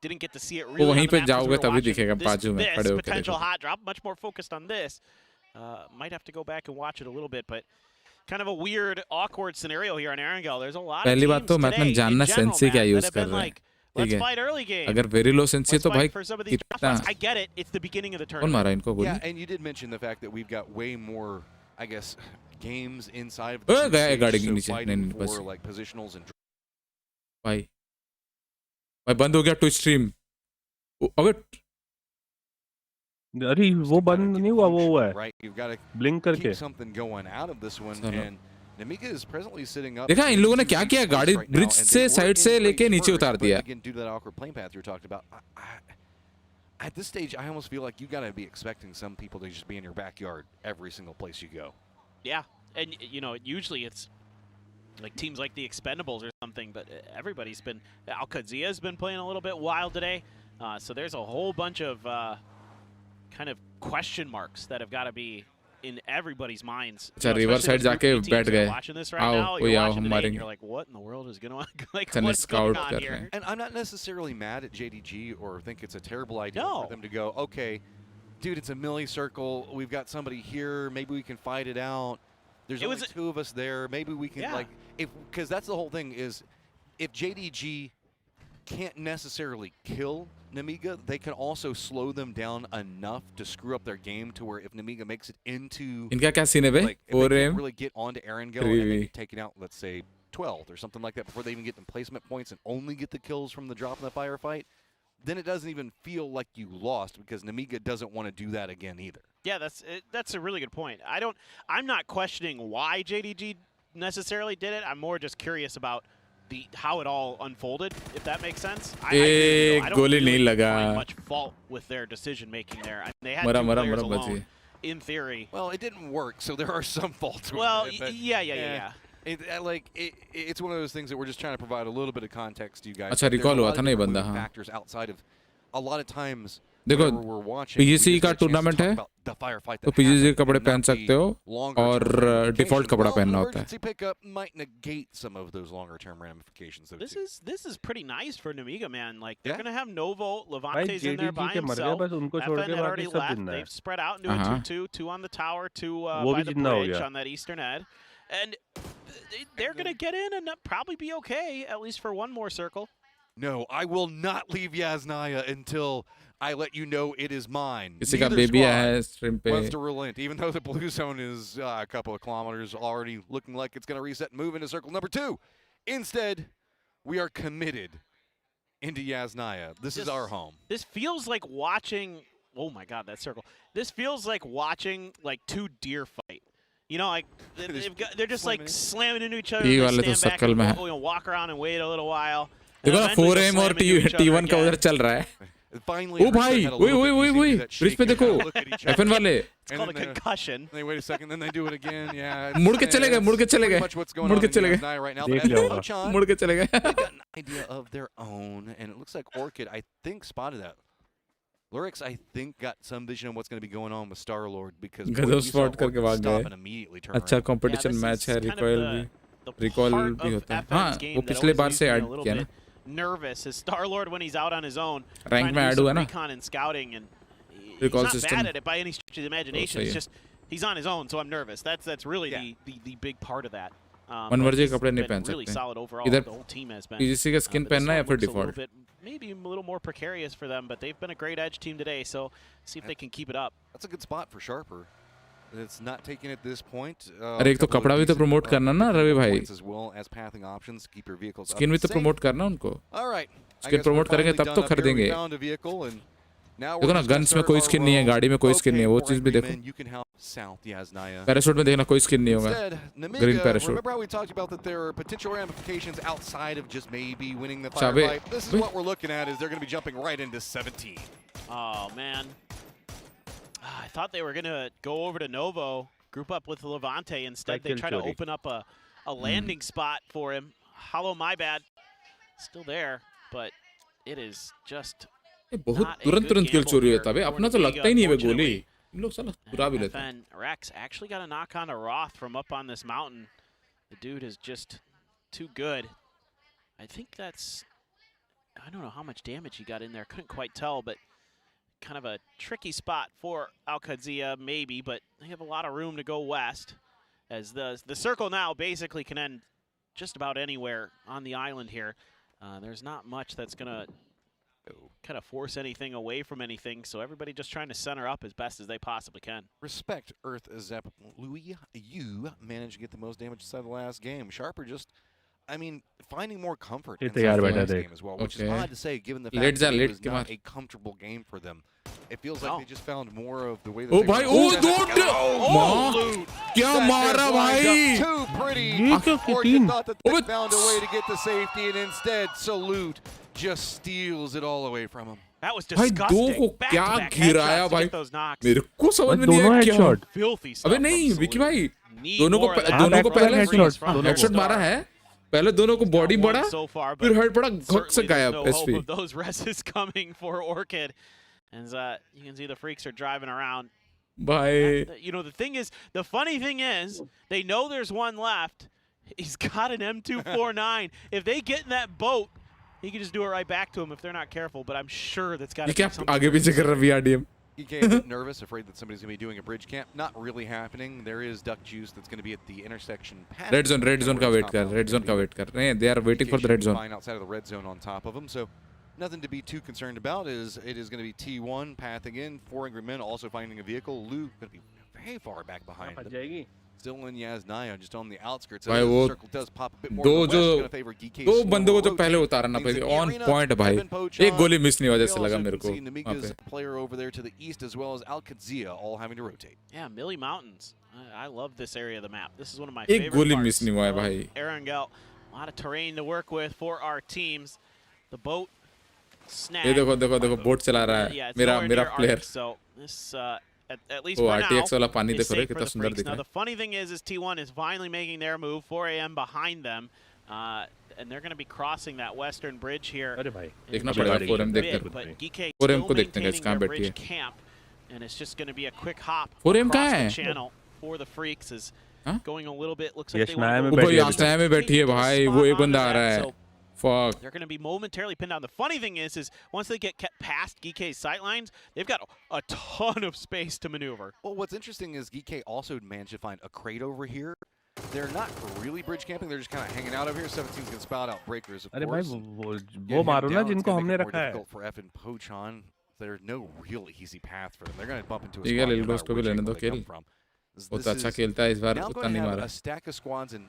Didn't get to see it really on the map as we were watching. This potential hot drop, much more focused on this. Might have to go back and watch it a little bit, but kind of a weird, awkward scenario here on Erangel. There's a lot of teams today in general, that have been like, let's fight early game. अगर very low sense है तो भाई कितना I get it. It's the beginning of the tournament. Yeah, and you did mention the fact that we've got way more, I guess, games inside of the stage, so fighting for like positionals and भाई बंद हो गया Twitch stream. अबे अरे वो बंद नहीं हुआ, वो हुआ है right, you've got to blink करके keep something going out of this one, and Namika is presently sitting up. देखा इन लोगों ने क्या किया, गाड़ी ब्रिज से साइड से लेके नीचे उतार दिया. Again, due to that awkward plane path you were talking about, at this stage I almost feel like you got to be expecting some people to just be in your backyard every single place you go. Yeah, and you know, usually it's like teams like the Expendables or something, but everybody's been, Al-Qazia's been playing a little bit wild today, so there's a whole bunch of kind of question marks that have got to be in everybody's minds. अच्छा river side जाके बैठ गए. आओ कोई आओ हम मारेंगे. You're like, what in the world is going on? Like, what's what's going on कर here? रहे हैं. And I'm not necessarily mad at JDG or think it's a terrible idea for them to go, okay, dude, it's a melee circle. We've got somebody here. Maybe we can fight it out. There's only two of us there. Maybe we can like, because that's the whole thing is, if JDG can't necessarily kill Namiga, they can also slow them down enough to screw up their game to where if Namiga makes it into, इनका क्या scene है बे? like, if they can really get onto Erangel and then get taken out, let's say 12th or something like that, before they even get the placement points and only get the kills from the drop in the firefight, then it doesn't even feel like you lost, because Namiga doesn't want to do that again either. Yeah, that's a really good point. I'm not questioning why JDG necessarily did it. I'm more just curious about how it all unfolded, if that makes sense. I don't really find much fault with their decision making there. I mean, they had two players alone, in theory. Well, it didn't work, so there are some faults with well, it. Well, yeah. It's one of those things that we're just trying to provide a little bit of context to you guys. अच्छा recall हुआ था ना ये बंदा. हाँ. Factors outside of a lot of times. देखो PGC का tournament है तो PGC के कपड़े पहन सकते हो और डिफॉल्ट कपड़ा पहनना होता है. This is pretty nice for Namiga, man. Like they're gonna have Novo, Levante's in there by himself. FN had already left. They've spread out into a 2-2, 2 on the tower, 2 by the bridge on that eastern edge, and they're gonna get in and probably be okay at least for one more circle. No, I will not leave Yasnaya until I let you know it is mine. किसी का baby है stream पे. Wants to relent, even though the blue zone is a couple of kilometers already looking like it's going to reset and move into circle number 2. Instead, we are committed into Yasnaya. This is our home. This feels like watching, oh my God, that circle. This feels like watching like two deer fight. You know, like they're just like slamming into each other. They stand back and walk around and wait a little while. देखो ना 4M और T1 का उधर चल रहा है. ओ भाई, वही ब्रिज पे देखो FN वाले. It's called a concussion. They wait a second, then they do it again. Yeah. मुड़ के चले गए. Much what's going on right now. मुड़ के चले गए. They've got an idea of their own, and it looks like Orchid, I think, spotted that. Lurix, I think, got some vision of what's going to be going on with Star-Lord, because गजब spot करके भाग गए. अच्छा competition match है. Recoil भी होता है. हाँ, वो पिछले बार से ऐड किया ना. Nervous as Star-Lord when he's out on his own, rank में ऐड हुआ ना. Recon and scouting, and he's not bad at it by any stretch of the imagination. It's just he's on his own, so I'm nervous. That's really the big part of that. मनवर्जी कपड़े नहीं पहन really solid overall. सकते. The whole team has been. PGC का skin पहनना है या फिर default? Maybe a little more precarious for them, but they've been a great edge team today. So see if they can keep it up. That's a good spot for Sharper. It's not taken at this point. अरे एक तो कपड़ा भी तो promote करना ना रवि भाई. Skin भी तो प्रमोट करना उनको. स्किन प्रमोट करेंगे तब तो खरीदेंगे. देखो ना गन्स में कोई स्किन नहीं है, गाड़ी में कोई स्किन नहीं है, वो चीज भी देखो. पैराशूट में देखना कोई स्किन नहीं होगा. Green parachute. Oh man. I thought they were going to go over to Novo, group up with Levante. Instead, they try to open up a landing spot for him. Hollow, my bad. Still there, but it is just बहुत तुरंत किल चोरी होता है. अपना तो लगता ही नहीं है गोली. इन लोग साला चुरा भी लेते हैं. Rex actually got a knock on to Roth from up on this mountain. The dude is just too good. I think that's, I don't know how much damage he got in there. Couldn't quite tell, but kind of a tricky spot for Al-Qadsia, maybe, but they have a lot of room to go west, as the circle now basically can end just about anywhere on the island here. There's not much that's going to kind of force anything away from anything, so everybody just trying to center up as best as they possibly can. Respect, Earth Zep. Louis, you managed to get the most damage inside the last game. Sharper just, I mean, finding more comfort in the last game as well, which is odd to say given the fact that it was not a comfortable game for them. It feels like they just found more of the way that oh bhai, kya mara bhai, too pretty. Orchid thought that they found a way to get the safety, and instead Salute just steals it all away from him. That was disgusting. Back-to-back headshots to get those knocks. मेरे को समझ में नहीं आया क्या। Filthy stuff. अबे नहीं विकी भाई, दोनों को पहले हेडशॉट मारा है, पहले दोनों को बॉडी बढ़ा, फिर हेड पड़ा, घक से गायब SP. Those reses coming for Orchid, and you can see the freaks are driving around. Bye. You know, the funny thing is, they know there's one left. He's got an M249. If they get in that boat, he can just do it right back to him if they're not careful. But I'm sure that's got to be something. आगे पीछे कर रहा VRDM. He came a bit nervous, afraid that somebody's going to be doing a bridge camp. Not really happening. There is duck juice that's going to be at the intersection. Red zone का wait कर रहे हैं. They are waiting for the red zone. Fine outside of the red zone on top of them. So nothing to be too concerned about. It is going to be T1 pathing in. 4 angry men also finding a vehicle. Lou going to be very far back behind them. Still in Yasnaya, just on the outskirts. So the circle does pop a bit more. दो बंदों को तो पहले उतारना पड़ेगा. On point भाई. एक गोली मिस नहीं हुआ जैसे लगा मेरे को. Namiga's player over there to the east, as well as Al-Qadsia, all having to rotate. Yeah, Millie Mountains. I love this area of the map. This is one of my favorite एक गोली parts. Miss नहीं हुआ है भाई. Erangel, a lot of terrain to work with for our teams. The boat snag. ये देखो boat चला रहा है. मेरा player. So this at least for RTX वाला पानी now, देखो रे कितना सुंदर दिख रहा है. Now the funny thing is T1 is finally making their move. 4 AM behind them, and they're going to be crossing that western bridge here. देखना पड़ेगा 4M देखकर. But GK 4M को still देखते हैं maintaining their bridge है. camp, and it's just going to be a quick hop 4M across कहाँ है? the channel for the freaks is going a little bit. Looks like they want to go ऊपर यास्नाया में बैठी है भाई. वो एक बंदा आ रहा है. Fuck. They're going to be momentarily pinned down. The funny thing is once they get past Geeke's sight lines, they've got a ton of space to maneuver. Well, what's interesting is Geeke also managed to find a crate over here. They're not really bridge camping. They're just kind of hanging out over here. 17's can spout out breakers, of course. वो मारो ना जिनको हमने रखा है. Difficult for F and Pochon. There's no real easy path for them. They're going to bump into a ठीक है, spot लिल दोस्त को भी लेने दो किल. वो तो अच्छा खेलता है इस बार, उतना नहीं मारा. A stack of squads, and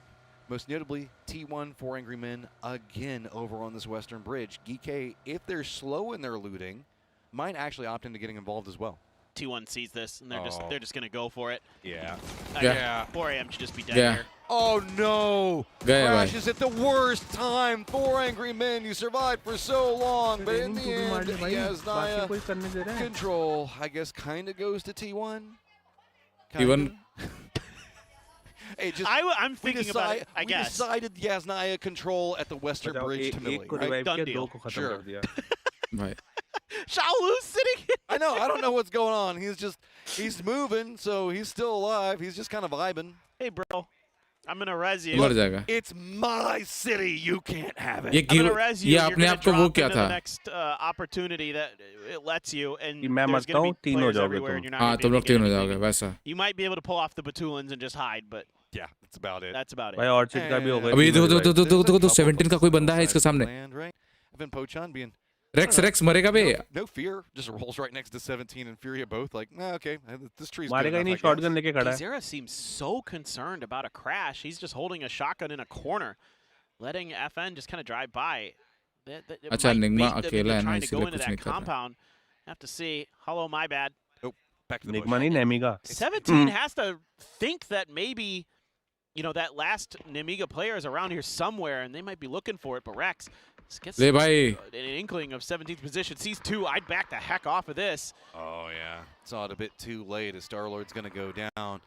most notably T1, 4 angry men again over on this western bridge. Geeke, if they're slow in their looting, might actually opt into getting involved as well. T1 sees this and they're just going to go for it. Yeah. Yeah. 4 AM should just be dead here. Oh no! Crashes at the worst time. 4 angry men. You survived for so long, but in the end, Yasnaya control, I guess, kind of goes to T1. T1. Hey, I'm thinking about it, I guess. We decided Yasnaya control at the western bridge to Millie, right? Done deal. Sure. Right. Shaolu's sitting here. I know. I don't know what's going on. He's moving, so he's still alive. He's just kind of vibing. Hey, bro. I'm going to res you. It's my city. You can't have it. I'm going to res you. You're going to drop into the next opportunity that it lets you, and there's going to be players everywhere, and you're not going to be able to You might be able to pull off the Batulans and just hide, but yeah, that's about it. That's about it. भाई orchid का भी हो गया. अभी देखो 17 का कोई बंदा है इसके सामने. Evan Pochon being Rex मरेगा बे. No fear, just rolls right next to 17 and Furia both like, okay, this tree's मारेगा ही नहीं, शॉटगन लेके खड़ा है. Zera seems so concerned about a crash. He's just holding a shotgun in a corner, letting FN just kind of drive by. अच्छा Nigma अकेला है ना इसलिए कुछ नहीं कर रहा. Have to see. Hello, my bad. Oh, back to the Nigma नहीं Nemiga. 17 has to think that maybe, you know, that last Nemiga player is around here somewhere, and they might be looking for it. But Rex gets an inkling of 17's position. Sees 2. I'd back the heck off of this. Oh, yeah. Saw it a bit too late as Star-Lord's going to go down.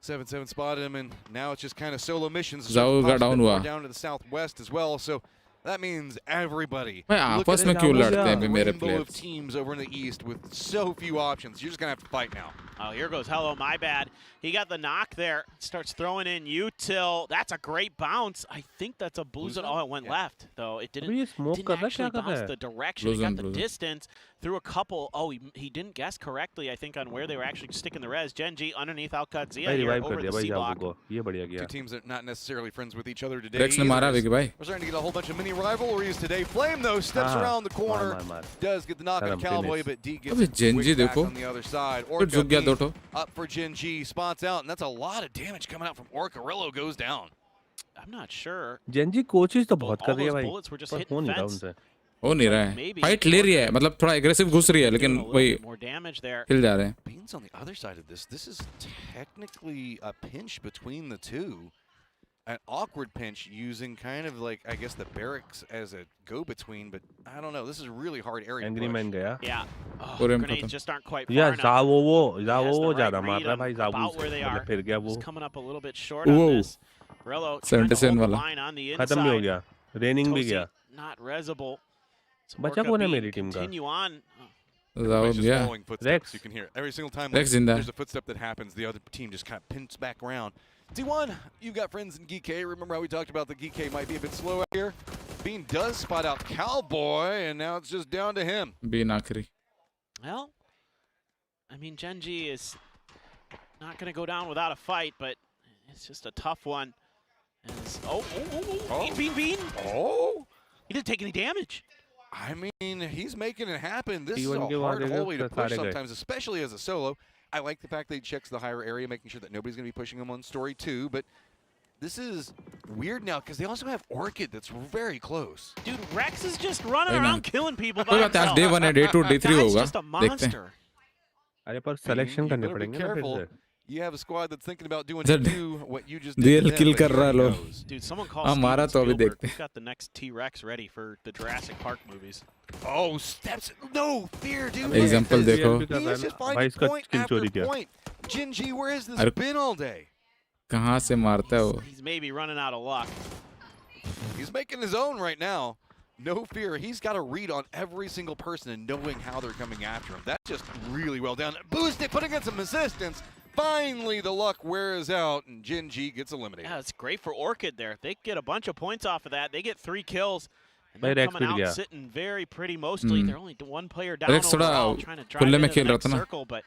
7-7 spotted him, and now it's just kind of solo missions. Zao got down to the southwest as well. So that means everybody. आपस में क्यों लड़ते हैं मेरे players? Of teams over in the east with so few options. You're just going to have to fight now. Oh, here goes Hello, my bad. He got the knock there. Starts throwing in util. That's a great bounce. I think that's a boost. Oh, it went left, though. It didn't actually bounce the direction. He got the distance. Threw a couple. Oh, he didn't guess correctly, I think, on where they were actually sticking the res. Genji underneath Alcat Zia here over the C block. Two teams that are not necessarily friends with each other today. We're starting to get a whole bunch of mini rivalries today. Flame, though, steps around the corner. Does get the knock on Cowboy, but D gets back on the other side. Orca up for Genji, spots out, and that's a lot of damage coming out from Orca. Rello goes down. I'm not sure. Genji कोशिश तो बहुत कर रही है भाई, पर हो नहीं रहा उनसे. हो नहीं रहा है. फाइट ले रही है, मतलब थोड़ा एग्रेसिव घुस रही है, लेकिन वही हिल जा रहे हैं. Beans on the other side of this. This is technically a pinch between the two. An awkward pinch using kind of like, I guess, the barracks as a go-between, but I don't know. This is a really hard area Angry man gaya. Yeah. Oh, grenades just aren't quite far enough. Zawo ज़्यादा मार रहा है भाई. About where they are. फिर गया वो. Just coming up a little bit short on this. Rello trying to hold the line on the inside. खत्म भी हो गया. Raining भी गया. Not resable. बचा कौन है मेरी टीम का? Continue on. Rex. You can hear it. Every single time there's a footstep that happens, the other team just kind of pins back around. T1, you've got friends in Geek. Remember how we talked about the Geek might be a bit slow out here? Bean does spot out Cowboy, and now it's just down to him. Bean Akri. Well, I mean, Genji is not going to go down without a fight, but it's just a tough one. Bean. Oh. He didn't take any damage. I mean, he's making it happen. This is a hard hallway to push sometimes, especially as a solo. I like the fact that he checks the higher area, making sure that nobody's going to be pushing him on story 2, but this is weird now because they also have Orchid that's very close. Dude, Rex is just running around killing people by himself. Day 1 है, day 2, day 3 होगा. Just a monster. अरे पर selection करने पड़ेंगे ना फिर से. You have a squad that's thinking about doing what you just did. DL kill कर रहा लो. Dude, someone calls मारा तो अभी देखते हैं. We've got the next T-Rex ready for the Jurassic Park movies. Oh, steps. No fear, dude. Example देखो. He's just finding point after point. Genji, where has this been all day? कहाँ से मारता है वो? He's maybe running out of luck. He's making his own right now. No fear. He's got a read on every single person and knowing how they're coming after him. That's just really well done. Boost it, putting in some assistance. Finally, the luck wears out, and Genji gets eliminated. Yeah, it's great for Orchid there. They get a bunch of points off of that. They get 3 kills. And they're coming out sitting very pretty mostly. They're only one player down overall, trying to drive into the next circle, but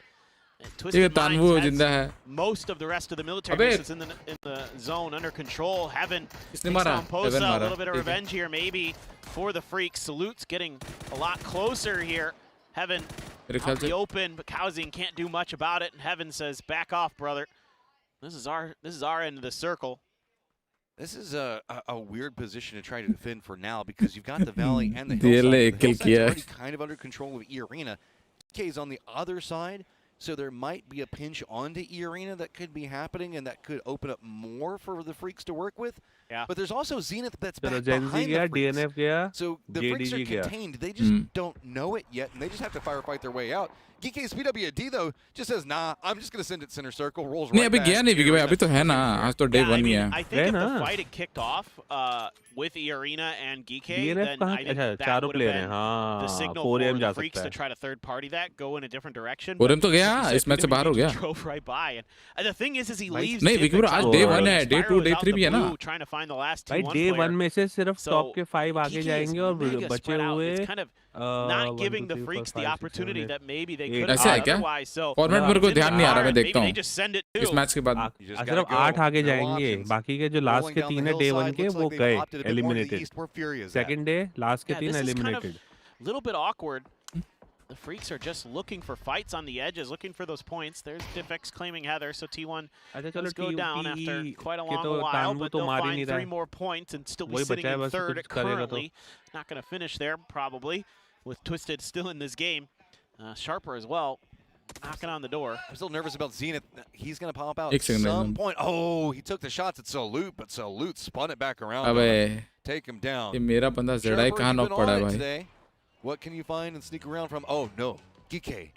Twisted Minds has most of the rest of the military bases in the zone under control. Heaven takes on Posa, a little bit of revenge here maybe for the Freaks. Salute's getting a lot closer here. Heaven out the open, but Kauzin can't do much about it, and Heaven says, back off, brother. This is our end of the circle. This is a weird position to try to defend for now because you've got the Valley and the Hillside. The Hillside's already kind of under control of E-Arena. DK's on the other side, so there might be a pinch onto E-Arena that could be happening, and that could open up more for the Freaks to work with. Yeah. But there's also Zenith that's back behind the Freaks. DNF so the Freaks are contained. They just don't know it yet, and they just have to firefight their way out. GK's PWD though just says, nah, I'm just going to send it center circle, rolls right back. नहीं अभी तो है ना, आज तो day 1 ही है. I think if the fight had kicked off with E-Arena and GK, then I think that would have been the signal for the Freaks to try to third party that, go in a different direction. Forum तो गया, इस match से बाहर हो गया. Drove right by, and the thing is he leaves. नहीं Vicky bro आज day 1 है, day 2, day 3 भी है ना. Trying to find the last T1 player. Day 1 में से सिर्फ top के 5 आगे जाएंगे और बचे हुए kind of not giving the Freaks the opportunity that maybe they could have otherwise. So format मेरे को ध्यान नहीं आ रहा, मैं देखता हूँ इस मैच के बाद. सिर्फ 8 आगे जाएंगे, बाकी के जो लास्ट के 3 है day 1 के वो गए eliminated. Second day लास्ट के 3 eliminated. Little bit awkward. The Freaks are just looking for fights on the edges, looking for those points. There's Diffex claiming Heather, so T1 does go down after quite a long while, but they'll find 3 more points and still be sitting in third currently. Not going to finish there, probably, with Twisted still in this game. Sharper as well, knocking on the door. I'm still nervous about Zenith. He's going to pop out at some point. Oh, he took the shots at Salute, but Salute spun it back around. Take him down. मेरा बंदा ज़राई कहाँ knock पड़ा है भाई? What can you find and sneak around from? Oh no, GK.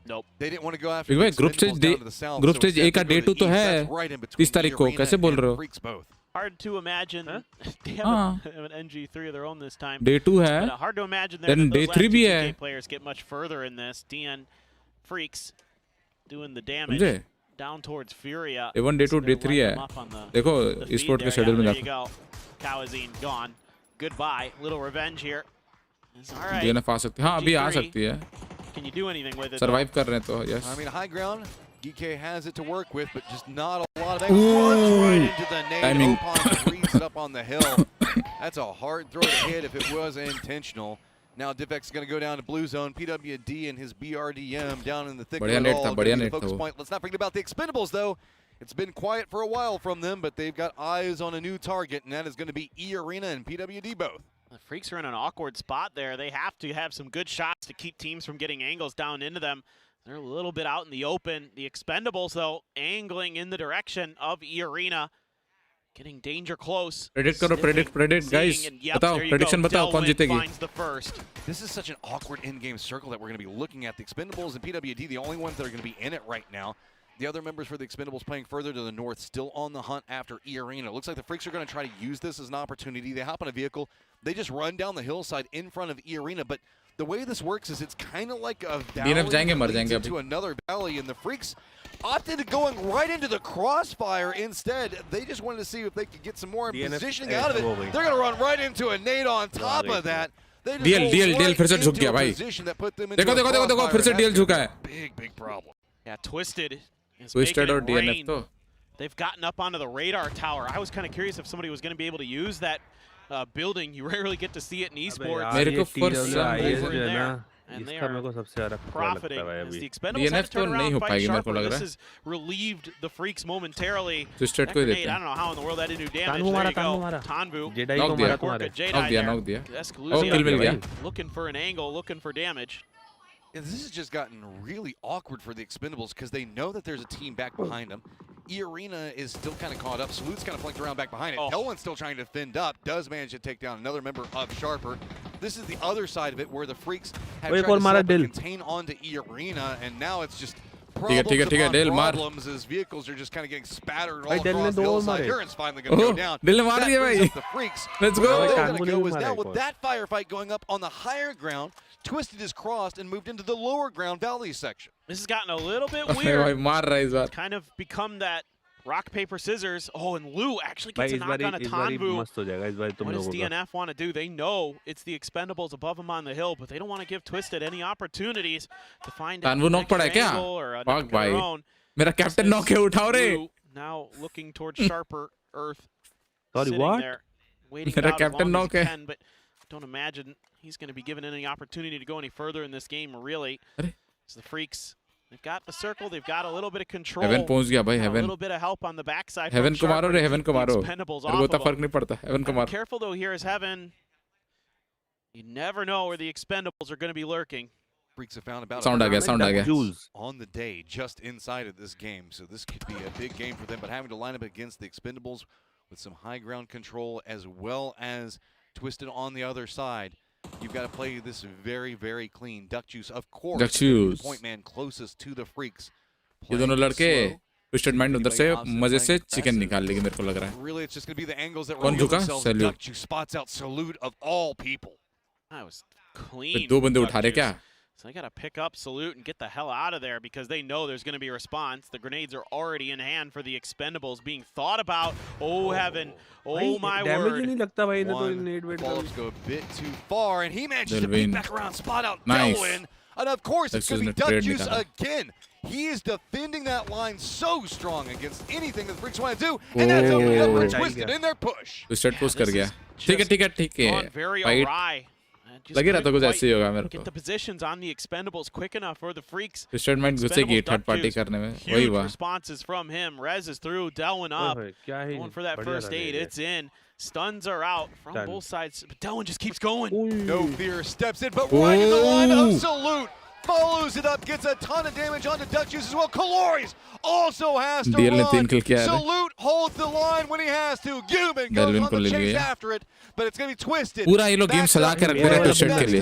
Nope. They didn't want to go after. Group stage A का day 2 तो है 30 तारीख को, कैसे बोल रहे हो? Hard to imagine. They have an NG3 of their own this time. Day 2 है. Hard to imagine that day 3 भी है. players get much further in this. DN Freaks doing the damage down towards Furia. Day 1 Day 2 Day 3 है देखो e-sport के schedule में जाता Kawazine gone. Goodbye. Little revenge here. All right. DNF आ सकती है हाँ अभी आ सकती है Can you do anything with it? Survive कर रहे हैं तो yes. I mean high ground. DK has it to work with, but just not a lot of it. Runs right into the nade. Timing. Opon reads it up on the hill. That's a hard throw to hit if it was intentional. Now Divx is going to go down to blue zone. PWD and his BRDM down in the thick of it all. The focus point. Let's not forget about the Expendables, though. It's been quiet for a while from them, but they've got eyes on a new target, and that is going to be E-Arena and PWD both. The Freaks are in an awkward spot there. They have to have some good shots to keep teams from getting angles down into them. They're a little bit out in the open. The Expendables, though, angling in the direction of E-Arena. Getting danger close. Predict करो, predict, guys. बताओ, prediction बताओ, कौन जीतेगी? This is such an awkward in-game circle that we're going to be looking at. The Expendables and PWD, the only ones that are going to be in it right now. The other members for the Expendables playing further to the north, still on the hunt after E-Arena. It looks like the Freaks are going to try to use this as an opportunity. They hop on a vehicle. They just run down the hillside in front of E-Arena. But the way this works is it's kind of like a valley leads into another valley, and the Freaks opted to going right into the crossfire instead. They just wanted to see if they could get some more positioning out of it. They're going to run right into a nade on top of that. DL फिर से झुक गया भाई. देखो फिर से DL झुका है. Big problem. Yeah, Twisted. Twisted or DNF तो. They've gotten up onto the radar tower. I was kind of curious if somebody was going to be able to use that building. You rarely get to see it in esports. मेरे को first and they are profiting as the Expendables have to turn around and fight sharper. This has relieved the Freaks momentarily. Twisted को ही देते हैं. I don't know how in the world that didn't do damage. There you go. Tanvu. Knock दिया. Kill मिल गया. Looking for an angle, looking for damage. Yeah, this has just gotten really awkward for the Expendables because they know that there's a team back behind them. E-Arena is still kind of caught up. Salute's kind of flanked around back behind it. Hellman's still trying to fend up. Does manage to take down another member of Sharper. This is the other side of it where the Freaks have tried to contain onto E-Arena, and now it's just problems as vehicles are just kind of getting spattered all across the hillside. Urine finally going to go down. The Freaks. Let's go. Now with that firefight going up on the higher ground, Twisted is crossed and moved into the lower ground valley section. This has gotten a little bit weird. It's kind of become that rock, paper, scissors. Oh, and Lou actually gets a knock on a Tanvu. What does DNF want to do? They know it's the Expendables above them on the hill, but they don't want to give Twisted any opportunities to find out Tanvu knock पड़ा क्या? Fuck भाई. मेरा captain knock है उठाओ रे. Now looking towards sharper earth. Sorry, what? मेरा captain knock है. But don't imagine he's going to be given any opportunity to go any further in this game, really. So the Freaks, they've got the circle, they've got a little bit of control. Heaven पहुंच गया भाई, Heaven. A little bit of help on the backside. Heaven को मारो रे, Heaven को मारो. मेरे को तो फर्क नहीं पड़ता. Heaven को मारो. Careful though here is Heaven. You never know where the Expendables are going to be lurking. Freaks have found about sound आ गया. On the day, just inside of this game. So this could be a big game for them, but having to line up against the Expendables with some high ground control as well as Twisted on the other side. You've got to play this very, very clean. Duck Juice, of course, the point man closest to the Freaks. ये दोनों लड़के Twisted Mind उधर से मजे से chicken निकाल लेंगे मेरे को लग रहा है. Really, it's just going to be the angles that reveal themselves. Duck Juice spots out Salute of all people. That was clean. दो बंदे उठा रहे क्या? So they got to pick up Salute and get the hell out of there because they know there's going to be a response. The grenades are already in hand for the Expendables being thought about. Oh, Heaven. Oh, my word. Follows go a bit too far, and he manages to beat back around, spot out Delwyn. And of course, it's going to be Duck Juice again. He is defending that line so strong against anything that the Freaks want to do, and that's opening up for Twisted in their push. Twisted push कर गया. ठीक है. Very awry. लगे रहा था कुछ ऐसे ही होगा मेरे को. Get the positions on the Expendables quick enough for the Freaks. Twisted Mind घुसेगी थर्ड पार्टी करने में. वही हुआ. Responses from him. Rez is through. Delwyn up. Going for that first aid. It's in. Stuns are out from both sides. But Delwyn just keeps going. No fear steps in, but right in the line of Salute. Follows it up, gets a ton of damage onto Duck Juice as well. Calories also has to run. Salute holds the line when he has to. Cuban goes on the chase after it, but it's going to be Twisted. पूरा ये लोग game सजा के रख दे रहे हैं Twisted के लिए.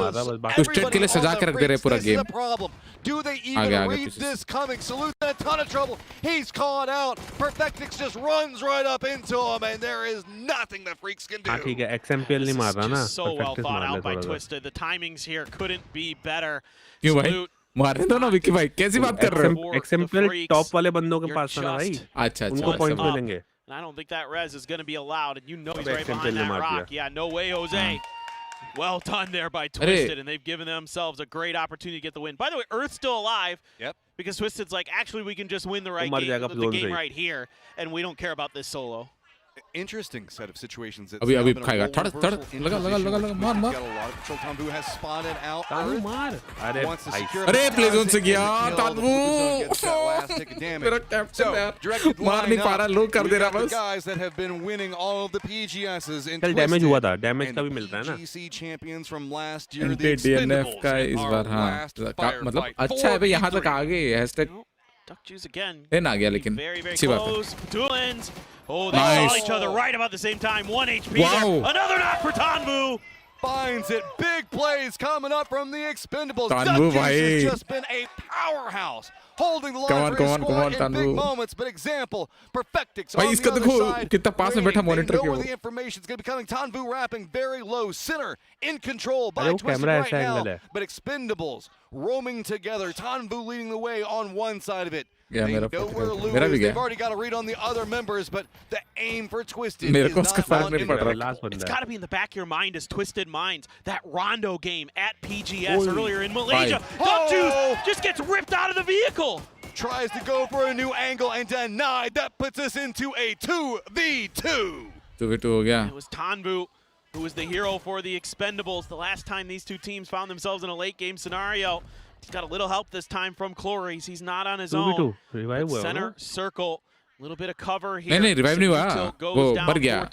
Twisted के लिए सजा के रख दे रहे हैं पूरा game. Do they even read this coming? Salute's in a ton of trouble. He's caught out. Perfectix just runs right up into him, and there is nothing the Freaks can do. ठीक है, XMPL नहीं मार रहा ना. So well thought out by Twisted. The timings here couldn't be better. क्यों भाई? Salute मारने दो ना विकी भाई, कैसी बात कर रहे हो? XMPL टॉप वाले बंदों के पास था ना भाई, अच्छा उनको पॉइंट मिलेंगे। And I don't think that res is going to be allowed, and you know he's right behind that rock. Yeah, no way, Jose. Well done there by Twisted, and they've given themselves a great opportunity to get the win. By the way, Earth's still alive. Yep. Because Twisted's like, actually, we can just win the game right here, and we don't care about this solo. Interesting set of situations. अभी खाएगा लगा मार Got a lot of control. Tanvu has spotted out. मार अरे play zone से गया तानवू, मेरा captain मार नहीं पा रहा, लो कर दे रहा बस। Guys that have been winning all of the PGSs in कल डैमेज हुआ था, डैमेज का भी मिलता है ना। GC champions from last year. The DNF का इस बार हाँ, मतलब अच्छा है भाई, यहाँ तक आ गए। Duck juice again. In आ गया लेकिन अच्छी बात है। Duelins. Oh, they saw each other right about the same time. 1 HP there. Another knock for Tanvu. Finds it. Big plays coming up from the Expendables. Tanvu has just been a powerhouse. Holding the line for his squad in big moments, but example, Perfectix on the other side. कितना पास में बैठा monitor के वो. The information is going to be coming. Tanvu wrapping very low. Center in control by Twisted right now. But Expendables roaming together. Tanvu leading the way on one side of it. Yeah, they know where Lou is. They've already got a read on the other members, but the aim for Twisted is not on anywhere. It's got to be in the back of your mind as Twisted Minds. That Rondo game at PGS earlier in Malaysia. Duck Juice just gets ripped out of the vehicle. Tries to go for a new angle and denied. That puts us into a 2v2. 2v2 हो गया. It was Tanvu who was the hero for the Expendables the last time these two teams found themselves in a late game scenario. He's got a little help this time from Cloris. He's not on his own. Center circle, a little bit of cover here. नहीं revive नहीं हुआ, वो मर गया.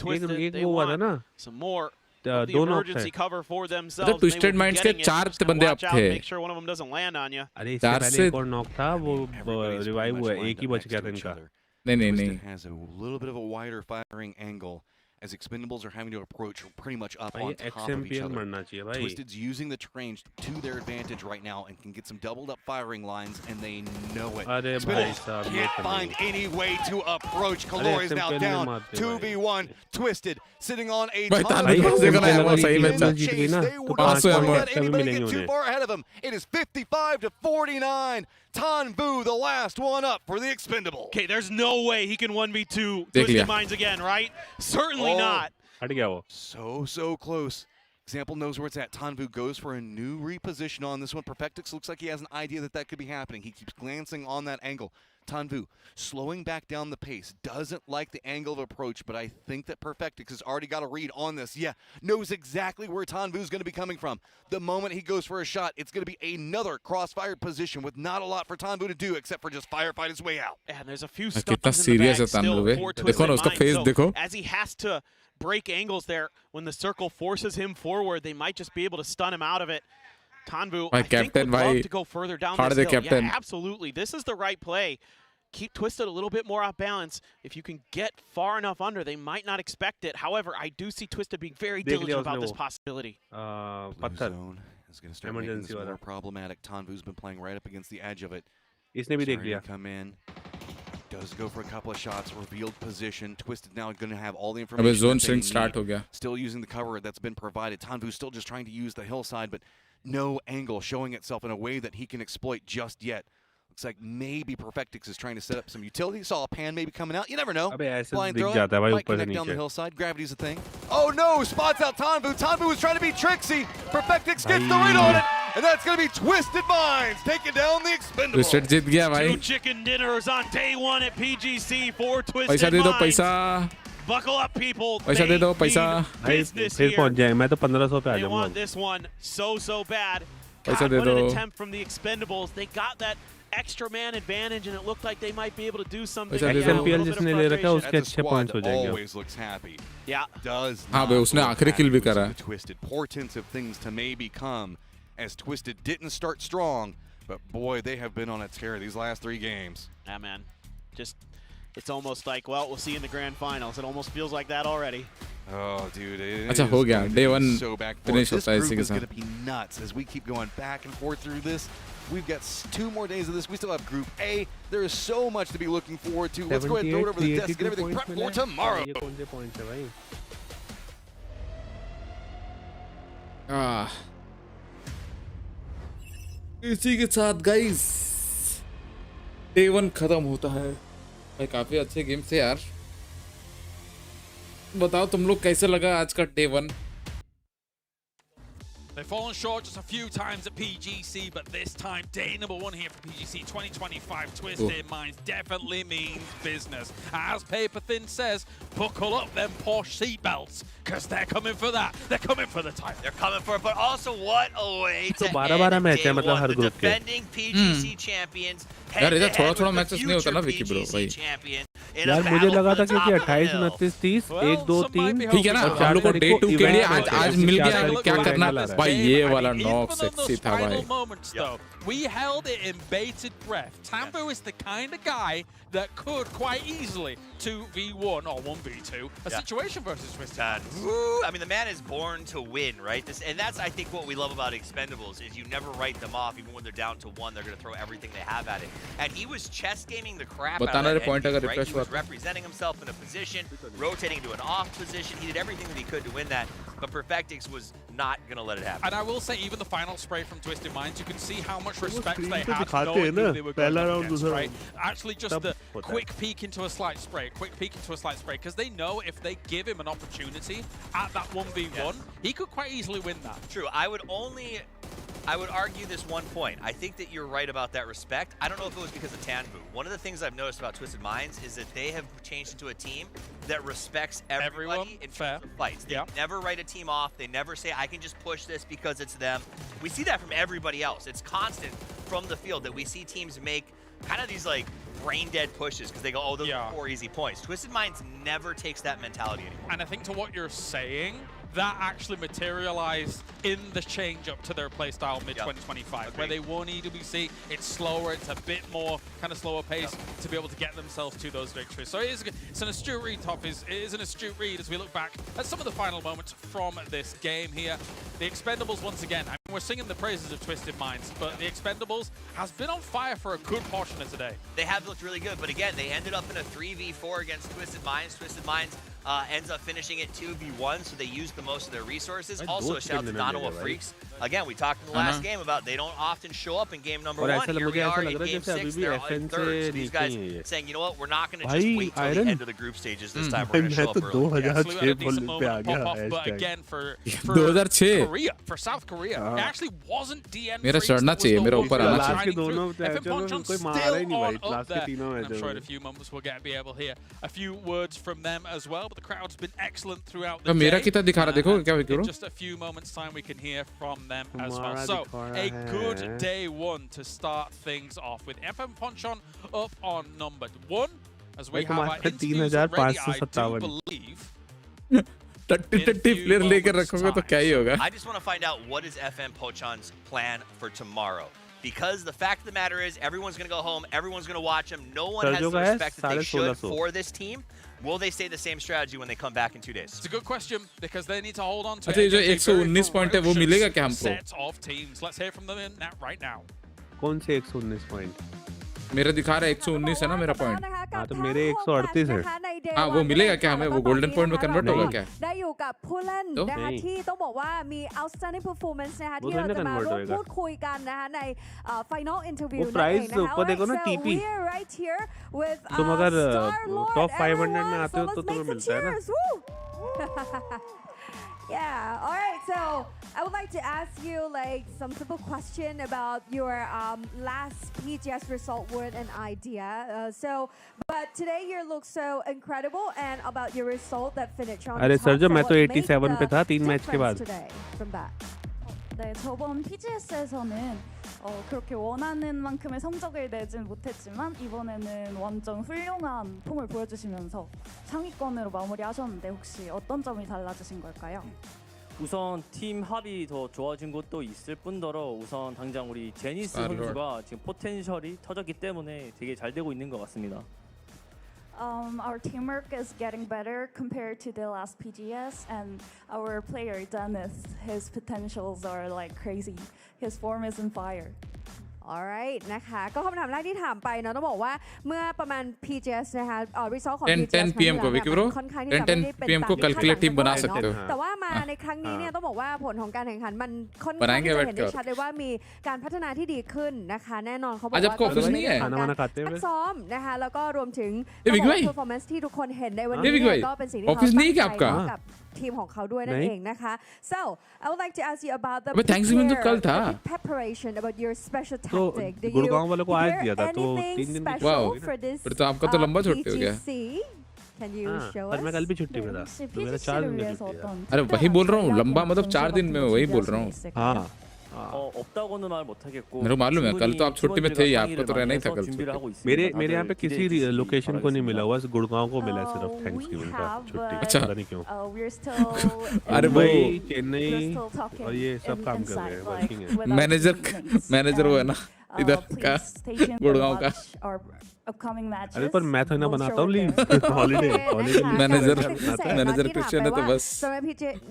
They want some more the emergency cover for themselves. Twisted Minds के 4 बंदे अब थे. Make sure one of them doesn't land on you. अरे इससे पहले एक और नॉक था, वो रिवाइव हुआ, एक ही बच गया था इनका. नहीं. Has a little bit of a wider firing angle. As Expendables are having to approach pretty much up on top of each other. Twisted's using the terrain to their advantage right now and can get some doubled up firing lines, and they know it. Expendables can't find any way to approach. Kalori is now down. 2v1. Twisted sitting on a ton of chase. They would not let anybody get too far ahead of them. It is 55-49. Tanvu, the last one up for the Expendables. Okay, there's no way he can 1v2 Twisted Minds again, right? Certainly not. So close. Example knows where it's at. Tanvu goes for a new reposition on this one. Perfectix looks like he has an idea that could be happening. He keeps glancing on that angle. Tanvu slowing back down the pace. Doesn't like the angle of approach, but I think that Perfectix has already got a read on this. Yeah, knows exactly where Tanvu's going to be coming from. The moment he goes for a shot, it's going to be another crossfire position with not a lot for Tanvu to do except for just firefight his way out. And there's a few stuns in the bag still for Twisted Minds. As he has to break angles there, when the circle forces him forward, they might just be able to stun him out of it. Tanvu, I think, would love to go further down this hill. Yeah, absolutely. This is the right play. Keep Twisted a little bit more off balance. If you can get far enough under, they might not expect it. However, I do see Twisted being very diligent about this possibility. Blue zone is going to start making this more problematic. Tanvu's been playing right up against the edge of it. इसने भी देख लिया. Come in. Does go for a couple of shots. Revealed position. Twisted now going to have all the information. Zone sync start हो गया. Still using the cover that's been provided. Tanvu's still just trying to use the hillside, but no angle showing itself in a way that he can exploit just yet. Looks like maybe Perfectix is trying to set up some utility. Saw a pan maybe coming out. You never know. Blind throw. Might connect down the hillside. Gravity's a thing. Oh no! Spots out Tanvu. Tanvu was trying to be tricksy. Perfectix gets the read on it. And that's going to be Twisted Minds taking down the Expendables. Twisted जीत गया भाई. 2 chicken dinners on day 1 at PGC for Twisted पैसा दे दो Minds. पैसा. Buckle up, people. पैसा दे दो पैसा. फिर पहुंच जाएंगे. मैं तो 1500 पे आ जाऊंगा. They want this one so bad. God, what an attempt from the Expendables. They got that extra man advantage, and it looked like they might be able to do something. XMPL जिसने ले रखा है उसके अच्छे points हो जाएंगे. Always looks happy. Yeah. Does. हाँ भाई उसने आखिरी kill भी करा. Twisted. Portents of things to maybe come, as Twisted didn't start strong, but boy, they have been on a tear these last 3 games. Yeah, man. Just, it's almost like, well, we'll see you in the grand finals. It almost feels like that already. Oh, dude. अच्छा हो गया. Day 1 so finish होता है इसी के साथ. This group is going to be nuts as we keep going back and forth through this. We've got 2 more days of this. We still have Group A. There is so much to be looking forward to. Let's go ahead and throw it over the desk. Get everything prepped for tomorrow. इसी के साथ guys day 1 खत्म होता है भाई। काफी अच्छे game से यार। बताओ तुम लोग कैसे लगा आज का day 1? They've fallen short just a few times at PGC, but this time, day number 1 here for PGC 2025 Twisted Minds definitely means business. As Paper Thin says, buckle up them Porsche seatbelts, because they're coming for that. They're coming for the title. They're coming for it, but also what a way to end 12 match है मतलब हर the group के। defending PGC champions. यार इधर थोड़ा matches नहीं होता ना Vicky bro भाई। यार मुझे लगा था कि 28 29 30 1 2 3 ठीक है ना। हम लोग को डे 2 के लिए आज मिल गया। क्या करना भाई? ये वाला नॉक सेक्सी था भाई। We held it in bated breath. Tambo is the kind of guy that could quite easily 2v1 or 1v2 a situation versus Twisted. I mean, the man is born to win, right? And that's, I think, what we love about Expendables is you never write them off. Even when they're down to 1, they're going to throw everything they have at it. And he was chess gaming the crap out of that ending, right? He was representing himself in a position, rotating into an off position. He did everything that he could to win that. But Perfectix was not going to let it happen. And I will say, even the final spray from Twisted Minds, you can see how much respect they had knowing who they were going up against, right? Actually, just the quick peek into a slight spray, because they know if they give him an opportunity at that 1v1, he could quite easily win that. True. I would argue this one point. I think that you're right about that respect. I don't know if it was because of Tanbu. One of the things I've noticed about Twisted Minds is that they have changed into a team that respects everybody in terms of fights. They never write a team off. They never say, I can just push this because it's them. We see that from everybody else. It's constant from the field that we see teams make kind of these like brain dead pushes because they go, oh, those are 4 easy points. Twisted Minds never takes that mentality anymore. And I think to what you're saying, that actually materialized in the change up to their playstyle mid-2025, where they won EWC, it's slower, it's a bit more kind of slower pace to be able to get themselves to those victories. So it's an astute read, Top. It is an astute read as we look back at some of the final moments from this game here. The Expendables, once again, I mean, we're singing the praises of Twisted Minds, but the Expendables has been on fire for a good portion of today. They have looked really good, but again, they ended up in a 3v4 against Twisted Minds. Twisted Minds ends up finishing it 2v1, so they used the most of their resources. Also, a shout out to Donowa Freaks. Again, we talked in the last game about they don't often show up in game number 1. Here we are in game 6. They're in third. So these guys saying, you know what, we're not going to just wait till the end of the group stages this time. We're going to show up early. Absolutely had a decent moment to pop off, but again, for Korea, for South Korea, it actually wasn't DN मेरा चढ़ना चाहिए, मेरा ऊपर आना चाहिए. still on up there. And I'm sure in a few moments we'll be able to hear a few words from them as well. But the crowd's been excellent throughout the day. मेरा कितना दिखा रहा देखो क्या In just a few moments' time, we can hear from them as well. So a good day 1 to start things off with FM Ponchon up on number 1 as we have our interviews ready. I do believe. player लेकर रखोगे तो क्या ही होगा? I just want to find out what is FM Pochon's plan for tomorrow. Because the fact of the matter is, everyone's going to go home, everyone's going to watch them. No one has the respect that they should for this team. Will they stay the same strategy when they come back in 2 days? It's a good question because they need to hold on to it. जो 119 point है वो मिलेगा क्या हमको? Set of teams. Let's hear from them right now. कौन से 119 point? मेरा दिखा रहा है 119 है ना मेरा पॉइंट. हाँ तो मेरे 138 है. हाँ वो मिलेगा क्या हमें? वो गोल्डन पॉइंट में कन्वर्ट होगा क्या? ได้อยู่กับผู้เล่นนะคะที่ต้องบอกว่ามี outstanding performance นะคะที่เราจะมาร่วมพูดคุยกันนะคะใน final interview นั่นเองนะคะ so we are right here with तुम अगर Starlord top 500 में everyone. आते हो So तो let's तुम्हें make मिलता है some ना? cheers. Woo! Yeah, all right. So I would like to ask you like some simple question about your last PGS result word and idea. But today you look so incredible and about your result that finished on अरे top. Sir जो So मैं तो what made 87 पे था the 3 match के difference बाद. today from that? 네, 저번 PGS에서는 그렇게 원하는 만큼의 성적을 내진 못했지만 이번에는 완전 훌륭한 폼을 보여주시면서 상위권으로 마무리하셨는데 혹시 어떤 점이 달라지신 걸까요? 우선 팀 합이 더 좋아진 것도 있을 뿐더러 우선 당장 우리 제니스 선수가 지금 포텐셜이 터졌기 때문에 되게 잘 되고 있는 것 같습니다. Our teamwork is getting better compared to the last PGS, and our player Dennis, his potentials are like crazy. His form is on fire. Alright นะคะก็คำถามแรกที่ถามไปเนาะต้องบอกว่าเมื่อประมาณ PGS นะคะresult ของ PGS 10 PM को Vicky bro ค่อนข้างที่จะไม่ได้เป็น PM को calculate team बना सकते हो แต่ว่ามาในครั้งนี้เนี่ยต้องบอกว่าผลของการแข่งขันมันค่อนข้างที่จะเห็นได้ชัดเลยว่ามีการพัฒนาที่ดีขึ้นนะคะแน่นอนเขาบอกว่าก็เป็นเรื่องของการซักซ้อมนะคะแล้วก็รวมถึง performance ที่ทุกคนเห็นในวันนี้ก็เป็นสิ่งที่เขาตั้งใจกับทีมของเขาด้วยนั่นเองนะคะ so I would like to ask you about the preparation about your special tactic do you prepare anything special for this फिर तो आपका तो लंबा छुट्टी हो गया can you show us पर मैं कल भी छुट्टी पे था मेरा 4 दिन का छुट्टी है अरे वही बोल रहा हूँ लंबा मतलब 4 दिन में वही बोल रहा हूँ हाँ 없다고는 말 못하겠고 मेरे को मालूम है कल तो आप छुट्टी में थे ही आपको तो रहना ही था कल मेरे यहाँ पे किसी लोकेशन को नहीं मिला हुआ गुड़गांव को मिला सिर्फ थैंक्सगिविंग का छुट्टी अच्छा पता नहीं क्यों अरे वो चेन्नई और ये सब काम कर रहे हैं वर्किंग है मैनेजर वो है ना इधर का गुड़गांव का अरे पर मैं तो ना बनाता हूँ लीव हॉलीडे मैनेजर क्रिश्चियन है तो बस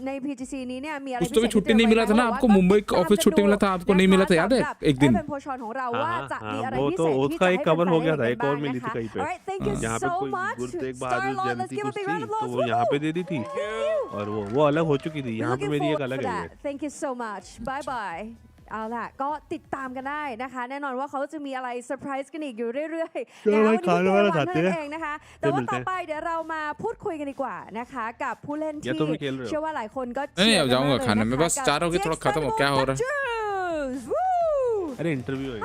ใน PGC นี้เนี่ยมีอะไร उसको भी छुट्टी नहीं मिला था ना आपको मुंबई ऑफिस छुट्टी मिला था आपको नहीं मिला था याद है एक दिन เป็นโพชของเราว่าจะมีอะไร वो พิ तो เศษที่ उसका จะ एक ให้ कवर हो गया था แฟนๆ एक और मिली थी कहीं पे Alright thank you यहाँ पे so कोई much Guru Tegh Star Bahadur Lord, Jayanti let's give a कुछ big थी round of तो applause वो यहाँ पे दे दी थी और वो अलग हो चुकी थी यहाँ पे Looking मेरी एक forward अलग to है that. Thank you so much bye bye เอาล่ะก็ติดตามกันได้นะคะแน่นอนว่าเขาจะมีอะไรเซอร์ไพรส์กันอีกอยู่เรื่อยๆนะคะวันนี้เป็นวันนั่นเองนะคะแต่ว่าต่อไปเดี๋ยวเรามาพูดคุยกันดีกว่านะคะกับผู้เล่นที่เชื่อว่าหลายคนก็เชียร์กันมากเลยนะคะ बस चारों की थोड़ा खत्म हो क्या हो रहा है अरे इंटरव्यू है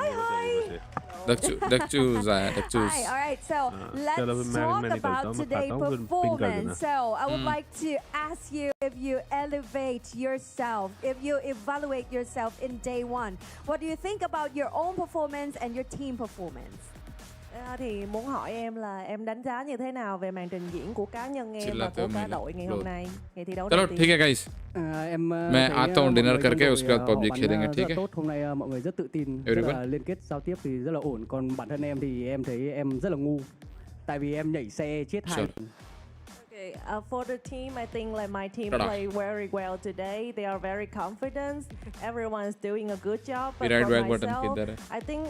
Alright, so let's talk about today's performance. So I would like to ask you if you elevate yourself, if you evaluate yourself in day one, what do you think about your own performance and your team performance? Thì muốn hỏi em là em đánh giá như thế nào về màn trình diễn của cá nhân em và của cả đội ngày hôm nay ngày thi đấu đầu tiên. चलो ठीक है guys मैं आता हूँ dinner करके उसके बाद PUBG खेलेंगे ठीक है hôm nay mọi người rất tự tin rất là liên kết giao tiếp thì rất là ổn còn bản thân em thì em thấy em rất là ngu tại vì em nhảy xe chết hai For the team, I think like my team play very well today. They are very confident. Everyone's doing a good job. But for myself, I think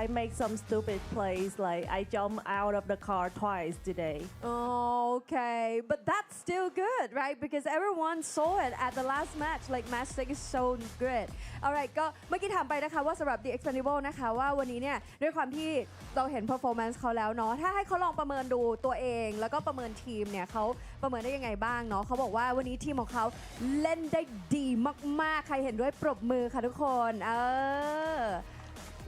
I make some stupid plays. Like I jump out of the car twice today. Okay, but that's still good, right? Because everyone saw it at the last match. Like match 6 is so good. Alright ก็เมื่อกี้ถามไปนะคะว่าสำหรับ The Expendable นะคะว่าวันนี้เนี่ยด้วยความที่เราเห็น performance เขาแล้วเนาะถ้าให้เขาลองประเมินดูตัวเองแล้วก็ประเมินทีมเนี่ยเขาประเมินได้ยังไงบ้างเนาะเขาบอกว่าวันนี้ทีมของเขาเล่นได้ดีมากๆใครเห็นด้วยปรบมือค่ะทุกคน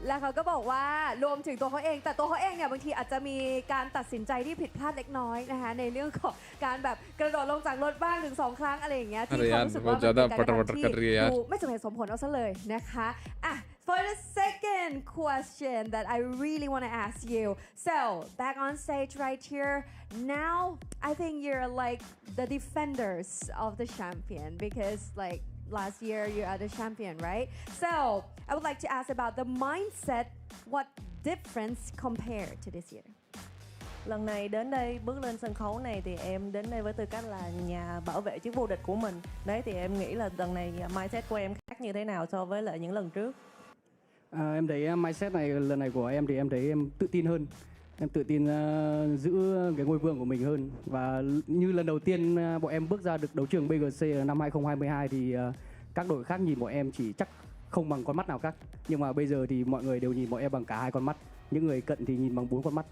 แล้วเขาก็บอกว่ารวมถึงตัวเขาเองแต่ตัวเขาเองเนี่ยบางทีอาจจะมีการตัดสินใจที่ผิดพลาดเล็กน้อยนะคะในเรื่องของการแบบกระโดดลงจากรถบ้างถึง2 ครั้งอะไรอย่างเงี้ยที่เขารู้สึกว่ามันเป็นการกระทำที่ดูไม่สมเหตุสมผลเอาซะเลยนะคะFor the second question that I really want to ask you, so back on stage right here, now I think you're like the defenders of the champion because like last year you are the champion, right? So I would like to ask about the mindset, what difference compared to this year? Lần này đến đây bước lên sân khấu này thì em đến đây với tư cách là nhà bảo vệ chức vô địch của mình. Đấy thì em nghĩ là lần này mindset của em khác như thế nào so với lại những lần trước? Em thấy mindset này lần này của em thì em thấy em tự tin hơn. Em tự tin giữ cái ngôi vương của mình hơn và như lần đầu tiên bọn em bước ra được đấu trường BGC năm 2022 thì các đội khác nhìn bọn em chỉ chắc không bằng con mắt nào khác. Nhưng mà bây giờ thì mọi người đều nhìn bọn em bằng cả 2 con mắt. Những người cận thì nhìn bằng 4 con mắt.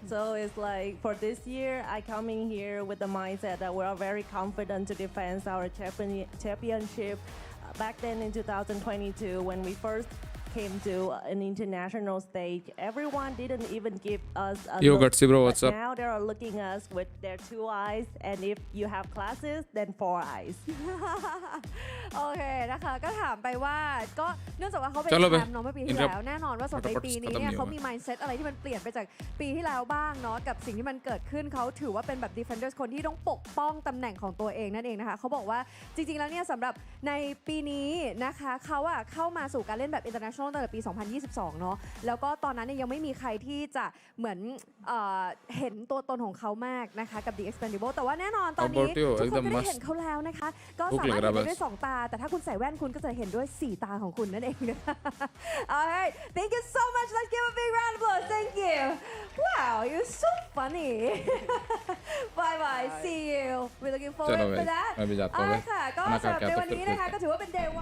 So it's like for this year, I come in here with the mindset that we are very confident to defend our championship. Back then in 2022, when we first came to an international stage, everyone didn't even give us a Yo, look. Gutsy bro, what's up? Now they are looking at us with their 2 eyes, and if you have classes, then 4 eyes. โอเคนะคะก็ถามไปว่าก็เนื่องจากว่าเขาเป็นแชมป์เนาะเมื่อปีที่แล้วแน่นอนว่าสำหรับในปีนี้เนี่ยเขามี mindset อะไรที่มันเปลี่ยนไปจากปีที่แล้วบ้างเนาะกับสิ่งที่มันเกิดขึ้นเขาถือว่าเป็นแบบ defenders คนที่ต้องปกป้องตำแหน่งของตัวเองนั่นเองนะคะเขาบอกว่าจริงๆแล้วเนี่ยสำหรับในปีนี้นะคะเขาเข้ามาสู่การเล่นแบบ international international ตั้งแต่ปี 2022 เนาะแล้วก็ตอนนั้นเนี่ยยังไม่มีใครที่จะเหมือนเห็นตัวตนของเขามากนะคะกับ The Expendable แต่ว่าแน่นอนตอนนี้ทุกคนก็ได้เห็นเขาแล้วนะคะก็สามารถเห็นได้ด้วย2 ตาแต่ถ้าคุณใส่แว่นคุณก็จะเห็นด้วย4 ตาของคุณนั่นเองนะคะ Alright thank you so much let's give a big round of applause thank you wow you're so funny bye bye see you we're looking forward to that ค่ะก็สำหรับในวันนี้นะคะก็ถือว่าเป็น day 1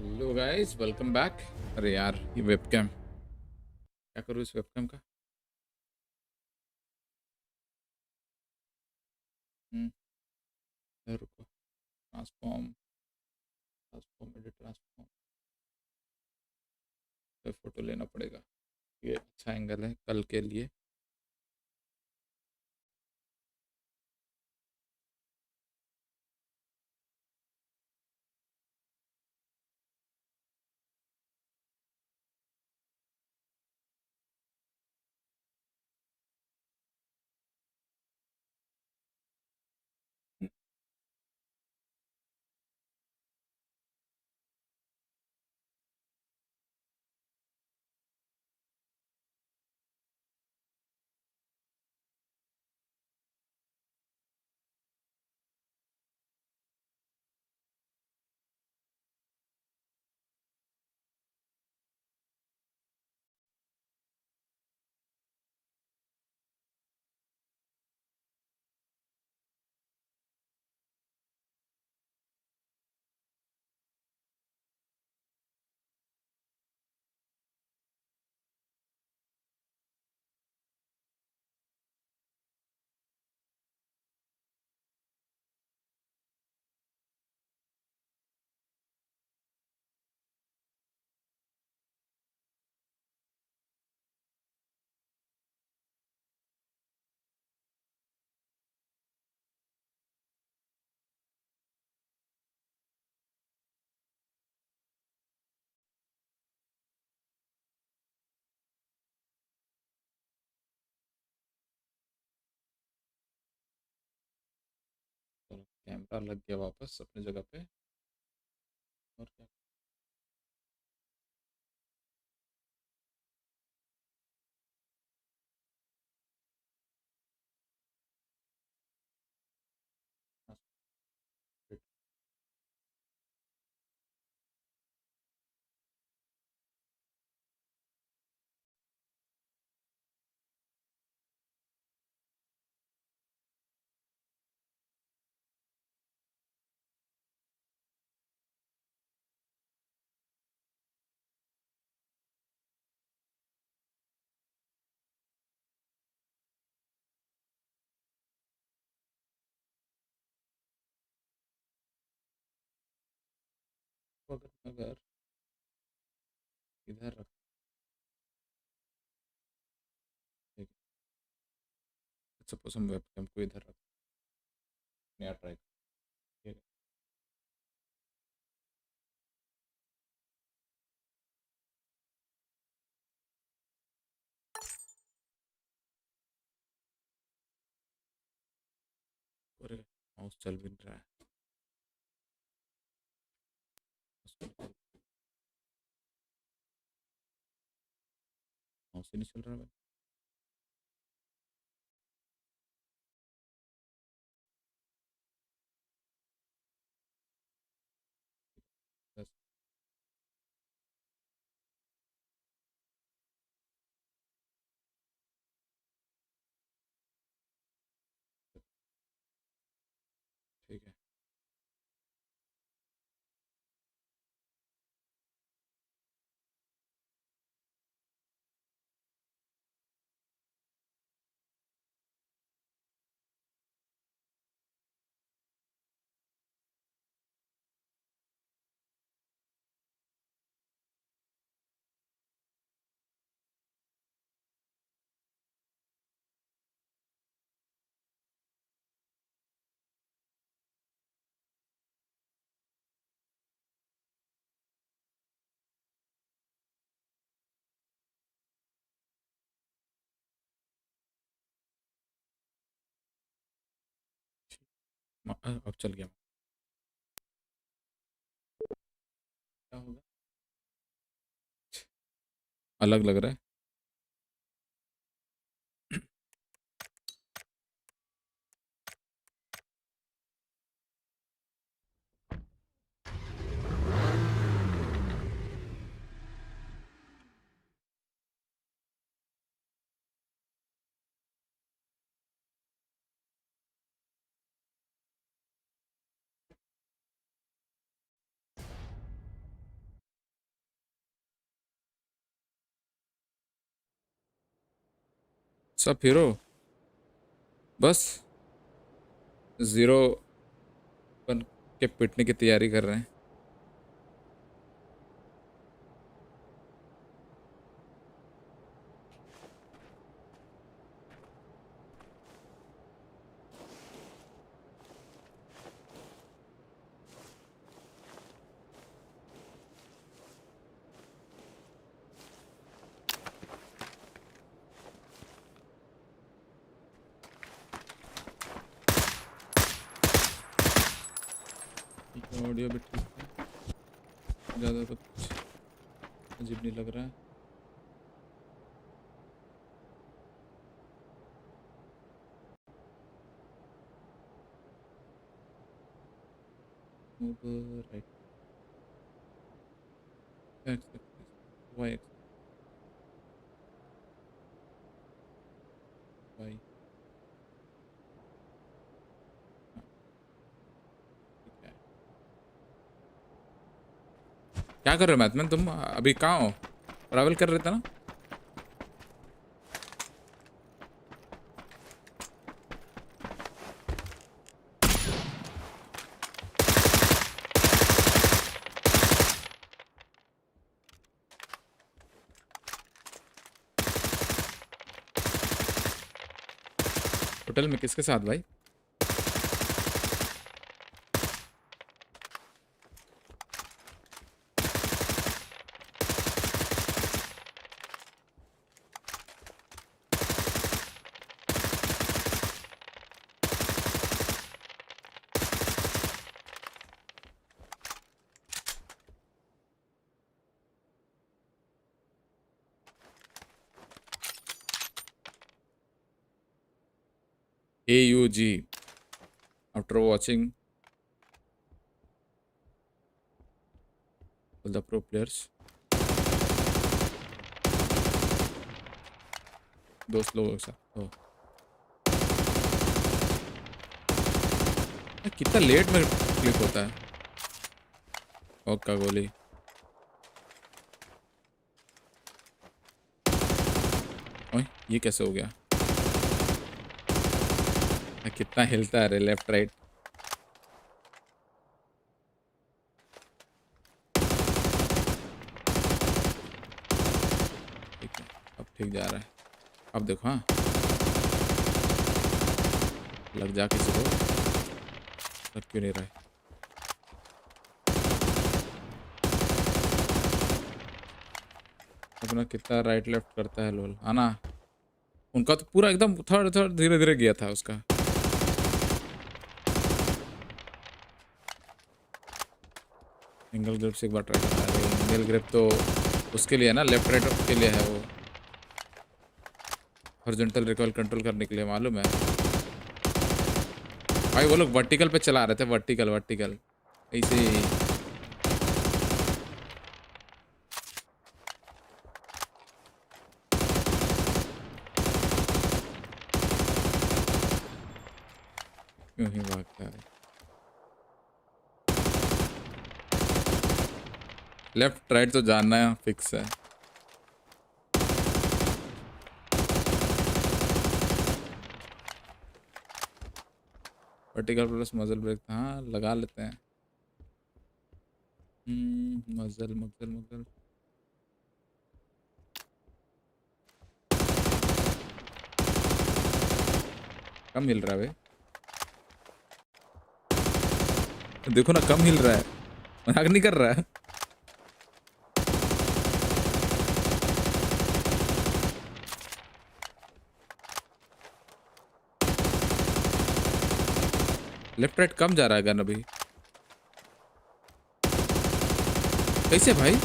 hello guys, welcome back. अरे यार, ये webcam क्या करूँ इस webcam का? रुको, transform edit transform पे photo लेना पड़ेगा। ये अच्छा एंगल है कल के लिए। चलो, कैमरा लग गया वापस अपनी जगह पे। और क्या? अगर इधर रख, ठीक है। सपोज हम वेबकैम को इधर रख, नया ट्राई, ठीक है। और माउस चल भी नहीं रहा है। माउस ही नहीं चल रहा है। बस ठीक है। अब चल गया। क्या होगा? अलग लग रहा है। सब हीरो बस 0 बन के पिटने की तैयारी कर रहे हैं। ऑडियो भी ठीक है, ज़्यादा कुछ अजीब नहीं लग रहा है। राइट वाई वाई क्या कर रहे हो मैथमैन? तुम अभी कहाँ हो? ट्रैवल कर रहे थे ना? होटल में किसके साथ भाई? AUG after watching all the pro players, दोस्त लोगों के साथ। ओ कितना लेट में क्लिक होता है। ओका गोली ओए ये कैसे हो गया? कितना हिलता है रे लेफ्ट राइट। ठीक है अब ठीक जा रहा है। अब देखो हाँ लग जा किसी को, लग क्यों नहीं रहा है? अपना कितना राइट लेफ्ट करता है लोल आना। उनका तो पूरा एकदम थोड़ा थोड़ा धीरे धीरे गया था उसका। सिंगल ग्रिप से एक बार ट्राई करना है। सिंगल ग्रिप तो उसके लिए है ना, लेफ्ट राइट के लिए है वो, हॉरिजॉन्टल रिकॉइल कंट्रोल करने के लिए मालूम है भाई। वो लोग वर्टिकल पे चला रहे थे, वर्टिकल ऐसे क्यों ही भागता है। लेफ्ट राइट तो जानना है फिक्स है। वर्टिकल प्लस मजल ब्रेक हाँ लगा लेते हैं। मजल कम हिल रहा है भाई, देखो ना कम हिल रहा है, मजाक नहीं कर रहा है। लेफ्ट राइट कम जा रहा है गन अभी। कैसे भाई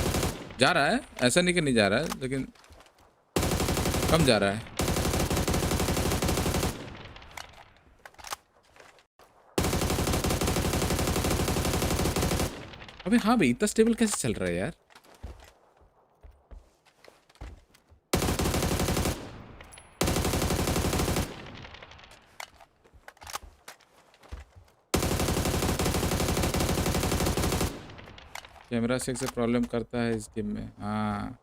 जा रहा है? ऐसा नहीं कि नहीं जा रहा है, लेकिन कम जा रहा है। अबे हाँ भाई इतना स्टेबल कैसे चल रहा है यार? कैमरा से प्रॉब्लम करता है इस गेम में। हाँ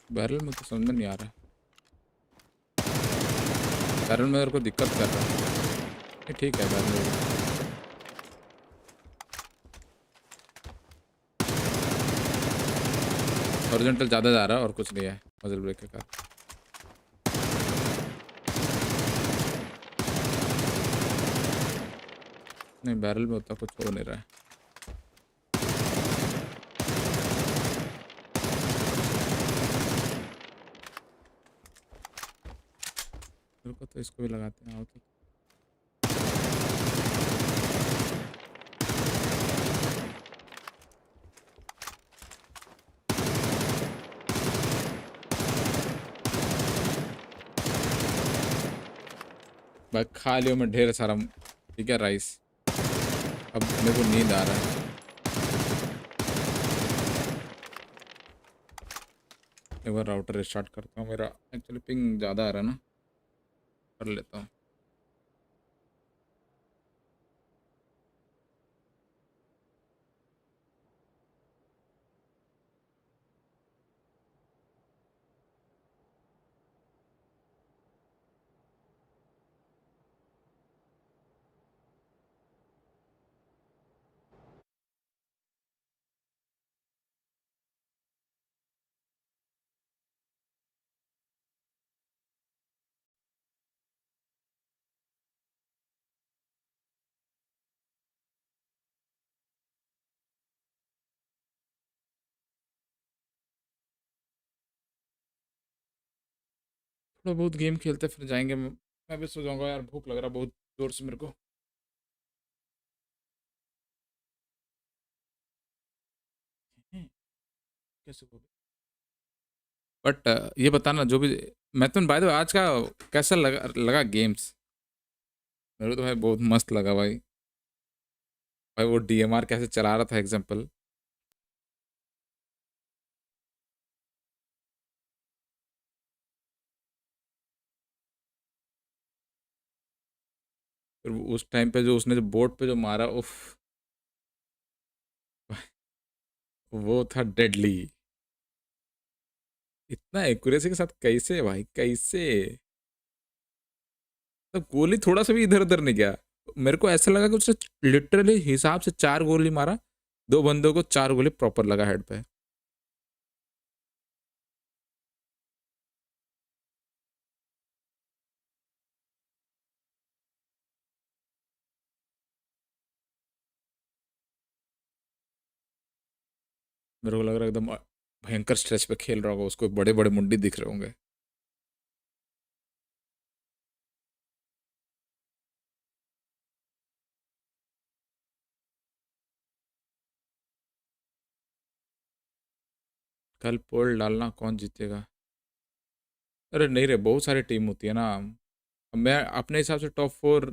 बैरल में तो समझ में नहीं आ रहा। बैरल में मेरे को दिक्कत कर रहा है। ठीक है बैरल हॉरिजॉन्टल ज़्यादा जा रहा है और कुछ नहीं है मजल ब्रेक के कारण। नहीं बैरल में उतना कुछ हो नहीं रहा है। मेरे को तो इसको भी लगाते हैं। आओ तो भाई खा लियो मैं ढेर सारा। ठीक है राइस। अब मेरे को नींद आ रहा है। एक बार राउटर रिस्टार्ट करता हूँ। मेरा एक्चुअली पिंग ज़्यादा आ रहा है ना, कर लेता हूँ। थोड़ा बहुत गेम खेलते फिर जाएंगे। मैं भी सो जाऊंगा यार, भूख लग रहा बहुत जोर से मेरे को। कैसे हो बट ये बताना जो भी मैं तो बाय द वे आज का कैसा लगा गेम्स। मेरे को तो भाई बहुत मस्त लगा भाई। भाई वो डीएमआर कैसे चला रहा था एग्जाम्पल। फिर उस टाइम पे जो उसने जो बोर्ड पे जो मारा उफ, वो था डेडली। इतना एक्यूरेसी के साथ कैसे भाई कैसे। तो गोली थोड़ा सा भी इधर उधर नहीं गया। मेरे को ऐसा लगा कि उसने लिटरली हिसाब से 4 गोली मारा। 2 बंदों को 4 गोली प्रॉपर लगा हेड पे। मेरे को लग रहा है एकदम भयंकर स्ट्रेच पे खेल रहा होगा, उसको बड़े बड़े मुंडी दिख रहे होंगे। कल पोल डालना कौन जीतेगा। अरे नहीं रे, बहुत सारी टीम होती है ना। मैं अपने हिसाब से टॉप 4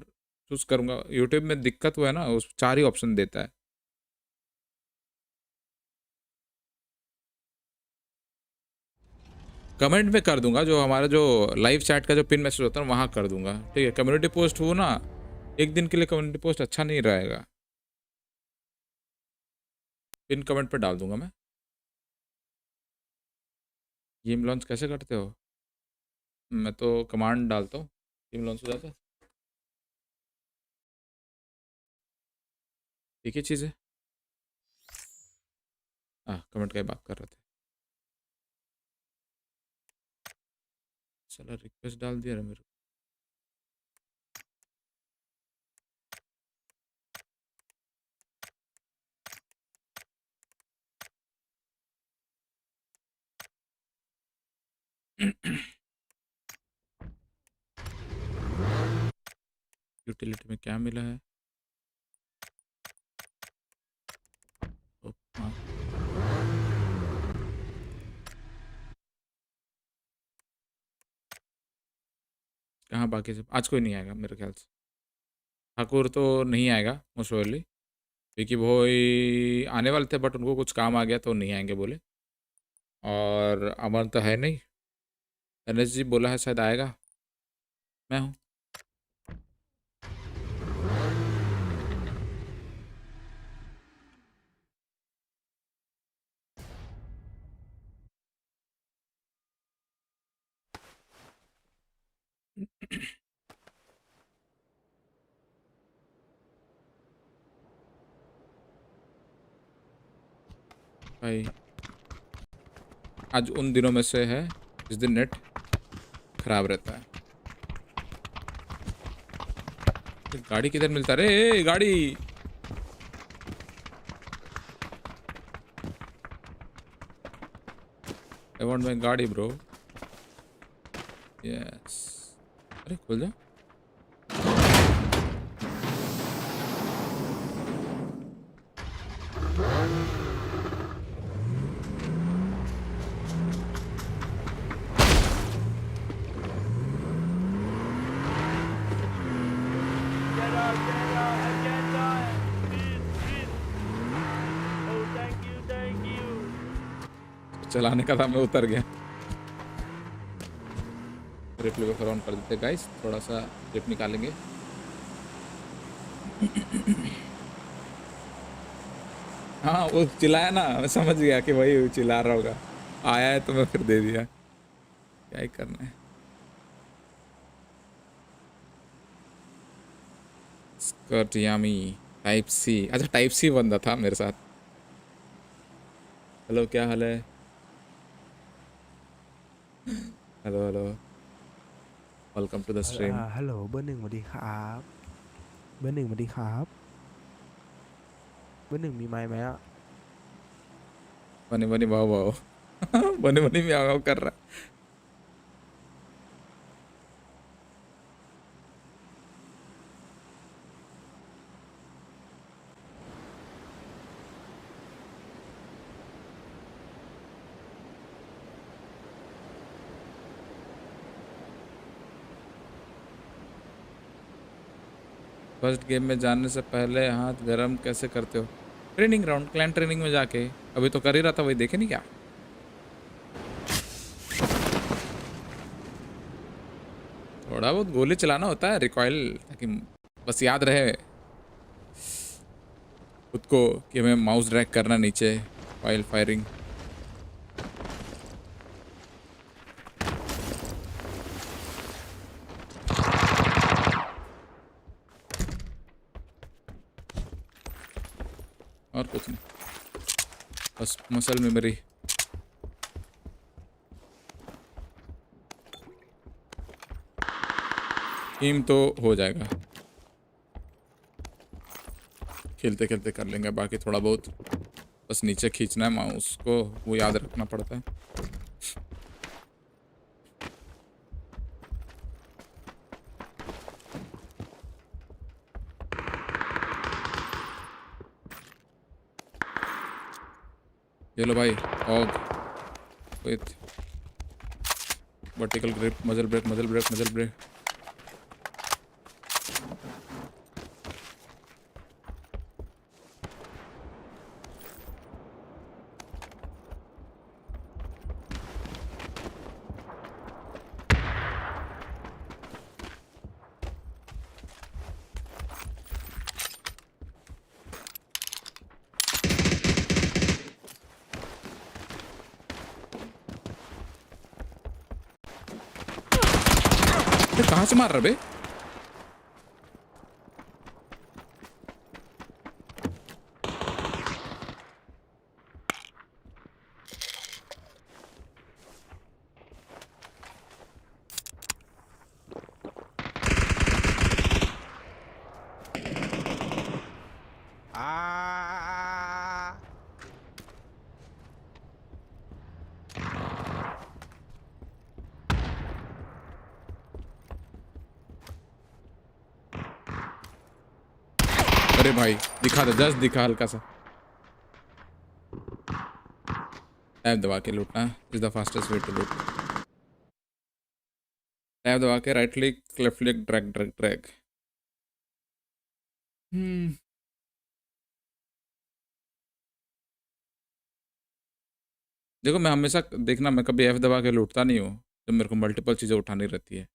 चूज करूंगा। यूट्यूब में दिक्कत हुआ है ना, उस 4 ही ऑप्शन देता है। कमेंट में कर दूंगा, जो हमारा जो लाइव चैट का जो पिन मैसेज होता है वहाँ कर दूंगा। ठीक है, कम्युनिटी पोस्ट हो ना, एक दिन के लिए कम्युनिटी पोस्ट अच्छा नहीं रहेगा। पिन कमेंट पे डाल दूंगा मैं। गेम लॉन्च कैसे करते हो। मैं तो कमांड डालता हूँ, गेम लॉन्च हो जाता है। एक ही चीज़ है। हाँ, कमेंट का ही बात कर रहे थे। चलो रिक्वेस्ट डाल दिया मेरे को। यूटिलिटी में क्या मिला है। हाँ। कहाँ बाकी सब आज कोई नहीं आएगा मेरे ख्याल से। ठाकुर तो नहीं आएगा मोस्ट प्रोबेबली, क्योंकि वो ही आने वाले थे बट उनको कुछ काम आ गया तो नहीं आएंगे बोले। और अमन तो है नहीं। एनएस जी बोला है शायद आएगा। मैं हूँ। भाई आज उन दिनों में से है जिस दिन नेट खराब रहता है। गाड़ी किधर मिलता रे? गाड़ी I want my गाड़ी ब्रो। यस अरे खुल जा। चलाने का था मैं उतर गया। रिप्ले ऑन कर देते गाइस, थोड़ा सा क्लिप निकालेंगे। हाँ वो चिल्लाया ना, मैं समझ गया कि वही चिल्ला रहा होगा। आया है तो मैं फिर दे दिया, क्या ही करना है। स्कर्ट यामी टाइप सी, अच्छा टाइप सी बंदा था मेरे साथ। हेलो क्या हाल है? Hello hello welcome to the stream. ฮัลโหลเบอร์หนึ่งสวัสดีครับเบอร์หนึ่งสวัสดีครับเบอร์หนึ่งมีไมค์ไหมอ่ะ बनी बनी वाह वाह बनी बनी म्याओ म्याओ कर रहा है। फर्स्ट गेम में जाने से पहले हाथ गरम कैसे करते हो? ट्रेनिंग ग्राउंड क्लैन ट्रेनिंग में जाके, अभी तो कर ही रहा था, वही देखे नहीं क्या? थोड़ा बहुत गोली चलाना होता है रिकॉइल, ताकि बस याद रहे खुद को कि हमें माउस ड्रैग करना नीचे वाइल फायरिंग। और कुछ नहीं, बस मसल मेमोरी। टीम तो हो जाएगा, खेलते खेलते कर लेंगे, बाकी थोड़ा बहुत बस नीचे खींचना है माउस को, वो याद रखना पड़ता है। ये लो भाई ऑग विथ वर्टिकल ग्रिप, मजल ब्रेक मजल ब्रेक मजल ब्रेक। कहाँ से मार रहा बे? अरे भाई दिखा दो, जस्ट दिखा हल्का सा। टैब दबा के लूटना is the fastest way to loot. Tab दबा के right click left click drag drag drag. देखो मैं हमेशा देखना, मैं कभी एफ दबा के लूटता नहीं हूँ जब मेरे को मल्टीपल चीज़ें उठानी रहती है।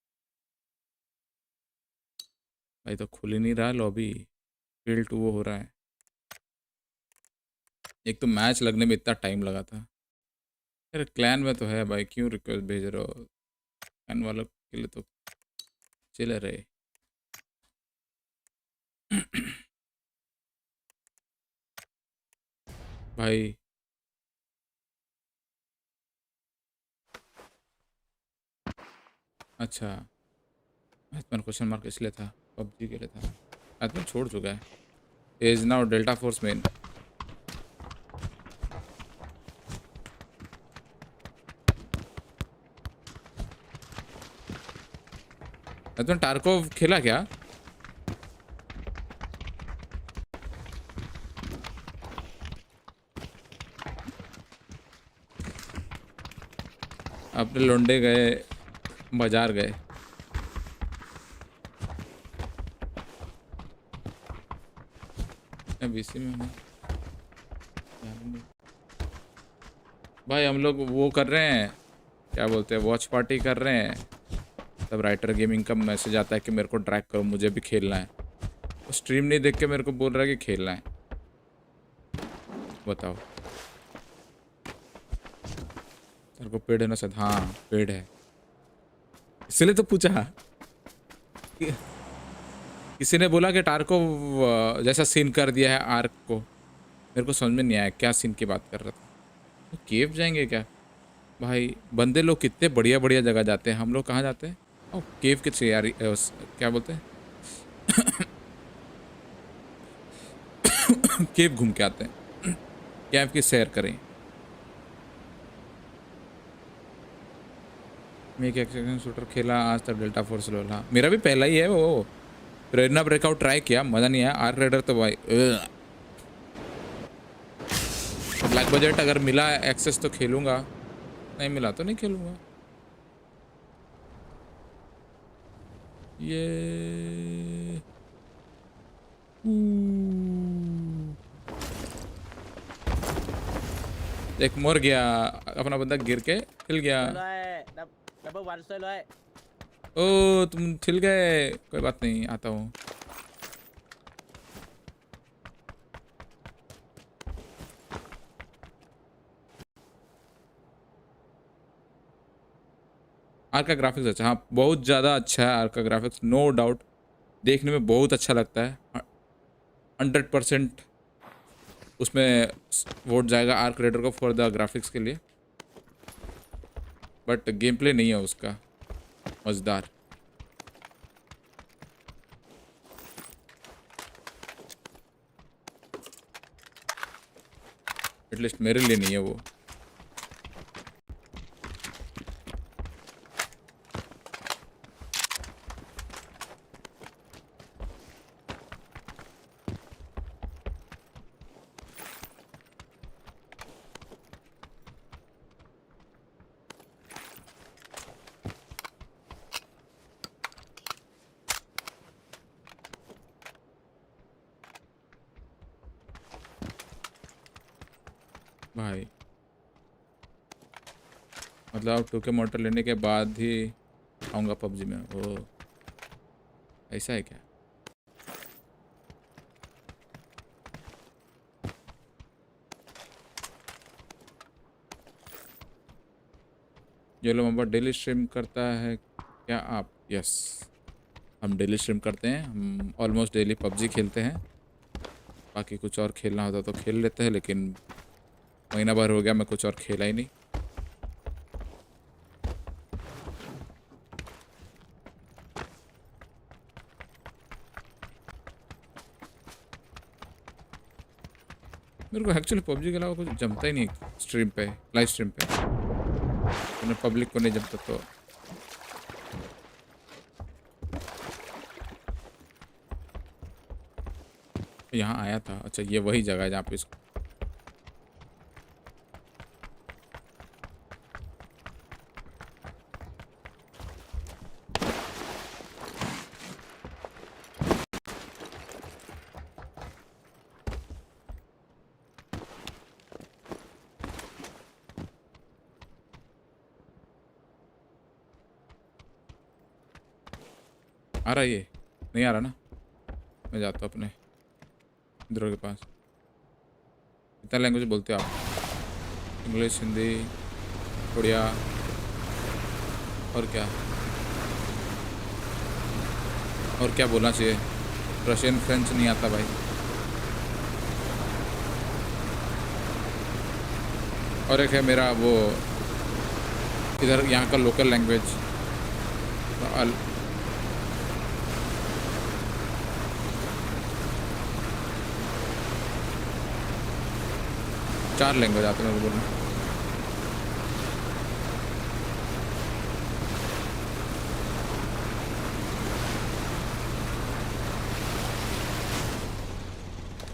भाई तो खुल ही नहीं रहा लॉबी, फील्ड 2 वो हो रहा है। एक तो मैच लगने में इतना टाइम लगा था। अरे क्लैन में तो है भाई, क्यों रिक्वेस्ट भेज रहे हो? क्लैन वालों के लिए तो चिल रहे। भाई अच्छा, आत्मन क्वेश्चन मार्क इसलिए था, पबजी के लिए था। आत्मन छोड़ चुका है, is now delta force main. आत्मन टार्कोव खेला क्या? अपने लोंडे गए, बाजार गए। बीसी में हूँ भाई, हम लोग वो कर रहे हैं, क्या बोलते हैं, वॉच पार्टी कर रहे हैं। तब राइटर गेमिंग का मैसेज आता है कि मेरे को ड्रैग करो, मुझे भी खेलना है। तो स्ट्रीम नहीं देख के मेरे को बोल रहा है कि खेलना है। बताओ, तेरे को पेड़ है ना सद? हाँ पेड़ है, इसलिए तो पूछा। किसी ने बोला कि टार को जैसा सीन कर दिया है आर्क को। मेरे को समझ में नहीं आया क्या सीन की बात कर रहा था। तो केव जाएंगे क्या भाई? बंदे लोग कितने बढ़िया बढ़िया जगह जाते हैं, हम लोग कहाँ जाते हैं? ओ केव के तैयारी, क्या बोलते हैं केव घूम के आते हैं, केव की सैर करें। मैं एक एक्शन शूटर खेला आज तक, डेल्टा फोर्स लो। हाँ मेरा भी पहला ही है वो। प्रेरणा ब्रेकआउट ट्राई किया, मज़ा नहीं आया। आर्क राइडर तो भाई ब्लैक बजट अगर मिला एक्सेस तो खेलूंगा, नहीं मिला तो नहीं खेलूंगा। ये एक मर गया, अपना बंदा गिर के हिल गया। ओ तुम हिल गए, कोई बात नहीं, आता हूँ। आर्क का ग्राफिक्स अच्छा, हाँ बहुत ज़्यादा अच्छा है आर्क का ग्राफिक्स, नो डाउट। देखने में बहुत अच्छा लगता है। 100% उसमें वोट जाएगा आर्क राइडर को फॉर द ग्राफिक्स के लिए। बट गेम प्ले नहीं है उसका मज़ेदार। एटलीस्ट मेरे लिए नहीं है वो। भाई मतलब आप 2K मोटर लेने के बाद ही आऊँगा पबजी में? ओ ऐसा है क्या? ये लो मेंबर डेली स्ट्रीम करता है क्या आप? यस हम डेली स्ट्रीम करते हैं। हम ऑलमोस्ट डेली पबजी खेलते हैं। बाकी कुछ और खेलना होता तो खेल लेते हैं, लेकिन महीना भर हो गया मैं कुछ और खेला ही नहीं। मेरे को एक्चुअली पबजी के अलावा कुछ जमता ही नहीं स्ट्रीम पे, लाइव स्ट्रीम पे। तो पब्लिक को नहीं जमता तो यहाँ आया था। अच्छा ये वही जगह है जहाँ पे इसको आ रहा है। ये नहीं आ रहा ना, मैं जाता हूँ अपने इधरों के पास। कितना लैंग्वेज बोलते हो आप? इंग्लिश, हिंदी, उड़िया और क्या? और क्या बोलना चाहिए, रशियन फ्रेंच नहीं आता भाई। और एक है मेरा वो इधर यहाँ का लोकल लैंग्वेज, 4 लैंग्वेज आते हैं मेरे को बोलना।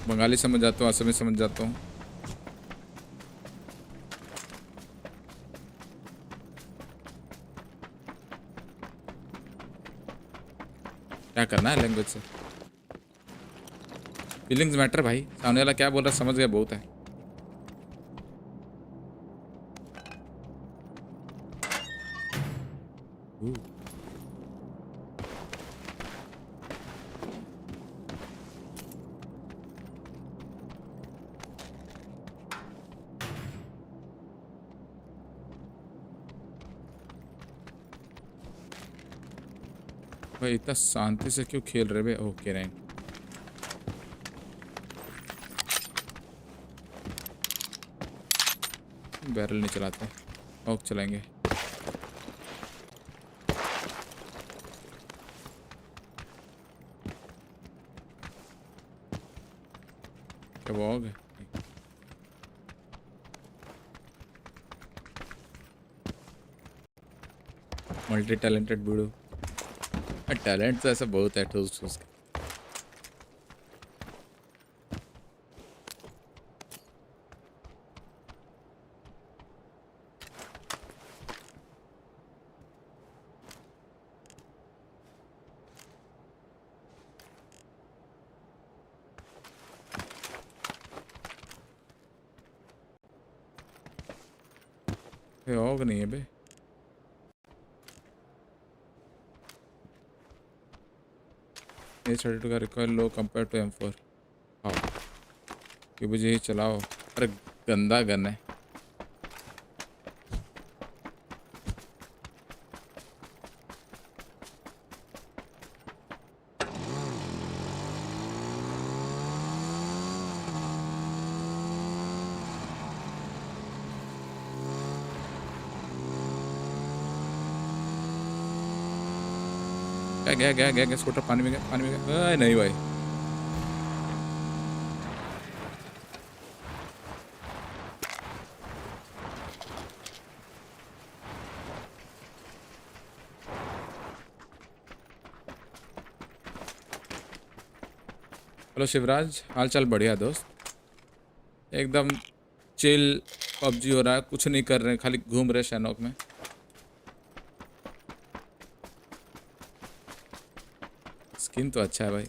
बंगाली समझ जाता हूँ, असमी समझ जाता हूँ। क्या करना है लैंग्वेज से, फीलिंग्स मैटर भाई। सामने वाला क्या बोल रहा है समझ गया बहुत है। भाई इतना शांति से क्यों खेल रहे भाई? ओके रैंक बैरल नहीं चलाते, ओक चलाएंगे। क्या वो ओक है? मल्टी टैलेंटेड बूढ़ो, टैलेंट तो ऐसा बहुत है ठूस ठूस के। ऑग नहीं है बे, A32 का recoil low compare to M4। हाँ कि मुझे ही चलाओ, अरे गंदा गन है। गया स्कूटर पानी में गया नहीं भाई। हेलो शिवराज, हाल चाल बढ़िया दोस्त, एकदम चिल। पबजी हो रहा है, कुछ नहीं कर रहे हैं, खाली घूम रहे शैनॉक में। स्किन तो अच्छा है भाई।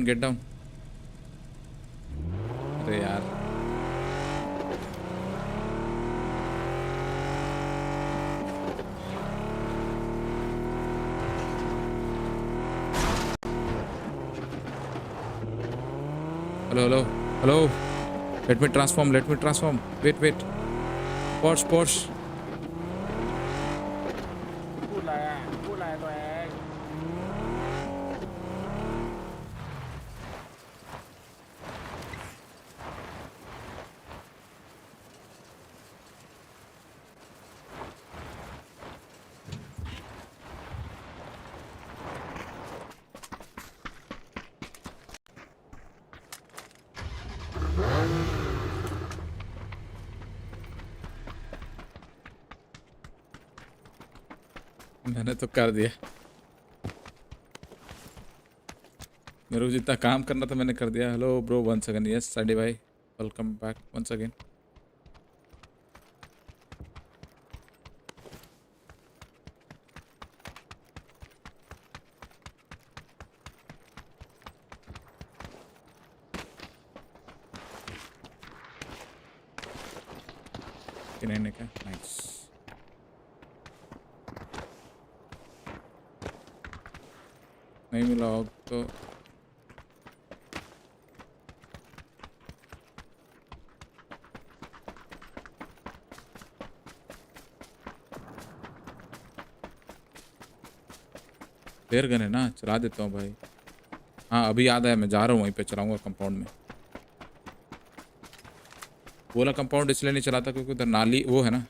Get down. अरे यार hello let me transform wait Porsche मैंने तो कर दिया, मेरे को जितना काम करना था मैंने कर दिया। Hello bro once again, yes साडी भाई वेलकम बैक वंस अगेन। किन्हीं का नाइस। नहीं मिला ऑग तो फ्लेयर गन है ना, चला देता हूँ भाई। हाँ अभी याद आया, मैं जा रहा हूँ वहीं पे चलाऊंगा कंपाउंड में। वो वाला कंपाउंड इसलिए नहीं चलाता क्योंकि उधर नाली वो है ना,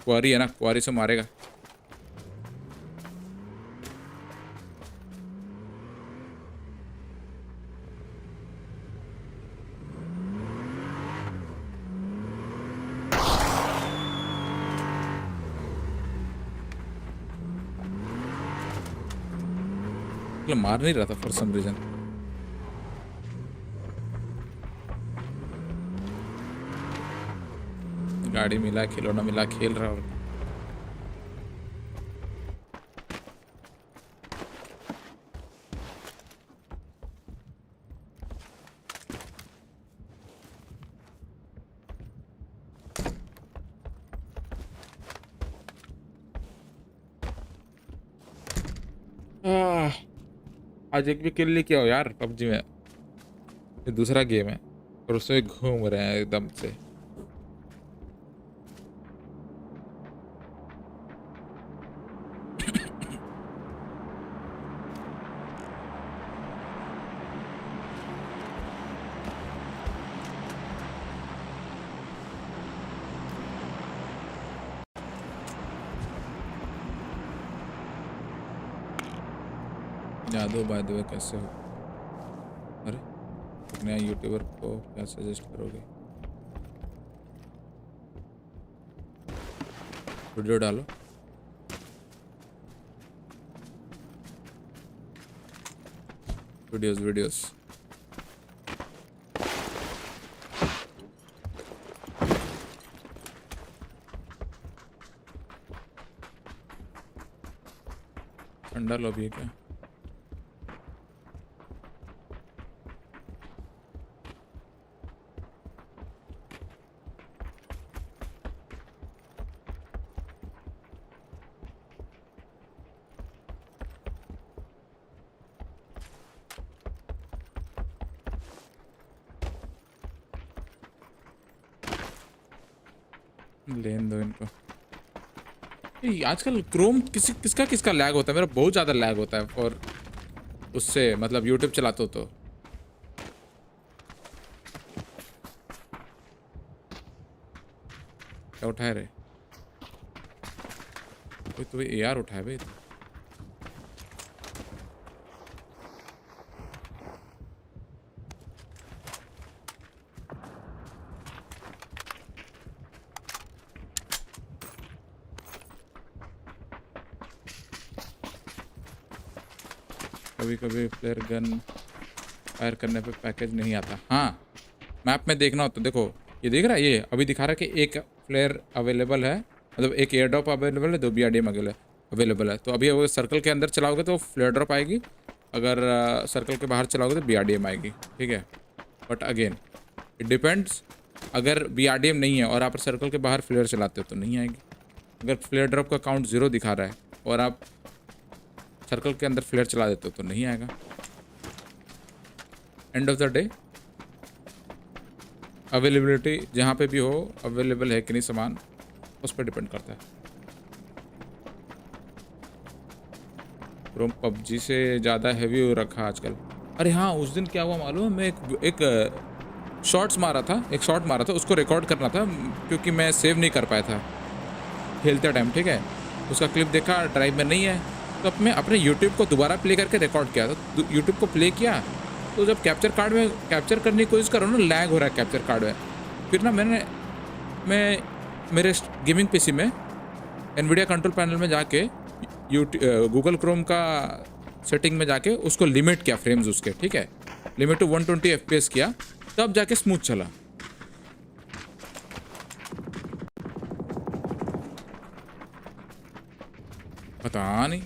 क्वारी है ना, क्वारी से मारेगा। मार नहीं रहा था फॉर सम रीजन। गाड़ी मिला, खिलौना मिला, खेल रहा हूँ। आज एक भी किल नहीं किया हो यार पबजी में। ये दूसरा गेम है और उसमें घूम रहे हैं एकदम से। यादव बाय द वे कैसे हो? अरे नया यूट्यूबर को क्या सजेस्ट करोगे? वीडियो डालो। वीडियोस ठंडा लॉबी है क्या? लेन दो इनको। आजकल क्रोम किसका लैग होता है? मेरा बहुत ज़्यादा लैग होता है। और उससे मतलब यूट्यूब चलाते हो तो क्या उठाए रे? कोई तो AR उठाए भाई। कभी कभी फ्लेयर गन फायर करने पे पैकेज नहीं आता। हाँ मैप में देखना होता। देखो ये देख रहा है, ये अभी दिखा रहा है कि एक फ्लेयर अवेलेबल है, मतलब एक एयर ड्रॉप अवेलेबल है, 2 BRDM अवेलेबल है। तो अभी अगर सर्कल के अंदर चलाओगे तो फ्लेयर ड्रॉप आएगी, अगर सर्कल के बाहर चलाओगे तो BRDM आएगी। ठीक है, बट अगेन इट डिपेंड्स। अगर BRDM नहीं है और आप सर्कल के बाहर फ्लेयर चलाते हो तो नहीं आएगी। अगर फ्लेयर ड्रॉप का काउंट 0 दिखा रहा है और आप सर्कल के अंदर फ्लेयर चला देते हो तो नहीं आएगा। End of the day availability जहाँ पे भी हो, अवेलेबल है कि नहीं सामान, उस पर डिपेंड करता है। क्रोम PUBG से ज़्यादा हैवी हो रखा आजकल। अरे हाँ उस दिन क्या हुआ मालूम है? मैं एक शॉट मारा था, उसको रिकॉर्ड करना था क्योंकि मैं सेव नहीं कर पाया था खेलते टाइम। ठीक है, उसका क्लिप देखा, ड्राइव में नहीं है, तो अब मैं अपने यूट्यूब को दोबारा प्ले करके रिकॉर्ड किया। तो यूट्यूब को प्ले किया तो जब कैप्चर कार्ड में कैप्चर करने की कोशिश करो ना, लैग हो रहा है कैप्चर कार्ड में। फिर ना मैं मेरे गेमिंग PC में NVIDIA कंट्रोल पैनल में जाके गूगल क्रोम का सेटिंग में जाके उसको लिमिट किया फ्रेम्स उसके। ठीक है, लिमिट टू 120 FPS किया, तब जाके स्मूथ चला। पता नहीं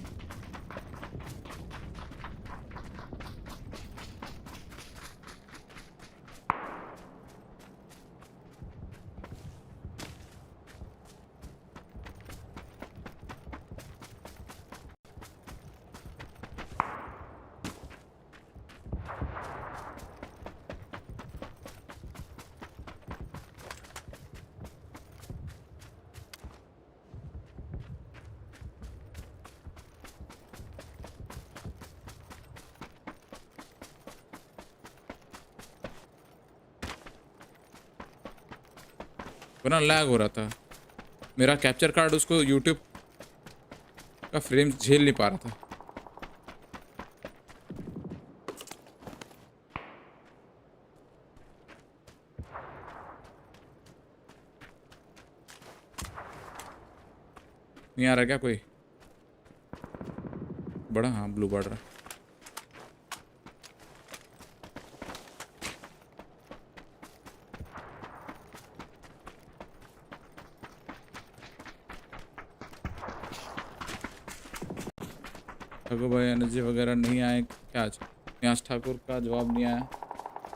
वरना लैग हो रहा था। मेरा कैप्चर कार्ड उसको यूट्यूब का फ्रेम झेल नहीं पा रहा था। नहीं आ रहा क्या कोई बड़ा? हाँ ब्लू बढ़ रहा। ठाकुर भाई एनर्जी वगैरह नहीं आए क्या आज? यहाँ ठाकुर का जवाब नहीं आया।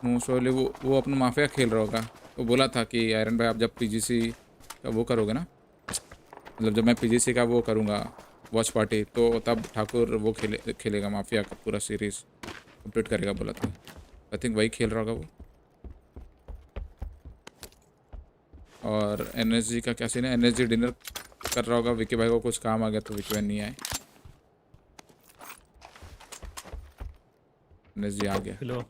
मोस्ट प्रोबेबली वो अपना माफिया खेल रहा होगा। वो बोला था कि आयरन भाई आप जब पीजीसी का वो करोगे ना, मतलब जब मैं पीजीसी का वो करूँगा वॉच पार्टी, तो तब ठाकुर वो खेलेगा माफिया का पूरा सीरीज कंप्लीट करेगा बोला था। आई थिंक वही खेल रहा होगा वो। और एनर्जी का क्या सीन है? एनर्जी डिनर कर रहा होगा। विकी भाई को कुछ काम आ गया तो विकी भाई नहीं आए। एनर्जी आ गया। हेलो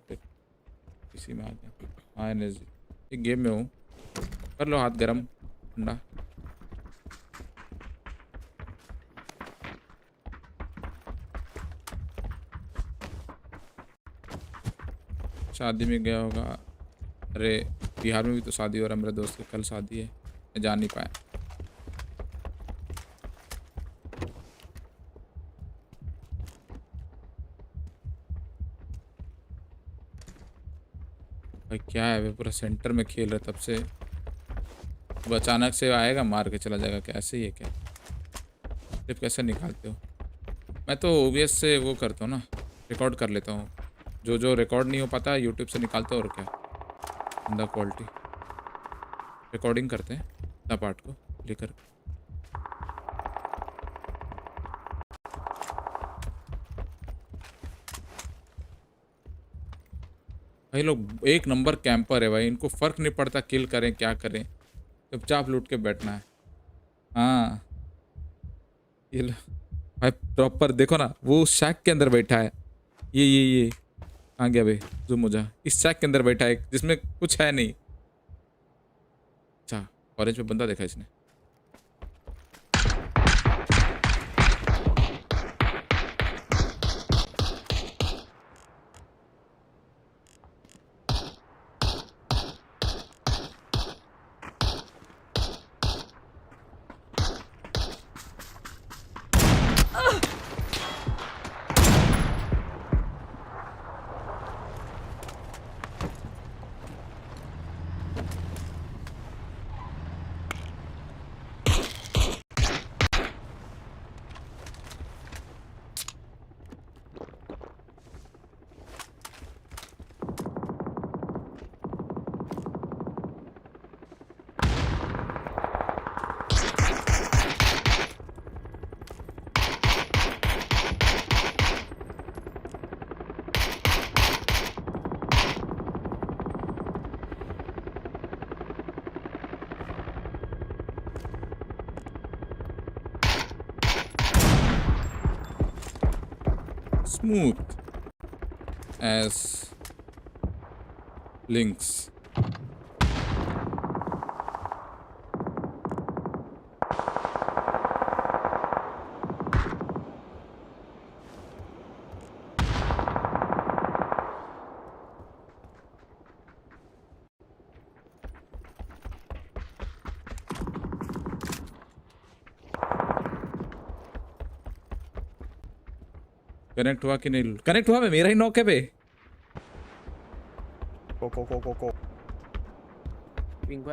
इसी में आ गया। हाँ एनर्जी एक गेम में हूँ। कर लो हाथ गरम ठंडा। शादी में गया होगा। अरे बिहार में भी तो शादी हो रहा है। मेरे दोस्त की कल शादी है, मैं जा नहीं पाया। भाई क्या है, वे पूरा सेंटर में खेल रहे तब से। वो अचानक से आएगा मार के चला जाएगा। कैसे ही है क्या? क्लिप कैसे निकालते हो? मैं तो OBS से वो करता हूँ ना, रिकॉर्ड कर लेता हूँ। जो रिकॉर्ड नहीं हो पाता यूट्यूब से निकालता हूँ। और क्या अंदर क्वालिटी रिकॉर्डिंग करते हैं इतना पार्ट को लेकर। भाई लोग एक नंबर कैंपर है भाई। इनको फर्क नहीं पड़ता किल करें क्या करें, चुपचाप लूट के बैठना है। हाँ ये लो भाई प्रॉपर देखो ना, वो शैक के अंदर बैठा है। ये आ गया भाई जूम हो जा। इस शैक के अंदर बैठा है जिसमें कुछ है नहीं। अच्छा ऑरेंज में बंदा देखा इसने। Smooth as links. कनेक्ट हुआ कि नहीं? कनेक्ट हुआ। मेरा ही नॉक है बे। को विंग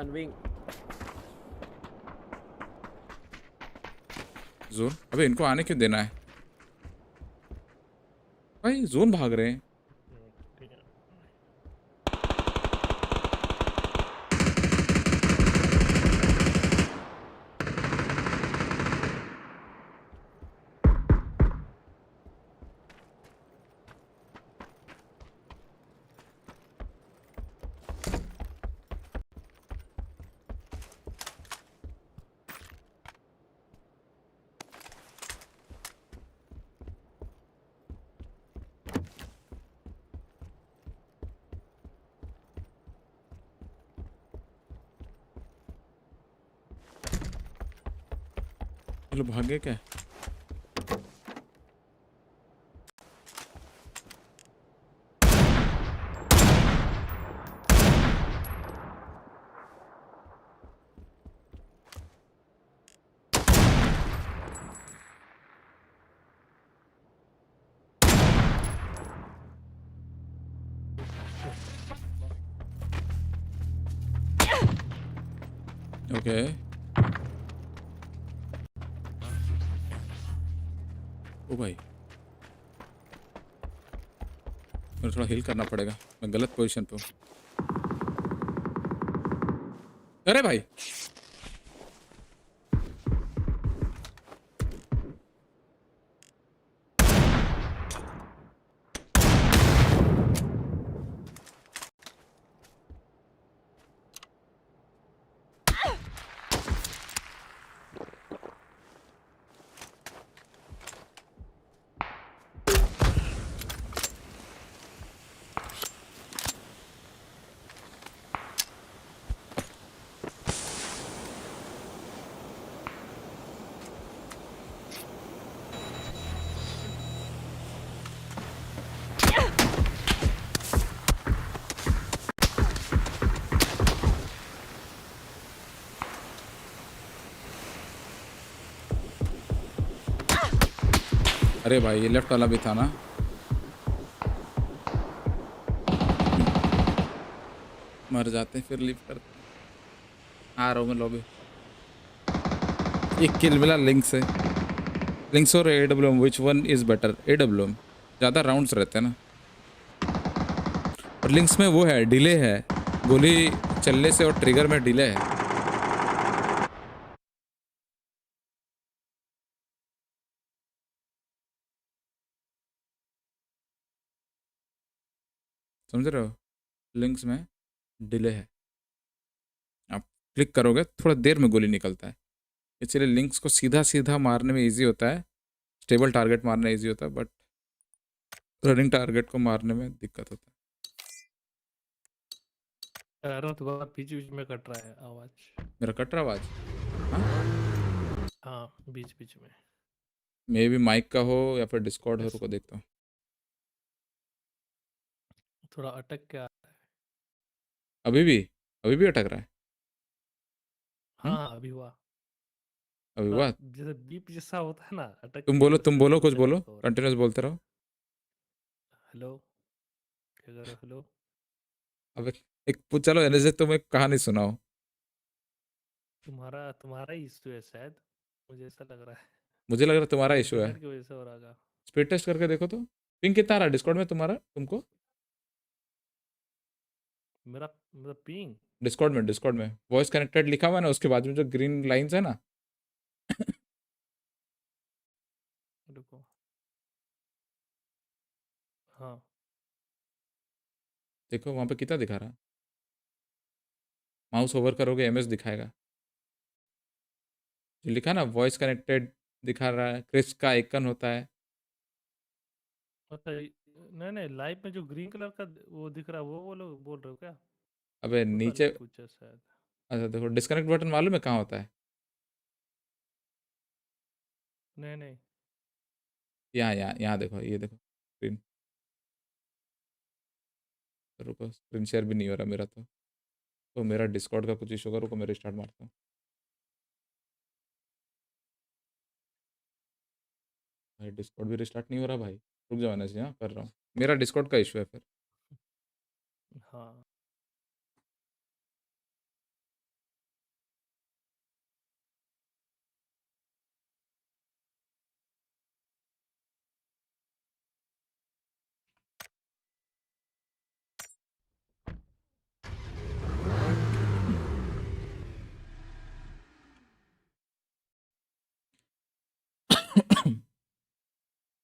जोन। अबे इनको आने क्यों देना है भाई? जोन भाग रहे हैं। चलो भागे क्या? ओके ओ भाई मेरे थोड़ा हील करना पड़ेगा, मैं गलत पोजीशन पे हूँ। अरे भाई अरे भाई ये लेफ्ट वाला भी था ना। मर जाते फिर लीव करते। आ रहा हूँ मैं लॉबी। एक किल मिला लिंक से। लिंक्स और AWM which one is better? AWM ज़्यादा राउंड्स रहते हैं ना, और लिंक्स में वो है डिले है, गोली चलने से और ट्रिगर में डिले है। समझ रहे हो? लिंक्स में डिले है, आप क्लिक करोगे थोड़ा देर में गोली निकलता है, इसलिए लिंक्स को सीधा सीधा मारने में इजी होता है, स्टेबल टारगेट मारना इजी होता है, बट रनिंग टारगेट को मारने में दिक्कत होता है। अरे तुम्हारा बीच बीच में कट रहा है आवाज। मेरा कट रहा आवाज? हाँ बीच बीच में। मे बी माइक का हो या फिर डिस्कॉर्ड हो, रुको देखता हूँ। थोड़ा अटक के आ रहा है। अभी भी अटक रहा है? हाँ अभी हुआ। अभी हुआ? जैसे बीप जैसा होता है ना, अटक तुम के बोलो कुछ बोलो, कंटिन्यूस बोलते रहो। हेलो क्या कर रहे हो? हेलो। अब एक चलो एनर्जी तुम एक कहानी सुनाओ। तुम्हारा ही इशू है शायद, मुझे ऐसा लग रहा है। मुझे लग रहा है तुम्हारा इशू है। इंटरनेट की वजह से हो रहा है। स्पीड टेस्ट करके देखो तो। पिंग कितना आ रहा है डिस्कॉर्ड में तुम्हारा तुमको? मेरा मतलब पिंग डिस्कॉर्ड में वॉइस कनेक्टेड लिखा हुआ है ना, उसके बाद में जो ग्रीन लाइंस है ना। रुको। हाँ देखो वहां पे कितना दिखा रहा है। माउस ओवर करोगे एमएस दिखाएगा, जो लिखा ना वॉइस कनेक्टेड दिखा रहा है, क्रिस का आइकन होता है। अच्छा नहीं लाइव में जो ग्रीन कलर का वो दिख रहा है वो बोल रहे हो क्या? अबे नीचे कुछ है शायद। अच्छा देखो डिस्कनेक्ट बटन मालूम है कहाँ होता है? नहीं यहाँ देखो, ये देखो स्क्रीन। रुको स्क्रीन शेयर भी नहीं हो रहा मेरा तो मेरा डिस्कॉर्ड का कुछ इशू होगा, रुको मैं रिस्टार्ट मारता हूँ। भाई डिस्कॉर्ड भी रिस्टार्ट नहीं हो रहा भाई, रुक जाओ ना जी। हाँ कर रहा हूँ, मेरा डिस्कॉर्ड का इशू है फिर। हाँ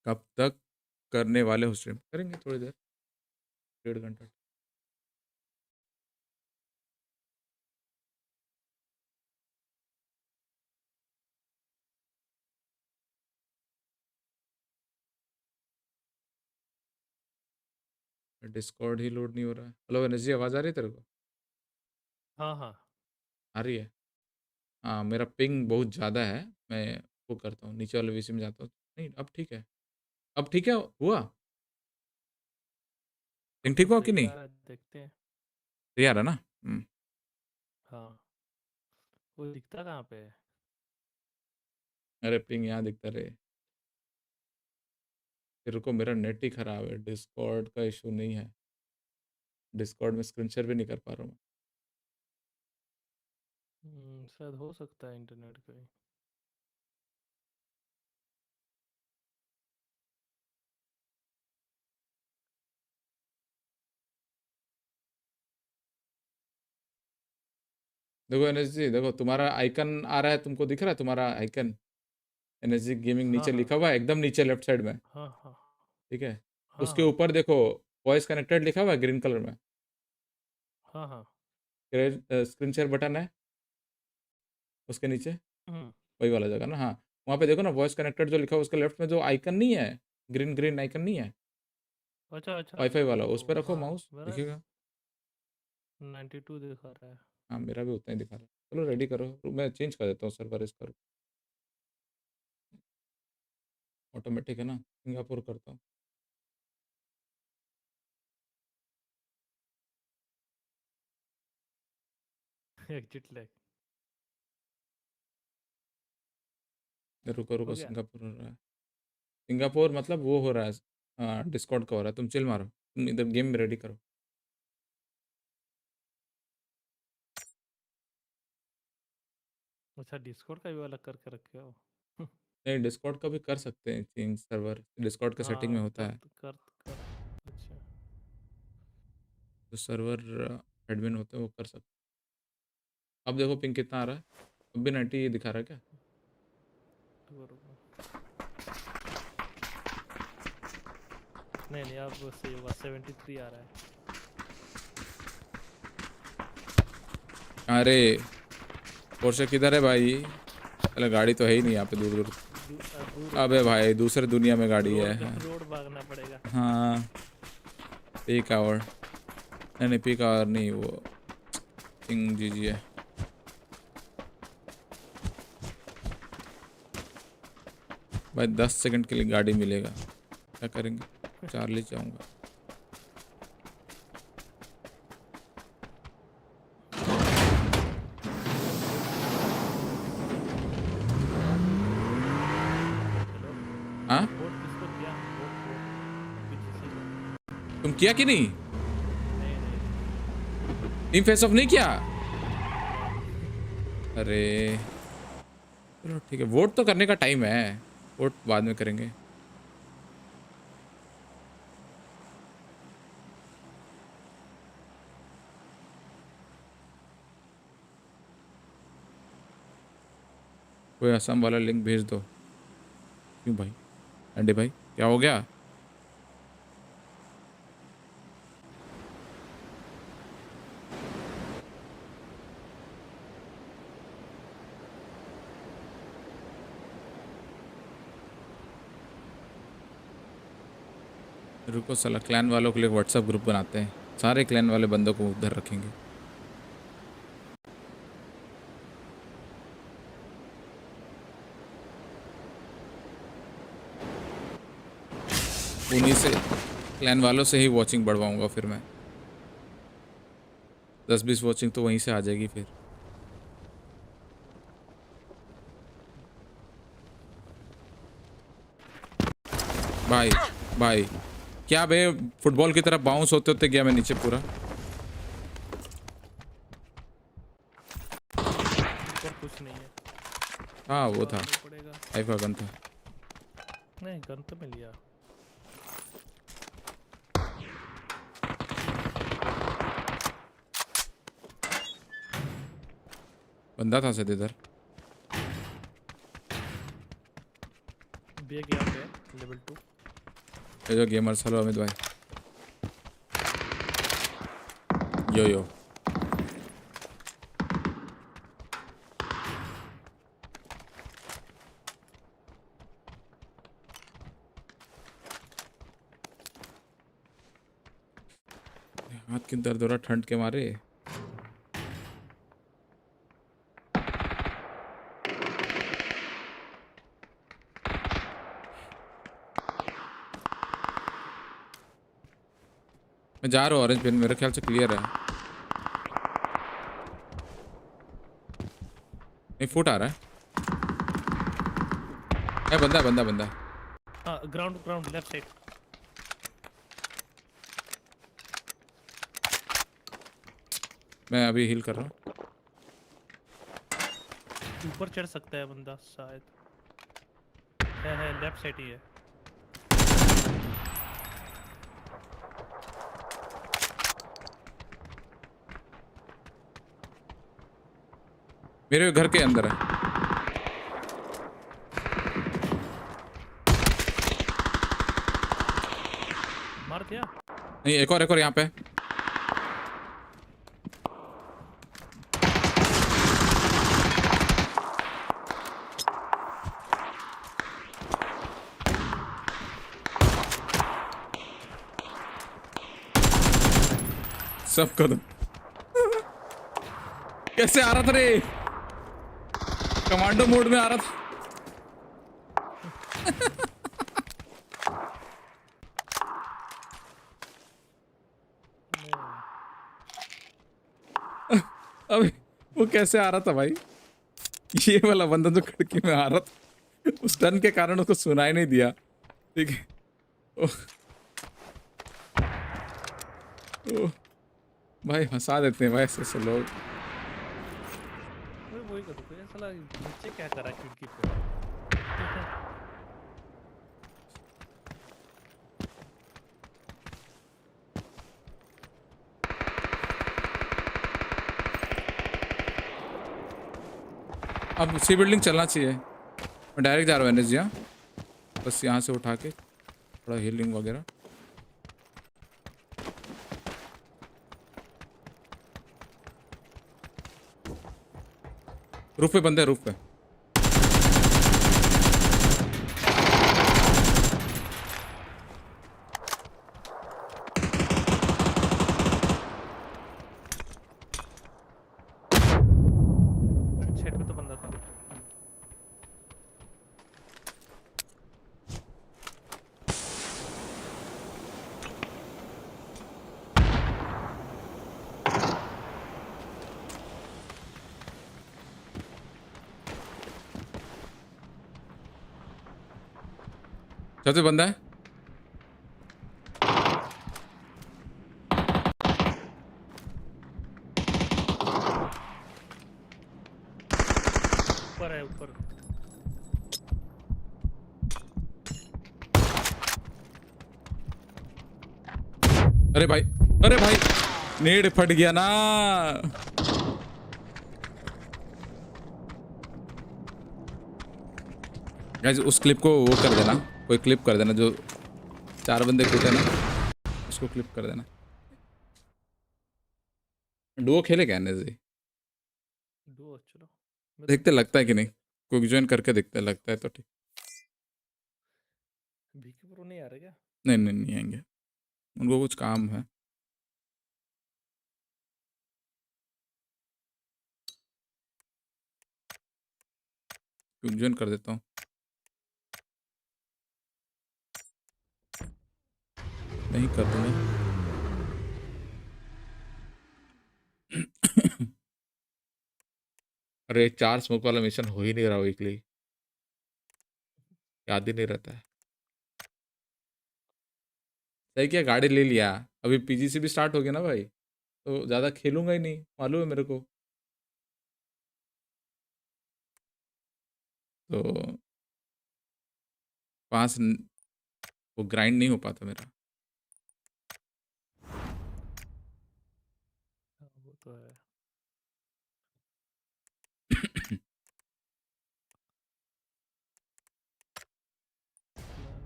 कब तक करने वाले हो स्ट्रीम? करेंगे थोड़ी देर, 1.5 घंटा। डिस्कॉर्ड ही लोड नहीं हो रहा है। हेलो एनर्जी आवाज़ आ रही है तेरे को? हाँ आ रही है? हाँ मेरा पिंग बहुत ज़्यादा है, मैं वो करता हूँ, नीचे वाले वीसी में जाता हूँ। नहीं अब ठीक है, अब ठीक है हुआ। पिंग ठीक हुआ कि नहीं? देखते हैं। सही आ रहा ना? हाँ वो दिखता कहाँ पे है? अरे पिंग यहाँ दिखता रहे। फिर को मेरा नेट ही खराब है, डिस्कॉर्ड का इशू नहीं है। डिस्कॉर्ड में स्क्रीन शेयर भी नहीं कर पा रहा हूँ। शायद हो सकता है इंटरनेट का ही। देखो एनएसजी, देखो तुम्हारा आइकन आ रहा है, तुमको दिख रहा है तुम्हारा आइकन एनएसजी गेमिंग नीचे लिखा हुआ है, एकदम नीचे लेफ्ट साइड में। हाँ हाँ ठीक है, हाँ उसके हाँ ऊपर देखो वॉइस कनेक्टेड लिखा हुआ है ग्रीन कलर में। हाँ हाँ स्क्रीन शेयर बटन है उसके नीचे, वही वाला जगह ना। हाँ वहाँ पे देखो ना वॉइस कनेक्टेड जो लिखा हुआ है, उसके लेफ्ट में जो आइकन नहीं है, ग्रीन ग्रीन आइकन नहीं है अच्छा अच्छा वाईफाई वाला, उस पर रखो हाँ माउस, मेरा दिखेगा। 92 दिखा रहा है। हाँ मेरा भी उतना ही दिखा रहा है। चलो रेडी करो, मैं चेंज कर देता हूँ सर्वर इसका। ऑटोमेटिक है ना, सिंगापुर करता हूँ। Exit lag. रुको रुको, हो गया? सिंगापुर हो रहा है। सिंगापुर मतलब वो हो रहा है, डिस्कॉर्ड का हो रहा है। तुम चिल मारो, तुम इधर गेम में रेडी करो। अच्छा डिस्कॉर्ड का भी अलग करके रखे हो? नहीं डिस्कॉर्ड का भी कर सकते हैं चेंज, सर्वर डिस्कॉर्ड के सेटिंग में हाँ होता है। कर अच्छा जो सर्वर एडमिन होते हैं वो कर सकते हैं। अब देखो पिंग कितना आ रहा है, अब भी 90 दिखा रहा है क्या? रुको। नहीं अब सही होगा, 73 आ रहा है। अरे पोर्शे किधर है भाई? अरे गाड़ी तो है ही नहीं यहाँ पे, दूर दूर। अबे भाई दूसरे दुनिया में गाड़ी है। रोड भागना पड़ेगा। हाँ पीक आवर, नहीं पीक आवर नहीं, वो पिंग जी है। भाई 10 सेकंड के लिए गाड़ी मिलेगा, क्या करेंगे? चार्ली जाऊंगा। हाँ तुम किया कि नहीं? टीम फेस ऑफ नहीं किया? अरे चलो ठीक है, वोट तो करने का टाइम है, वोट बाद में करेंगे। कोई असम वाला लिंक भेज दो। क्यों भाई? अंडे भाई क्या हो गया? रुको साला, क्लैन वालों के लिए व्हाट्सएप ग्रुप बनाते हैं, सारे क्लैन वाले बंदों को उधर रखेंगे। उन्हीं से, क्लैन वालों से ही वॉचिंग बढ़वाऊंगा फिर मैं। 10-20 वॉचिंग तो वहीं से आ जाएगी फिर। भाई भाई क्या बे, फुटबॉल की तरफ बाउंस होते होते गया मैं नीचे पूरा। कुछ नहीं है। हाँ वो था, आईफा गन था। नहीं गन तो मिल गया। बंदा था शायद इधर। बैग यहाँ पे लेवल 2। ये जो गेमर्स, हेलो अमित भाई। यो यो हाथ की दर्द हो रहा ठंड के मारे। मैं जा रहा हूँ ऑरेंज पिन, मेरे ख्याल से क्लियर है। नहीं फुट आ रहा है। बंदा बंदा बंदा। हाँ ग्राउंड ग्राउंड लेफ्ट साइड। मैं अभी हील कर रहा हूँ। ऊपर चढ़ सकता है बंदा शायद। है लेफ्ट साइड ही है। मेरे घर के अंदर है। मार दिया? नहीं एक और यहाँ पे। सब कदम कैसे आ रहा था रे, कमांडो मोड में आ रहा था। अबे वो कैसे आ रहा था भाई, ये वाला बंदा जो खिड़की में आ रहा था उस टर्न के कारण उसको सुनाई नहीं दिया। ठीक है ओ भाई हंसा देते हैं भाई ऐसे लोग। वही करते हैं साला, नीचे क्या करा खिड़की पे। अब उसी बिल्डिंग चलना चाहिए। मैं डायरेक्ट जा रहा हूँ एनर्जी, बस यहाँ से उठा के थोड़ा हीलिंग वगैरह। रूफ पे बंदे, रूफ पे। छेड़ पे तो बंदा था। सबसे बंदा है। ऊपर है ऊपर। अरे भाई नेड फट गया ना। गाइस उस क्लिप को वो कर देना, कोई क्लिप कर देना, जो 4 बंदे कूदे ना उसको क्लिप कर देना। डुओ खेले क्या एनर्जी? डुओ चलो देखते लगता है कि नहीं, कोई ज्वाइन करके देखते लगता है तो ठीक। बीके प्रो नहीं आ रहे क्या? नहीं आएंगे, उनको कुछ काम है। ज्वाइन कर देता हूँ। नहीं कर दूंगा। अरे 4 स्मोक वाला मिशन हो ही नहीं रहा वीकली, याद ही नहीं रहता है। सही क्या, गाड़ी ले लिया, अभी पीजीसी भी स्टार्ट हो गया ना भाई, तो ज़्यादा खेलूंगा ही नहीं, मालूम है मेरे को। तो 5 वो ग्राइंड नहीं हो पाता मेरा। वो तो है।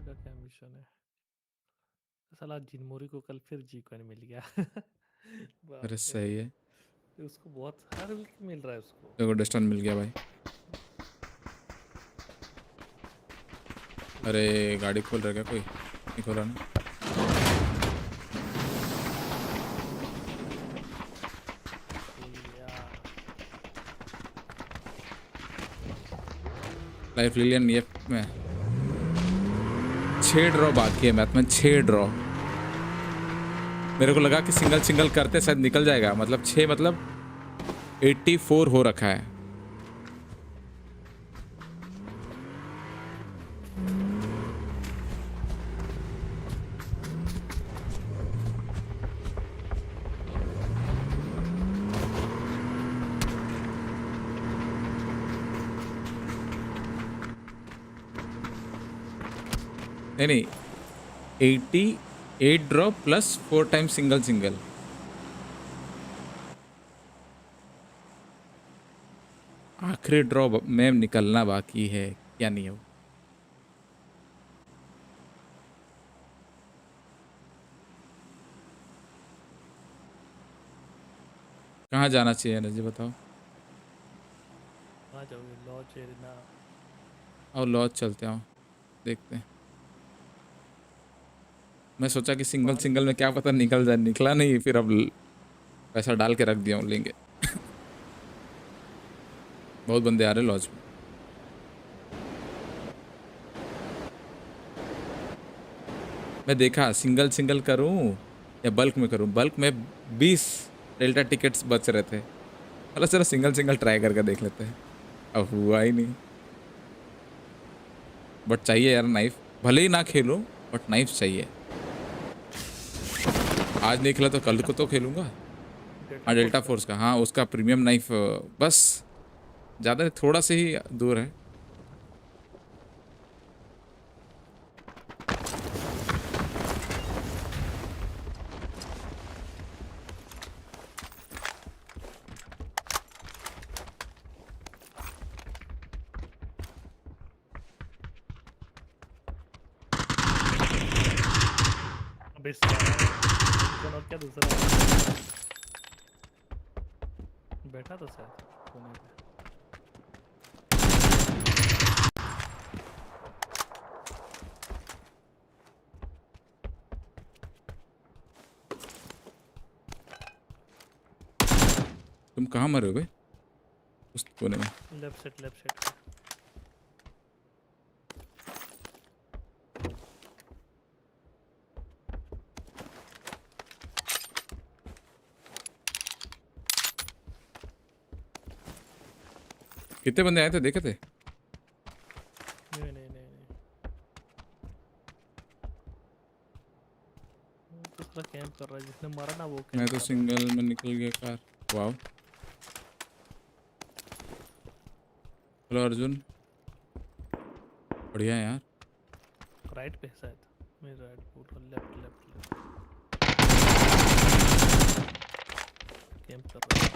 का क्या मिशन है? साला जिनमोरी को कल फिर जी कॉइन मिल गया। अरे सही है, उसको बहुत हर वीक मिल रहा है उसको। देखो डस्टन मिल गया भाई। अरे गाड़ी खोल रहा क्या कोई? नहीं खोला ना। लाइफ लिलियन ये में 6 ड्रॉ बाकी है मैथ में, 6 ड्रॉ। मेरे को लगा कि सिंगल सिंगल करते शायद निकल जाएगा, मतलब 6 मतलब 84 हो रखा है। नहीं 88 drop plus 4 time single single. आखिरी ड्रॉप में निकलना बाकी है, क्या नहीं हो। कहाँ जाना चाहिए एनर्जी बताओ। कहाँ जाओगे? Laws arena. और लॉज चलते हो, देखते हैं। मैं सोचा कि सिंगल सिंगल में क्या पता निकल जाए, निकला नहीं, फिर अब पैसा डाल के रख दिया हूँ, लेंगे। बहुत बंदे आ रहे लॉज में। मैं देखा सिंगल सिंगल करूँ या बल्क में करूँ। बल्क में 20 डेल्टा टिकट्स बच रहे थे, मतलब चलो सिंगल सिंगल ट्राई करके देख लेते हैं। अब हुआ ही नहीं। बट चाहिए यार नाइफ, भले ही ना खेलो बट नाइफ चाहिए। आज नहीं खेला तो कल को तो खेलूंगा। हाँ डेल्टा फोर्स का, हाँ उसका प्रीमियम नाइफ, बस ज़्यादा थोड़ा से ही दूर है। और क्या दूसरा बैठा तो शायद कोने पे। तुम कहाँ मरे हो बे? उस कोने में। Left side left side. कितने बंदे आए थे देखे थे? नहीं दूसरा कैंप कर रहा है, जिसने मारा ना वो। मैं तो सिंगल में निकल गया कार। वाओ। हेलो अर्जुन, बढ़िया है यार। राइट पे शायद, मैं राइट पूरा लेफ्ट लेफ्ट कैंप कर रहा है।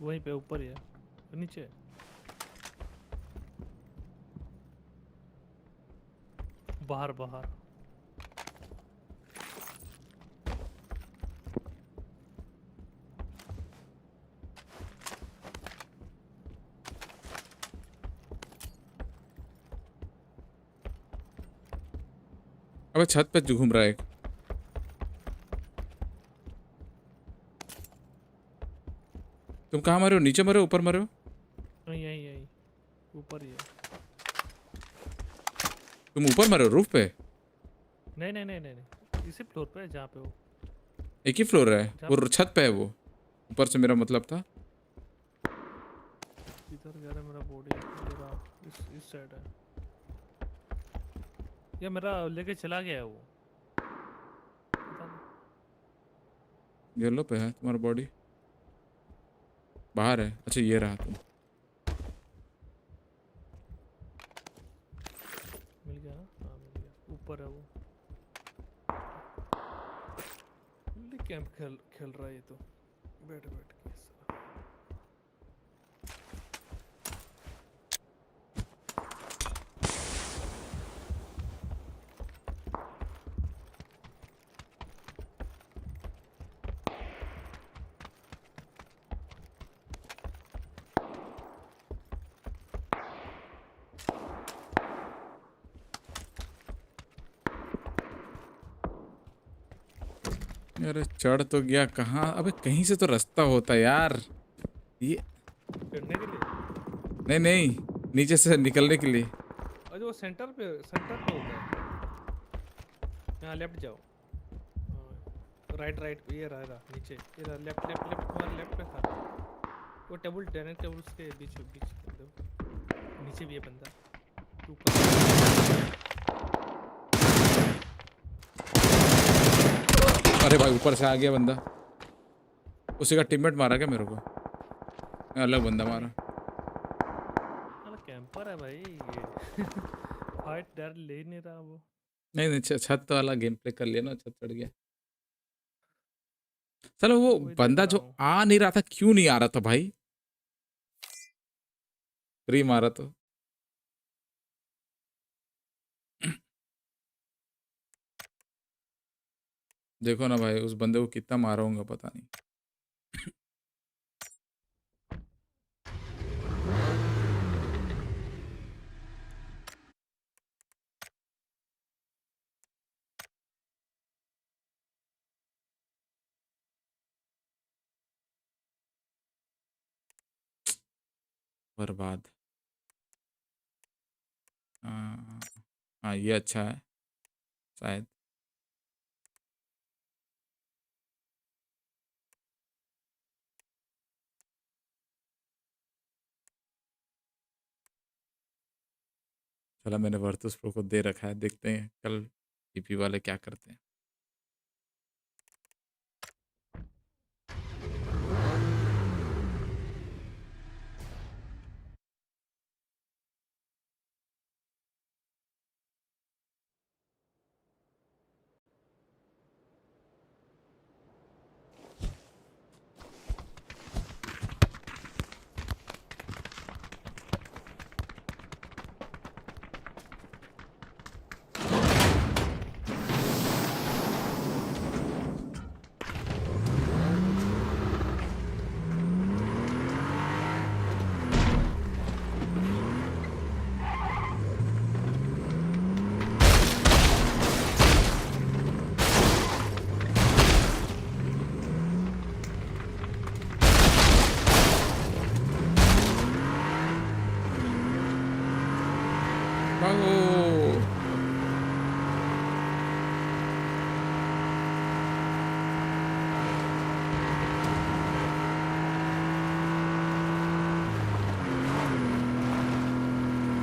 वहीं पे ऊपर ही है, नीचे बाहर बाहर। अबे छत पे जो घूम रहा है एक। तुम कहाँ मरे हो? नीचे मरे हो ऊपर मरे हो? यही ऊपर ही है। तुम ऊपर मरे हो रूफ पे? नहीं इसी फ्लोर पे है जहाँ पे वो। एक ही फ्लोर है वो, छत पे है वो। ऊपर से मेरा मतलब था। इधर जा रहा है मेरा बॉडी, इस साइड है। ये मेरा लेके चला गया है वो। येलो पे है तुम्हारा बॉडी, बाहर है। अच्छा ये रहा तुम। मिल गया ना? हाँ मिल गया, ऊपर है वो। कैंप खेल रहा है ये तो बैठ के अरे चढ़ तो गया कहाँ? अबे कहीं से तो रास्ता होता यार ये। चढ़ने के लिए? नहीं नहीं, नीचे से निकलने के लिए। अरे वो सेंटर पे होता है। यहाँ लेफ्ट जाओ, राइट ये रहा नीचे, ये रहा लेफ्ट तुम्हारे लेफ्ट पे था वो टेबल, डाइनिंग टेबल्स के बीच नीचे भी है बंदा ऊपर। अरे भाई ऊपर से आ गया बंदा, उसी का टीममेट मारा क्या मेरे को? अलग बंदा मारा। कैंपर है भाई ये फाइट डर ले नहीं रहा वो। नहीं छत वाला गेम प्ले कर लिया ना, छत चढ़ गया। चलो वो बंदा जो आ नहीं रहा था, क्यों नहीं आ रहा था भाई? फ्री मारा तो देखो ना भाई, उस बंदे को कितना मारा होगा पता नहीं। बर्बाद। हाँ ये अच्छा है शायद। चला मैंने वर्तुस प्रो को दे रखा है, देखते हैं कल पीपी वाले क्या करते हैं।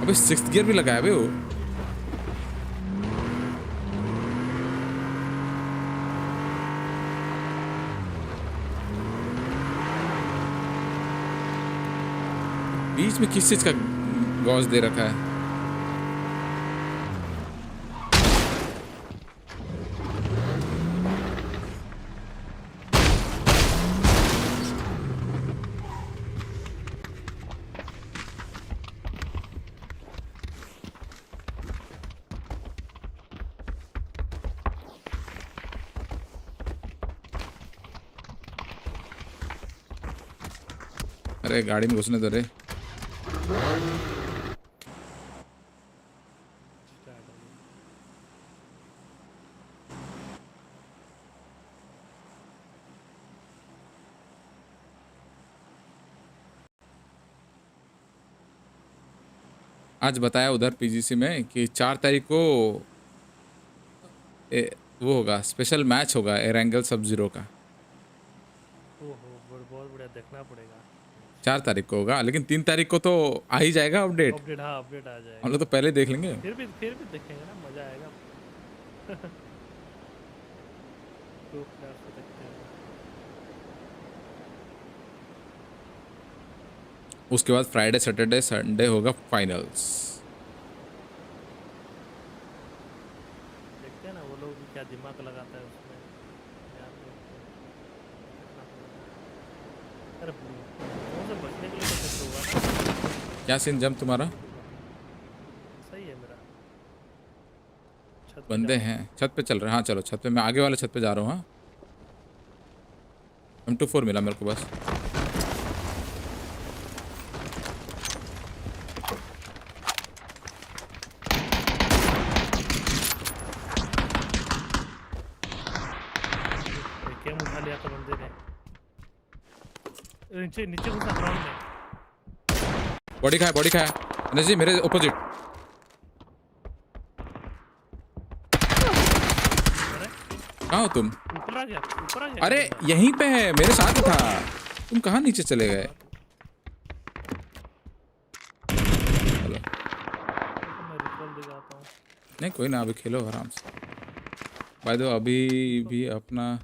अबे 6th गियर भी लगाया बे वो। बीच में किस चीज का गॉज दे रखा है? अरे गाड़ी में घुसने दो रे। आज बताया उधर पीजीसी में कि 4 तारीख को वो होगा, स्पेशल मैच होगा एरेंगल सब जीरो का। बहुत बढ़िया, देखना पड़ेगा। 4 तारीख को होगा, लेकिन 3 तारीख को तो आ ही जाएगा अपडेट। हाँ अपडेट आ जाएगा। हम लोग तो पहले देख लेंगे। फिर भी देखेंगे ना, मजा आएगा। उसके बाद फ्राइडे सैटरडे संडे होगा फाइनल्स। देखते हैं ना वो लोग क्या दिमाग लगाता है उसमें। क्या सीन जंप तुम्हारा? सही है मेरा। बंदे हैं छत पे चल रहे हैं। हाँ चलो छत पे, मैं आगे वाले छत पे जा रहा हूँ। हाँ M24 मिला मेरे को बस। क्या उठा लिया था बंदे ने। नीचे नीचे घुसा ग्राउंड में। बॉडी खाया जी मेरे ऑपोजिट। कहाँ हो तुम? ऊपर आ गया। अरे यहीं पे है, मेरे साथ ही था। तुम कहाँ नीचे चले गए? चलो नहीं कोई ना, अभी खेलो आराम से। भाई दो अभी भी अपना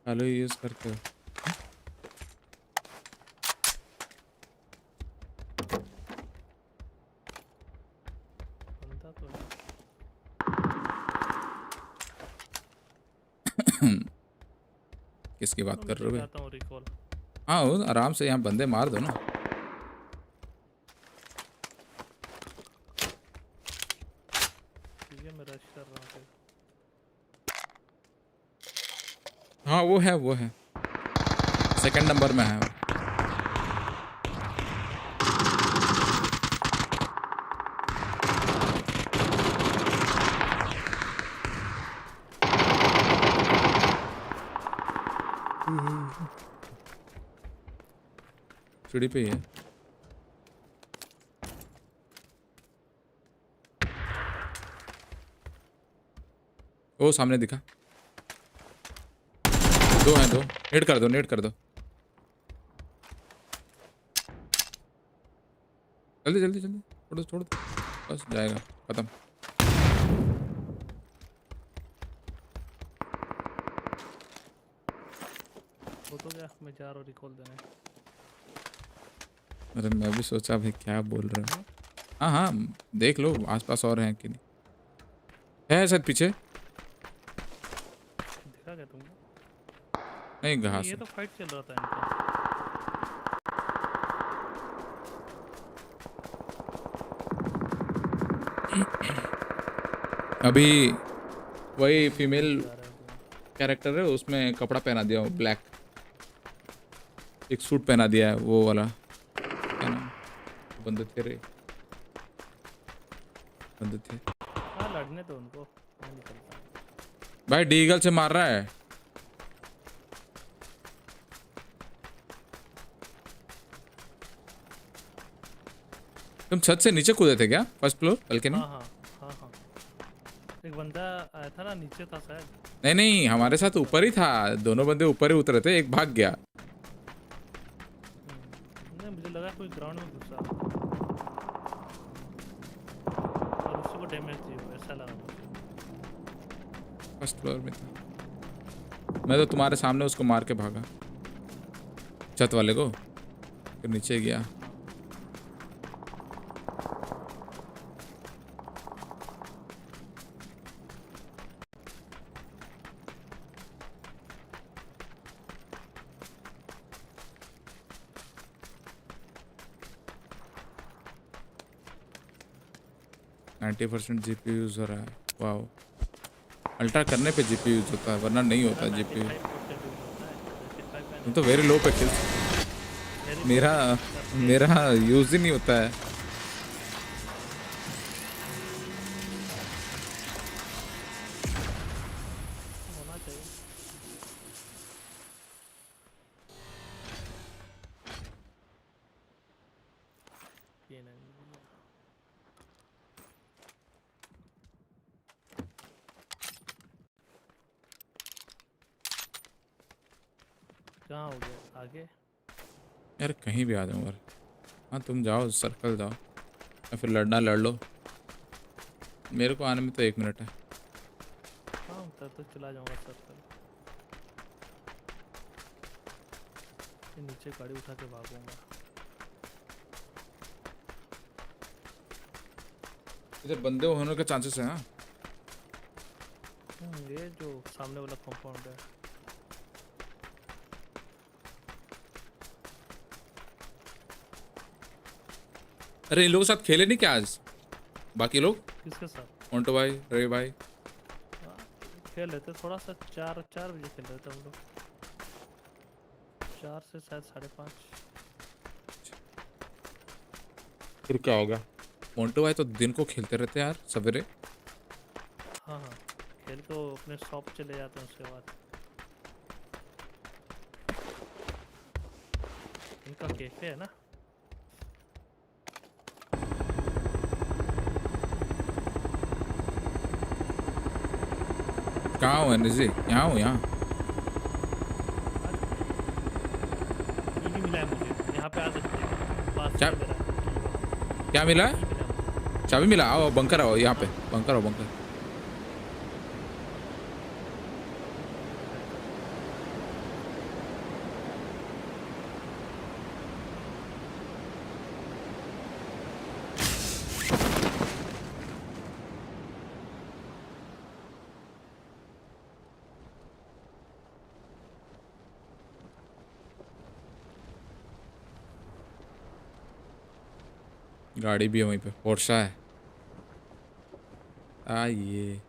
हेलो यूज करते हो। किसकी बात कर रहे हो? हाँ आराम से यहाँ बंदे मार दो ना। हाँ वो है सेकंड नंबर में है। सीढ़ी पे ही है। ओ सामने दिखा। दो हैं, नेट कर दो जल्दी छोड़ दो बस जाएगा खत्म। हो तो गया, मैं जा रहा हूँ रिकॉल देने। अरे मैं भी सोचा भाई क्या बोल रहे हो। हाँ देख लो आसपास और हैं कि नहीं। है शायद पीछे। दिखा क्या तुमको? नहीं घास। ये तो फाइट चल रहा था इनका। अभी वही फीमेल कैरेक्टर है, उसमें कपड़ा पहना दिया ब्लैक, एक सूट पहना दिया है वो वाला। क्या नाम बंदे थे रे? बंदे थे। हाँ लड़ने तो उनको भाई डीगल से मार रहा है। तुम छत से नीचे कूदे थे क्या? First floor balcony? हाँ। एक बंदा आया था ना, नीचे था शायद। नहीं हमारे साथ ऊपर ही था। दोनों बंदे ऊपर ही उतरे थे, एक भाग गया। नहीं मुझे लगा कोई ग्राउंड में घुसा और उसको डैमेज दिया, ऐसा लगा मुझे। फर्स्ट फ्लोर में था। मैं तो तुम्हारे सामने उसको मार के भागा, छत वाले को, फिर नीचे गया। GPU यूज हो रहा है। वाओ, अल्ट्रा करने पे GPU यूज होता है, वरना नहीं होता GPU। तो वेरी लो पे किल्स। मेरा यूज ही नहीं होता है। कहाँ हो गया आगे? यार कहीं भी आ जाऊँगा। हाँ तुम जाओ, सर्कल जाओ, या फिर लड़ना लड़ लो। मेरे को आने में तो 1 मिनट है। हाँ तब तो चला जाऊँगा सर्कल। नीचे गाड़ी उठा के भागूंगा। इधर बंदे होने के चांसेस हैं। हाँ ये जो सामने वाला कंपाउंड है। अरे इन लोगों के साथ खेले नहीं क्या आज बाकी लोग? किसके साथ? मोंटो भाई, रे भाई खेल रहे थे थोड़ा सा। 4 बजे खेल रहे थे हम लोग, 4 से शायद 5:30। फिर क्या होगा? मोंटो भाई तो दिन को खेलते रहते हैं यार सवेरे। हाँ खेल तो अपने शॉप चले जाते हैं, उसके बाद इनका कैफे है ना। कहाँ हो एनर्जी? यहाँ हूँ यहाँ। नहीं मिला है मुझे, यहाँ पे आ सकते हैं। क्या मिला? चाबी मिला? आओ बंकर आओ, यहाँ पे बंकर आओ बंकर। गाड़ी भी है वहीं पे, पोर्शा है। आइए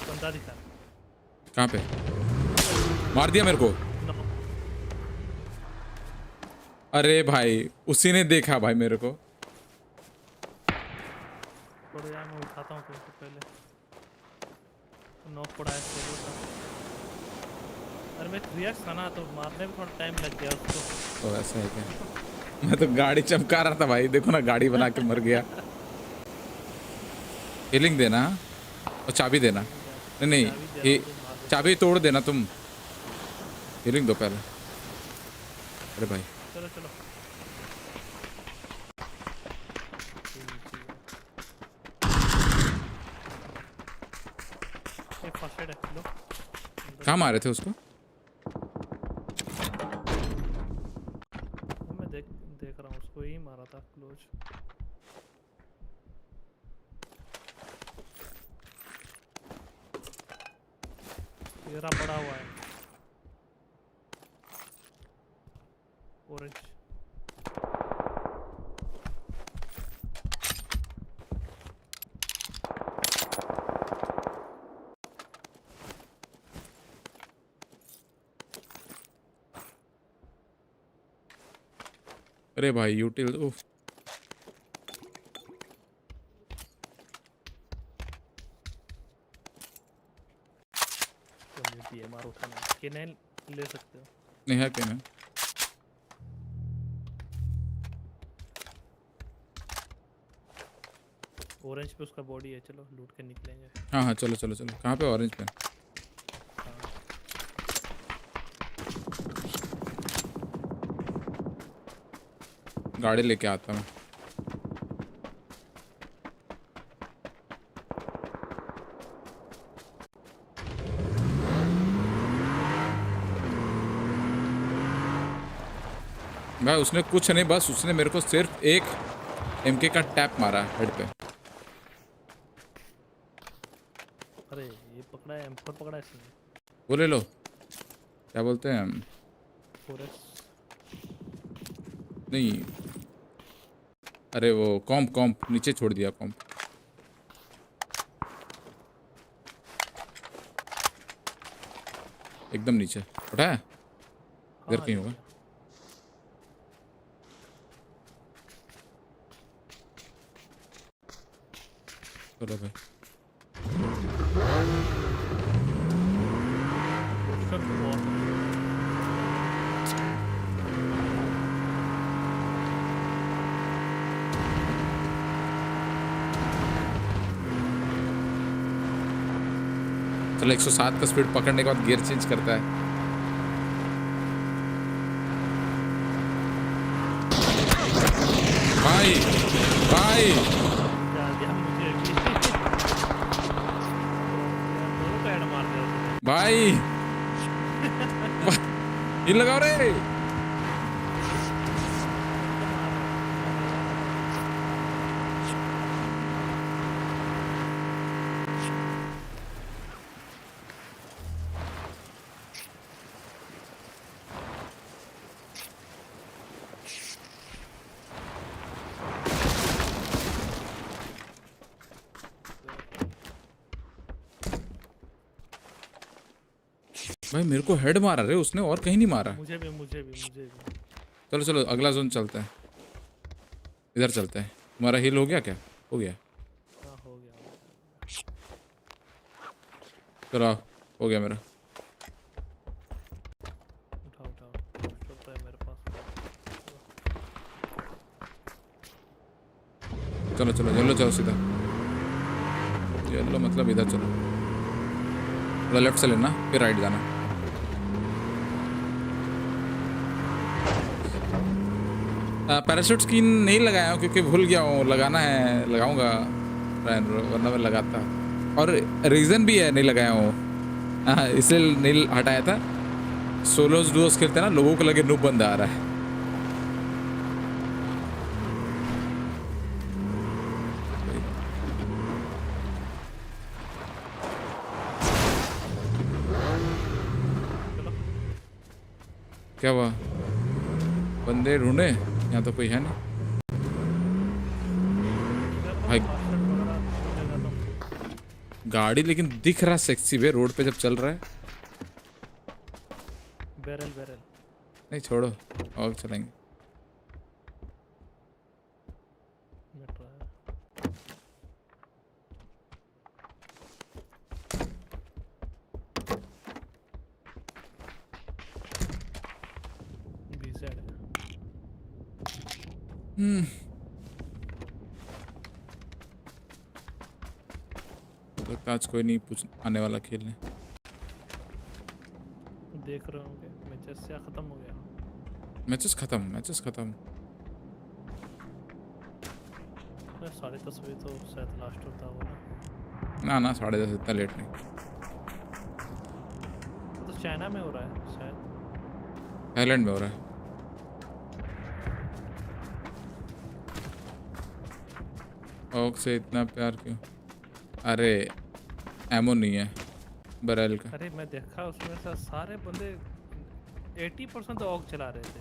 बंदा दिखा। कहाँ पे? मार दिया मेरे को। अरे भाई उसी ने देखा भाई मेरे को। थोड़ा यार मैं उठाता हूँ तुमसे पहले। नॉक पड़ा है सोलो का। अरे मैं रिएक्ट था ना, तो मारने में थोड़ा टाइम लग गया उसको। तो ऐसा है क्या? मैं तो गाड़ी चमका रहा था भाई, देखो ना गाड़ी बना के मर गया। हीलिंग देना और चाबी देना। नहीं चाबी तोड़ देना तुम, हीलिंग दो पहले। अरे भाई चलो चलो। कहाँ मारे थे उसको? मैं देख रहा हूँ, उसको ही मारा था क्लोज। येरा पड़ा हुआ है ऑरेंज। अरे भाई यूटिल दो। मारो उठाना, केनेन ले सकते हो। नहीं है केनेन। ऑरेंज पे उसका बॉडी है, चलो लूट के निकलेंगे। हाँ हाँ चलो चलो चलो। कहाँ पे? ऑरेंज पे। गाड़ी लेके आता मैं। भाई उसने कुछ नहीं, बस उसने मेरे को सिर्फ एक एमके का टैप मारा हेड पे। अरे ये पकड़ा है, M4 पकड़ा है इसने। वो ले लो, क्या बोलते हैं हम? नहीं अरे वो कॉम्प नीचे छोड़ दिया। कॉम्प एकदम नीचे उठा है, इधर कहीं होगा। चलो भाई चलो 107 का स्पीड पकड़ने के बाद गियर चेंज करता है। भाई भाई भाई ये लगाओ रे। भाई मेरे को हेड मारा रे उसने और कहीं नहीं मारा। मुझे भी। चलो चलो अगला जोन चलता है, इधर चलते हैं। तुम्हारा हील हो गया क्या? हो गया। हाँ हो गया। चलो हो गया मेरा। उठाओ तो है मेरे पास। चलो चलो येलो चलो सीधा, येलो मतलब इधर चलो, थोड़ा लेफ्ट से लेना फिर राइट जाना। पैराशूट स्किन नहीं लगाया हूँ क्योंकि भूल गया हूँ, लगाना है, लगाऊंगा वरना मैं लगाता। और रीज़न भी है नहीं लगाया हूँ, हाँ इसलिए नहीं हटाया था। सोलोस डुओस खेलते हैं ना, लोगों को लगे नूब बंदा आ रहा है। क्या हुआ? बंदे ढूंढे? यहाँ तो कोई है नहीं भाई। गाड़ी लेकिन दिख रहा सेक्सी वे रोड पे जब चल रहा है। बैरल नहीं छोड़ो और चलेंगे। तो आज कोई नहीं पूछ आने वाला खेलने। देख रहे होंगे मैचेस या खत्म हो गया? मैचेस खत्म। 10:30 बजे तो शायद लास्ट होता होगा ना 10:30 इतना लेट नहीं। तो चाइना में हो रहा है शायद, थाईलैंड में हो रहा है। ओक से इतना प्यार क्यों? अरे एमो नहीं है बैरल का। अरे मैं देखा उसमें से सारे बंदे 80% तो ऑग चला रहे थे।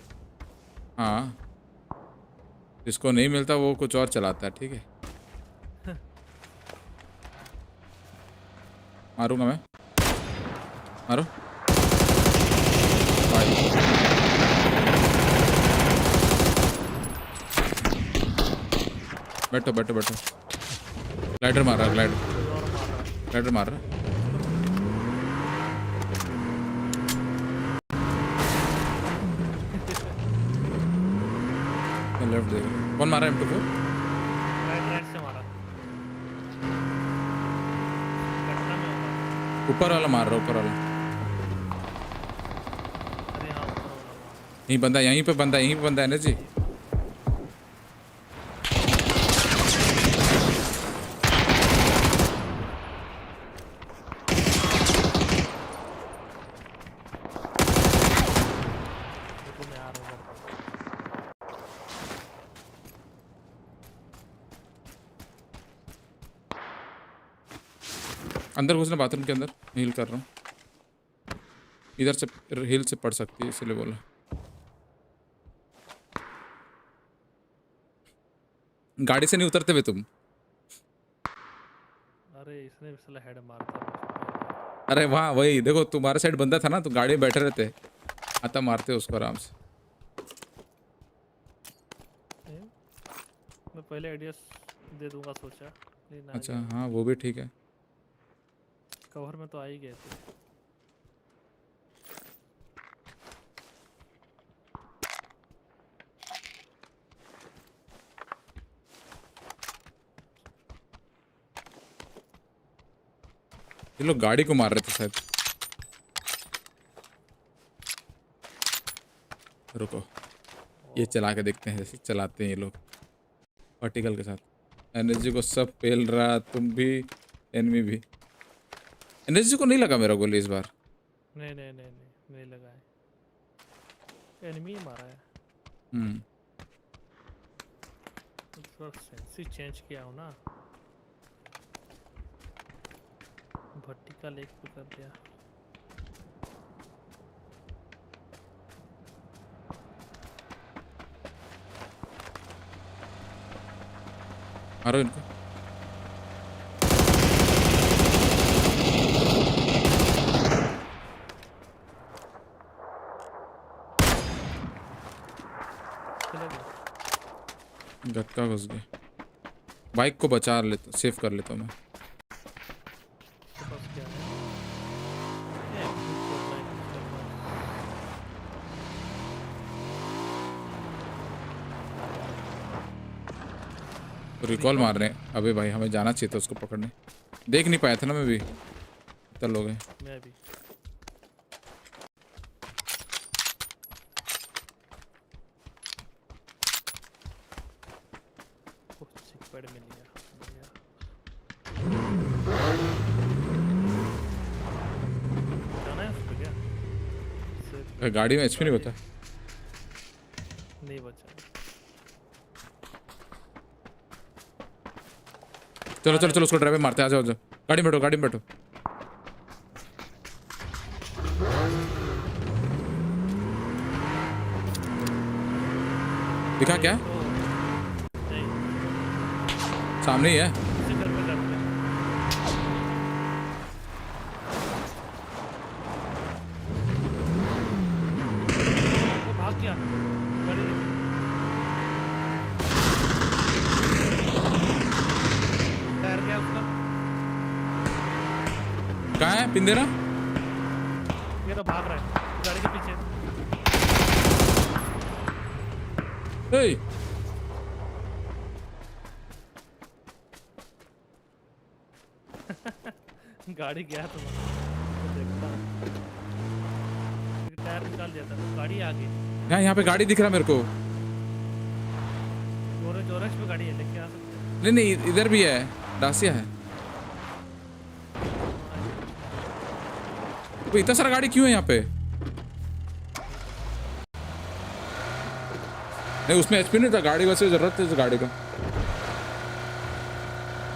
हाँ जिसको नहीं मिलता वो कुछ और चलाता है, ठीक है। मारूंगा मैं, मारो बैठो बैठो बैठो। ग्लाइडर मार रहा, ग्लाइडर मार रहा। लेफ्ट देख कौन मारा है? M24 राइट से मारा। ऊपर वाला मार रहा, ऊपर वाला। अरे हाँ ऊपर वाला। यहीं बंदा, यहीं पे बंदा है ना जी। अंदर घुसना, बाथरूम के अंदर हील कर रहा हूँ। इधर से हील से पड़ सकती है इसलिए बोला। गाड़ी से नहीं उतरते हुए तुम? अरे इसने भी साला हेड मारता। अरे वहाँ वही देखो तुम्हारे साइड बंदा था ना, तो गाड़ी में बैठे रहते, आता मारते उसको आराम से। मैं पहले आइडिया दे दूंगा सोचा। अच्छा हाँ वो भी ठीक है। कवर में तो आ ही गए थे। ये लोग गाड़ी को मार रहे थे शायद। रुको ये चला के देखते हैं जैसे चलाते हैं ये लोग वर्टिकल के साथ। एनर्जी को सब पेल रहा, तुम भी एनिमी भी। एनर्जी को नहीं लगा मेरा गोली इस बार। नहीं लगा है, एनिमी मारा है। सेंसी चेंज किया हूँ ना, वर्टिकल एक पे कर दिया। मारो इनको। धक्का घुस गया। बाइक को बचा लेता, सेव कर लेता हूँ मैं। रिकॉल मार रहे हैं। अबे भाई हमें जाना चाहिए था उसको पकड़ने, देख नहीं पाया था ना मैं भी। इतना लोग हैं। मैं भी सिक्योर मिल गया। जाना है उसको क्या? गाड़ी में एचपी नहीं बता। नहीं बचा। चलो चलो चलो उसको ड्राइवर मारते हैं। आ जाओ, गाड़ी में बैठो, गाड़ी में बैठो। दिखा क्या? सामने ही है। वो भाग गया। टायर गया उसका। कहाँ है पिंदेरा? ये तो भाग रहा है गाड़ी के पीछे। Hey. गाड़ी गया तो देखता टायर निकाल दिया था। गाड़ी आ गई। यहाँ पे गाड़ी दिख रहा मेरे को। जोरश पे गाड़ी है, लेके आ सकते हैं। नहीं नहीं इधर भी है, डासिया है। तो इतना सारा गाड़ी क्यों है यहाँ पे? नहीं उसमें एचपी नहीं था, गाड़ी वैसे जरूरत थी गाड़ी का।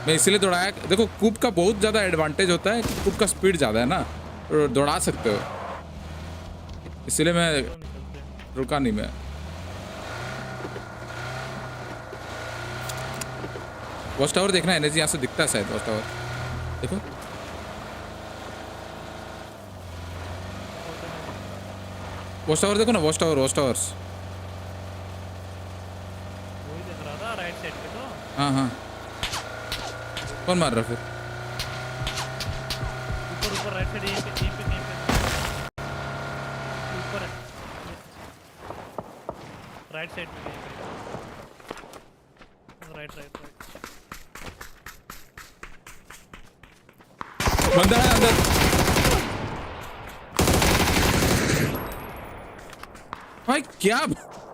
मैं इसीलिए दौड़ाया। देखो कूप का बहुत ज़्यादा एडवांटेज होता है, कूप का स्पीड ज़्यादा है ना, तो दौड़ा सकते हो। इसीलिए मैं रुका नहीं। मैं वॉच टावर देखना, एनर्जी यहाँ से दिखता है शायद। वॉच टावर देखो, वॉच टावर देखो ना, वॉच टावर, वॉच टावर्स। हाँ हाँ कौन मार रहा फिर? ऊपर ऊपर राइट साइड यहीं पे ऊपर है। राइट साइड पे राइट बंदा है अंदर। भाई क्या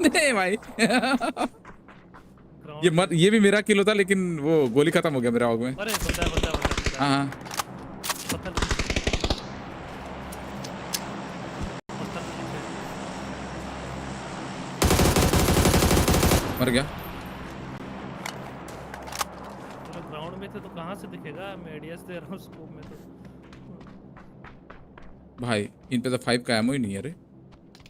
नहीं भाई ये भी मेरा किल होता, लेकिन वो गोली खत्म हो गया मेरा आग में। अरे बंदा हाँ मर गया। ग्राउंड में थे तो कहाँ से दिखेगा? मैं एडीएस दे रहा हूँ स्कोप में तो। भाई इन पे तो 5 का एमो ही नहीं है रे।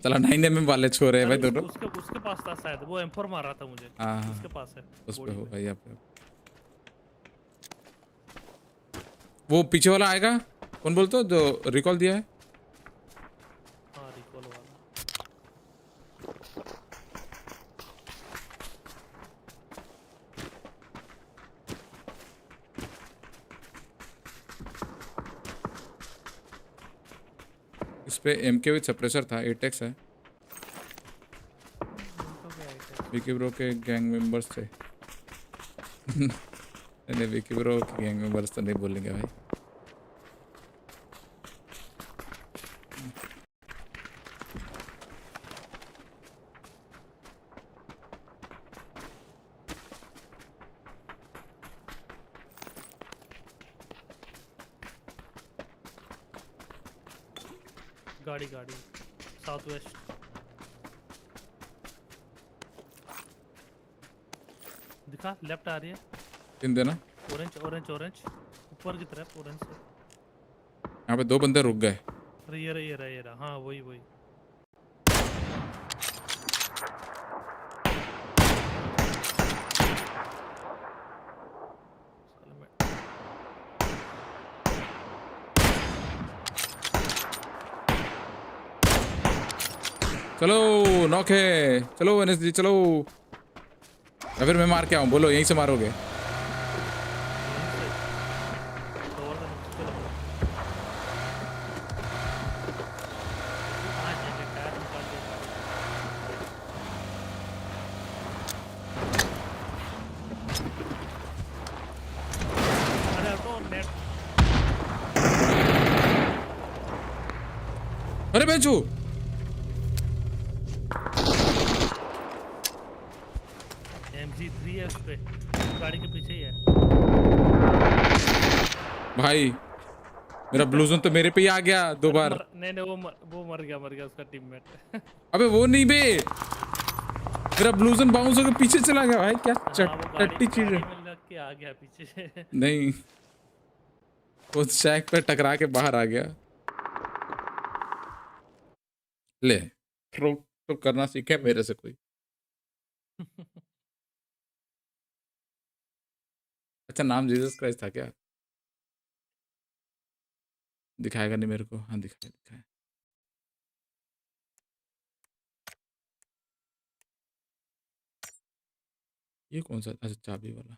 चला 9mm वाले छोरे हैं भाई दोनों। उसके पास था शायद, वो M4 मार रहा था मुझे। उसके पास है। उस पे हो भाई। आप वो पीछे वाला आएगा, कौन बोलते हो जो रिकॉल दिया है? हाँ रिकॉल वाला। इस पे MK विद सप्रेसर था, 8x है। विकी ब्रो के गैंग मेंबर्स थे। नहीं विकी ब्रो के गैंग मेंबर्स तो नहीं बोलेंगे भाई। गाड़ी साउथ वेस्ट। दिखा लेफ्ट आ रही है। इन देना ऑरेंज ऊपर की तरफ ऑरेंज से। यहाँ पे 2 बंदे रुक गए। ये रहा। हाँ वही चलो नॉक है, चलो एनएसजी चलो, या फिर मैं मार के आऊँ? बोलो यहीं से मारोगे? अरे बेंचू MG3 है उस पे, गाड़ी के पीछे ही है भाई। मेरा ब्लू जोन तो मेरे पे ही आ गया 2 बार। नहीं वो मर गया उसका टीममेट। अबे वो नहीं बे, मेरा ब्लू जोन बाउंस होकर पीछे चला गया भाई। क्या चट्टी चीज है। के आ गया पीछे। नहीं, वो शैक पे टकरा के बाहर आ गया। ले थ्रो तो करना सीखे मेरे से कोई। अच्छा नाम जीसस क्राइस्ट था क्या? दिखाएगा नहीं मेरे को? हाँ दिखाए। ये कौन सा? अच्छा चाबी वाला।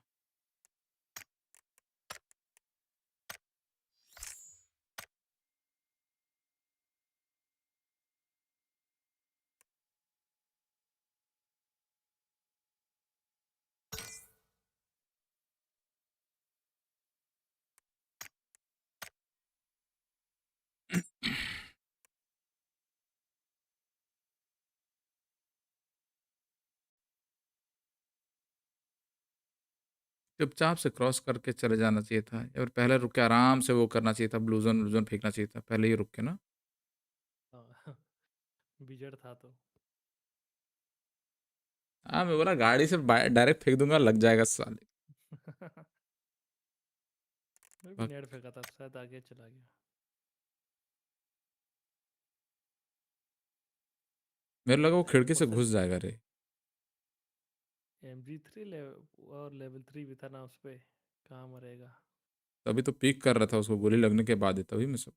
चुपचाप से क्रॉस करके चले जाना चाहिए था, या फिर पहले रुक के आराम से वो करना चाहिए था, ब्लू जोन फेंकना चाहिए था पहले ही रुक के ना। बिजड़ था तो। हाँ मैं बोला गाड़ी से डायरेक्ट फेंक दूंगा, लग जाएगा साले। मैं भी नेट फेंका था, शायद आगे चला गया। मेरे लगा वो खिड़की से घुस जाएगा रे। MG3 और लेवल 3 भी था ना उस पे, कहाँ मरेगा। तभी तो पीक कर रहा था उसको गोली लगने के बाद ही, तभी मैं सब।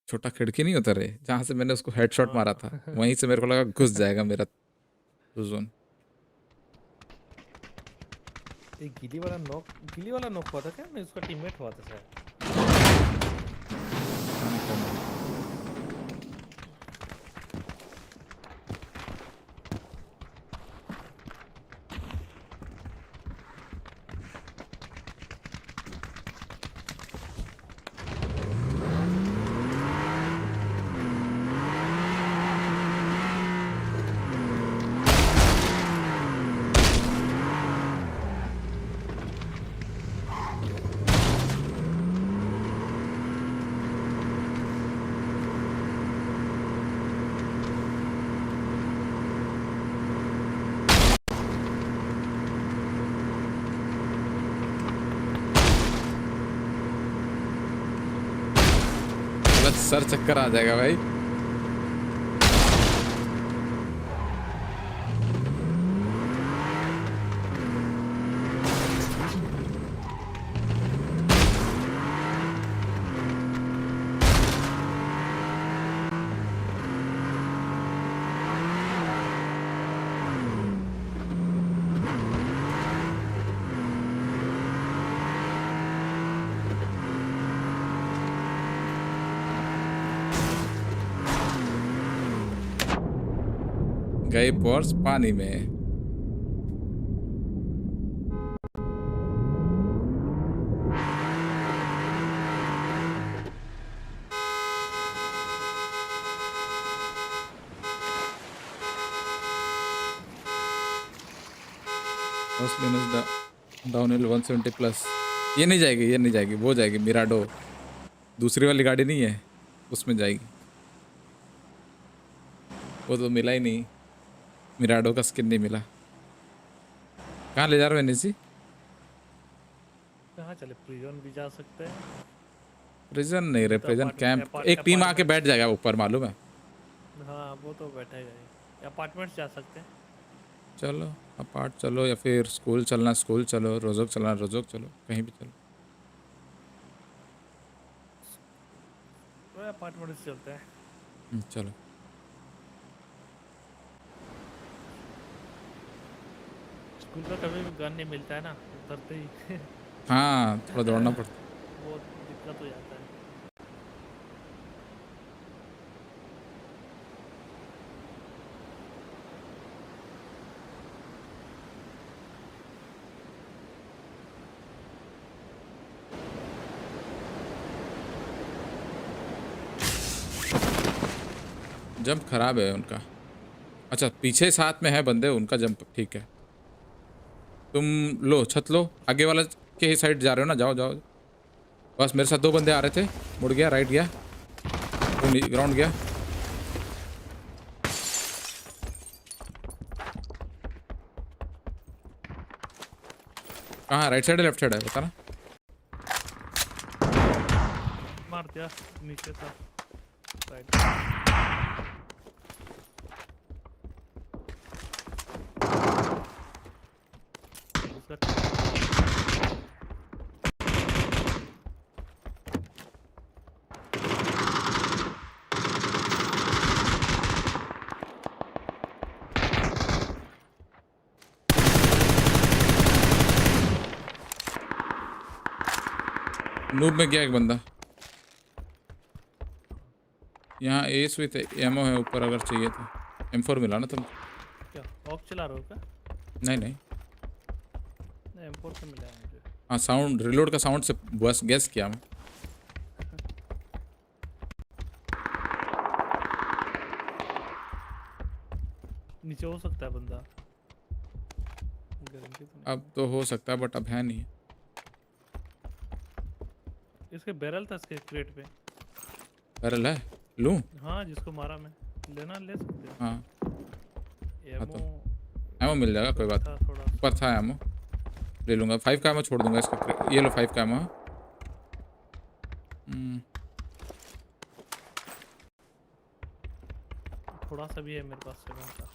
छोटा खिड़की नहीं होता रे, जहां से मैंने उसको हेडशॉट मारा था, वहीं से मेरे को लगा घुस जाएगा मेरा जोन। एक गिली वाला नॉक हुआ था क्या? नहीं उसका टीममेट हुआ था शायद। सर चक्कर आ जाएगा भाई। गए पर्स पानी में। Downhill 170 plus. ये नहीं जाएगी, ये नहीं जाएगी, वो जाएगी मिराडो। दूसरी वाली गाड़ी नहीं है, उसमें जाएगी। वो तो मिला ही नहीं, मिराडो का स्किन नहीं मिला। कहाँ ले जा रहे हो एनएसजी? कहाँ चले? प्रिजन भी जा सकते हैं। प्रिजन नहीं रे, प्रिजन कैंप। एक टीम आके बैठ जाएगा ऊपर, मालूम है? हाँ वो तो बैठेगा ही। अपार्टमेंट्स जा सकते हैं। चलो अपार्ट चलो या फिर स्कूल चलना स्कूल चलो, रोजोक चलना रोजोक चलो, कहीं भी चलो। तो अपार्टमेंट से चलते हैं। चलो स्कूल का कभी भी गन नहीं मिलता है ना उतरते ही। हाँ थोड़ा दौड़ना पड़ता है। बहुत दिक्कत हो जाता है। जंप खराब है उनका। अच्छा पीछे साथ में है बंदे, उनका जंप ठीक है। तुम लो छत लो, आगे वाला के ही साइड जा रहे हो ना, जाओ जाओ। बस मेरे साथ 2 बंदे आ रहे थे, मुड़ गया राइट गया, ग्राउंड गया। कहाँ राइट साइड है लेफ्ट साइड है बताना। मार दिया नीचे था साइड। नूब में गया एक बंदा। यहाँ एस विथ एमओ है ऊपर अगर चाहिए तो। M4 मिला ना तुम? क्या ऑक चला रहे हो क्या? नहीं नहीं M4 से मिला है मुझे। हाँ साउंड रिलोड का साउंड से बस गैस किया मैं। नीचे हो सकता है बंदा, अब तो हो सकता है बट अब है नहीं। इसके बैरल था इसके क्रेट पे। बैरल है लूं? हाँ जिसको मारा मैं, लेना ले सकते हो। हाँ एमो एमो मिल जाएगा कोई बात नहीं। ऊपर था एमो ले लूंगा। 5 का एमो छोड़ दूंगा इसका। ये लो 5 का एमो। थोड़ा सा भी है मेरे पास 7 का।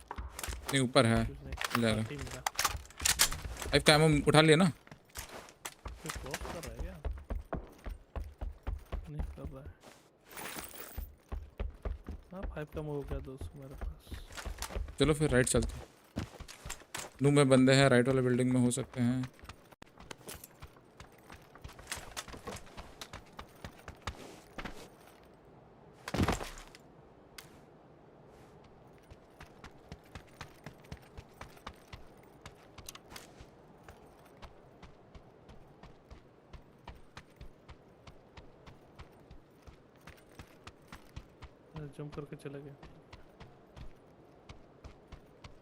नहीं ऊपर है मिल जाएगा। 5 का एमो उठा लिया ना? क्रॉस कर रहा है क्या? नहीं कर रहा है। हाँ 5 का हो गया 200 मेरे पास। चलो फिर राइट चलते। नू में बंदे हैं राइट वाले बिल्डिंग में हो सकते हैं। जंप करके चला गया।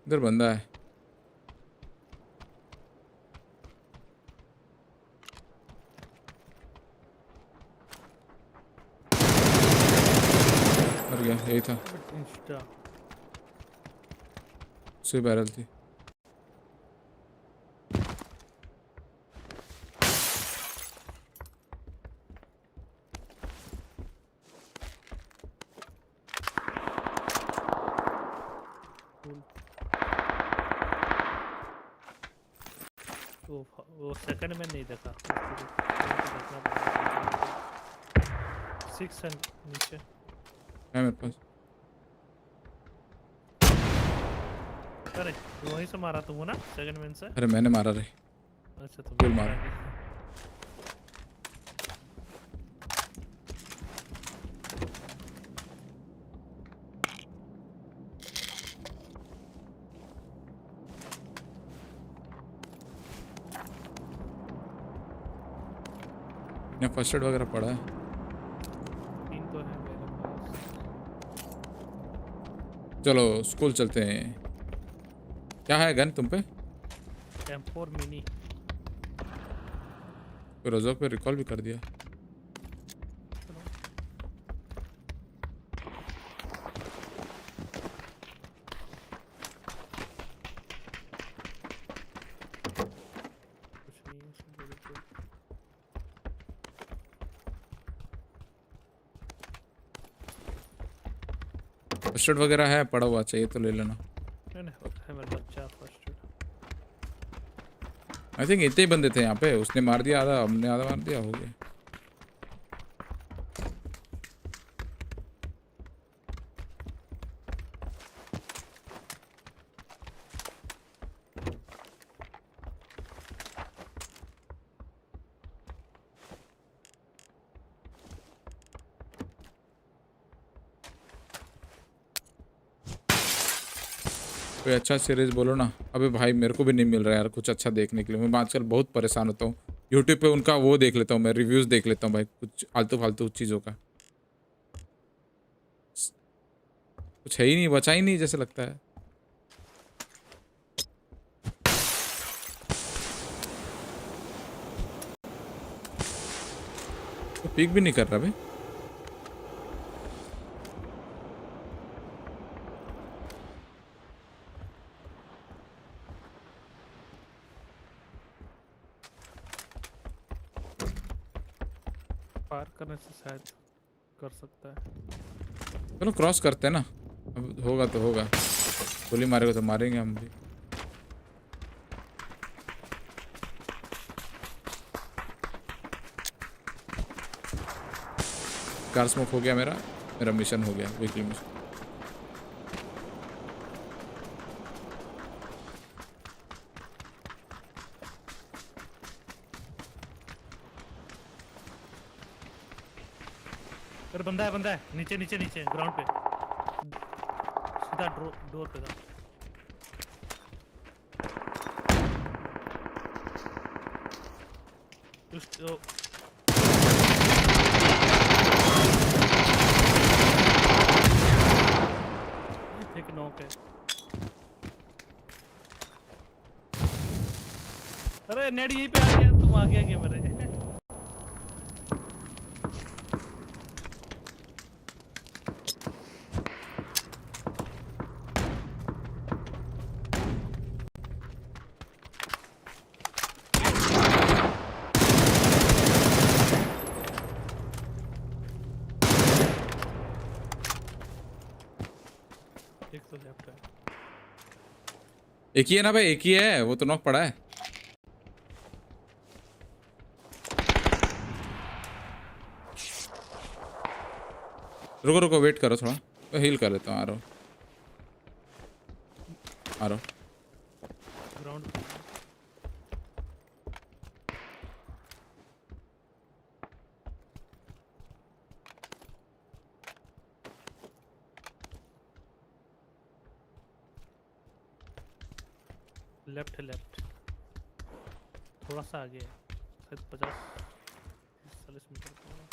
इधर बंदा है। मर गया यही था। उसी बैरल थी। वो सेकंड में नहीं देखा। 6 नीचे है मेरे पास। अरे वहीं से मारा तुमको ना सेकंड मैन से? अरे मैंने मारा रे। अच्छा तुम गोल मारा। यहाँ फर्स्ट एड वगैरह पड़ा है। 3 तो है मेरे पास। चलो स्कूल चलते हैं। क्या है गन तुम पे? M4 mini. तो रोजो पे रिकॉल भी कर दिया। फर्स्ट एड वगैरह है पड़ा हुआ, चाहिए तो ले लेना। नहीं है मेरा बच्चा फर्स्ट। आई थिंक इतने ही बंदे थे यहाँ पे, उसने मार दिया आधा, हमने आधा मार दिया, हो गया। कोई अच्छा सीरीज बोलो ना। अबे भाई मेरे को भी नहीं मिल रहा है यार कुछ अच्छा देखने के लिए। मैं आजकल बहुत परेशान होता हूँ। यूट्यूब पे उनका वो देख लेता हूँ मैं, रिव्यूज देख लेता हूँ भाई, कुछ फालतू फालतू चीज़ों का। कुछ है ही नहीं, बचा ही नहीं जैसे लगता है। तो पिक भी नहीं कर रहा भाई। पार करने से शायद कर सकता है। चलो क्रॉस करते हैं ना, अब होगा तो होगा, गोली मारेगा तो मारेंगे हम भी। कार स्मोक हो गया मेरा मिशन हो गया, वीकली मिशन। अरे बंदा है नीचे ग्राउंड पे, सीधा डोर पे था। एक नॉक है। अरे नेट यहीं पे आ गया, तुम आ गया क्या मेरे? एक ही है ना भाई, एक ही है, वो तो नॉक पड़ा है। रुको वेट करो थोड़ा, मैं हील कर लेता हूँ। आ रहा हूँ। ग्राउंड लेफ्ट थोड़ा सा आगे है, शायद 50-40 मीटर का होगा।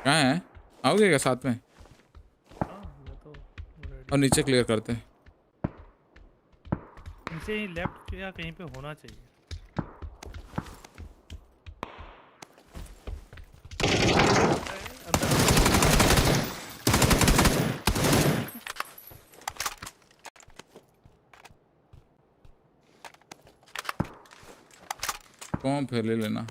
कहाँ है? आओगे क्या साथ में? और नीचे क्लियर करते हैं। नीचे ही लेफ्ट या कहीं पे होना चाहिए। कौन फिर ले लेना।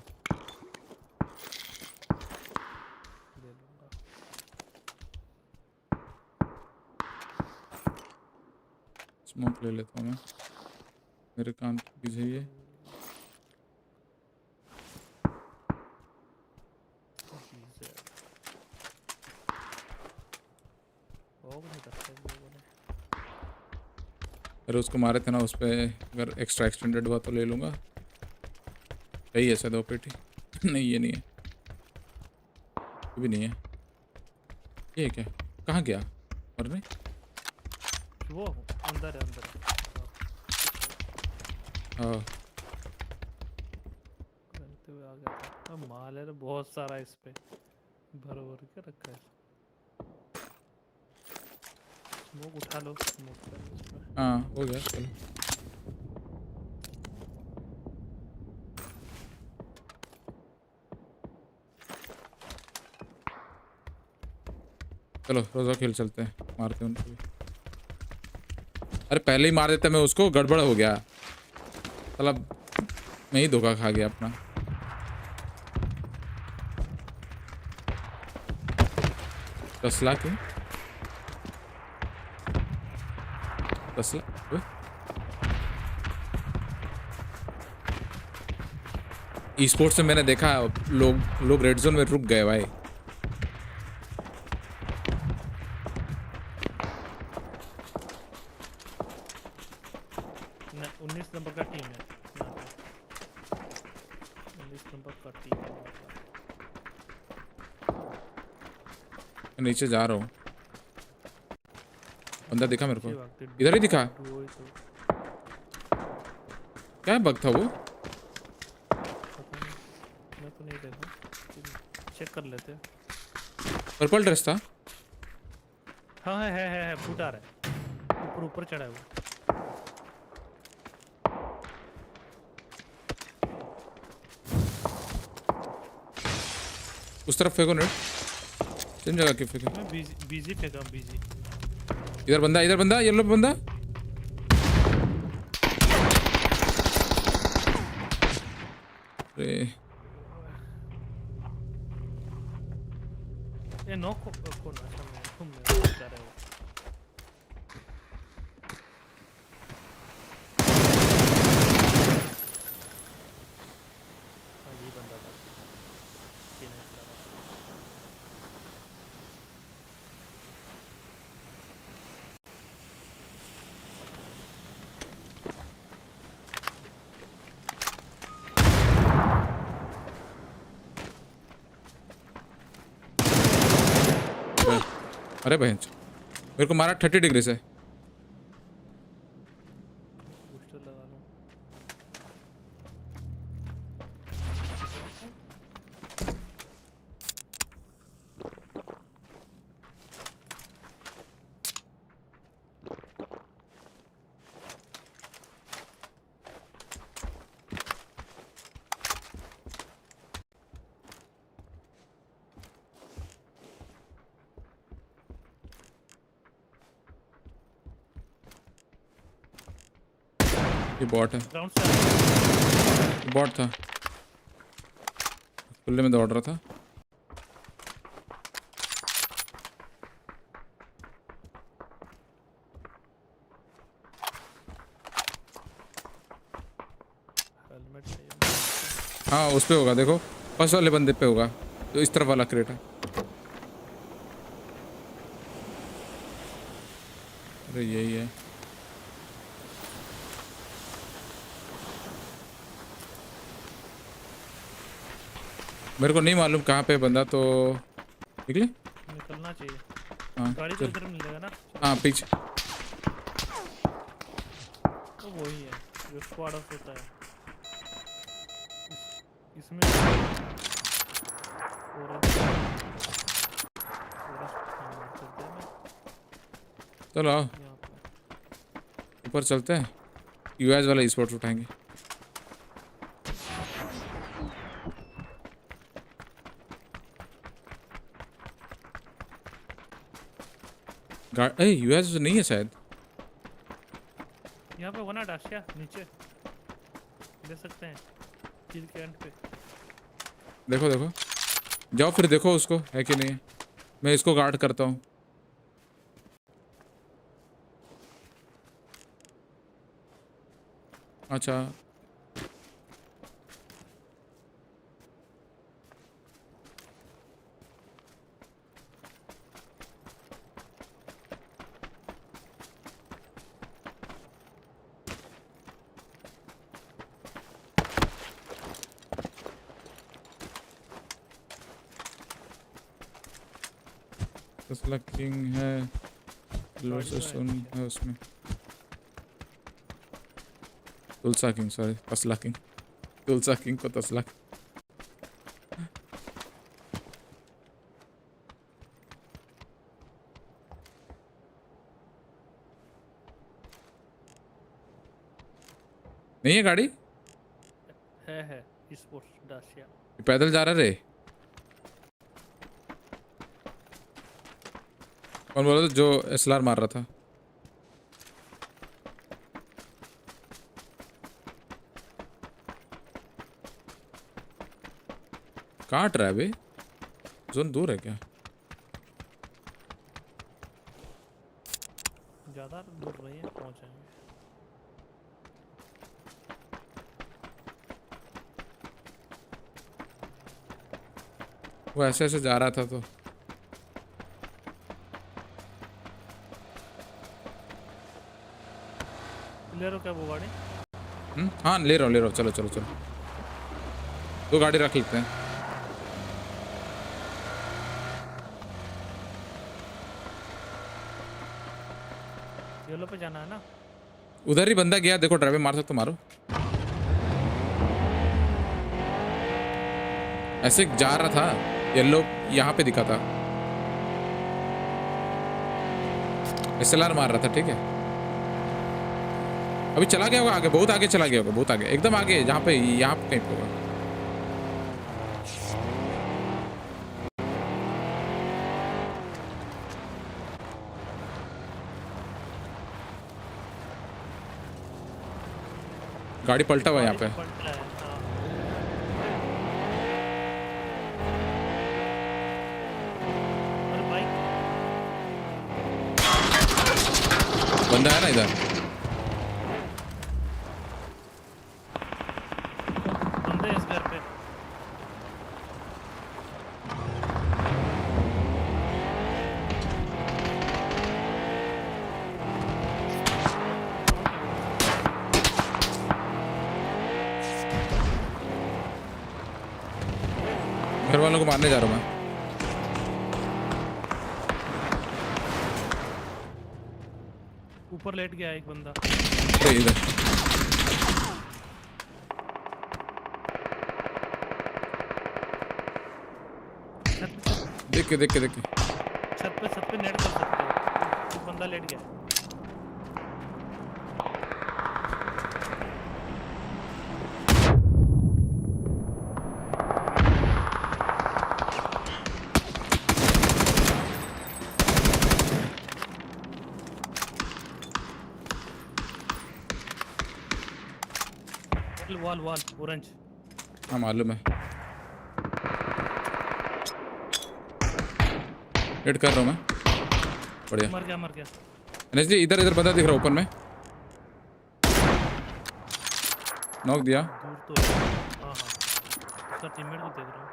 स्मोक ले लेता हूँ मैं, मेरे काम की चीज़ है ये। अरे उसको मारे थे ना, उस पर अगर एक्स्ट्रा एक्सटेंडेड हुआ तो ले लूँगा। यही है शायद पेटी। नहीं ये नहीं है, ये भी नहीं है। ये क्या, कहाँ गया? और नहीं वो अंदर है। हाँ आ गया था। माल है बहुत सारा, इस पे भर के रखा है। स्मोक उठा लो, स्मोक कर। हाँ हो गया, चलो। चलो रोजा खेल चलते हैं, मारते हैं उनको भी। अरे पहले ही मार देता मैं उसको, गड़बड़ हो गया साला, मैं ही धोखा खा गया अपना। तसला क्यों? तसला ई स्पोर्ट्स में मैंने देखा लोग रेड जोन में रुक गए भाई। ना 19 नंबर का टीम है, 19 नंबर का टीम है। नीचे जा रहा हूँ, बंदा दिखा मेरे को, इधर ही दिखा। क्या बग था वो? मैं तो नहीं देखा, चेक कर लेते हैं। पर्पल ड्रेस था। हाँ है फुट आ रहा है, ऊपर चढ़ा है वो। उस तरफ फेंको नेट, सेम जगह क्यों फेंको? मैं बिजी फेंका, बिजी। इधर बंदा येलो पे बंदा। अरे ये नो को ना तुम जा रहे हो। ये बंदा था, अरे बहन मेरे को मारा 30 डिग्री से। ये बॉट है, बॉट था, खुले में दौड़ रहा था। हाँ उस पे होगा, देखो फर्स्ट वाले बंदे पे होगा, तो इस तरफ वाला क्रेट है। अरे यही है। मेरे को नहीं मालूम कहाँ पे बंदा, तो निकले निकलना चाहिए। हाँ गाड़ी तो उधर मिलेगा ना। हाँ पीछे तो वही है जो स्क्वाड ऑफ होता है इसमें। चलो आओ ऊपर चलते हैं, यूएस वाला स्पॉट उठाएंगे। यूएस नहीं है शायद यहाँ पे, वना डाशिया नीचे ले सकते हैं किल के एंड पे। देखो देखो जाओ फिर देखो उसको है कि नहीं है, मैं इसको गार्ड करता हूँ। अच्छा तसला किंग है, सुन है उसमें, तुलसा किंग, सॉरी तसला किंग, तुलसा किंग को तसला। नहीं है गाड़ी, है स्पोर्ट्स डाशिया। पैदल जा रहा रे। कौन बोला था जो एसएलआर मार रहा था? काट रहा है बे? जोन दूर है क्या? ज़्यादा दूर नहीं है, पहुँच जाएंगे। वो ऐसे ऐसे जा रहा था तो ले रहे हो क्या वो गाड़ी? हाँ ले रहा हूँ चलो चलो चलो 2 गाड़ी रख लेते हैं। येलो पे जाना है ना? उधर ही बंदा गया, देखो ड्राइवर मार सकते तो मारो। ऐसे जा रहा था, येलो यहाँ पे दिखा था, एसएलआर मार रहा था। ठीक है अभी चला गया होगा आगे, बहुत आगे चला गया होगा, बहुत आगे, एकदम आगे, जहाँ पे यहाँ पे कहीं पे होगा। गाड़ी पलटा हुआ है यहाँ पे। बंदा है ना इधर। बंदे इस घर पे। घर वालों को मारने जा रहा हूँ मैं। ऊपर लेट गया एक बंदा। इधर देख के छत पे नेट कर सकते हो। एक बंदा लेट गया। Wall orange. हाँ मालूम है, हिट कर रहा हूँ मैं। बढ़िया मर गया। अनिश जी इधर बंदा दिख रहा है ऊपर में, नॉक दिया। दूर तो हाँ उसका टीममेट को देख रहा हूँ।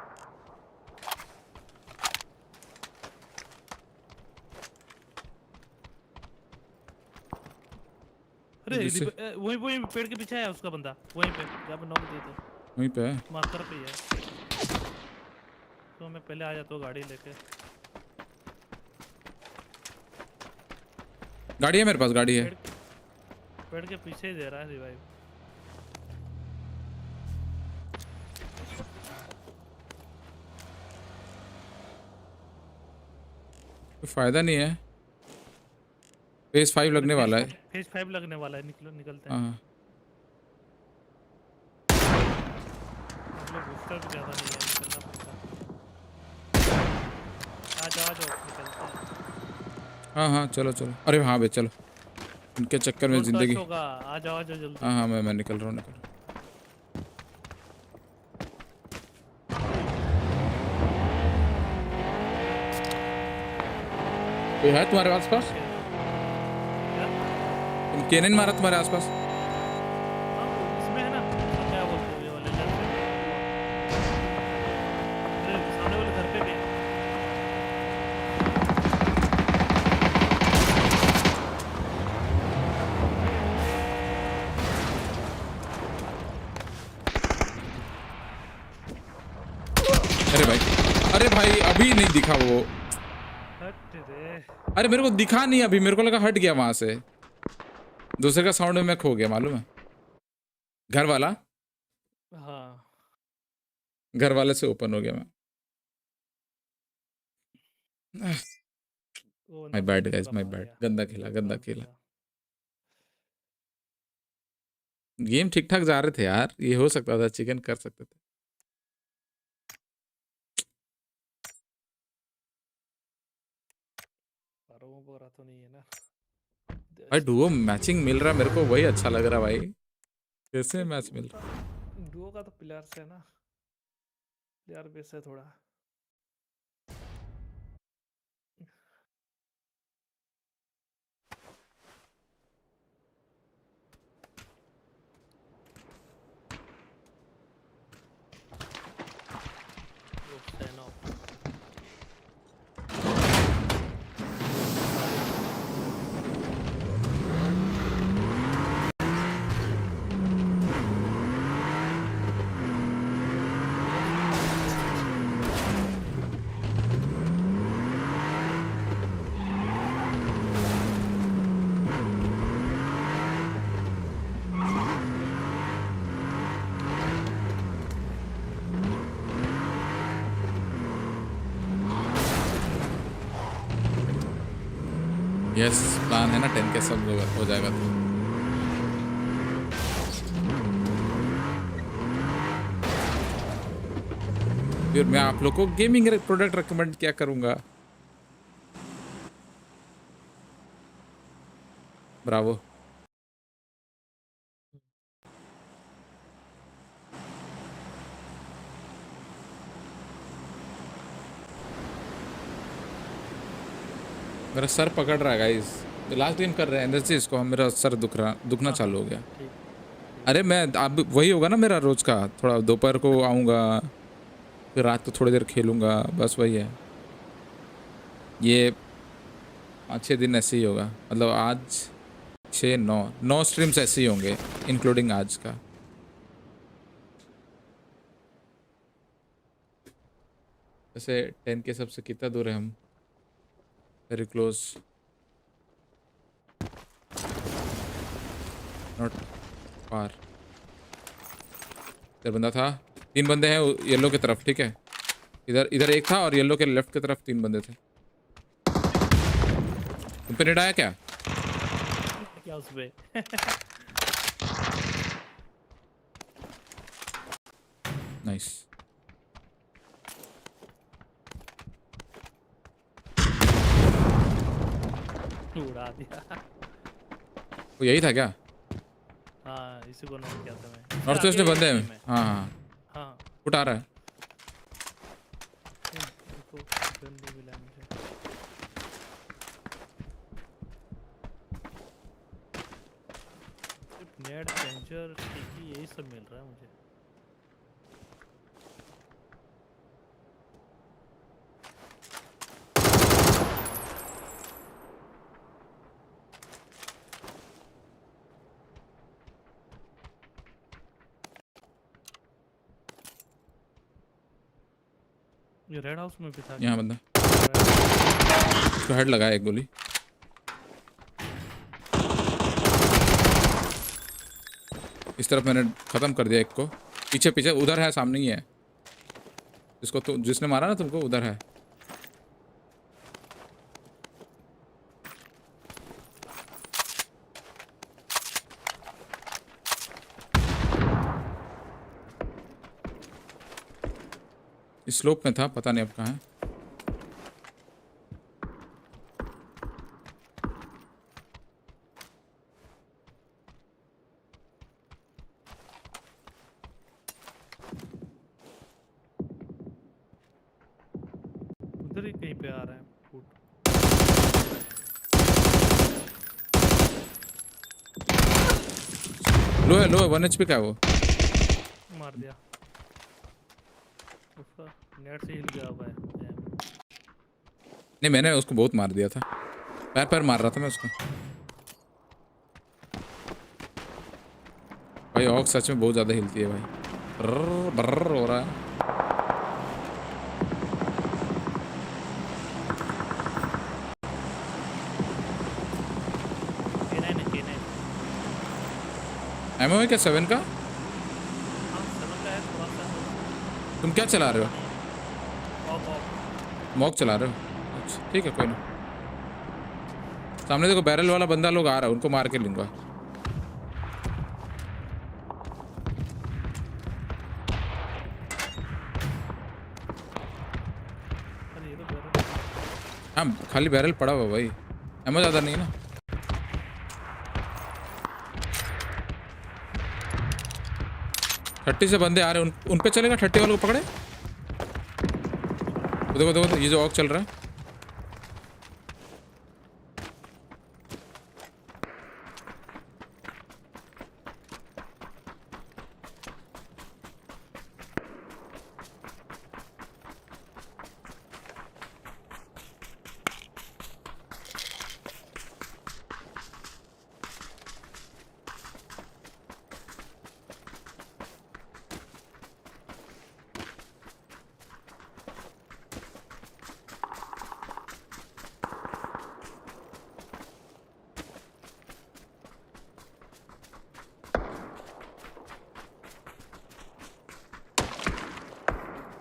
अरे वहीं पेड़ के पीछे है उसका बंदा, वहीं पे जहाँ पे नॉक दिए थे, वहीं पे है। मार्कर पे ही है। तो मैं पहले आ जाता हूँ गाड़ी लेके। गाड़ी है मेरे पास, गाड़ी है। पेड़ के पीछे ही दे रहा है रिवाइव। कोई फायदा नहीं है, फेज 5 लगने वाला है। फेज 5 लगने वाला है, निकलते हैं। हाँ बूस्टर भी ज़्यादा नहीं है, निकलना पड़ता। आ जाओ निकलते हैं। हाँ चलो अरे हाँ बे चलो, इनके चक्कर में जिंदगी। आ जाओ जल्दी। हाँ मैं निकल रहा हूँ। कोई है तुम्हारे आसपास? केनन मारा तुम्हारे आसपास? इसमें है ना, क्या बोलते हैं ये वाले घर पे, सामने वाले घर पे भी। अरे भाई अभी नहीं दिखा वो। अरे मेरे को दिखा नहीं अभी, मेरे को लगा हट गया वहां से। दूसरे का साउंड में मैं खो गया, मालूम है। घर वाला, हाँ घर वाले से ओपन हो गया मैं। My bad guys, my bad. गंदा खेला। गेम ठीक ठाक जा रहे थे यार, ये हो सकता था, चिकन कर सकते थे। हो रहा तो नहीं है ना भाई डुओ मैचिंग मिल रहा है मेरे को, वही अच्छा लग रहा भाई, कैसे मैच मिल रहा। डुओ का तो प्लेयर से है ना, प्लेयर बेस है थोड़ा। यस प्लान है ना 10 के सब लोग हो जाएगा तो। फिर मैं आप लोग को गेमिंग प्रोडक्ट रेकमेंड क्या करूंगा। ब्रावो। मेरा सर पकड़ रहा है गाइस, लास्ट गेम कर रहे हैं एनर्जी इसको, मेरा सर दुखना चालू हो गया। अरे मैं अब वही होगा ना मेरा रोज का, थोड़ा दोपहर को आऊँगा फिर रात को थोड़ी देर खेलूँगा, बस वही है। ये 5-6 दिन ऐसे ही होगा, मतलब आज 6-9 स्ट्रीम्स ऐसे ही होंगे इंक्लूडिंग आज का। वैसे 10 के सबसे कितना दूर है हम? Very close, not far. इधर बंदा था, 3 बंदे हैं येलो की तरफ, ठीक है। इधर एक था और येलो के लेफ्ट की तरफ 3 बंदे थे। तुम पे नेट आया क्या? क्या उसपे? नाइस। उड़ा दिया। वो यही था क्या? हाँ इसी को नोट किया था मैं। नॉर्थ वेस्ट में बंदे हैं। हाँ हाँ हाँ उठा रहा है। मिला मुझे। नेट सेंचर यही सब मिल रहा है मुझे। ये रेड हाउस में भी था। यहाँ बंदा, उसको हेड लगा एक गोली। इस तरफ मैंने खत्म कर दिया एक को। पीछे उधर है, सामने ही है। जिसको तो जिसने मारा ना तुमको, उधर है। इस स्लोप में था, पता नहीं अब कहाँ है। उधर ही कहीं पे आ रहा है फूट। लो है 1 HP का है वो। मार दिया उसका, नेट से हिल गया हुआ है। नहीं मैंने उसको बहुत मार दिया था, पैर मार रहा था मैं उसको। भाई ऑक सच में बहुत ज़्यादा हिलती है भाई, बर्र हो रहा है। एमओ है क्या 7 का? तुम क्या चला रहे हो? मॉक चला रहे हो? अच्छा ठीक है, कोई ना। सामने देखो बैरल वाला बंदा लोग आ रहा है, उनको मार के लूंगा। हाँ खाली बैरल पड़ा हुआ भाई। एमो ज़्यादा नहीं है ना। थर्टी से बंदे आ रहे हैं, उन पे चलेगा 30 वालों को पकड़े। देखो देखो ये जो ऑक चल रहा है।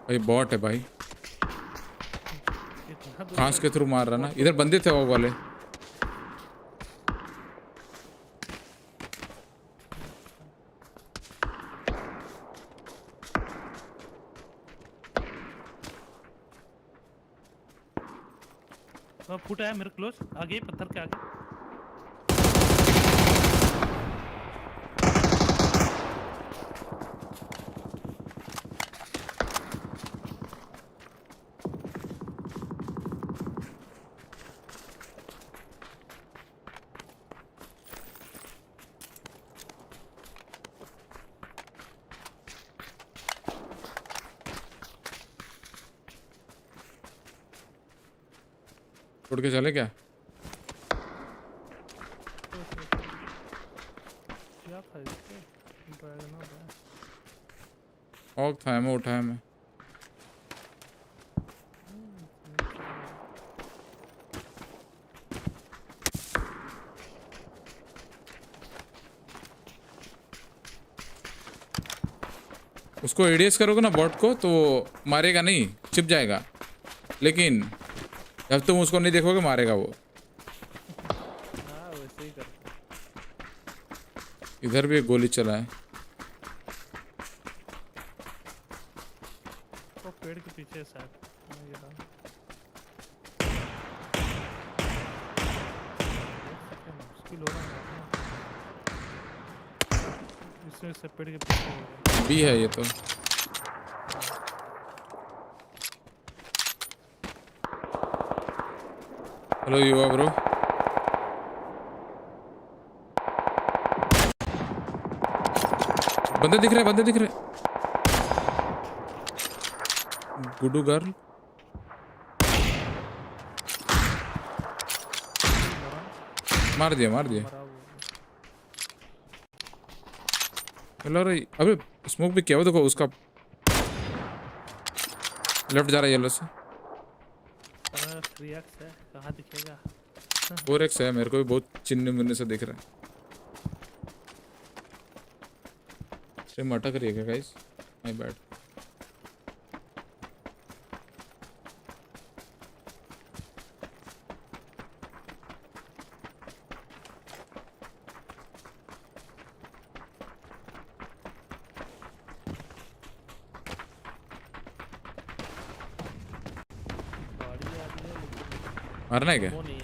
भाई बॉट है भाई, घास के थ्रू मार रहा ना। इधर बंदे थे वो वाले। फुट है मेरे क्लोज, आगे पत्थर के आगे। उड़ के चले क्या? क्या था इसके? ड्रैगन होता है। ऑक था, मैं उठाया मैं। उसको एडीएस करोगे ना बॉट को तो मारेगा नहीं, छिप जाएगा। लेकिन जब तुम उसको नहीं देखोगे मारेगा वो। वैसे ही करता। इधर भी एक गोली चला है। वो पेड़ के पीछे शायद। इससे पेड़ के पीछे भी है ये तो। हेलो युवा ब्रो। बंदे दिख रहे, बंदे दिख रहे। गुडू गर्ल। मार दिया मार दिया। हेलो रे, अबे स्मोक भी क्या हो, देखो उसका लेफ्ट जा रहा है येलो से। 3x है, कहाँ दिखेगा? 4x है, मेरे को भी बहुत चिन्ह मुन्ने से दिख रहा है। स्ट्रीम अटक रही है क्या गाइस? My bad. मारना है क्या? नहीं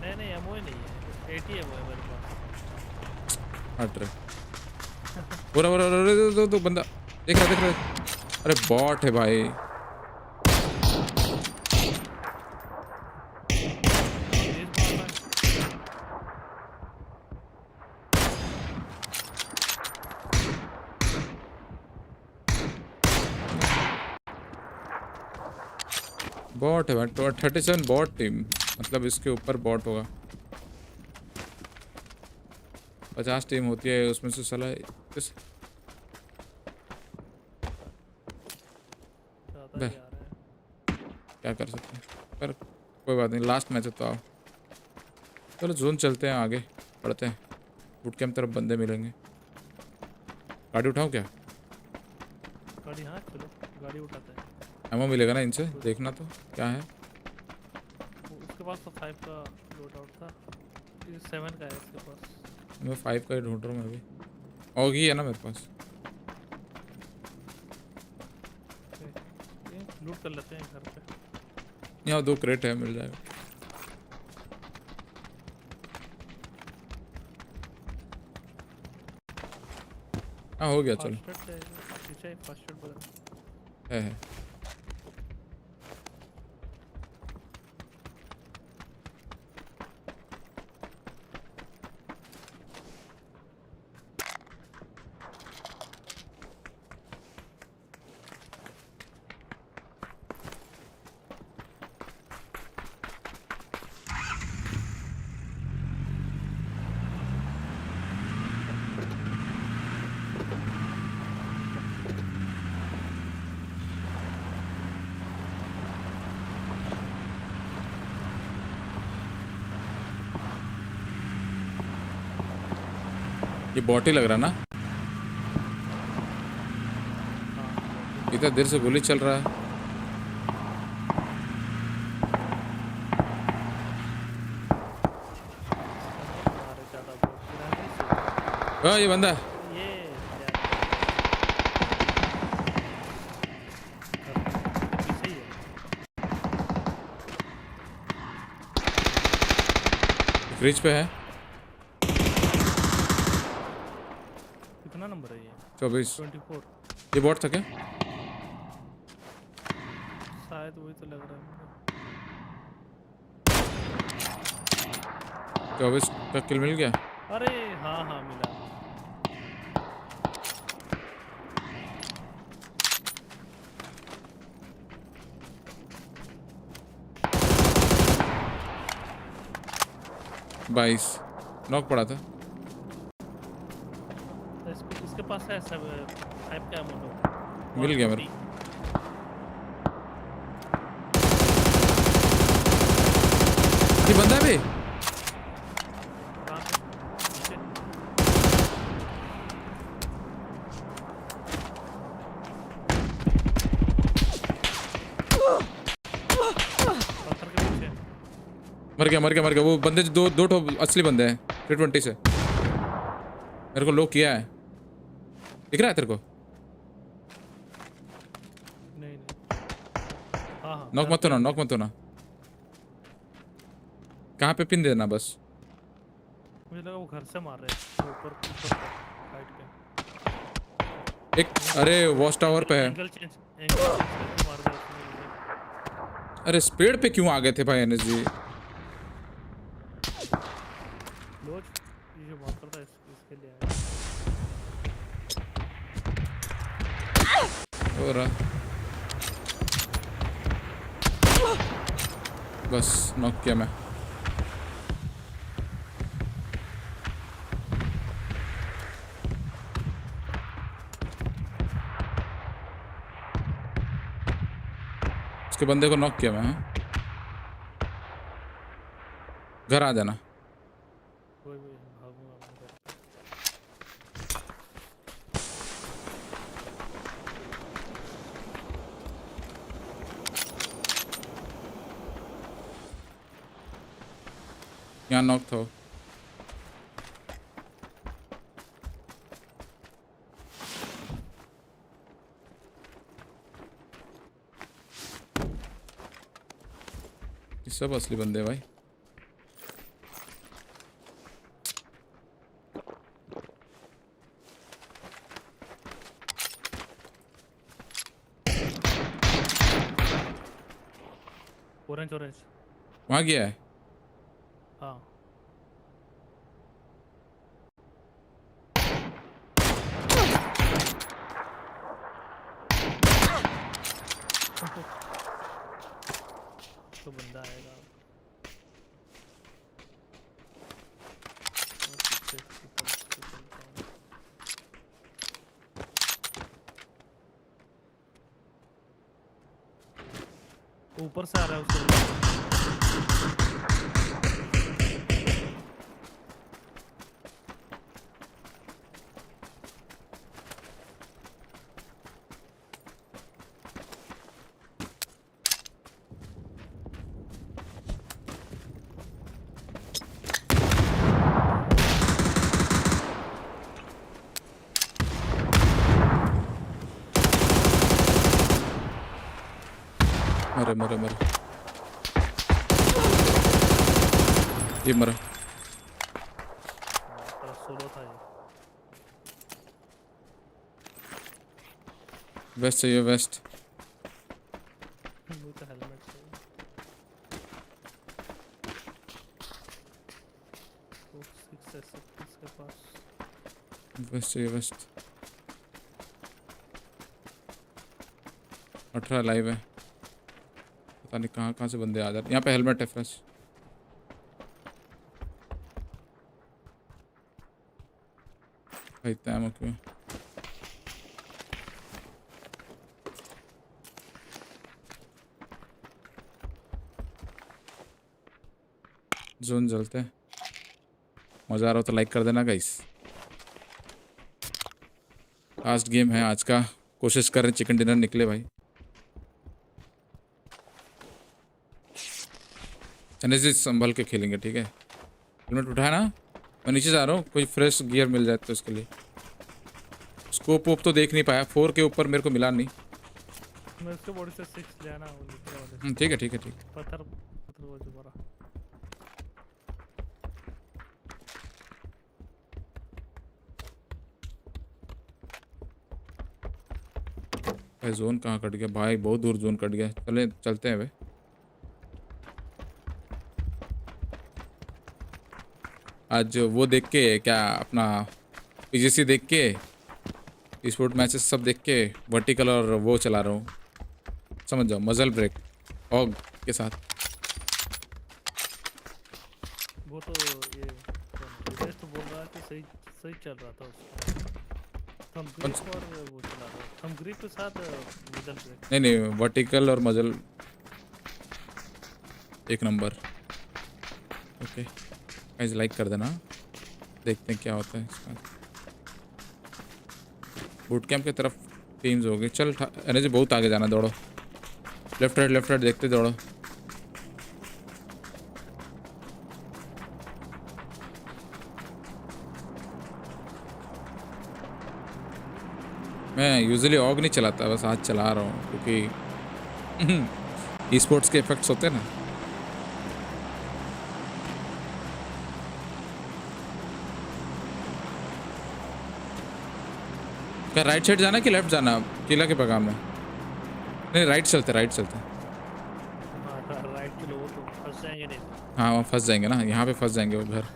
है, नहीं एमओ ही नहीं है, 80 एमओ है मेरे पास। हट रहे पूरा पूरा दो बंदा देख रहा। अरे बॉट है भाई। बॉट है भाई। 37 बॉट टीम, मतलब इसके ऊपर बॉट होगा। 50 टीम होती है, उसमें से साला क्या कर सकते हैं, पर कोई बात नहीं, लास्ट मैच है तो आओ। चलो जोन चलते हैं, आगे बढ़ते हैं। बूट कैंप तरफ बंदे मिलेंगे। गाड़ी उठाऊं क्या? गाड़ी, हाँ चलो गाड़ी उठाते हैं। एमओ मिलेगा ना इनसे, देखना तो क्या है। उसके पास तो 5 का लोड आउट था, 7 का है इसके पास। मैं 5 का ही ढूंढ रहा हूँ। मैं भी होगी है ना मेरे पास। लूट कर लेते हैं घर पे। यहाँ 2 क्रेट है, मिल जाएगा। हाँ हो गया चलो है ये बॉट ही लग रहा ना इतना देर से गोली चल रहा है ये बंदा फ्रिज पे है 24 ये बॉट था क्या शायद वही तो लग रहा है 24 का किल मिल गया अरे हाँ हाँ मिला बाईस नॉक पड़ा था इसके पास है सब टाइप का मोनो मिल गया मेरे ये बंदा भी मर गया वो बंदे दो ठो असली बंदे हैं 320 से मेरे को लॉक किया है दिख रहा है तेरे को नहीं नॉक मत होना कहाँ पे पिन देना बस मुझे लगा वो घर से मार रहे हैं ऊपर साइड पे एक अरे वॉच टावर पे है अरे स्पीड पे क्यों आ गए थे भाई एनएस जी ये बात करता है इसके लिए हो रहा बस नॉक किया मैं उसके बंदे को नॉक किया मैं घर आ जाना यहाँ नॉक था ये सब असली बंदे भाई ऑरेंज वहाँ गया है हाँ तो बंदा आएगा ऊपर से आ रहा है उसको मरे ये मरा सोलो था ये वेस्ट चाहिए वेस्ट। वो तो हेलमेट चाहिए। वो 6 है इसके पास। वेस्ट चाहिए वेस्ट। 18 लाइव है, पता नहीं कहाँ कहाँ से बंदे आ जाते। यहाँ पे हेलमेट है फ्रेश। भाई टाइम क्यों जोन जलते हैं। मज़ा आ रहा हो तो लाइक कर देना गाइस। लास्ट गेम है आज का, कोशिश कर रहे चिकन डिनर निकले भाई। एनर्जी संभल के खेलेंगे ठीक है। हेलमेट उठाया ना, मैं नीचे जा रहा हूँ, कोई फ्रेश गियर मिल जाए तो उसके लिए। स्कोप वोप तो देख नहीं पाया, 4 के ऊपर मेरे को मिला नहीं। मैं उसके बॉडी से 6 लेना वो नीचे वाले। ठीक है ठीक है ठीक। पत्थर वो जो बड़ा भाई जोन कहाँ कट गया भाई, बहुत दूर जोन कट गया। चलते हैं भाई। आज वो देख के क्या अपना पीजीसी देख के स्पोर्ट मैचेस सब देख के वर्टिकल और वो चला रहा हूँ, समझ जाओ, मजल ब्रेक ऑग के साथ। वो तो ये तो बोल रहा है कि सही चल रहा था उसका। थंब ग्रिप और वो चला रहा था, थंब ग्रिप के साथ मजल ब्रेक। नहीं वर्टिकल और मजल एक नंबर। ओके गाइस लाइक कर देना, देखते हैं क्या होता है इसका। बूट कैंप की तरफ टीम्स हो गई। चल एनर्जी बहुत आगे जाना, दौड़ो लेफ्ट राइट देखते दौड़ो। मैं यूजुअली ऑग नहीं चलाता, बस आज चला रहा हूँ क्योंकि ई स्पोर्ट्स के इफेक्ट्स होते हैं ना। क्या राइट साइड जाना कि लेफ्ट जाना किला के पैगाम में? नहीं राइट चलते राइट चलो, वो तो फंस जाएंगे नहीं। हाँ वहाँ फंस जाएंगे ना, यहाँ पे फंस जाएंगे वो घर।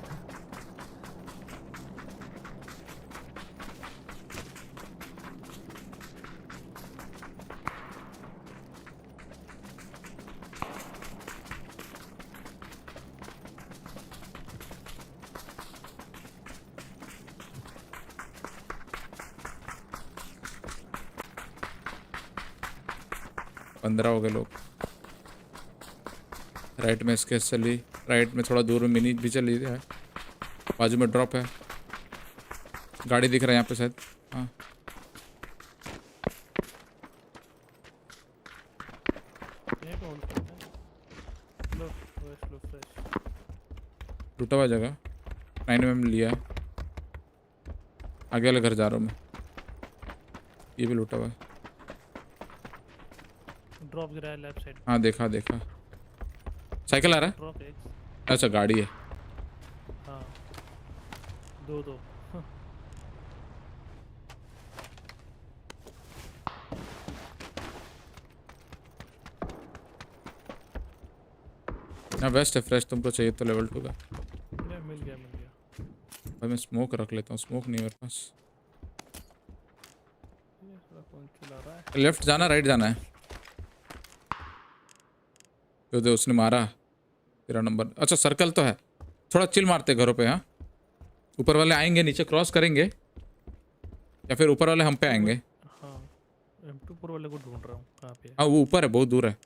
पंद्रह हो गए लोग। राइट में इसके चली, राइट में थोड़ा दूर में मिनी भी चली है, बाजू में ड्रॉप है, गाड़ी दिख रहा है यहाँ पे शायद। हाँ टूटा हुआ जगह 9mm लिया है। आगे वाले घर जा रहा हूँ मैं, ये भी लूटा हुआ है। ड्रॉप गिरा है लेफ्ट साइड। हाँ देखा साइकिल आ रहा है। अच्छा गाड़ी है। हाँ दो हाँ बेस्ट है फ्रेश, तुमको चाहिए तो लेवल 2 का मिल गया। भाई मैं स्मोक रख लेता हूँ, स्मोक नहीं मेरे पास। लेफ्ट जाना राइट जाना है? तो उसने मारा तेरा नंबर। अच्छा सर्कल तो है, थोड़ा चिल मारते घरों पे। हाँ ऊपर वाले आएंगे, नीचे क्रॉस करेंगे या फिर ऊपर वाले हम पे आएंगे। हाँ M2 ऊपर वाले को ढूंढ रहा हूँ, कहाँ पे? हाँ वो ऊपर है, बहुत दूर है।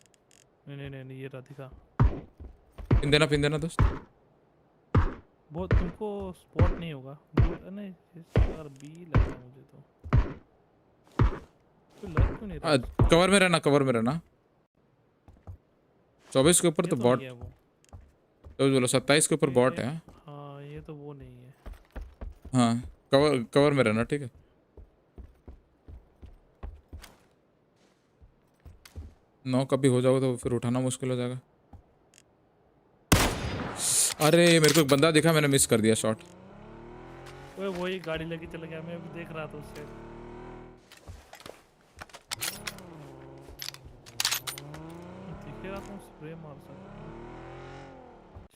नहीं ये राधिका। पिन देना दोस्त। वो तुमको स्पॉट नहीं होगा। नहीं यार बी लग रहा है मुझे तो लग क्यों नहीं रहा? कवर में रहना। 24 के ऊपर तो बॉट, तो बोलो 27 के ऊपर बॉट है। हाँ ये तो वो नहीं है। हाँ कवर में रहना ठीक है। नौ कभी हो जाओगे तो फिर उठाना मुश्किल हो जाएगा। अरे मेरे को एक बंदा दिखा, मैंने मिस कर दिया शॉट। वही गाड़ी लेके चला गया, मैं भी देख रहा था उससे। आता हूँ स्प्रे मार सकता हूँ।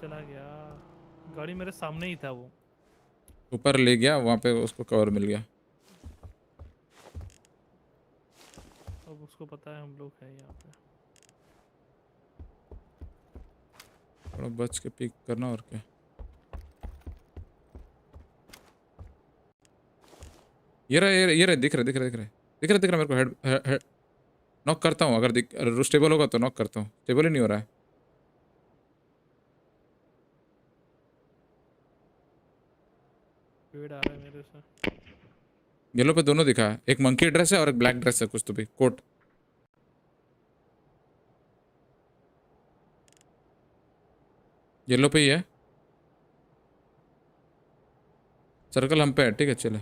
चला गया, गाड़ी मेरे सामने ही था वो। ऊपर ले गया, वहाँ पे उसको कवर मिल गया। अब उसको पता है हम लोग हैं यहाँ पे। थोड़ा बच के पिक करना और क्या। ये रहा दिख रहा मेरे को। हेड नॉक करता हूँ, अगर स्टेबल होगा तो नॉक करता हूँ। स्टेबल ही नहीं हो रहा है। पेड़ आ रहा है मेरे से। येलो पे दोनों दिखा है, एक मंकी ड्रेस है और एक ब्लैक ड्रेस है, कुछ तो भी कोट। येलो पे ही है। सर्कल हम पे है, ठीक है चले।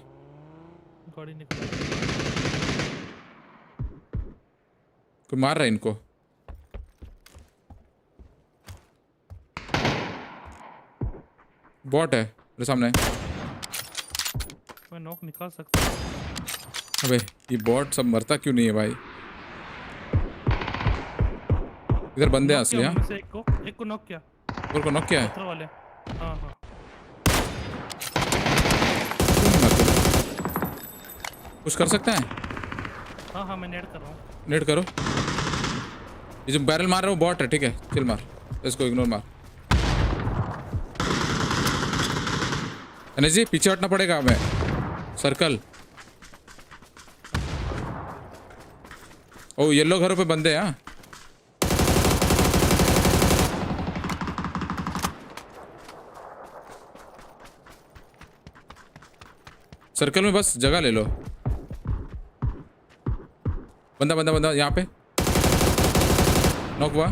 गाड़ी निकल कोई मार रहा है इनको। बॉट है मेरे सामने। मैं नॉक निकाल सकता हूँ। अबे ये बॉट सब मरता क्यों नहीं है भाई। इधर बंदे हैं असली। हाँ एक को नॉक किया। और को नॉक किया है। पत्थर वाले। हाँ हाँ। कुछ कर सकते हैं। हाँ हाँ मैं नेट कर रहा हूँ। नेट करो। ये जो बैरल मार रहा है वो बॉट है, ठीक है चिल मार, इसको इग्नोर मार। जी पीछे हटना पड़ेगा हमें। सर्कल। ओ येलो घरों पे बंदे हैं। सर्कल में बस जगह ले लो। बंदा यहाँ पे नॉक हुआ।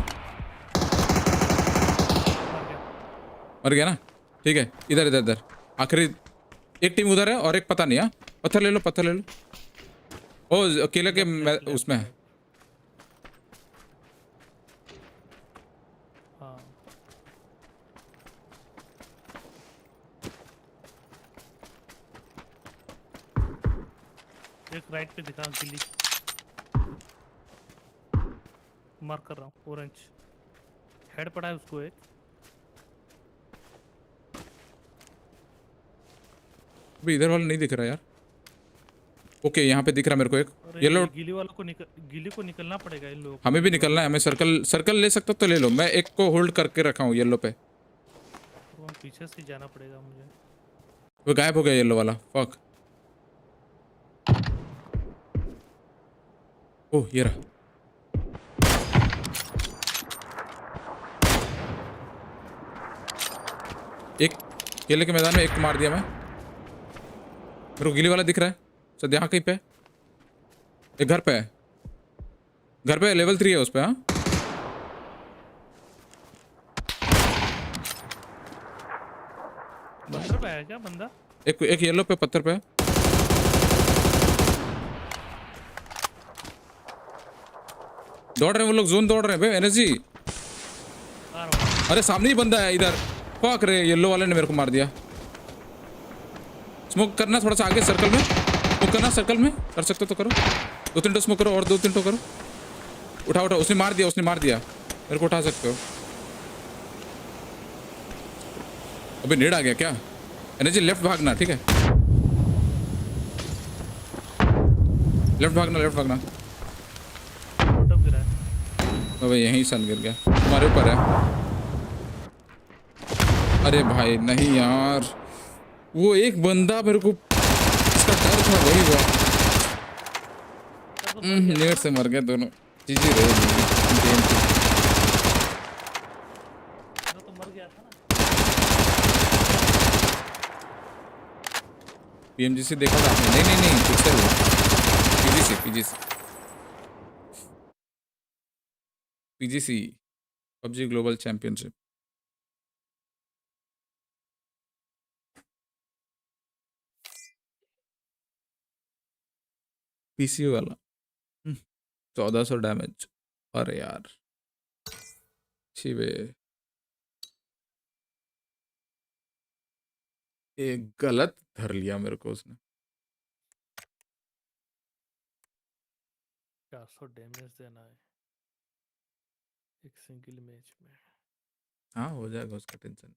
मर गया ना, ठीक है। इधर आखिरी एक टीम उधर है और एक पता नहीं है। पत्थर ले लो। ओ अकेले के उसमें है। एक राइट पे दिखा गिल्ली मार्क कर रहा हूँ। ऑरेंज हेड पड़ा है उसको एक। अभी इधर वाला नहीं दिख रहा यार। ओके यहाँ पे दिख रहा मेरे को एक येलो। गिल्ली को निकलना पड़ेगा इन लोगों को। हमें भी निकलना है। हमें सर्कल ले सकता तो ले लो। मैं एक को होल्ड करके रखा हूँ येलो पे। तो पीछे से जाना पड़ेगा मुझे। वो गायब हो गया येलो वाला। फक। ओह ये रहा। एक केले के मैदान में एक को मार दिया मैं। मेरे को गिली वाला दिख रहा है सद यहाँ कहीं पे। एक घर पे है। लेवल 3 है उस पे। हाँ पत्थर पे है क्या बंदा। एक येलो पे पत्थर पे है। दौड़ रहे हैं वो लोग, जोन दौड़ रहे हैं। एनर्जी। अरे सामने ही बंदा है इधर। फक रे, येलो वाले ने मेरे को मार दिया। स्मोक करना थोड़ा सा आगे सर्कल में। स्मोक करना सर्कल में, कर सकते हो तो करो। 2-3 टो स्मोक करो और 2-3 टो करो। उठा उसने मार दिया मेरे को उठा सकते हो। अबे नेड आ गया क्या। एनर्जी लेफ्ट भागना, ठीक है लेफ्ट भागना। अबे यहीं सन गिर गया। तुम्हारे ऊपर है। अरे भाई नहीं यार, वो एक बंदा मेरे को इसका डर था, वही हुआ। नेट से मर गए दोनों। जीजी रहे गेम की। पीएमजीसी देखा था आपने। नहीं pixel PGC PUBG global championship. PC वाला 1400 डैमेज। अरे यार शिवे, एक गलत धर लिया मेरे को उसने। 400 डैमेज देना है। एक सिंगल मैच में। हाँ हो जाएगा, उसका टेंशन।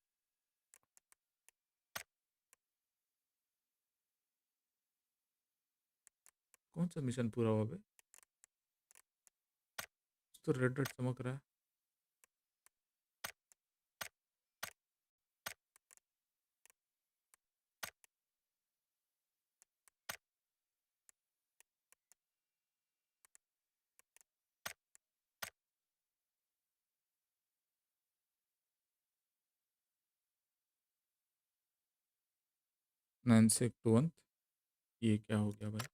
कौन सा मिशन पूरा हुआ बे? तो रेड रेड चमक रहा है। नाइन से 1 ये क्या हो गया भाई?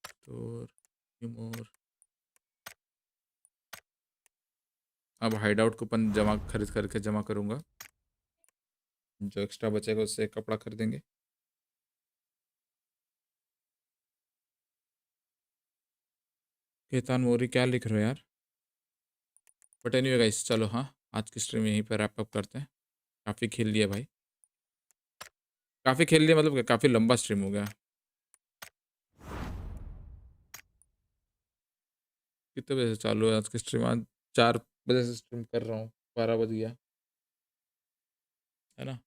स्टोर मोर। अब हाइड आउट कूपन जमा खरीद करके जमा करूंगा, जो एक्स्ट्रा बचेगा उससे कपड़ा खरीदेंगे। केतान मोरी क्या लिख रहे हो यार? बट एनीवे गाइस, चलो हाँ आज की स्ट्रीम यहीं पर रैप अप करते हैं। काफ़ी खेल लिया भाई, काफ़ी खेल लिया, मतलब काफ़ी लंबा स्ट्रीम हो गया। कितने बजे से चालू है आज की स्ट्रीम? आज 4 बजे से स्ट्रीम कर रहा हूँ, 12 बज गया है ना।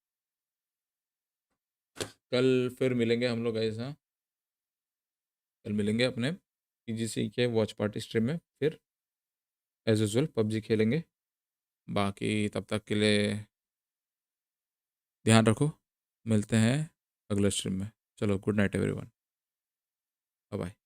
कल फिर मिलेंगे हम लोग गाइस। हाँ कल मिलेंगे अपने पीजीसी के वॉच पार्टी स्ट्रीम में, फिर एज यूजुअल पबजी खेलेंगे। बाकी तब तक के लिए ध्यान रखो, मिलते हैं अगले स्ट्रीम में। चलो good night everyone, bye bye.